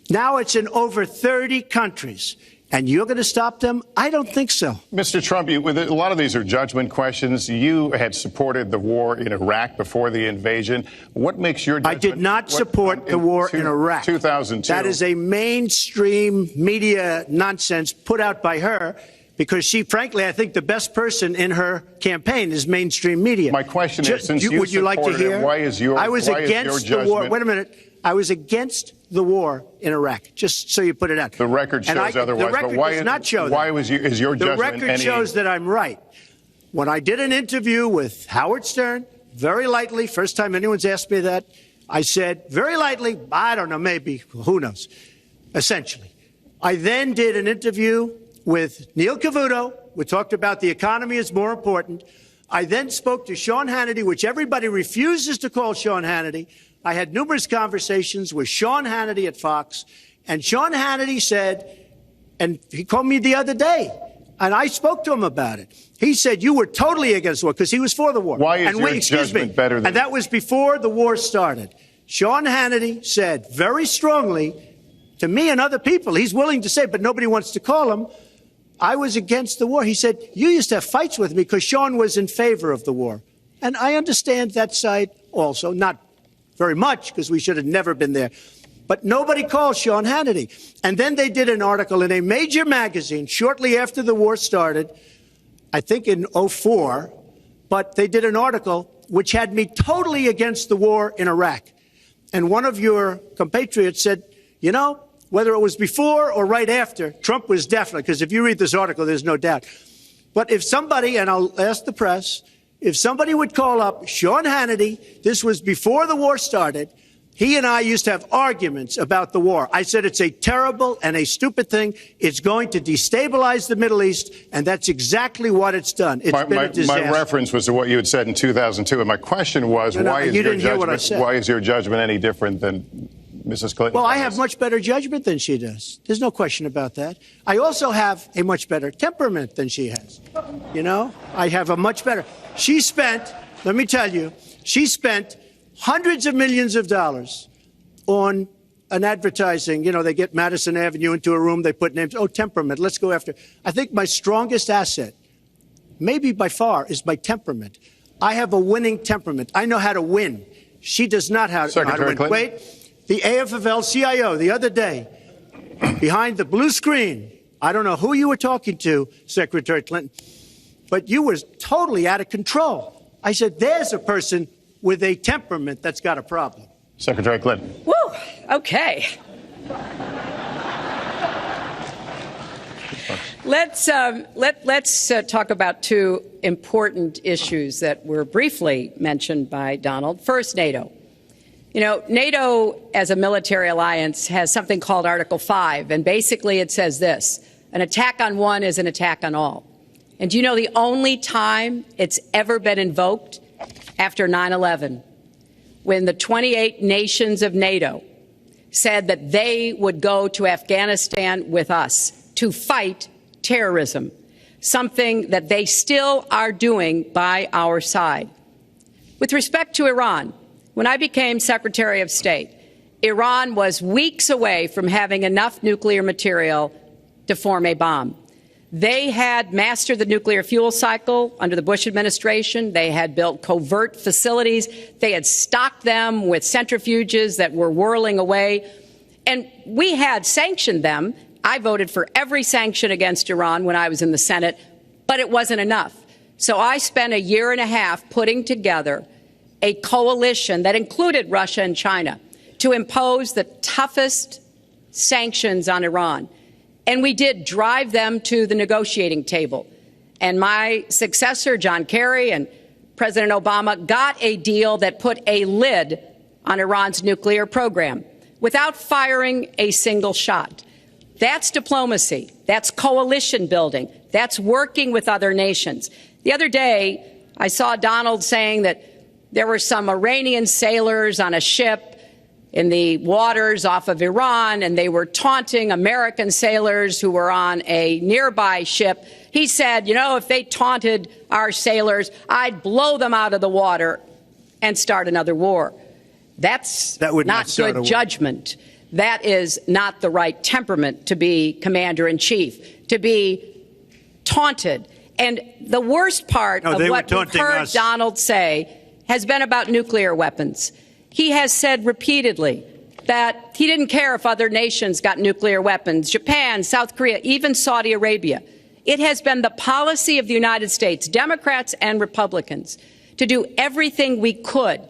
Now it's in over 30 countries. And you're going to stop them? I don't think so. Mr. Trump, a lot of these are judgment questions. You had supported the war in Iraq before the invasion. What makes your judgment? I did not support the war in Iraq. 2002. That is a mainstream media nonsense put out by her because she, frankly, I think the best person in her campaign is mainstream media. My question is, since you would you like to hear? Why is your against the war. Wait a minute. I was against the war in Iraq, just so you put it out. The record shows otherwise. The record does not show that. Why is your judgment? The record shows that I'm right. When I did an interview with Howard Stern, very lightly, first time anyone's asked me that, I said, very lightly, I don't know, maybe, who knows, essentially. I then did an interview with Neil Cavuto. We talked about the economy is more important. I then spoke to Sean Hannity, which everybody refuses to call Sean Hannity. I had numerous conversations with Sean Hannity at Fox, and Sean Hannity said, and he called me the other day, and I spoke to him about it. He said, you were totally against the war, because he was for the war. Why is your judgment better than... And that was before the war started. Sean Hannity said very strongly to me and other people, he's willing to say, but nobody wants to call him, I was against the war. He said, you used to have fights with me because Sean was in favor of the war. And I understand that side also, not very much, because we should have never been there. But nobody called Sean Hannity. And then they did an article in a major magazine shortly after the war started, I think in 2004, but they did an article which had me totally against the war in Iraq. And one of your compatriots said, you know, whether it was before or right after, Trump was definitely, because if you read this article, there's no doubt. But if somebody, and I'll ask the press, if somebody would call up Sean Hannity, this was before the war started, he and I used to have arguments about the war. I said it's a terrible and a stupid thing. It's going to destabilize the Middle East, and that's exactly what it's done. It's been a disaster. My reference was to what you had said in 2002, and my question was, why is your judgment any different than Mrs. Clinton? Well, I have much better judgment than she does. There's no question about that. I also have a much better temperament than she has. You know, I have a much better. She spent, let me tell you, she spent hundreds of millions of dollars on an advertising. You know, they get Madison Avenue into a room, they put names. Oh, temperament, let's go after. I think my strongest asset, maybe by far, is my temperament. I have a winning temperament. I know how to win. She does not know how to win. Clinton. Wait, the AFL-CIO the other day, behind the blue screen, I don't know who you were talking to, Secretary Clinton, but you were totally out of control. I said, there's a person with a temperament that's got a problem. Secretary Clinton. Woo, okay. Let's talk about two important issues that were briefly mentioned by Donald. First, NATO. You know, NATO as a military alliance has something called Article 5, and basically it says this: an attack on one is an attack on all. And do you know the only time it's ever been invoked? After 9/11, when the 28 nations of NATO said that they would go to Afghanistan with us to fight terrorism, something that they still are doing by our side. With respect to Iran, when I became Secretary of State, Iran was weeks away from having enough nuclear material to form a bomb. They had mastered the nuclear fuel cycle under the Bush administration. They had built covert facilities. They had stocked them with centrifuges that were whirling away. And we had sanctioned them. I voted for every sanction against Iran when I was in the Senate, but it wasn't enough. So I spent a year and a half putting together a coalition that included Russia and China to impose the toughest sanctions on Iran. And we did drive them to the negotiating table. And my successor, John Kerry, and President Obama got a deal that put a lid on Iran's nuclear program without firing a single shot. That's diplomacy. That's coalition building. That's working with other nations. The other day, I saw Donald saying that there were some Iranian sailors on a ship in the waters off of Iran, and they were taunting American sailors who were on a nearby ship. He said, you know, if they taunted our sailors, I'd blow them out of the water and start another war. That would not good judgment. That is not the right temperament to be commander-in-chief, to be taunted. And the worst part of what we've heard Donald say has been about nuclear weapons. He has said repeatedly that he didn't care if other nations got nuclear weapons, Japan, South Korea, even Saudi Arabia. It has been the policy of the United States, Democrats and Republicans, to do everything we could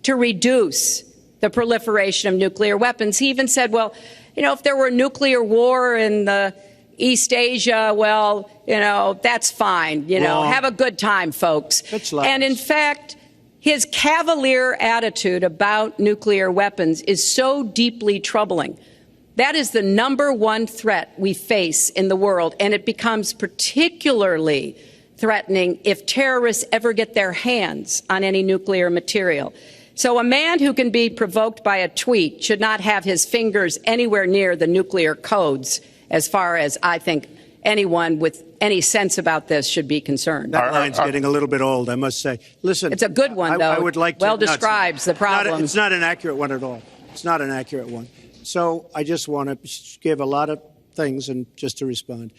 to reduce the proliferation of nuclear weapons. He even said, well, you know, if there were a nuclear war in East Asia, well, you know, that's fine. You know, have a good time, folks. And in fact, his cavalier attitude about nuclear weapons is so deeply troubling. That is the number one threat we face in the world, and it becomes particularly threatening if terrorists ever get their hands on any nuclear material. So a man who can be provoked by a tweet should not have his fingers anywhere near the nuclear codes, as far as I think anyone with any sense about this should be concerned. That line's getting a little bit old, I must say. Listen, it's a good one, though. I would like to, well describes the problem. It's not an accurate one at all. It's not an accurate one. So I just want to give a lot of things and just to respond.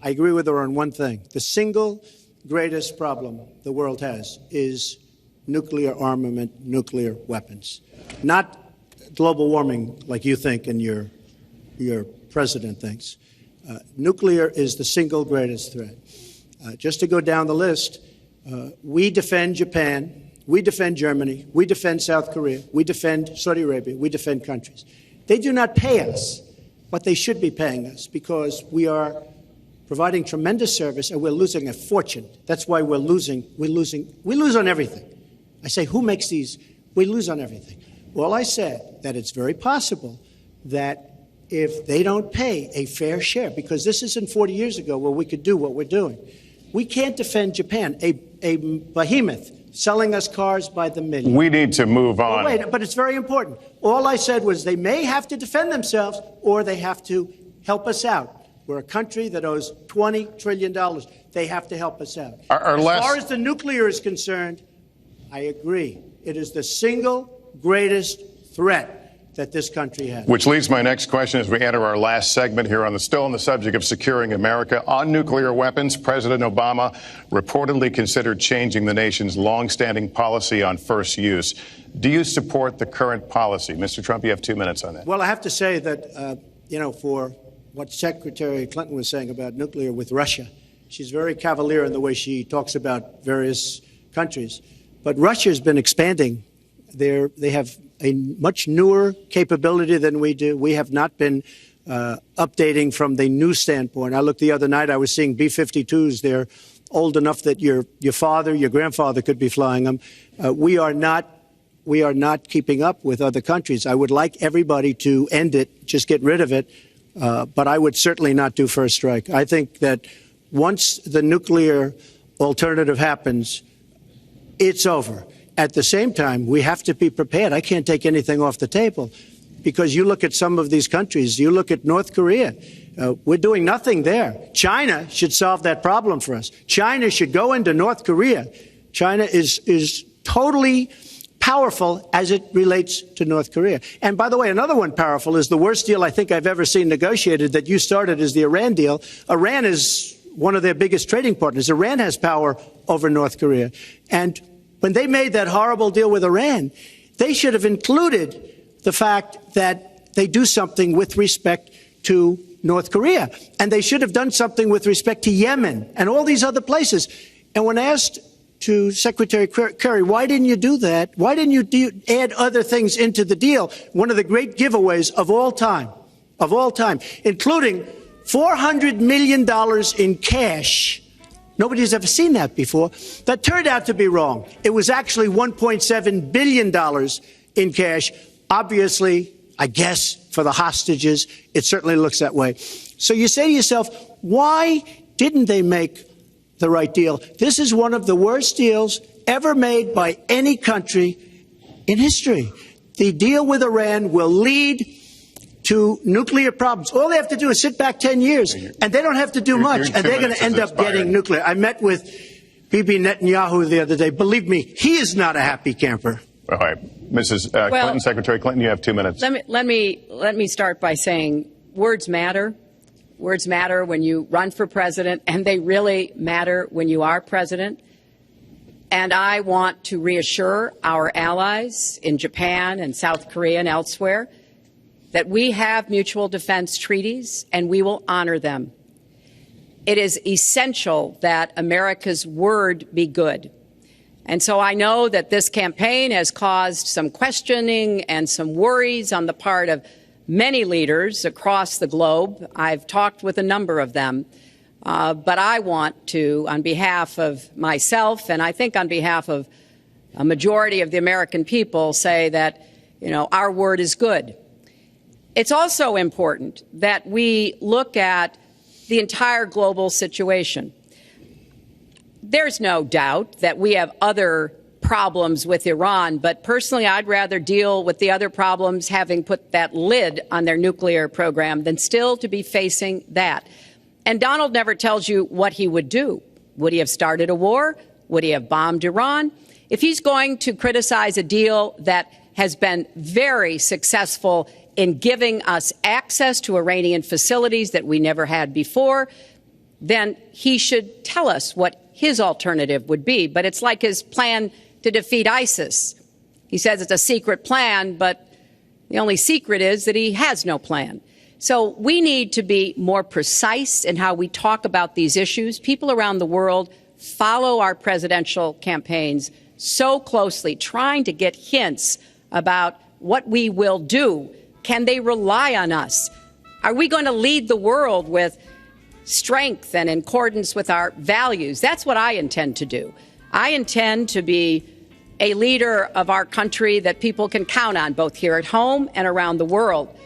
I agree with her on one thing. The single greatest problem the world has is nuclear armament, nuclear weapons. Not global warming like you think and your president thinks. Nuclear is the single greatest threat. Just to go down the list, we defend Japan, we defend Germany, we defend South Korea, we defend Saudi Arabia, we defend countries. They do not pay us what they should be paying us because we are providing tremendous service and we're losing a fortune. That's why we're losing. We lose on everything. I say, who makes these? We lose on everything. Well, I said that it's very possible that if they don't pay a fair share, because this isn't 40 years ago where we could do what we're doing. We can't defend Japan, a behemoth selling us cars by the million. We need to move on. Well, wait, but it's very important. All I said was they may have to defend themselves or they have to help us out. We're a country that owes $20 trillion. They have to help us out. As far as the nuclear is concerned, I agree. It is the single greatest threat that this country has. Which leads to my next question as we enter our last segment here still on the subject of securing America. On nuclear weapons, President Obama reportedly considered changing the nation's longstanding policy on first use. Do you support the current policy? Mr. Trump, you have 2 minutes on that. Well, I have to say that, for what Secretary Clinton was saying about nuclear with Russia, she's very cavalier in the way she talks about various countries. But Russia's been expanding. They have a much newer capability than we do. We have not been updating from the new standpoint. I looked the other night, I was seeing B-52s. They're old enough that your father, your grandfather could be flying them. We are not keeping up with other countries. I would like everybody to end it, just get rid of it, but I would certainly not do first strike. I think that once the nuclear alternative happens, it's over. At the same time, we have to be prepared. I can't take anything off the table because you look at some of these countries. You look at North Korea. We're doing nothing there. China should solve that problem for us. China should go into North Korea. China is totally powerful as it relates to North Korea. And by the way, another one powerful is the worst deal I think I've ever seen negotiated that you started is the Iran deal. Iran is one of their biggest trading partners. Iran has power over North Korea. And when they made that horrible deal with Iran, they should have included the fact that they do something with respect to North Korea. And they should have done something with respect to Yemen and all these other places. And when asked to Secretary Kerry, why didn't you do that? Why didn't you add other things into the deal? One of the great giveaways of all time, including $400 million in cash. Nobody's ever seen that before. That turned out to be wrong. It was actually $1.7 billion in cash. Obviously, I guess, for the hostages, it certainly looks that way. So you say to yourself, why didn't they make the right deal? This is one of the worst deals ever made by any country in history. The deal with Iran will lead to nuclear problems. All they have to do is sit back 10 years, and they don't have to do much, and they're going to end up getting nuclear. I met with Bibi Netanyahu the other day. Believe me, he is not a happy camper. All right. Mrs. Clinton, Secretary Clinton, you have 2 minutes. Let me start by saying words matter. Words matter when you run for president, and they really matter when you are president. And I want to reassure our allies in Japan and South Korea and elsewhere that we have mutual defense treaties and we will honor them. It is essential that America's word be good. And so I know that this campaign has caused some questioning and some worries on the part of many leaders across the globe. I've talked with a number of them. But I want to, on behalf of myself and I think on behalf of a majority of the American people, say that, our word is good. It's also important that we look at the entire global situation. There's no doubt that we have other problems with Iran, but personally, I'd rather deal with the other problems having put that lid on their nuclear program than still to be facing that. And Donald never tells you what he would do. Would he have started a war? Would he have bombed Iran? If he's going to criticize a deal that has been very successful in giving us access to Iranian facilities that we never had before, then he should tell us what his alternative would be. But it's like his plan to defeat ISIS. He says it's a secret plan, but the only secret is that he has no plan. So we need to be more precise in how we talk about these issues. People around the world follow our presidential campaigns so closely, trying to get hints about what we will do. Can they rely on us? Are we going to lead the world with strength and in accordance with our values? That's what I intend to do. I intend to be a leader of our country that people can count on, both here at home and around the world,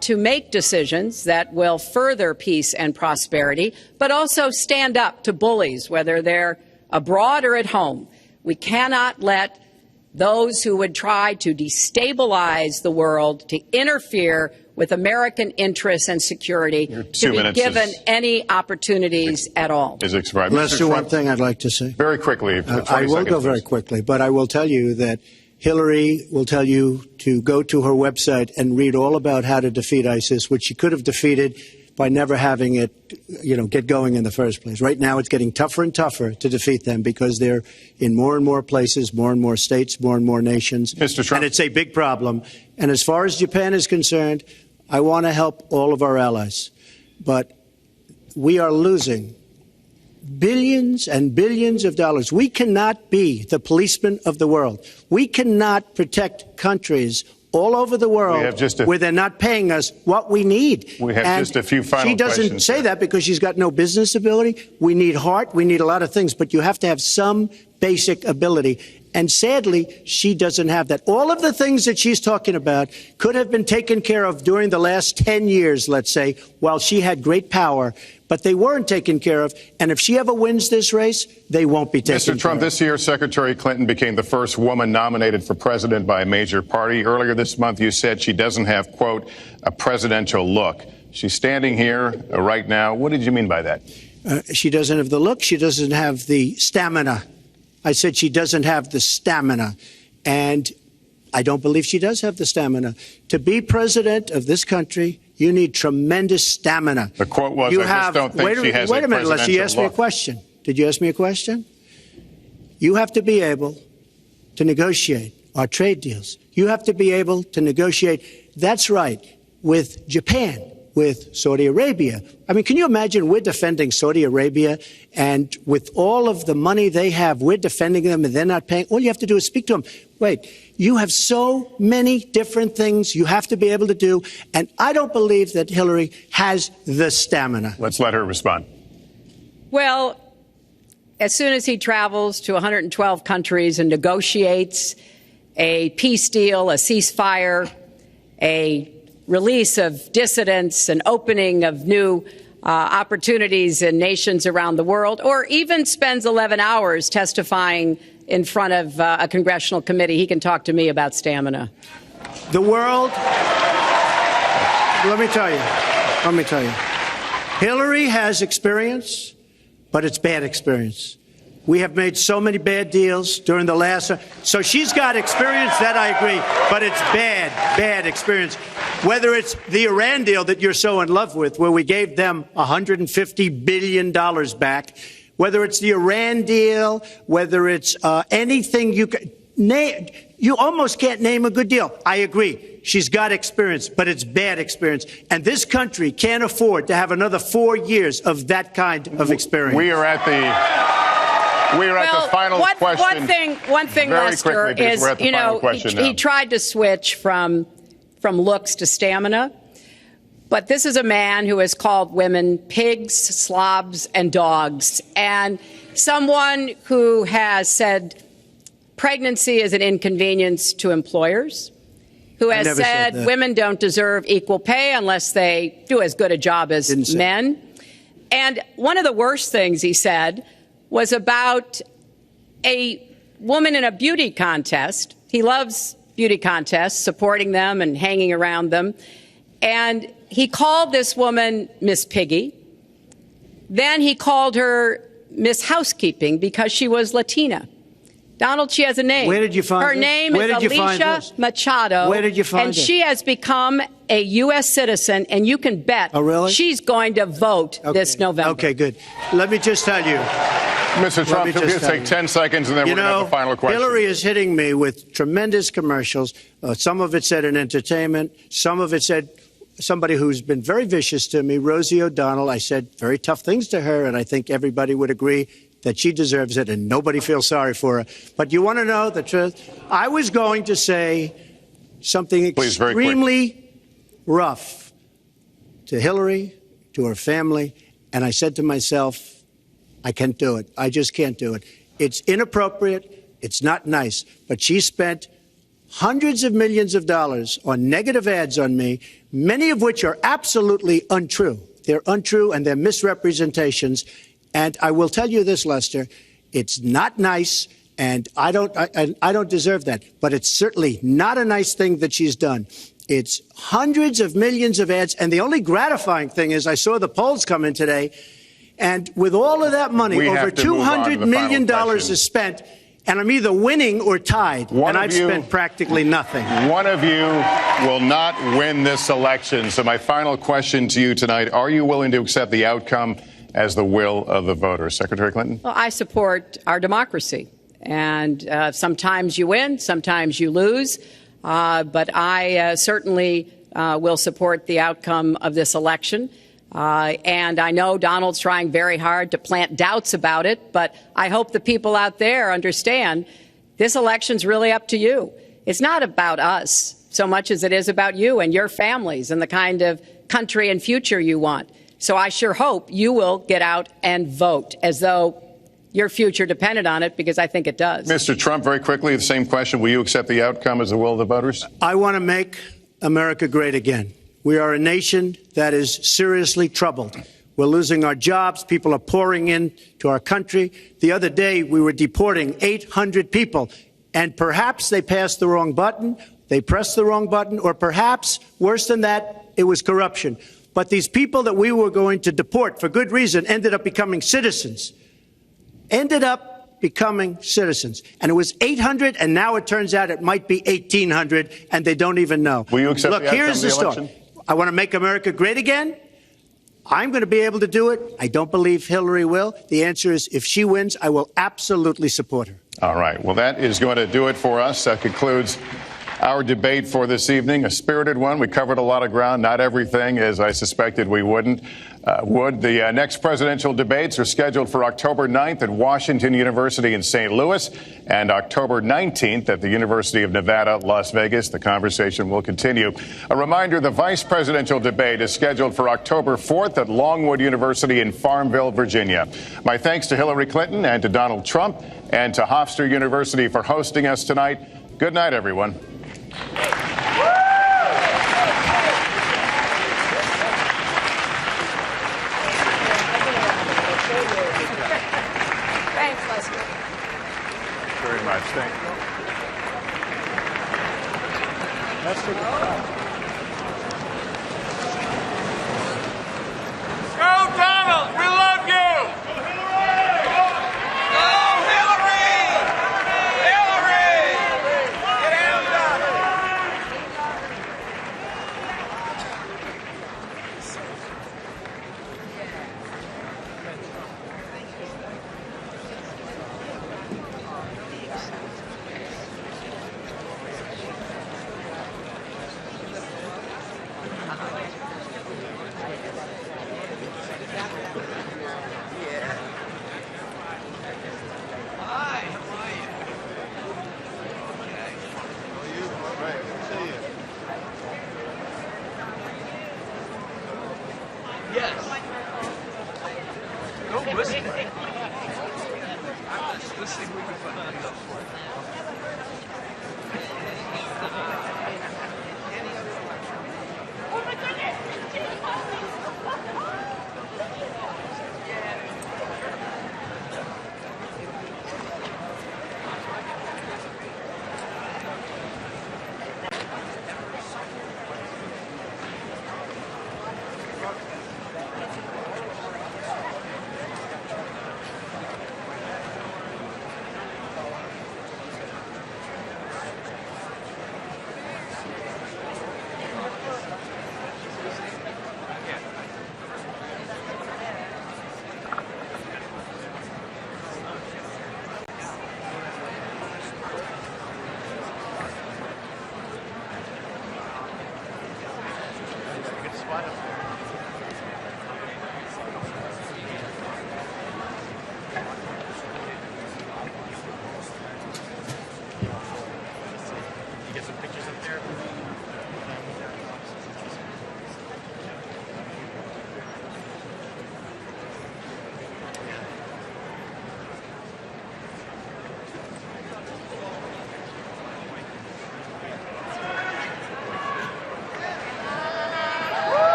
to make decisions that will further peace and prosperity, but also stand up to bullies, whether they're abroad or at home. We cannot let those who would try to destabilize the world, to interfere with American interests and security, to be given any opportunities at all. Is expired. Let's do one thing I'd like to say. Very quickly. I will go very quickly, but I will tell you that Hillary will tell you to go to her website and read all about how to defeat ISIS, which she could have defeated by never having it, get going in the first place. Right now, it's getting tougher and tougher to defeat them because they're in more and more places, more and more states, more and more nations. Mr. Trump. And it's a big problem. And as far as Japan is concerned, I want to help all of our allies. But we are losing billions and billions of dollars. We cannot be the policemen of the world. We cannot protect countries all over the world where they're not paying us what we need. We have just a few final questions. She doesn't say that because she's got no business ability. We need heart. We need a lot of things. But you have to have some basic ability. And sadly, she doesn't have that. All of the things that she's talking about could have been taken care of during the last 10 years, let's say, while she had great power. But they weren't taken care of. And if she ever wins this race, they won't be taken care of. Mr. Trump, this year, Secretary Clinton became the first woman nominated for president by a major party. Earlier this month, you said she doesn't have, quote, a presidential look. She's standing here right now. What did you mean by that? She doesn't have the look. She doesn't have the stamina. I said she doesn't have the stamina. And I don't believe she does have the stamina. To be president of this country, you need tremendous stamina. The quote was, I just don't think she has a presidential look. Wait a minute, Leslie, you asked me a question. Did you ask me a question? You have to be able to negotiate our trade deals. You have to be able to negotiate, that's right, with Japan, with Saudi Arabia. I mean, can you imagine we're defending Saudi Arabia, and with all of the money they have, we're defending them and they're not paying? All you have to do is speak to them. Wait, you have so many different things you have to be able to do, and I don't believe that Hillary has the stamina. Let's let her respond. Well, as soon as he travels to 112 countries and negotiates a peace deal, a ceasefire, a release of dissidents, an opening of new opportunities in nations around the world, or even spends 11 hours testifying in front of a congressional committee, he can talk to me about stamina. The world, let me tell you, Hillary has experience, but it's bad experience. We have made so many bad deals during the last, so she's got experience, that I agree, but it's bad experience. Whether it's the Iran deal that you're so in love with, where we gave them $150 billion back, whether it's the Iran deal, whether it's anything you can name, you almost can't name a good deal. I agree. She's got experience, but it's bad experience. And this country can't afford to have another 4 years of that kind of experience. We are at the final question. One thing, very Lester, quickly, is, he tried to switch from looks to stamina. But this is a man who has called women pigs, slobs, and dogs, and someone who has said pregnancy is an inconvenience to employers, who has said women don't deserve equal pay unless they do as good a job as men. And one of the worst things he said was about a woman in a beauty contest. He loves beauty contests, supporting them and hanging around them. And he called this woman Miss Piggy. Then he called her Miss Housekeeping because she was Latina. Donald, she has a name. Where did you find her this? name Where is did you find Alicia this? Machado. Where did you find and this? she has become a U.S. citizen, and you can bet she's going to vote this November. Okay, good. Let me just tell you. Mr. Trump, we'll just take 10 seconds, and then we're going to have the final question. Hillary is hitting me with tremendous commercials. Some of it said in entertainment. Some of it said somebody who's been very vicious to me, Rosie O'Donnell. I said very tough things to her, and I think everybody would agree that she deserves it, and nobody feels sorry for her. But you want to know the truth? I was going to say something extremely rough to Hillary, to her family, and I said to myself, I can't do it. I just can't do it. It's inappropriate. It's not nice. But she spent hundreds of millions of dollars on negative ads on me, many of which are absolutely untrue. They're untrue and they're misrepresentations. And I will tell you this, Lester, it's not nice, And I don't deserve that. But it's certainly not a nice thing that she's done. It's hundreds of millions of ads. And the only gratifying thing is I saw the polls come in today. And with all of that money, over $200 million is spent. And I'm either winning or tied. And I've spent practically nothing. One of you will not win this election. So my final question to you tonight, are you willing to accept the outcome as the will of the voters? Secretary Clinton? Well, I support our democracy. And sometimes you win, sometimes you lose. But I certainly will support the outcome of this election. And I know Donald's trying very hard to plant doubts about it, but I hope the people out there understand this election's really up to you. It's not about us so much as it is about you and your families and the kind of country and future you want. So I sure hope you will get out and vote as though your future depended on it, because I think it does. Mr. Trump, very quickly, the same question. Will you accept the outcome as the will of the voters? I want to make America great again. We are a nation that is seriously troubled. We're losing our jobs. People are pouring into our country. The other day, we were deporting 800 people, and perhaps they passed the wrong button, they pressed the wrong button, or perhaps, worse than that, it was corruption. But these people that we were going to deport for good reason ended up becoming citizens. And it was 800, and now it turns out it might be 1,800, and they don't even know. Will you accept Look, the outcome here's of the the story. election? I want to make America great again. I'm going to be able to do it. I don't believe Hillary will. The answer is, if she wins, I will absolutely support her. All right. Well, that is going to do it for us. That concludes our debate for this evening. A spirited one. We covered a lot of ground. Not everything, as I suspected we would. The next presidential debates are scheduled for October 9th at Washington University in St. Louis and October 19th at the University of Nevada, Las Vegas. The conversation will continue. A reminder, the vice presidential debate is scheduled for October 4th at Longwood University in Farmville, Virginia. My thanks to Hillary Clinton and to Donald Trump and to Hofstra University for hosting us tonight. Good night, everyone. Thanks, Leslie. Very much. Thank you. Go, Donald! We love you! Go, Hillary! Hillary! Get out, Good spot up there.